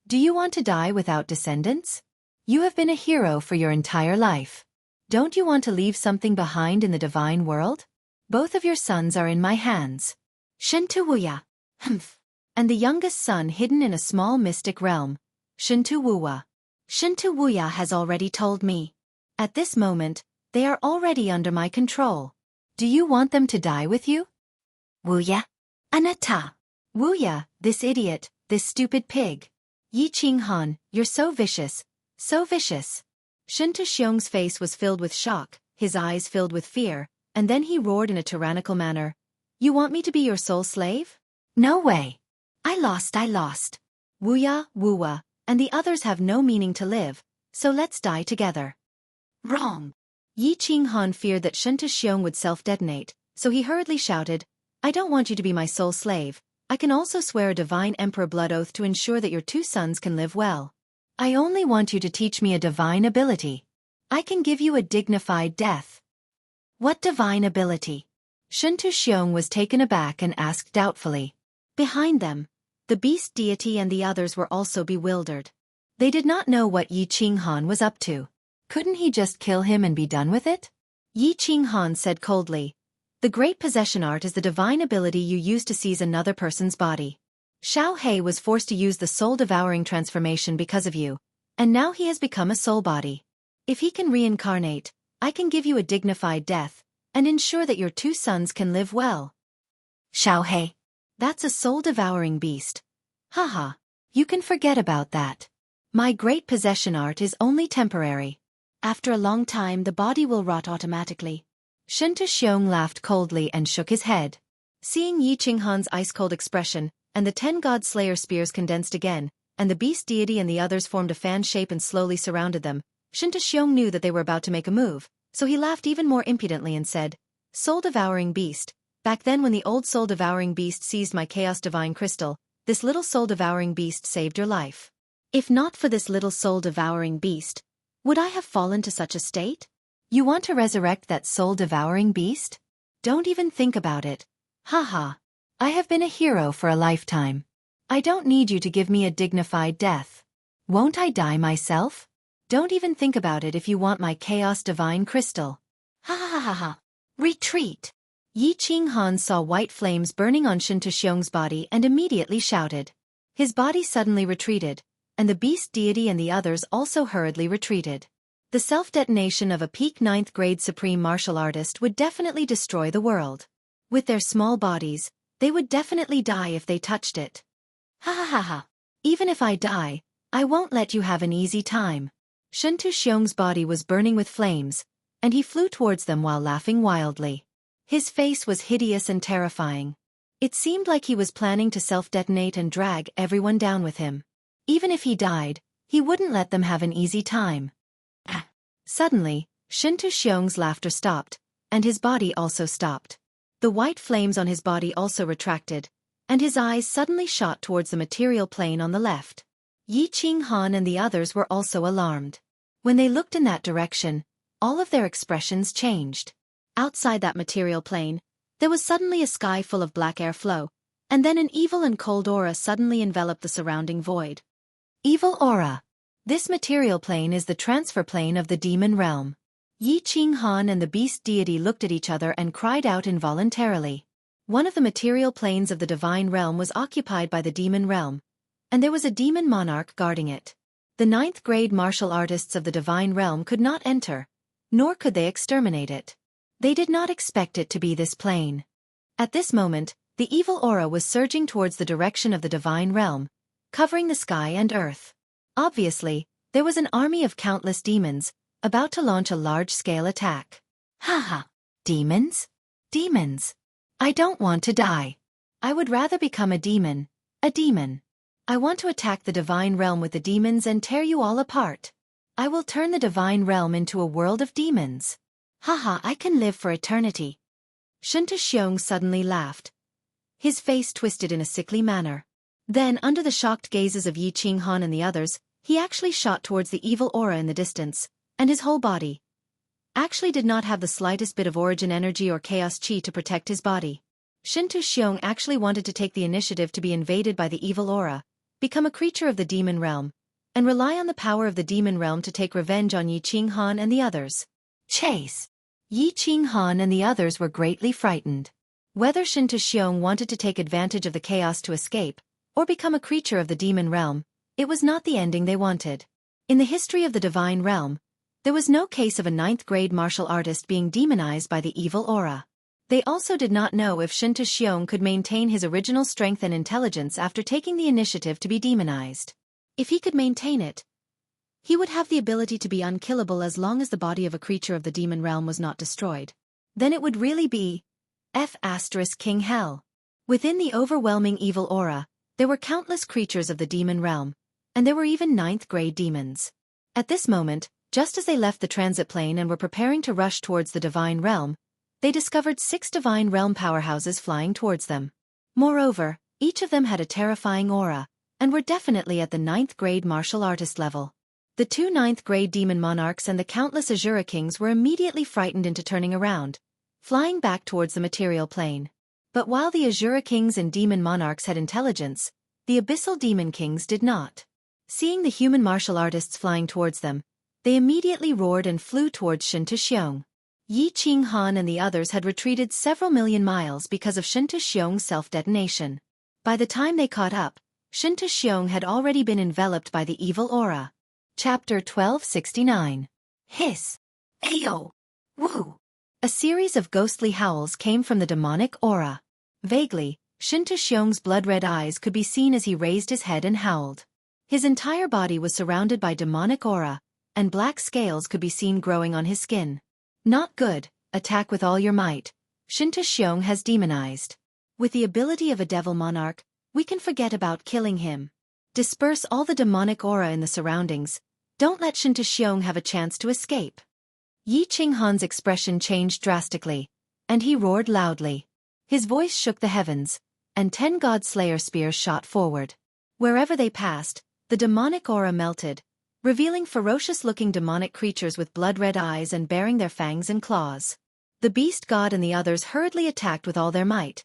S1: do you want to die without descendants? You have been a hero for your entire life. Don't you want to leave something behind in the divine world? Both of your sons are in my hands.
S2: Shunta. Humph.
S1: And the youngest son hidden in a small mystic realm. Shunta.
S2: Shunta has already told me.
S1: At this moment, they are already under my control. Do you want them to die with you?
S2: Wuya. Anata.
S1: Wuya, this idiot, this stupid pig. Yi Qinghan, you're so vicious, so vicious. Shunta face was filled with shock, his eyes filled with fear, and then he roared in a tyrannical manner. You want me to be your sole slave?
S2: No way.
S1: I lost. Wuya, and the others have no meaning to live, so let's die together.
S2: Wrong.
S1: Yi Qinghan feared that Shunta would self-detonate, so he hurriedly shouted, I don't want you to be my sole slave. I can also swear a divine emperor blood oath to ensure that your two sons can live well. I only want you to teach me a divine ability. I can give you a dignified death.
S2: What divine ability?
S1: Shunta was taken aback and asked doubtfully.
S2: Behind them, the beast deity and the others were also bewildered.
S1: They did not know what Yi Qinghan was up to. Couldn't he just kill him and be done with it? Yi Qinghan said coldly, The great possession art is the divine ability you use to seize another person's body. Xiao He was forced to use the soul-devouring transformation because of you, and now he has become a soul body. If he can reincarnate, I can give you a dignified death, and ensure that your two sons can live well.
S2: Xiao He.
S1: That's a soul-devouring beast. Haha, you can forget about that. My great possession art is only temporary.
S2: After a long time the body will rot automatically.
S1: Shunta laughed coldly and shook his head. Seeing Yi Qinghan's ice-cold expression, and the 10 God Slayer spears condensed again, and the beast deity and the others formed a fan shape and slowly surrounded them, Shunta knew that they were about to make a move, so he laughed even more impudently and said, Soul-devouring beast, back then when the old soul-devouring beast seized my chaos divine crystal, this little soul-devouring beast saved your life.
S2: If not for this little soul-devouring beast, would I have fallen to such a state?
S1: You want to resurrect that soul-devouring beast? Don't even think about it. Haha. I have been a hero for a lifetime. I don't need you to give me a dignified death. Won't I die myself? Don't even think about it if you want my chaos divine crystal.
S2: Ha ha ha ha. Retreat.
S1: Yi Qinghan saw white flames burning on Shunta body and immediately shouted. His body suddenly retreated, and the beast deity and the others also hurriedly retreated. The self-detonation of a peak 9th grade supreme martial artist would definitely destroy the world. With their small bodies, they would definitely die if they touched it.
S2: Ha ha ha ha.
S1: Even if I die, I won't let you have an easy time. Shunta body was burning with flames, and he flew towards them while laughing wildly. His face was hideous and terrifying. It seemed like he was planning to self-detonate and drag everyone down with him. Even if he died, he wouldn't let them have an easy time. Suddenly, Shunta laughter stopped, and his body also stopped. The white flames on his body also retracted, and his eyes suddenly shot towards the material plane on the left. Yi Qinghan and the others were also alarmed. When they looked in that direction, all of their expressions changed. Outside that material plane, there was suddenly a sky full of black air flow, and then an evil and cold aura suddenly enveloped the surrounding void. Evil aura. This material plane is the transfer plane of the demon realm. Yi Qinghan and the beast deity looked at each other and cried out involuntarily. One of the material planes of the divine realm was occupied by the demon realm, and there was a demon monarch guarding it. The 9th grade martial artists of the divine realm could not enter, nor could they exterminate it. They did not expect it to be this plane. At this moment, the evil aura was surging towards the direction of the divine realm, covering the sky and earth. Obviously, there was an army of countless demons, about to launch a large-scale attack.
S2: Ha.
S1: Demons? Demons. I don't want to die. I would rather become a demon. A demon. I want to attack the divine realm with the demons and tear you all apart. I will turn the divine realm into a world of demons.
S2: Haha, I can live for eternity.
S1: Shunta suddenly laughed. His face twisted in a sickly manner. Then, under the shocked gazes of Yi Qinghan and the others, he actually shot towards the evil aura in the distance, and his whole body,
S2: actually did not have the slightest bit of origin energy or chaos chi to protect his body. Shinto Xiong actually wanted to take the initiative to be invaded by the evil aura, become a creature of the demon realm, and rely on the power of the demon realm to take revenge on Yi Qinghan and the others.
S1: Chase. Yi Qinghan and the others were greatly frightened.
S2: Whether Shinto Xiong wanted to take advantage of the chaos to escape, or become a creature of the demon realm, it was not the ending they wanted. In the history of the divine realm, there was no case of a 9th-grade martial artist being demonized by the evil aura. They also did not know if Shinto Xiong could maintain his original strength and intelligence after taking the initiative to be demonized. If he could maintain it, he would have the ability to be unkillable as long as the body of a creature of the demon realm was not destroyed. Then it would really be King Hell. Within the overwhelming evil aura, there were countless creatures of the demon realm, and there were even 9th-grade demons. At this moment, just as they left the transit plane and were preparing to rush towards the divine realm, they discovered 6 divine realm powerhouses flying towards them. Moreover, each of them had a terrifying aura, and were definitely at the 9th-grade martial artist level. The 2 9th-grade demon monarchs and the countless Azura kings were immediately frightened into turning around, flying back towards the material plane. But while the Azura kings and demon monarchs had intelligence, the abyssal demon kings did not. Seeing the human martial artists flying towards them, they immediately roared and flew towards Shinto Xiong. Yi Qinghan and the others had retreated several million miles because of Shinto Xiong's self-detonation. By the time they caught up, Shinto Xiong had already been enveloped by the evil aura.
S1: Chapter 1269. Hiss. Ayo. Woo.
S2: A series of ghostly howls came from the demonic aura. Vaguely, Shinto Xiong's blood-red eyes could be seen as he raised his head and howled. His entire body was surrounded by demonic aura, and black scales could be seen growing on his skin. Not good, attack with all your might. Shinto Xiong has demonized. With the ability of a devil monarch, we can forget about killing him. Disperse all the demonic aura in the surroundings. Don't let Shinto Xiong have a chance to escape. Yi Qinghan's expression changed drastically, and he roared loudly. His voice shook the heavens, and 10 God Slayer spears shot forward. Wherever they passed, the demonic aura melted, revealing ferocious-looking demonic creatures with blood-red eyes and bearing their fangs and claws. The beast god and the others hurriedly attacked with all their might,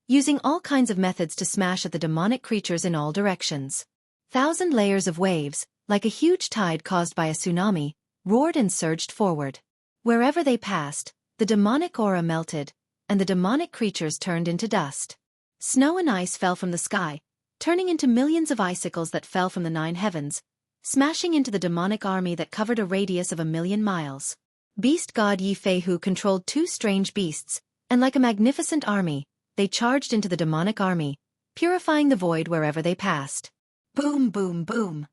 S2: using all kinds of methods to smash at the demonic creatures in all directions. 1,000 layers of waves, like a huge tide caused by a tsunami, roared and surged forward. Wherever they passed, the demonic aura melted, and the demonic creatures turned into dust. Snow and ice fell from the sky, turning into millions of icicles that fell from the 9 heavens, smashing into the demonic army that covered a radius of 1,000,000 miles. Beast god Yi Feihu controlled 2 strange beasts, and like a magnificent army, they charged into the demonic army, purifying the void wherever they passed. Boom, boom, boom.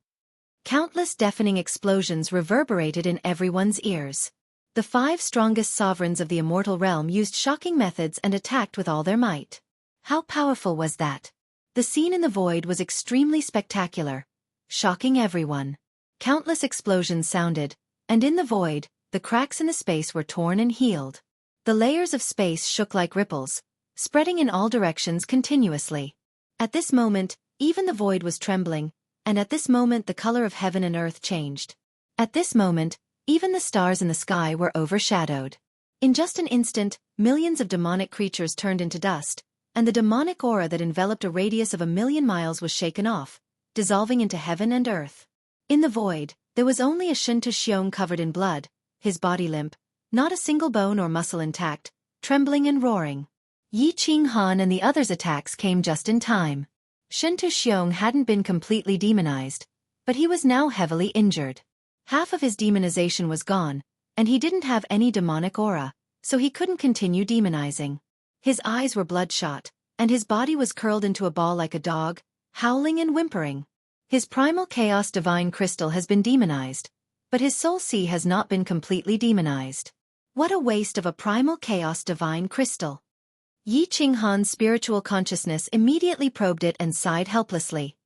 S2: Countless deafening explosions reverberated in everyone's ears. The 5 strongest sovereigns of the immortal realm used shocking methods and attacked with all their might. How powerful was that? The scene in the void was extremely spectacular, shocking everyone. Countless explosions sounded, and in the void, the cracks in the space were torn and healed. The layers of space shook like ripples, spreading in all directions continuously. At this moment, even the void was trembling, and at this moment the color of heaven and earth changed. At this moment, even the stars in the sky were overshadowed. In just an instant, millions of demonic creatures turned into dust, and the demonic aura that enveloped a radius of 1,000,000 miles was shaken off, dissolving into heaven and earth. In the void, there was only a Shinto Xiong covered in blood, his body limp, not a single bone or muscle intact, trembling and roaring. Yi Qinghan and the others' attacks came just in time. Shinto Xiong hadn't been completely demonized, but he was now heavily injured. Half of his demonization was gone, and he didn't have any demonic aura, so he couldn't continue demonizing. His eyes were bloodshot, and his body was curled into a ball like a dog, howling and whimpering. His primal chaos divine crystal has been demonized, but his soul sea has not been completely demonized. What a waste of a primal chaos divine crystal. Yi Qinghan's spiritual consciousness immediately probed it and sighed helplessly.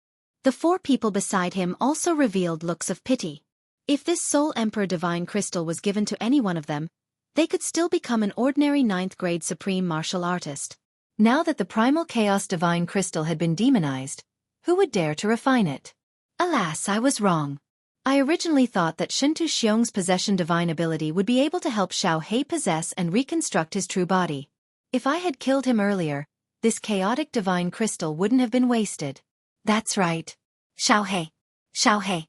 S2: The 4 people beside him also revealed looks of pity. If this Soul Emperor divine crystal was given to any one of them, they could still become an ordinary 9th-grade supreme martial artist. Now that the primal chaos divine crystal had been demonized, who would dare to refine it? Alas, I was wrong. I originally thought that Shintu Xiong's possession divine ability would be able to help Xiao Hei possess and reconstruct his true body. If I had killed him earlier, this chaotic divine crystal wouldn't have been wasted.
S1: That's right. Xiao Hei. Xiao Hei.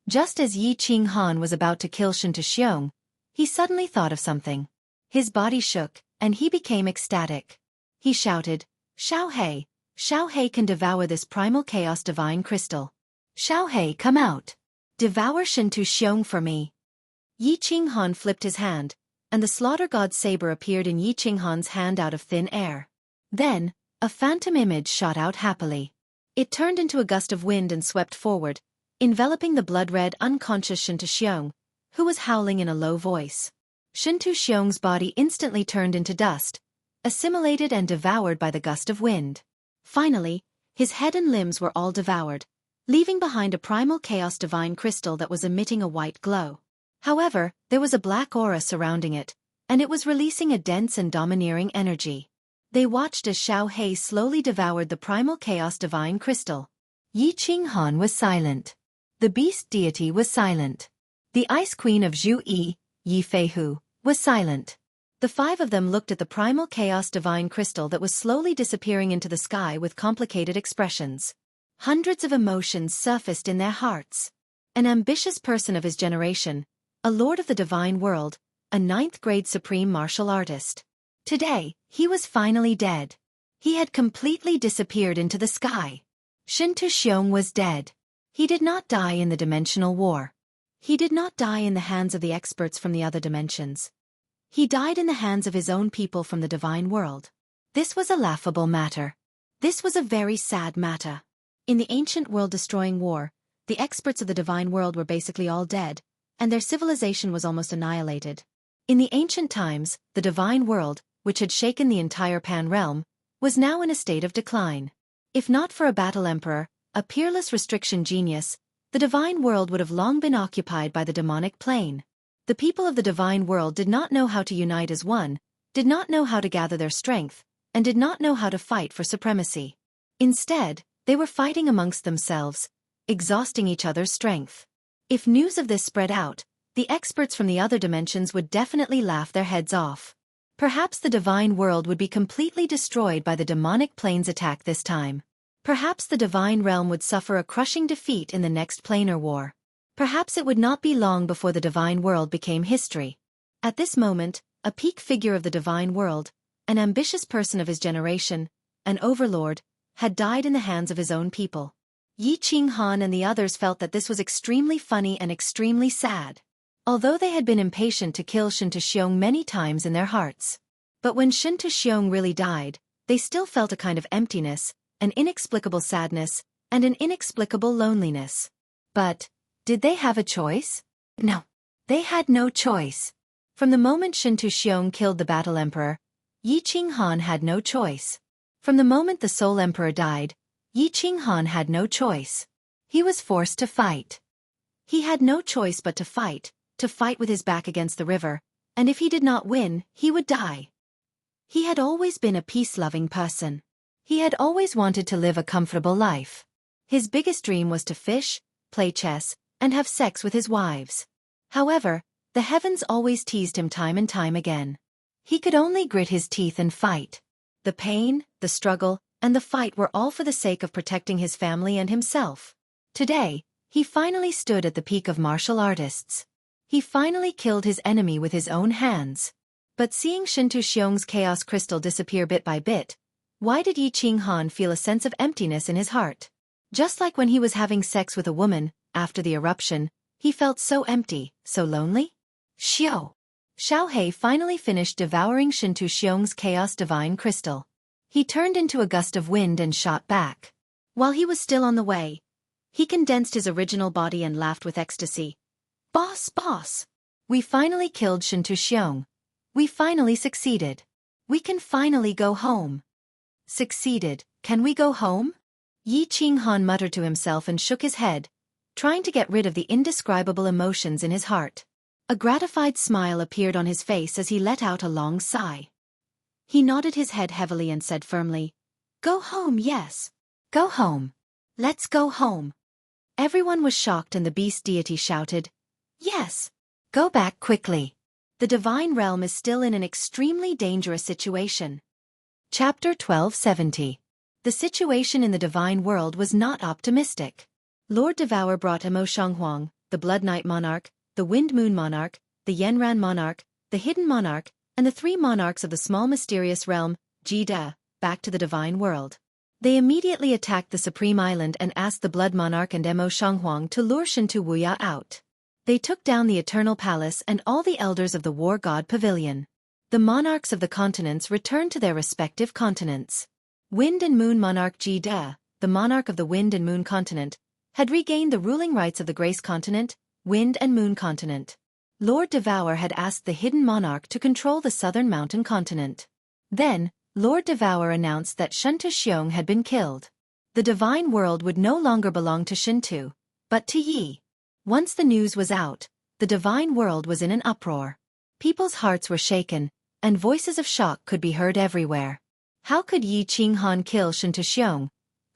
S2: Just as Yi Qinghan was about to kill Shintu Xiong, he suddenly thought of something. His body shook, and he became ecstatic. He shouted, Xiao Hei. Xiao Hei can devour this primal chaos divine crystal.
S1: Xiao Hei, come out.
S2: Devour Shintu Xiong for me. Yi Qinghan flipped his hand, and the slaughter god's saber appeared in Yi Qinghan's hand out of thin air. Then, a phantom image shot out happily. It turned into a gust of wind and swept forward, enveloping the blood-red unconscious Shintu Xiong, who was howling in a low voice. Shintu Xiong's body instantly turned into dust, assimilated and devoured by the gust of wind. Finally, his head and limbs were all devoured, leaving behind a primal chaos divine crystal that was emitting a white glow. However, there was a black aura surrounding it, and it was releasing a dense and domineering energy. They watched as Xiao Hei slowly devoured the primal chaos divine crystal.
S1: Yi Qinghan was silent. The beast deity was silent. The ice queen of Zhu Yi, Yi Feihu, was silent.
S2: The five of them looked at the primal chaos divine crystal that was slowly disappearing into the sky with complicated expressions. Hundreds of emotions surfaced in their hearts. An ambitious person of his generation, a lord of the divine world, a 9th-grade supreme martial artist. Today, he was finally dead. He had completely disappeared into the sky.
S1: Shintu Xiong was dead.
S2: He did not die in the dimensional war. He did not die in the hands of the experts from the other dimensions. He died in the hands of his own people from the divine world. This was a laughable matter. This was a very sad matter. In the ancient world-destroying war, the experts of the divine world were basically all dead, and their civilization was almost annihilated. In the ancient times, the divine world, which had shaken the entire Pan realm, was now in a state of decline. If not for a battle emperor, a peerless restriction genius, the divine world would have long been occupied by the demonic plane. The people of the divine world did not know how to unite as one, did not know how to gather their strength, and did not know how to fight for supremacy. Instead, they were fighting amongst themselves, exhausting each other's strength. If news of this spread out, the experts from the other dimensions would definitely laugh their heads off. Perhaps the divine world would be completely destroyed by the demonic plane's attack this time. Perhaps the divine realm would suffer a crushing defeat in the next planar war. Perhaps it would not be long before the divine world became history. At this moment, a peak figure of the divine world, an ambitious person of his generation, an overlord, had died in the hands of his own people. Yi Qinghan and the others felt that this was extremely funny and extremely sad. Although they had been impatient to kill Shintu Xiong many times in their hearts. But when Shintu Xiong really died, they still felt a kind of emptiness, an inexplicable sadness, and an inexplicable loneliness.
S1: But, did they have a choice?
S2: No.
S1: They had no choice.
S2: From the moment Shintu Xiong killed the Battle Emperor, Yi Qinghan had no choice. From the moment the Soul Emperor died, Yi Qinghan had no choice. He was forced to fight. He had no choice but to fight with his back against the river, and if he did not win, he would die. He had always been a peace-loving person. He had always wanted to live a comfortable life. His biggest dream was to fish, play chess, and have sex with his wives. However, the heavens always teased him time and time again. He could only grit his teeth and fight. The pain, the struggle, and the fight were all for the sake of protecting his family and himself. Today, he finally stood at the peak of martial artists. He finally killed his enemy with his own hands. But seeing Shintu Xiong's chaos crystal disappear bit by bit, why did Yi Qinghan feel a sense of emptiness in his heart? Just like when he was having sex with a woman, after the eruption, he felt so empty, so lonely. Xiao Hei finally finished devouring Shintu Xiong's chaos divine crystal. He turned into a gust of wind and shot back. While he was still on the way, he condensed his original body and laughed with ecstasy. Boss! We finally killed Shintu Xiong. We finally succeeded. We can finally go home. Succeeded, can we go home? Yi Qinghan muttered to himself and shook his head, trying to get rid of the indescribable emotions in his heart. A gratified smile appeared on his face as he let out a long sigh. He nodded his head heavily and said firmly, "Go home, yes. Go home. Let's go home." Everyone was shocked and the beast deity shouted, "Yes!
S1: Go back quickly.
S2: The divine realm is still in an extremely dangerous situation."
S1: Chapter 1270.
S2: The situation in the divine world was not optimistic. Lord Devour brought Emo Shanghuang, the Blood Knight Monarch, the Wind Moon Monarch, the Yenran Monarch, the Hidden Monarch, and the 3 monarchs of the small mysterious realm, Jida, back to the divine world. They immediately attacked the Supreme Island and asked the Blood Monarch and Emo Shanghuang to lure Shintu Wuya out. They took down the Eternal Palace and all the elders of the War God Pavilion. The monarchs of the continents returned to their respective continents. Wind and Moon Monarch Jida, the monarch of the Wind and Moon continent, had regained the ruling rights of the Grace continent, Wind and Moon continent. Lord Devour had asked the Hidden Monarch to control the Southern Mountain continent. Then, Lord Devour announced that Shintu Xiong had been killed. The divine world would no longer belong to Shintu, but to Yi. Once the news was out, the divine world was in an uproar. People's hearts were shaken, and voices of shock could be heard everywhere. How could Yi Qinghan kill Shintu Xiong,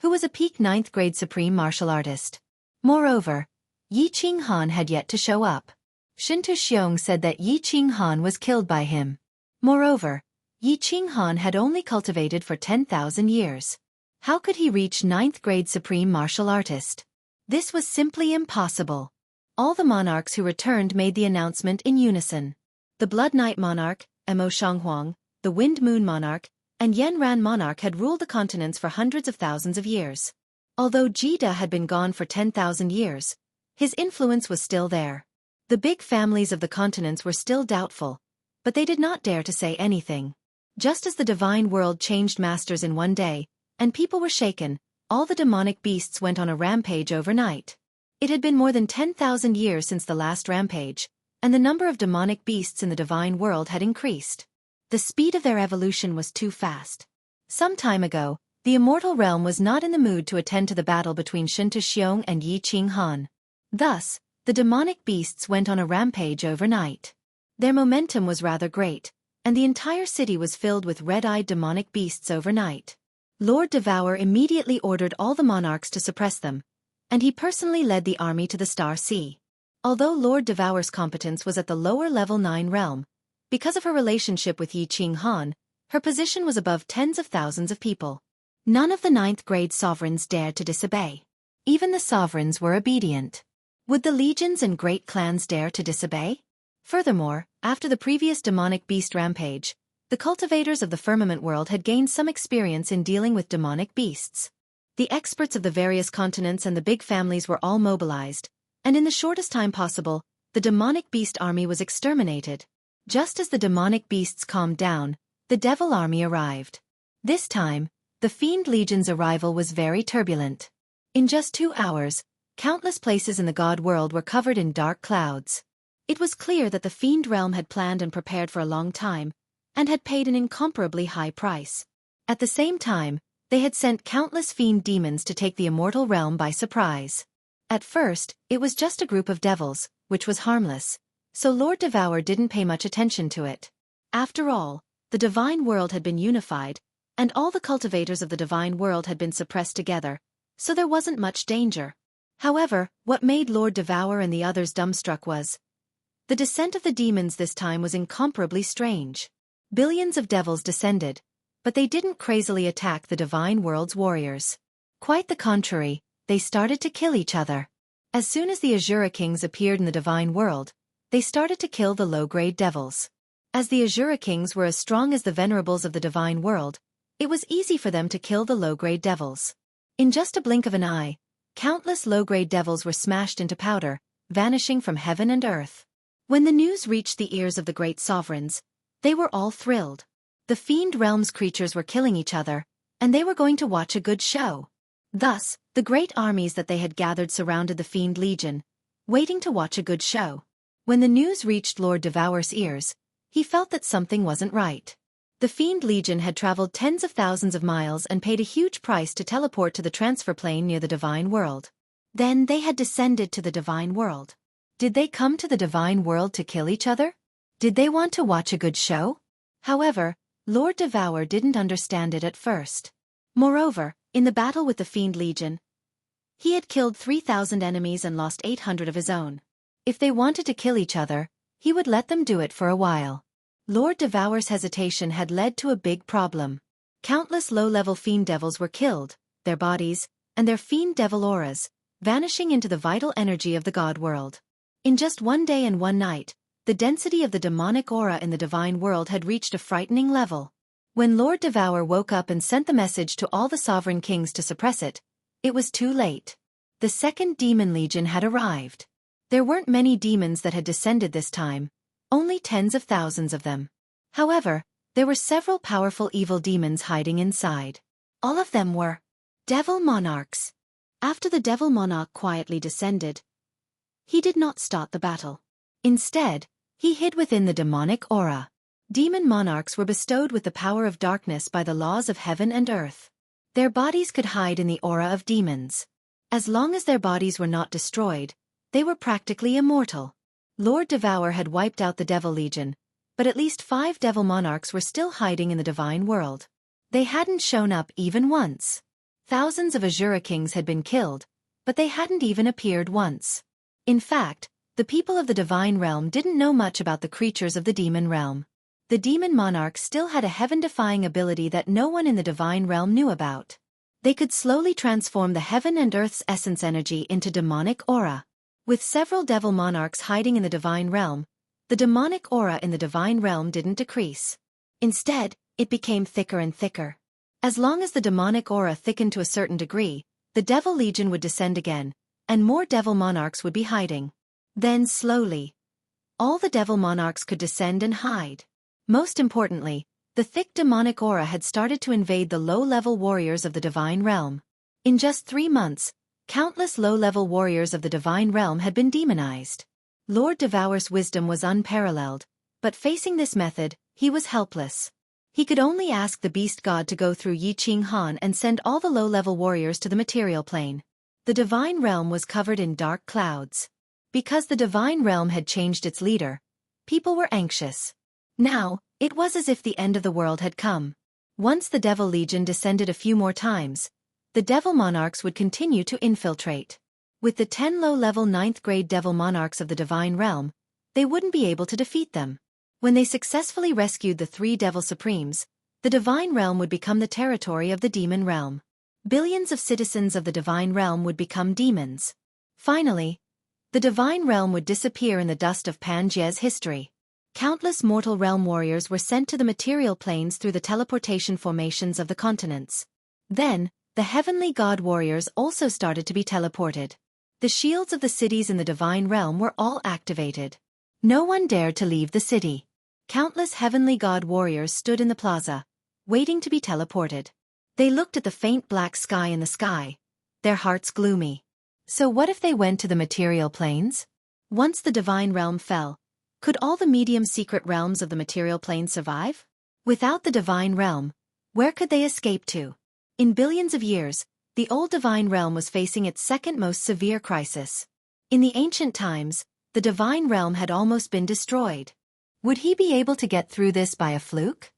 S2: who was a peak 9th grade supreme martial artist? Moreover, Yi Qinghan had yet to show up. Shintu Xiong said that Yi Qinghan was killed by him. Moreover, Yi Qinghan had only cultivated for 10,000 years. How could he reach 9th grade supreme martial artist? This was simply impossible. All the monarchs who returned made the announcement in unison. The Blood Knight Monarch, Emo Shanghuang, the Wind Moon Monarch, and Yenran Monarch had ruled the continents for hundreds of thousands of years. Although Jida had been gone for 10,000 years, his influence was still there. The big families of the continents were still doubtful, but they did not dare to say anything. Just as the divine world changed masters in one day, and people were shaken, all the demonic beasts went on a rampage overnight. It had been more than 10,000 years since the last rampage, and the number of demonic beasts in the divine world had increased. The speed of their evolution was too fast. Some time ago, the immortal realm was not in the mood to attend to the battle between Shintu Xiong and Yi Qinghan. Thus, the demonic beasts went on a rampage overnight. Their momentum was rather great, and the entire city was filled with red-eyed demonic beasts overnight. Lord Devour immediately ordered all the monarchs to suppress them, and he personally led the army to the Star Sea. Although Lord Devour's competence was at the lower level 9 realm, because of her relationship with Yi Qinghan, her position was above tens of thousands of people. None of the 9th grade sovereigns dared to disobey. Even the sovereigns were obedient. Would the legions and great clans dare to disobey? Furthermore, after the previous demonic beast rampage, the cultivators of the firmament world had gained some experience in dealing with demonic beasts. The experts of the various continents and the big families were all mobilized, and in the shortest time possible, the demonic beast army was exterminated. Just as the demonic beasts calmed down, the devil army arrived. This time, the Fiend Legion's arrival was very turbulent. In just 2 hours, countless places in the god world were covered in dark clouds. It was clear that the Fiend realm had planned and prepared for a long time, and had paid an incomparably high price. At the same time, they had sent countless fiend demons to take the immortal realm by surprise. At first, it was just a group of devils, which was harmless, so Lord Devour didn't pay much attention to it. After all, the divine world had been unified, and all the cultivators of the divine world had been suppressed together, so there wasn't much danger. However, what made Lord Devour and the others dumbstruck was the descent of the demons this time was incomparably strange. Billions of devils descended, but they didn't crazily attack the divine world's warriors. Quite the contrary, they started to kill each other. As soon as the Azura Kings appeared in the divine world, they started to kill the low-grade devils. As the Azura Kings were as strong as the venerables of the divine world, it was easy for them to kill the low-grade devils. In just a blink of an eye, countless low-grade devils were smashed into powder, vanishing from heaven and earth. When the news reached the ears of the great sovereigns, they were all thrilled. The Fiend Realm's creatures were killing each other, and they were going to watch a good show. Thus, the great armies that they had gathered surrounded the Fiend Legion, waiting to watch a good show. When the news reached Lord Devour's ears, he felt that something wasn't right. The Fiend Legion had traveled tens of thousands of miles and paid a huge price to teleport to the transfer plane near the divine world. Then they had descended to the divine world. Did they come to the divine world to kill each other? Did they want to watch a good show? However, Lord Devour didn't understand it at first. Moreover, in the battle with the Fiend Legion, He had killed 3,000 enemies and lost 800 of his own. If they wanted to kill each other, he would let them do it for a while. Lord Devour's hesitation had led to a big problem. Countless low-level fiend devils were killed, their bodies, and their fiend devil auras, vanishing into the vital energy of the god world. In just one day and one night, the density of the demonic aura in the divine world had reached a frightening level. When Lord Devour woke up and sent the message to all the sovereign kings to suppress it, it was too late. The second demon legion had arrived. There weren't many demons that had descended this time, only tens of thousands of them. However, there were several powerful evil demons hiding inside. All of them were devil monarchs. After the devil monarch quietly descended, he did not start the battle. Instead, he hid within the demonic aura. Demon monarchs were bestowed with the power of darkness by the laws of heaven and earth. Their bodies could hide in the aura of demons. As long as their bodies were not destroyed, they were practically immortal. Lord Devour had wiped out the Devil Legion, but at least 5 devil monarchs were still hiding in the divine world. They hadn't shown up even once. Thousands of Azura kings had been killed, but they hadn't even appeared once. In fact, the people of the divine realm didn't know much about the creatures of the demon realm. The demon monarchs still had a heaven-defying ability that no one in the divine realm knew about. They could slowly transform the heaven and earth's essence energy into demonic aura. With several devil monarchs hiding in the divine realm, the demonic aura in the divine realm didn't decrease. Instead, it became thicker and thicker. As long as the demonic aura thickened to a certain degree, the Devil Legion would descend again, and more devil monarchs would be hiding. Then slowly, all the devil monarchs could descend and hide. Most importantly, the thick demonic aura had started to invade the low-level warriors of the divine realm. In just 3 months, countless low-level warriors of the divine realm had been demonized. Lord Devour's wisdom was unparalleled, but facing this method, he was helpless. He could only ask the beast god to go through Yi Ching Han and send all the low-level warriors to the material plane. The divine realm was covered in dark clouds. Because the divine realm had changed its leader, people were anxious. Now, it was as if the end of the world had come. Once the Devil Legion descended a few more times, the devil monarchs would continue to infiltrate. With the 10 low-level 9th-grade devil monarchs of the divine realm, they wouldn't be able to defeat them. When they successfully rescued the 3 devil supremes, the divine realm would become the territory of the demon realm. Billions of citizens of the divine realm would become demons. Finally, the divine realm would disappear in the dust of Pangeia's history. Countless mortal realm warriors were sent to the material planes through the teleportation formations of the continents. Then, the heavenly god warriors also started to be teleported. The shields of the cities in the divine realm were all activated. No one dared to leave the city. Countless heavenly god warriors stood in the plaza, waiting to be teleported. They looked at the faint black sky in the sky, their hearts gloomy. So what if they went to the material planes? Once the divine realm fell, could all the medium secret realms of the material plane survive? Without the divine realm, where could they escape to? In billions of years, the old divine realm was facing its second most severe crisis. In the ancient times, the divine realm had almost been destroyed. Would he be able to get through this by a fluke?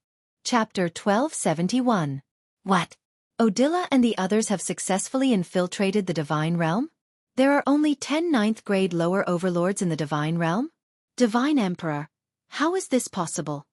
S2: Chapter 1271. What? Odila and the others have successfully infiltrated the divine realm? There are only 10 9th-grade lower overlords in the divine realm? Divine Emperor, how is this possible?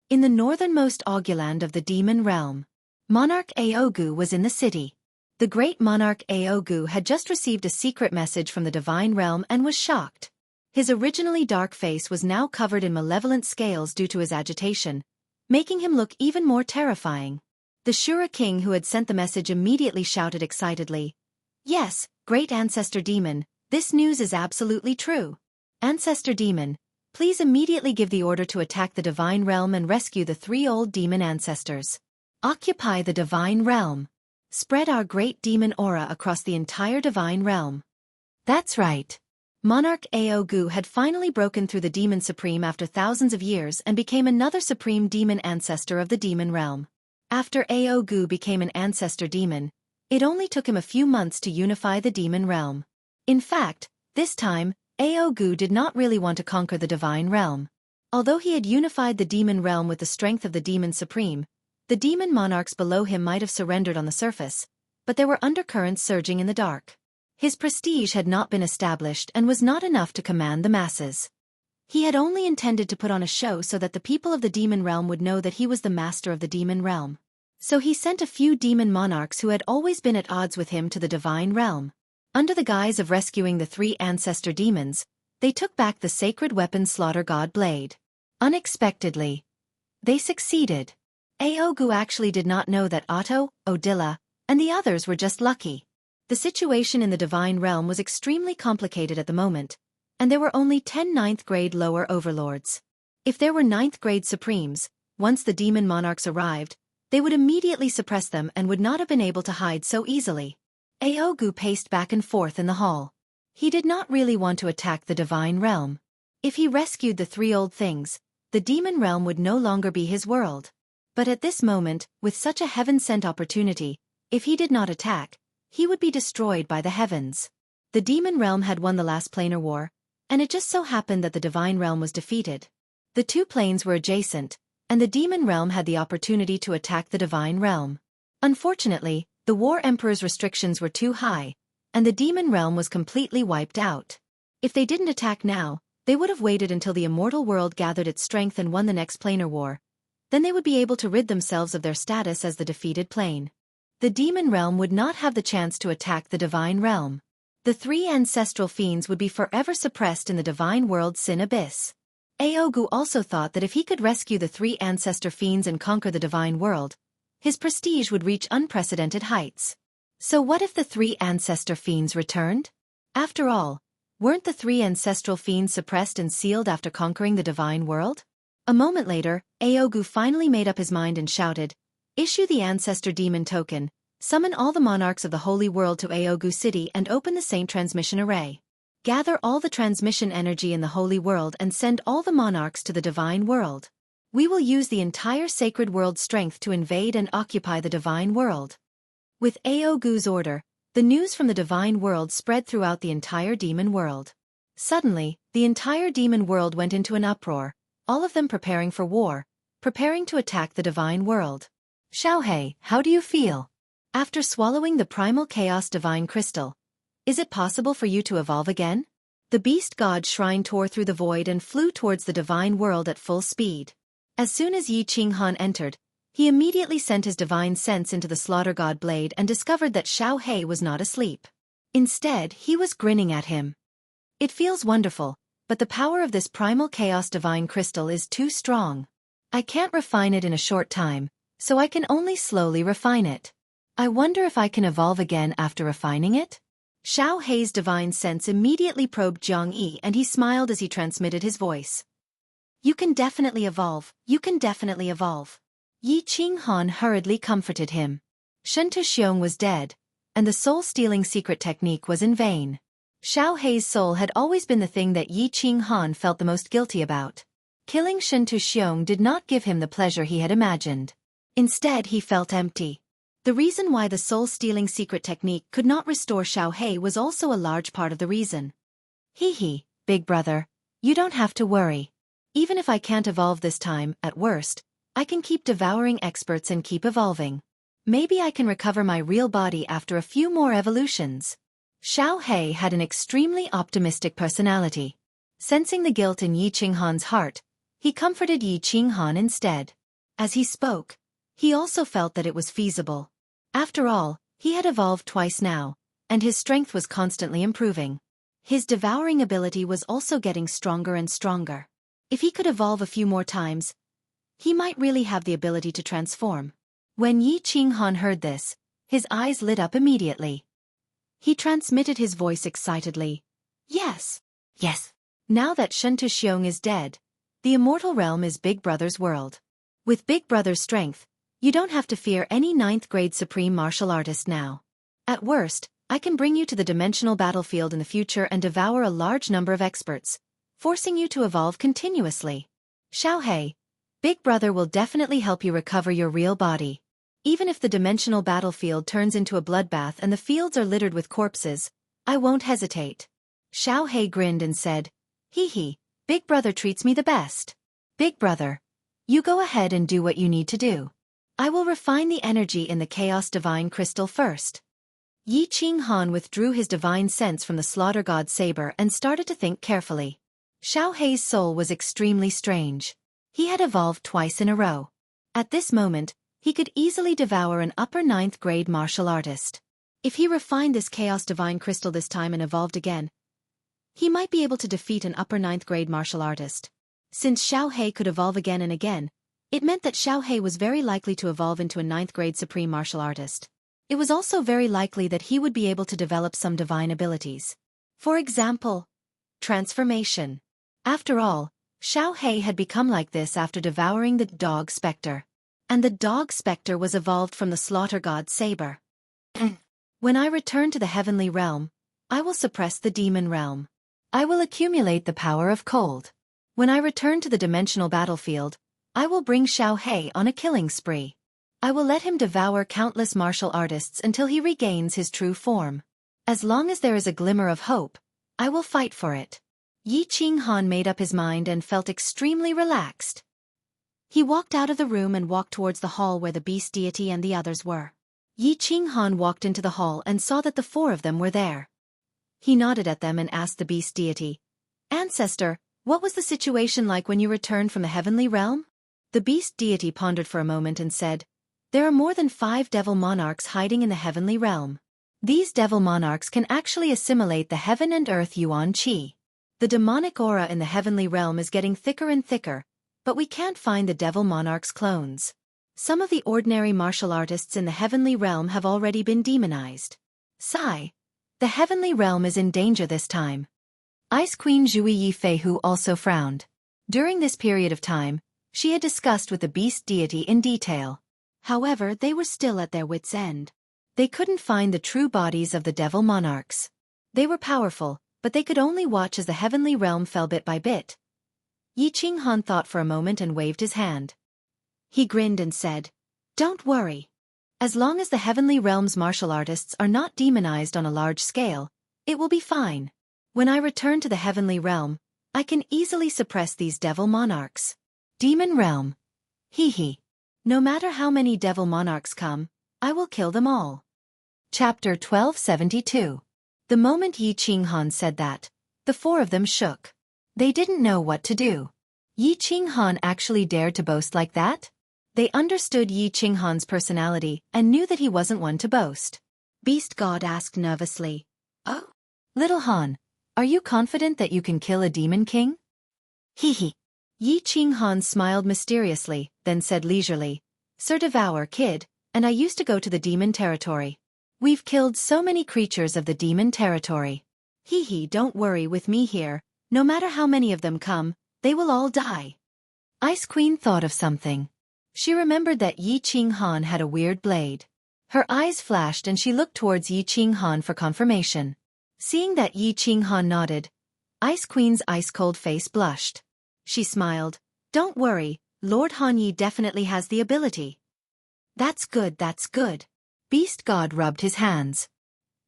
S2: In the northernmost Auguland of the demon realm, Monarch Aogu was in the city. The great monarch Aogu had just received a secret message from the divine realm and was shocked. His originally dark face was now covered in malevolent scales due to his agitation, making him look even more terrifying. The Shura king who had sent the message immediately shouted excitedly, "Yes, great ancestor demon, this news is absolutely true. Ancestor demon, please immediately give the order to attack the divine realm and rescue the 3 old demon ancestors. Occupy the divine realm. Spread our great demon aura across the entire divine realm." That's right. Monarch Aogu had finally broken through the Demon Supreme after thousands of years and became another supreme demon ancestor of the demon realm. After Aogu became an ancestor demon, it only took him a few months to unify the demon realm. In fact, this time, Aogu did not really want to conquer the divine realm. Although he had unified the demon realm with the strength of the Demon Supreme, the demon monarchs below him might have surrendered on the surface, but there were undercurrents surging in the dark. His prestige had not been established and was not enough to command the masses. He had only intended to put on a show so that the people of the demon realm would know that he was the master of the demon realm. So he sent a few demon monarchs who had always been at odds with him to the divine realm. Under the guise of rescuing the 3 ancestor demons, they took back the sacred weapon Slaughter God Blade. Unexpectedly, they succeeded. Aogu actually did not know that Otto, Odila, and the others were just lucky. The situation in the divine realm was extremely complicated at the moment, and there were only 10 ninth grade lower overlords. If there were 9th grade supremes, once the demon monarchs arrived, they would immediately suppress them and would not have been able to hide so easily. Aogu paced back and forth in the hall. He did not really want to attack the divine realm. If he rescued the 3 old things, the demon realm would no longer be his world. But at this moment, with such a heaven-sent opportunity, if he did not attack, he would be destroyed by the heavens. The demon realm had won the last planar war, and it just so happened that the divine realm was defeated. The 2 planes were adjacent, and the demon realm had the opportunity to attack the divine realm. Unfortunately, the War Emperor's restrictions were too high, and the demon realm was completely wiped out. If they didn't attack now, they would have waited until the immortal world gathered its strength and won the next planar war. Then they would be able to rid themselves of their status as the defeated plane. The demon realm would not have the chance to attack the divine realm. The 3 ancestral fiends would be forever suppressed in the divine world's sin abyss. Aogu also thought that if he could rescue the 3 ancestor fiends and conquer the divine world, his prestige would reach unprecedented heights. So what if the 3 ancestor fiends returned? After all, weren't the 3 ancestral fiends suppressed and sealed after conquering the divine world? A moment later, Aogu finally made up his mind and shouted, "Issue the ancestor demon token, summon all the monarchs of the holy world to Aogu City and open the Saint transmission array. Gather all the transmission energy in the holy world and send all the monarchs to the divine world. We will use the entire sacred world's strength to invade and occupy the divine world." With Aogu's order, the news from the divine world spread throughout the entire demon world. Suddenly, the entire demon world went into an uproar, all of them preparing for war, preparing to attack the divine world. "Xiaohei, how do you feel? After swallowing the primal chaos divine crystal, is it possible for you to evolve again?" The beast god shrine tore through the void and flew towards the divine world at full speed. As soon as Yi Qinghan entered, he immediately sent his divine sense into the slaughter god blade and discovered that Xiaohei was not asleep. Instead, he was grinning at him. "It feels wonderful, but the power of this primal chaos divine crystal is too strong. I can't refine it in a short time, so I can only slowly refine it. I wonder if I can evolve again after refining it?" Xiaohei's divine sense immediately probed Jiang Yi and he smiled as he transmitted his voice. "You can definitely evolve, you can definitely evolve." Yi Qinghan hurriedly comforted him. Shen Tuxiong was dead, and the soul-stealing secret technique was in vain. Xiaohei's soul had always been the thing that Yi Qinghan felt the most guilty about. Killing Shen Tuxiong did not give him the pleasure he had imagined. Instead, he felt empty. The reason why the soul-stealing secret technique could not restore Xiaohei was also a large part of the reason. "Hee, big brother, you don't have to worry. Even if I can't evolve this time, at worst, I can keep devouring experts and keep evolving. Maybe I can recover my real body after a few more evolutions." Xiaohei had an extremely optimistic personality. Sensing the guilt in Yi Qinghan's heart, he comforted Yi Qinghan instead. As he spoke, he also felt that it was feasible. After all, he had evolved twice now, and his strength was constantly improving. His devouring ability was also getting stronger and stronger. If he could evolve a few more times, he might really have the ability to transform. When Yi Qinghan heard this, his eyes lit up immediately. He transmitted his voice excitedly. "Yes, yes. Now that Shen Tuxiong is dead, the immortal realm is Big Brother's world. With Big Brother's strength, you don't have to fear any 9th grade supreme martial artist now. At worst, I can bring you to the dimensional battlefield in the future and devour a large number of experts, forcing you to evolve continuously. Xiaohei, Big Brother will definitely help you recover your real body. Even if the dimensional battlefield turns into a bloodbath and the fields are littered with corpses, I won't hesitate." Xiaohei grinned and said, "Hee, Big Brother treats me the best. Big Brother, you go ahead and do what you need to do. I will refine the energy in the Chaos Divine Crystal first."
S1: Yi Qinghan withdrew his divine sense from the slaughter god's saber and started to think carefully. Xiao Hei's soul was extremely strange. He had evolved twice in a row. At this moment, he could easily devour an upper 9th grade martial artist.
S2: If he refined this Chaos Divine Crystal this time and evolved again, he might be able to defeat an upper 9th grade martial artist. Since Xiao Hei could evolve again and again, it meant that Xiao Hei was very likely to evolve into a 9th grade supreme martial artist. It was also very likely that he would be able to develop some divine abilities. For example, transformation. After all, Xiao Hei had become like this after devouring the dog specter. And the dog specter was evolved from the slaughter god's saber. When I return to the heavenly realm, I will suppress the demon realm. I will accumulate the power of cold. When I return to the dimensional battlefield, I will bring Xiao Hei on a killing spree. I will let him devour countless martial artists until he regains his true form. As long as there is a glimmer of hope, I will fight for it. Yi Qinghan made up his mind and felt extremely relaxed. He walked out of the room and walked towards the hall where the beast deity and the others were. Yi Qinghan walked into the hall and saw that the 4 of them were there. He nodded at them and asked the beast deity, "Ancestor, what was the situation like when you returned from the heavenly realm?" The beast deity pondered for a moment and said, "There are more than 5 devil monarchs hiding in the heavenly realm. These devil monarchs can actually assimilate the heaven and earth yuan qi. The demonic aura in the heavenly realm is getting thicker and thicker, but we can't find the devil monarch's clones. Some of the ordinary martial artists in the heavenly realm have already been demonized. Sigh. The heavenly realm is in danger this time." Ice Queen Zhui Yifeihu also frowned. During this period of time, she had discussed with the beast deity in detail. However, they were still at their wits' end. They couldn't find the true bodies of the devil monarchs. They were powerful, but they could only watch as the heavenly realm fell bit by bit. Yi Qinghan thought for a moment and waved his hand. He grinned and said, "Don't worry. As long as the heavenly realm's martial artists are not demonized on a large scale, it will be fine. When I return to the heavenly realm, I can easily suppress these devil monarchs." Demon realm. Hee hee. No matter how many devil monarchs come, I will kill them all. Chapter 1272. The moment Yi Qinghan said that, the 4 of them shook. They didn't know what to do. Yi Qinghan actually dared to boast like that? They understood Yi Qinghan's personality and knew that he wasn't one to boast. Beast God asked nervously, "Oh, little Han, are you confident that you can kill a demon king?" Hee hee. Yi Qinghan smiled mysteriously, then said leisurely, "Sir Devour Kid, and I used to go to the demon territory. We've killed so many creatures of the demon territory. Hee hee, don't worry with me here, no matter how many of them come, they will all die." Ice Queen thought of something. She remembered that Yi Qinghan had a weird blade. Her eyes flashed and she looked towards Yi Qinghan for confirmation. Seeing that Yi Qinghan nodded, Ice Queen's ice-cold face blushed. She smiled, "Don't worry, Lord Han Yi definitely has the ability." That's good, that's good." Beast God rubbed his hands.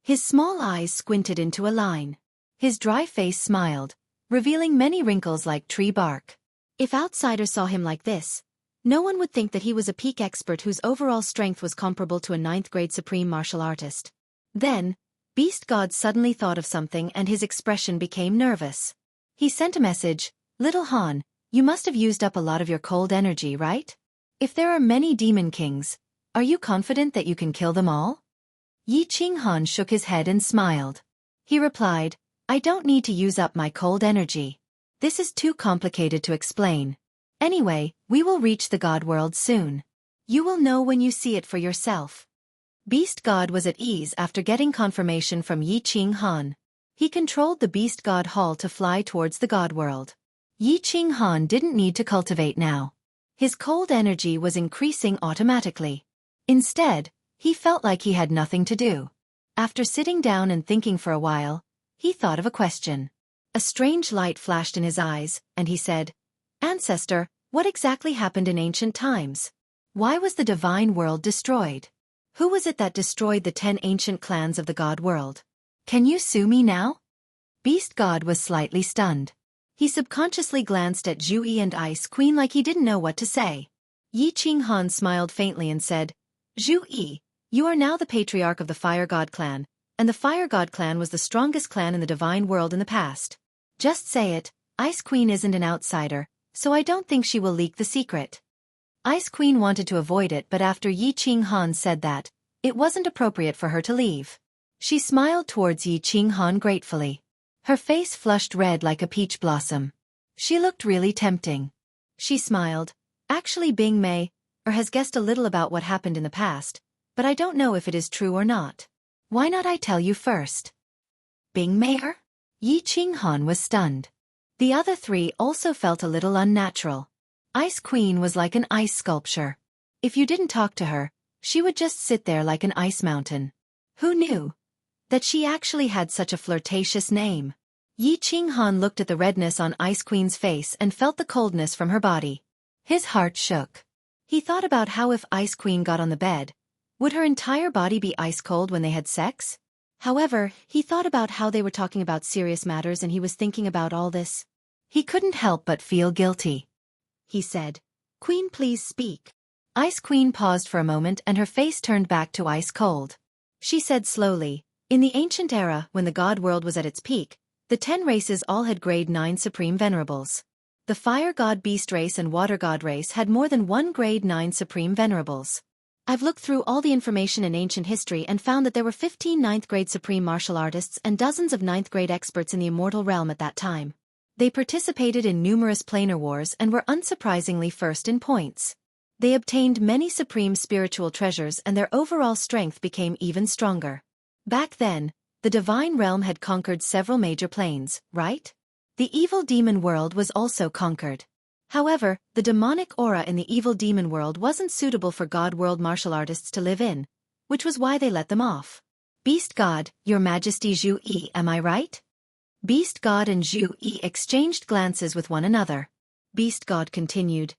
S2: His small eyes squinted into a line. His dry face smiled, revealing many wrinkles like tree bark. If outsiders saw him like this, no one would think that he was a peak expert whose overall strength was comparable to a 9th grade supreme martial artist. Then, Beast God suddenly thought of something and his expression became nervous. He sent a message, "Little Han, you must have used up a lot of your cold energy, right? If there are many demon kings, are you confident that you can kill them all?" Yi Qinghan shook his head and smiled. He replied, "I don't need to use up my cold energy. This is too complicated to explain. Anyway, we will reach the God world soon. You will know when you see it for yourself." Beast God was at ease after getting confirmation from Yi Qinghan. He controlled the Beast God Hall to fly towards the God world. Yi Qinghan didn't need to cultivate now. His cold energy was increasing automatically. Instead, he felt like he had nothing to do. After sitting down and thinking for a while, he thought of a question. A strange light flashed in his eyes, and he said, "Ancestor, what exactly happened in ancient times? Why was the divine world destroyed? Who was it that destroyed the 10 ancient clans of the God world? Can you sue me now?" Beast God was slightly stunned. He subconsciously glanced at Zhui and Ice Queen like he didn't know what to say. Yi Qinghan smiled faintly and said, "Zhui, You are now the patriarch of the Fire God clan, and the Fire God clan was the strongest clan in the divine world in the past. Just say it, Ice Queen isn't an outsider, so I don't think she will leak the secret. Ice Queen wanted to avoid it, but after Yi Qinghan said that, it wasn't appropriate for her to leave. She smiled towards Yi Qinghan gratefully. Her face flushed red like a peach blossom. She looked really tempting. She smiled. Actually, Bing Mei has guessed a little about what happened in the past, but I don't know if it is true or not. Why not I tell you first? Bing Mei? Yi Qinghan was stunned. The other three also felt a little unnatural. Ice Queen was like an ice sculpture. If you didn't talk to her, she would just sit there like an ice mountain. Who knew that she actually had such a flirtatious name? Yi Qinghan looked at the redness on Ice Queen's face and felt the coldness from her body. His heart shook. He thought about how if Ice Queen got on the bed, would her entire body be ice cold when they had sex? However, he thought about how they were talking about serious matters and he was thinking about all this. He couldn't help but feel guilty. He said, "Queen, please speak." Ice Queen paused for a moment and her face turned back to ice cold. She said slowly, "In the ancient era, when the god world was at its peak, the 10 races all had grade 9 supreme venerables. The fire god beast race and water god race had more than one grade 9 supreme venerables. I've looked through all the information in ancient history and found that there were 15 9th grade supreme martial artists and dozens of 9th grade experts in the immortal realm at that time. They participated in numerous planar wars and were unsurprisingly first in points. They obtained many supreme spiritual treasures and their overall strength became even stronger. Back then, the divine realm had conquered several major planes, right? The evil demon world was also conquered. However, the demonic aura in the evil demon world wasn't suitable for god world martial artists to live in, which was why they let them off. Beast God, Your Majesty Zhu Yi, am I right? Beast God and Zhu Yi exchanged glances with one another. Beast God continued,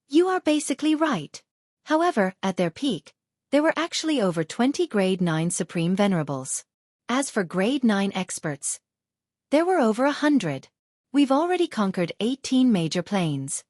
S2: "You are basically right. However, at their peak, there were actually over 20 grade 9 supreme venerables. As for grade 9 experts, there were over 100. We've already conquered 18 major planes."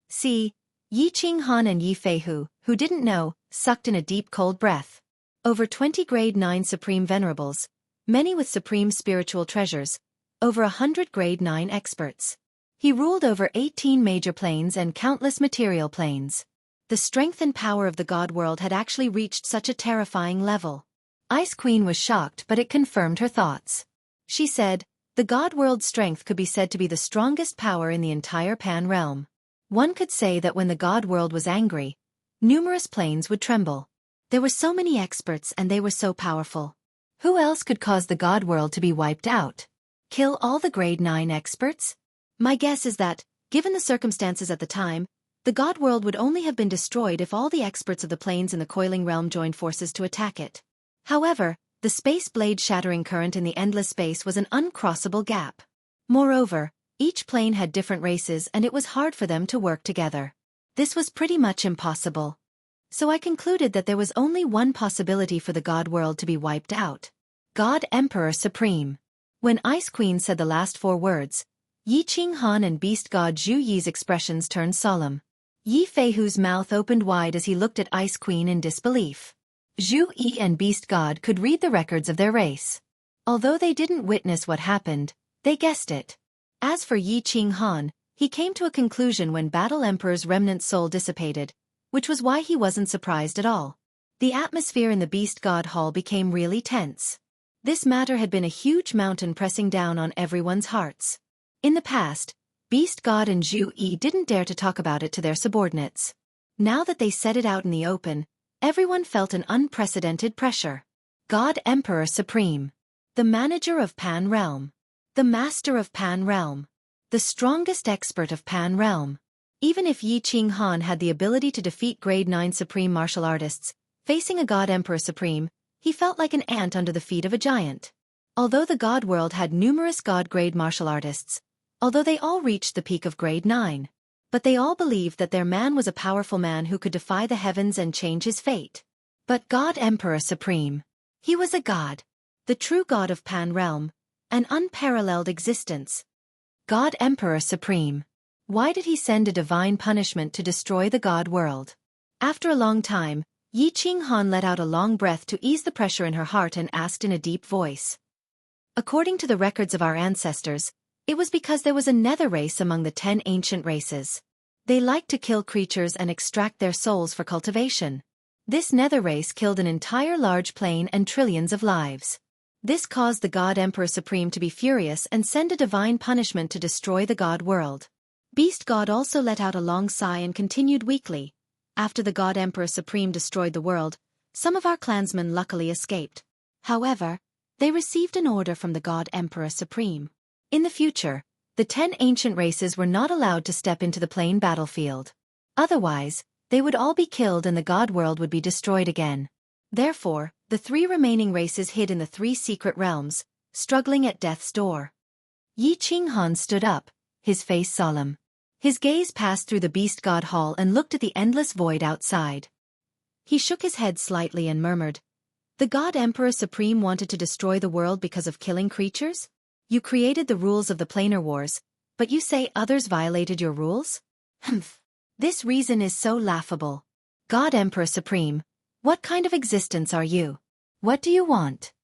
S2: See, Yi Qinghan and Yi Feihu, who didn't know, sucked in a deep cold breath. Over 20 grade 9 supreme venerables, many with supreme spiritual treasures, over 100 grade 9 experts. He ruled over 18 major planes and countless material planes. The strength and power of the god world had actually reached such a terrifying level. Ice Queen was shocked, but it confirmed her thoughts. She said, "The god world's strength could be said to be the strongest power in the entire Pan realm. One could say that when the god world was angry, numerous planes would tremble. There were so many experts and they were so powerful. Who else could cause the god world to be wiped out? Kill all the grade 9 experts? My guess is that, given the circumstances at the time, the god world would only have been destroyed if all the experts of the planes in the coiling realm joined forces to attack it. However, the space blade shattering current in the endless space was an uncrossable gap. Moreover, each plane had different races and it was hard for them to work together. This was pretty much impossible. So I concluded that there was only one possibility for the god world to be wiped out. God Emperor Supreme." When Ice Queen said the last 4 words, Yi Qinghan and Beast God Zhu Yi's expressions turned solemn. Yi Feihu's mouth opened wide as he looked at Ice Queen in disbelief. Zhu Yi and Beast God could read the records of their race. Although they didn't witness what happened, they guessed it. As for Yi Qinghan, he came to a conclusion when Battle Emperor's remnant soul dissipated, which was why he wasn't surprised at all. The atmosphere in the Beast God Hall became really tense. This matter had been a huge mountain pressing down on everyone's hearts. In the past, Beast God and Zhu Yi didn't dare to talk about it to their subordinates. Now that they said it out in the open, everyone felt an unprecedented pressure. God Emperor Supreme. The manager of Pan Realm. The master of Pan Realm. The strongest expert of Pan Realm. Even if Yi Qinghan had the ability to defeat grade 9 supreme martial artists, facing a God Emperor Supreme, he felt like an ant under the feet of a giant. Although the god world had numerous god grade martial artists, although they all reached the peak of grade 9, but they all believed that their man was a powerful man who could defy the heavens and change his fate. But God Emperor Supreme. He was a god. The true god of Pan Realm. An unparalleled existence. God Emperor Supreme. Why did he send a divine punishment to destroy the god world? After a long time, Yi Qinghan let out a long breath to ease the pressure in her heart and asked in a deep voice. According to the records of our ancestors, it was because there was a nether race among the 10 ancient races. They liked to kill creatures and extract their souls for cultivation. This nether race killed an entire large plane and trillions of lives. This caused the God Emperor Supreme to be furious and send a divine punishment to destroy the God world. Beast God also let out a long sigh and continued weakly. After the God Emperor Supreme destroyed the world, some of our clansmen luckily escaped. However, they received an order from the God Emperor Supreme. In the future, the 10 ancient races were not allowed to step into the plain battlefield. Otherwise, they would all be killed and the God world would be destroyed again. Therefore, the 3 remaining races hid in the 3 secret realms, struggling at death's door. Yi Qinghan stood up, his face solemn. His gaze passed through the Beast God Hall and looked at the endless void outside. He shook his head slightly and murmured, "The God Emperor Supreme wanted to destroy the world because of killing creatures? You created the rules of the planar wars, but you say others violated your rules? Humph. This reason is so laughable. God Emperor Supreme, what kind of existence are you? What do you want?"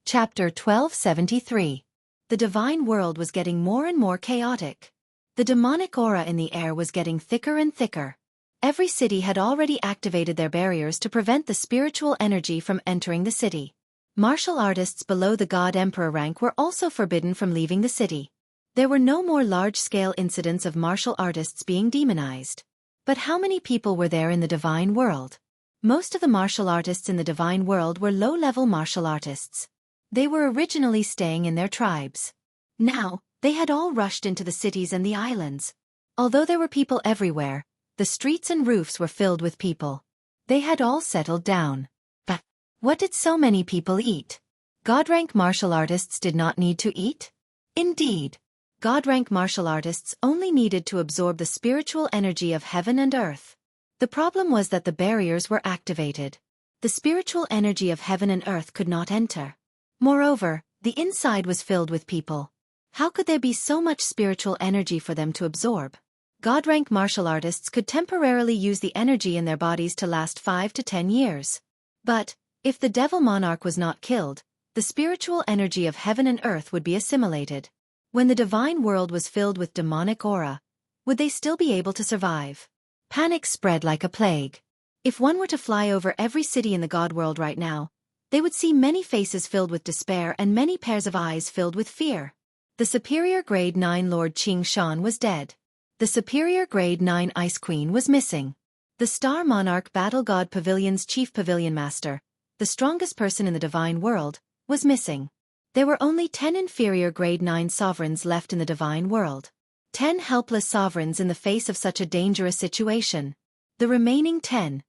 S2: Chapter 1273. The divine world was getting more and more chaotic. The demonic aura in the air was getting thicker and thicker. Every city had already activated their barriers to prevent the spiritual energy from entering the city. Martial artists below the God Emperor rank were also forbidden from leaving the city. There were no more large-scale incidents of martial artists being demonized. But how many people were there in the divine world? Most of the martial artists in the divine world were low-level martial artists. They were originally staying in their tribes. Now, they had all rushed into the cities and the islands. Although there were people everywhere, the streets and roofs were filled with people. They had all settled down. But what did so many people eat? God-rank martial artists did not need to eat? Indeed. God-rank martial artists only needed to absorb the spiritual energy of heaven and earth. The problem was that the barriers were activated. The spiritual energy of heaven and earth could not enter. Moreover, the inside was filled with people. How could there be so much spiritual energy for them to absorb? God-rank martial artists could temporarily use the energy in their bodies to last 5 to 10 years. But, if the devil monarch was not killed, the spiritual energy of heaven and earth would be assimilated. When the divine world was filled with demonic aura, would they still be able to survive? Panic spread like a plague. If one were to fly over every city in the God world right now, they would see many faces filled with despair and many pairs of eyes filled with fear. The superior grade 9 Lord Qing Shan was dead. The superior grade 9 Ice Queen was missing. The Star Monarch Battle God Pavilion's chief pavilion master, the strongest person in the divine world, was missing. There were only 10 inferior grade 9 sovereigns left in the divine world. 10 helpless sovereigns in the face of such a dangerous situation. The remaining 10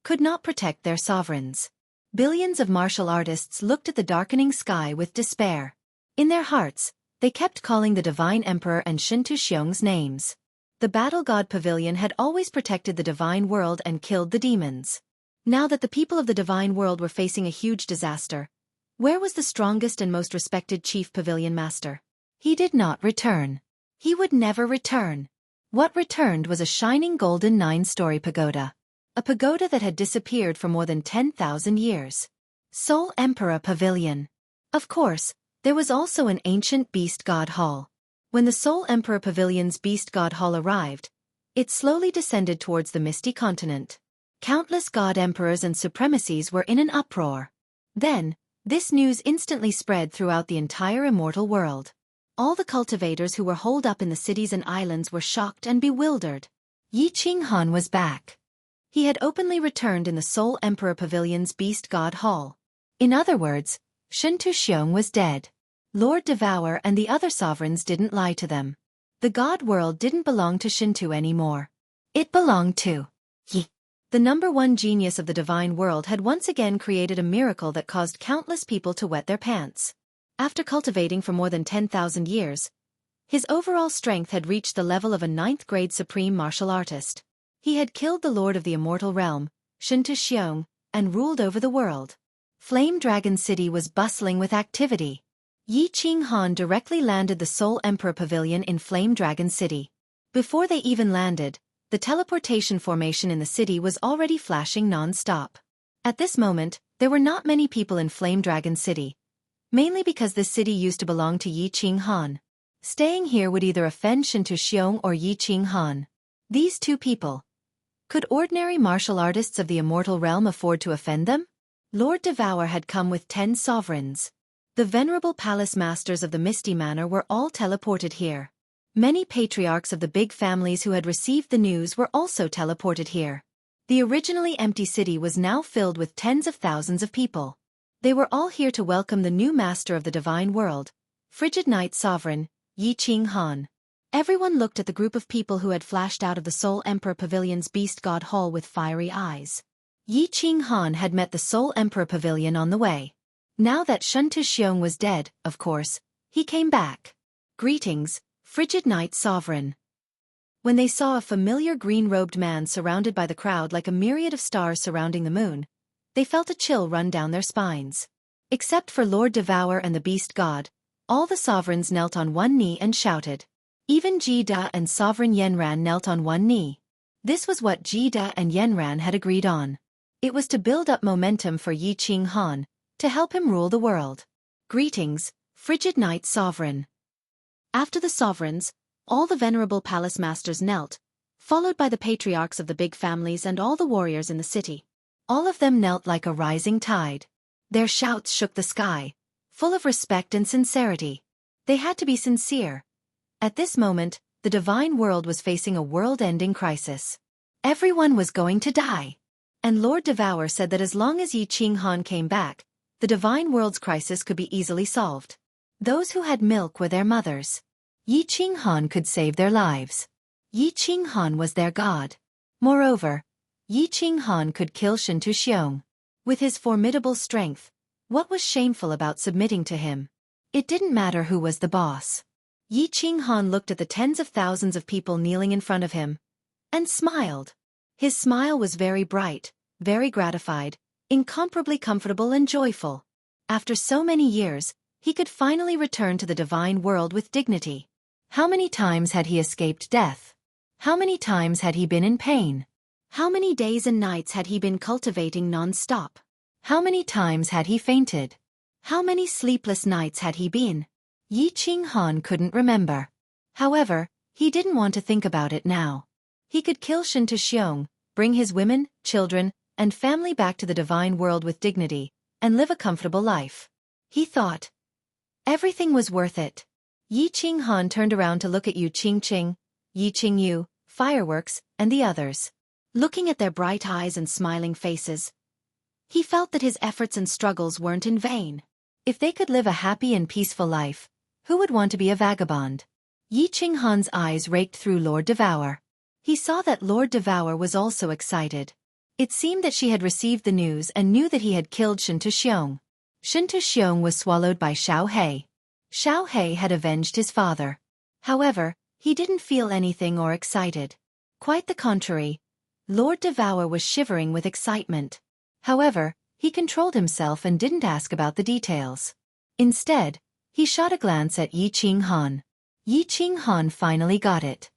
S2: could not protect their sovereigns. Billions of martial artists looked at the darkening sky with despair. In their hearts, they kept calling the Divine Emperor and Shintu Xiong's names. The Battle God Pavilion had always protected the divine world and killed the demons. Now that the people of the divine world were facing a huge disaster, where was the strongest and most respected chief pavilion master? He did not return. He would never return. What returned was a shining golden 9-story pagoda. A pagoda that had disappeared for more than 10,000 years. Soul Emperor Pavilion. Of course, there was also an ancient Beast God Hall. When the Soul Emperor Pavilion's Beast God Hall arrived, it slowly descended towards the misty continent. Countless God Emperors and Supremacies were in an uproar. Then, this news instantly spread throughout the entire immortal world. All the cultivators who were holed up in the cities and islands were shocked and bewildered. Yi Qinghan was back. He had openly returned in the Soul Emperor Pavilion's Beast God Hall. In other words, Shintu Xiong was dead. Lord Devour and the other sovereigns didn't lie to them. The God world didn't belong to Shintu anymore. It belonged to Yi. The #1 genius of the divine world had once again created a miracle that caused countless people to wet their pants. After cultivating for more than 10,000 years, his overall strength had reached the level of a 9th-grade supreme martial artist. He had killed the lord of the immortal realm, Shintu Xiong, and ruled over the world. Flame Dragon City was bustling with activity. Yi Qinghan directly landed the Soul Emperor Pavilion in Flame Dragon City. Before they even landed, the teleportation formation in the city was already flashing non-stop.
S1: At this moment, there were not many people in Flame Dragon City, mainly because this city used to belong to Yi Qing Han. Staying here would either offend Shintu Xiong or Yi Qing Han. These two people. Could ordinary martial artists of the immortal realm afford to offend them? Lord Devour had come with 10 sovereigns. The venerable palace masters of the Misty Manor were all teleported here. Many patriarchs of the big families who had received the news were also teleported here. The originally empty city was now filled with tens of thousands of people. They were all here to welcome the new master of the divine world, Frigid Knight Sovereign, Yi Qing Han. Everyone looked at the group of people who had flashed out of the Soul Emperor Pavilion's Beast God Hall with fiery eyes. Yi Qing Han had met the Soul Emperor Pavilion on the way. Now that Shintu Xiong was dead, of course, he came back. Greetings, Frigid Knight Sovereign. When they saw a familiar green-robed man surrounded by the crowd like a myriad of stars surrounding the moon, they felt a chill run down their spines. Except for Lord Devour and the Beast God, all the sovereigns knelt on one knee and shouted. Even Jida and Sovereign Yenran knelt on one knee. This was what Jida and Yenran had agreed on. It was to build up momentum for Yi Qing Han, to help him rule the world. Greetings, Frigid Knight Sovereign. After the sovereigns, all the venerable palace masters knelt, followed by the patriarchs of the big families and all the warriors in the city. All of them knelt like a rising tide. Their shouts shook the sky, full of respect and sincerity. They had to be sincere. At this moment, the divine world was facing a world-ending crisis. Everyone was going to die. And Lord Devour said that as long as Yi Qing Han came back, the divine world's crisis could be easily solved. Those who had milk were their mothers. Yi Qing Han could save their lives. Yi Qing Han was their god. Moreover, Yi Qing Han could kill Shintu Xiong. With his formidable strength, what was shameful about submitting to him? It didn't matter who was the boss. Yi Qing Han looked at the tens of thousands of people kneeling in front of him, and smiled. His smile was very bright, very gratified, incomparably comfortable and joyful. After so many years, he could finally return to the divine world with dignity. How many times had he escaped death? How many times had he been in pain? How many days and nights had he been cultivating non-stop? How many times had he fainted? How many sleepless nights had he been? Yi Qing Han couldn't remember. However, he didn't want to think about it now. He could kill Shintu Xiong, bring his women, children, and family back to the divine world with dignity, and live a comfortable life. He thought. Everything was worth it. Yi Qing Han turned around to look at Yu Qingqing, Yi Qingyu, Fireworks, and the others. Looking at their bright eyes and smiling faces, he felt that his efforts and struggles weren't in vain. If they could live a happy and peaceful life, who would want to be a vagabond? Yi Qing Han's eyes raked through Lord Devour. He saw that Lord Devour was also excited. It seemed that she had received the news and knew that he had killed Shintu Xiong. Shintu Xiong was swallowed by Xiao He. Xiao He had avenged his father. However, he didn't feel anything or excited. Quite the contrary. Lord Devour was shivering with excitement. However, he controlled himself and didn't ask about the details. Instead, he shot a glance at Yi Qing Han. Yi Qing Han finally got it.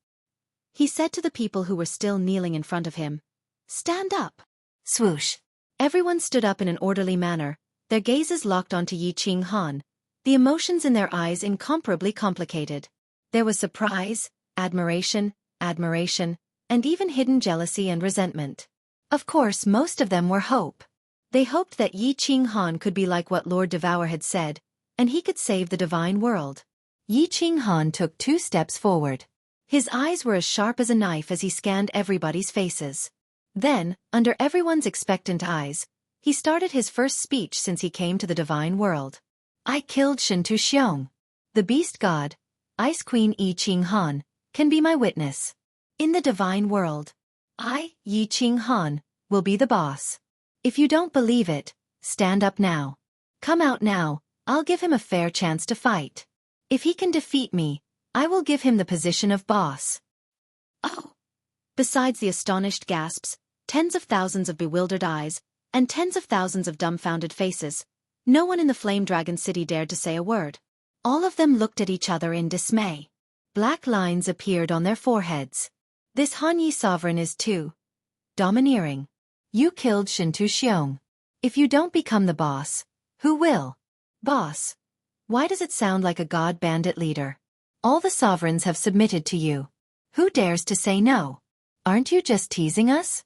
S1: He said to the people who were still kneeling in front of him, "Stand up." Swoosh. Everyone stood up in an orderly manner, their gazes locked onto Yi Qing Han, the emotions in their eyes incomparably complicated. There was surprise, admiration, and even hidden jealousy and resentment. Of course, most of them were hope. They hoped that Yi Qing Han could be like what Lord Devour had said, and he could save the divine world. Yi Qing Han took 2 steps forward. His eyes were as sharp as a knife as he scanned everybody's faces. Then, under everyone's expectant eyes, he started his first speech since he came to the divine world. I killed Shintu Xiong. The beast god, Ice Queen Yi Qing Han, can be my witness. In the divine world, I, Yi Qing Han, will be the boss. If you don't believe it, stand up now. Come out now, I'll give him a fair chance to fight. If he can defeat me, I will give him the position of boss. Oh! Besides the astonished gasps, tens of thousands of bewildered eyes, and tens of thousands of dumbfounded faces, no one in the Flame Dragon City dared to say a word. All of them looked at each other in dismay. Black lines appeared on their foreheads. This Han Yi sovereign is too domineering. You killed Shintu Xiong. If you don't become the boss, who will? Boss. Why does it sound like a god bandit leader? All the sovereigns have submitted to you. Who dares to say no? Aren't you just teasing us?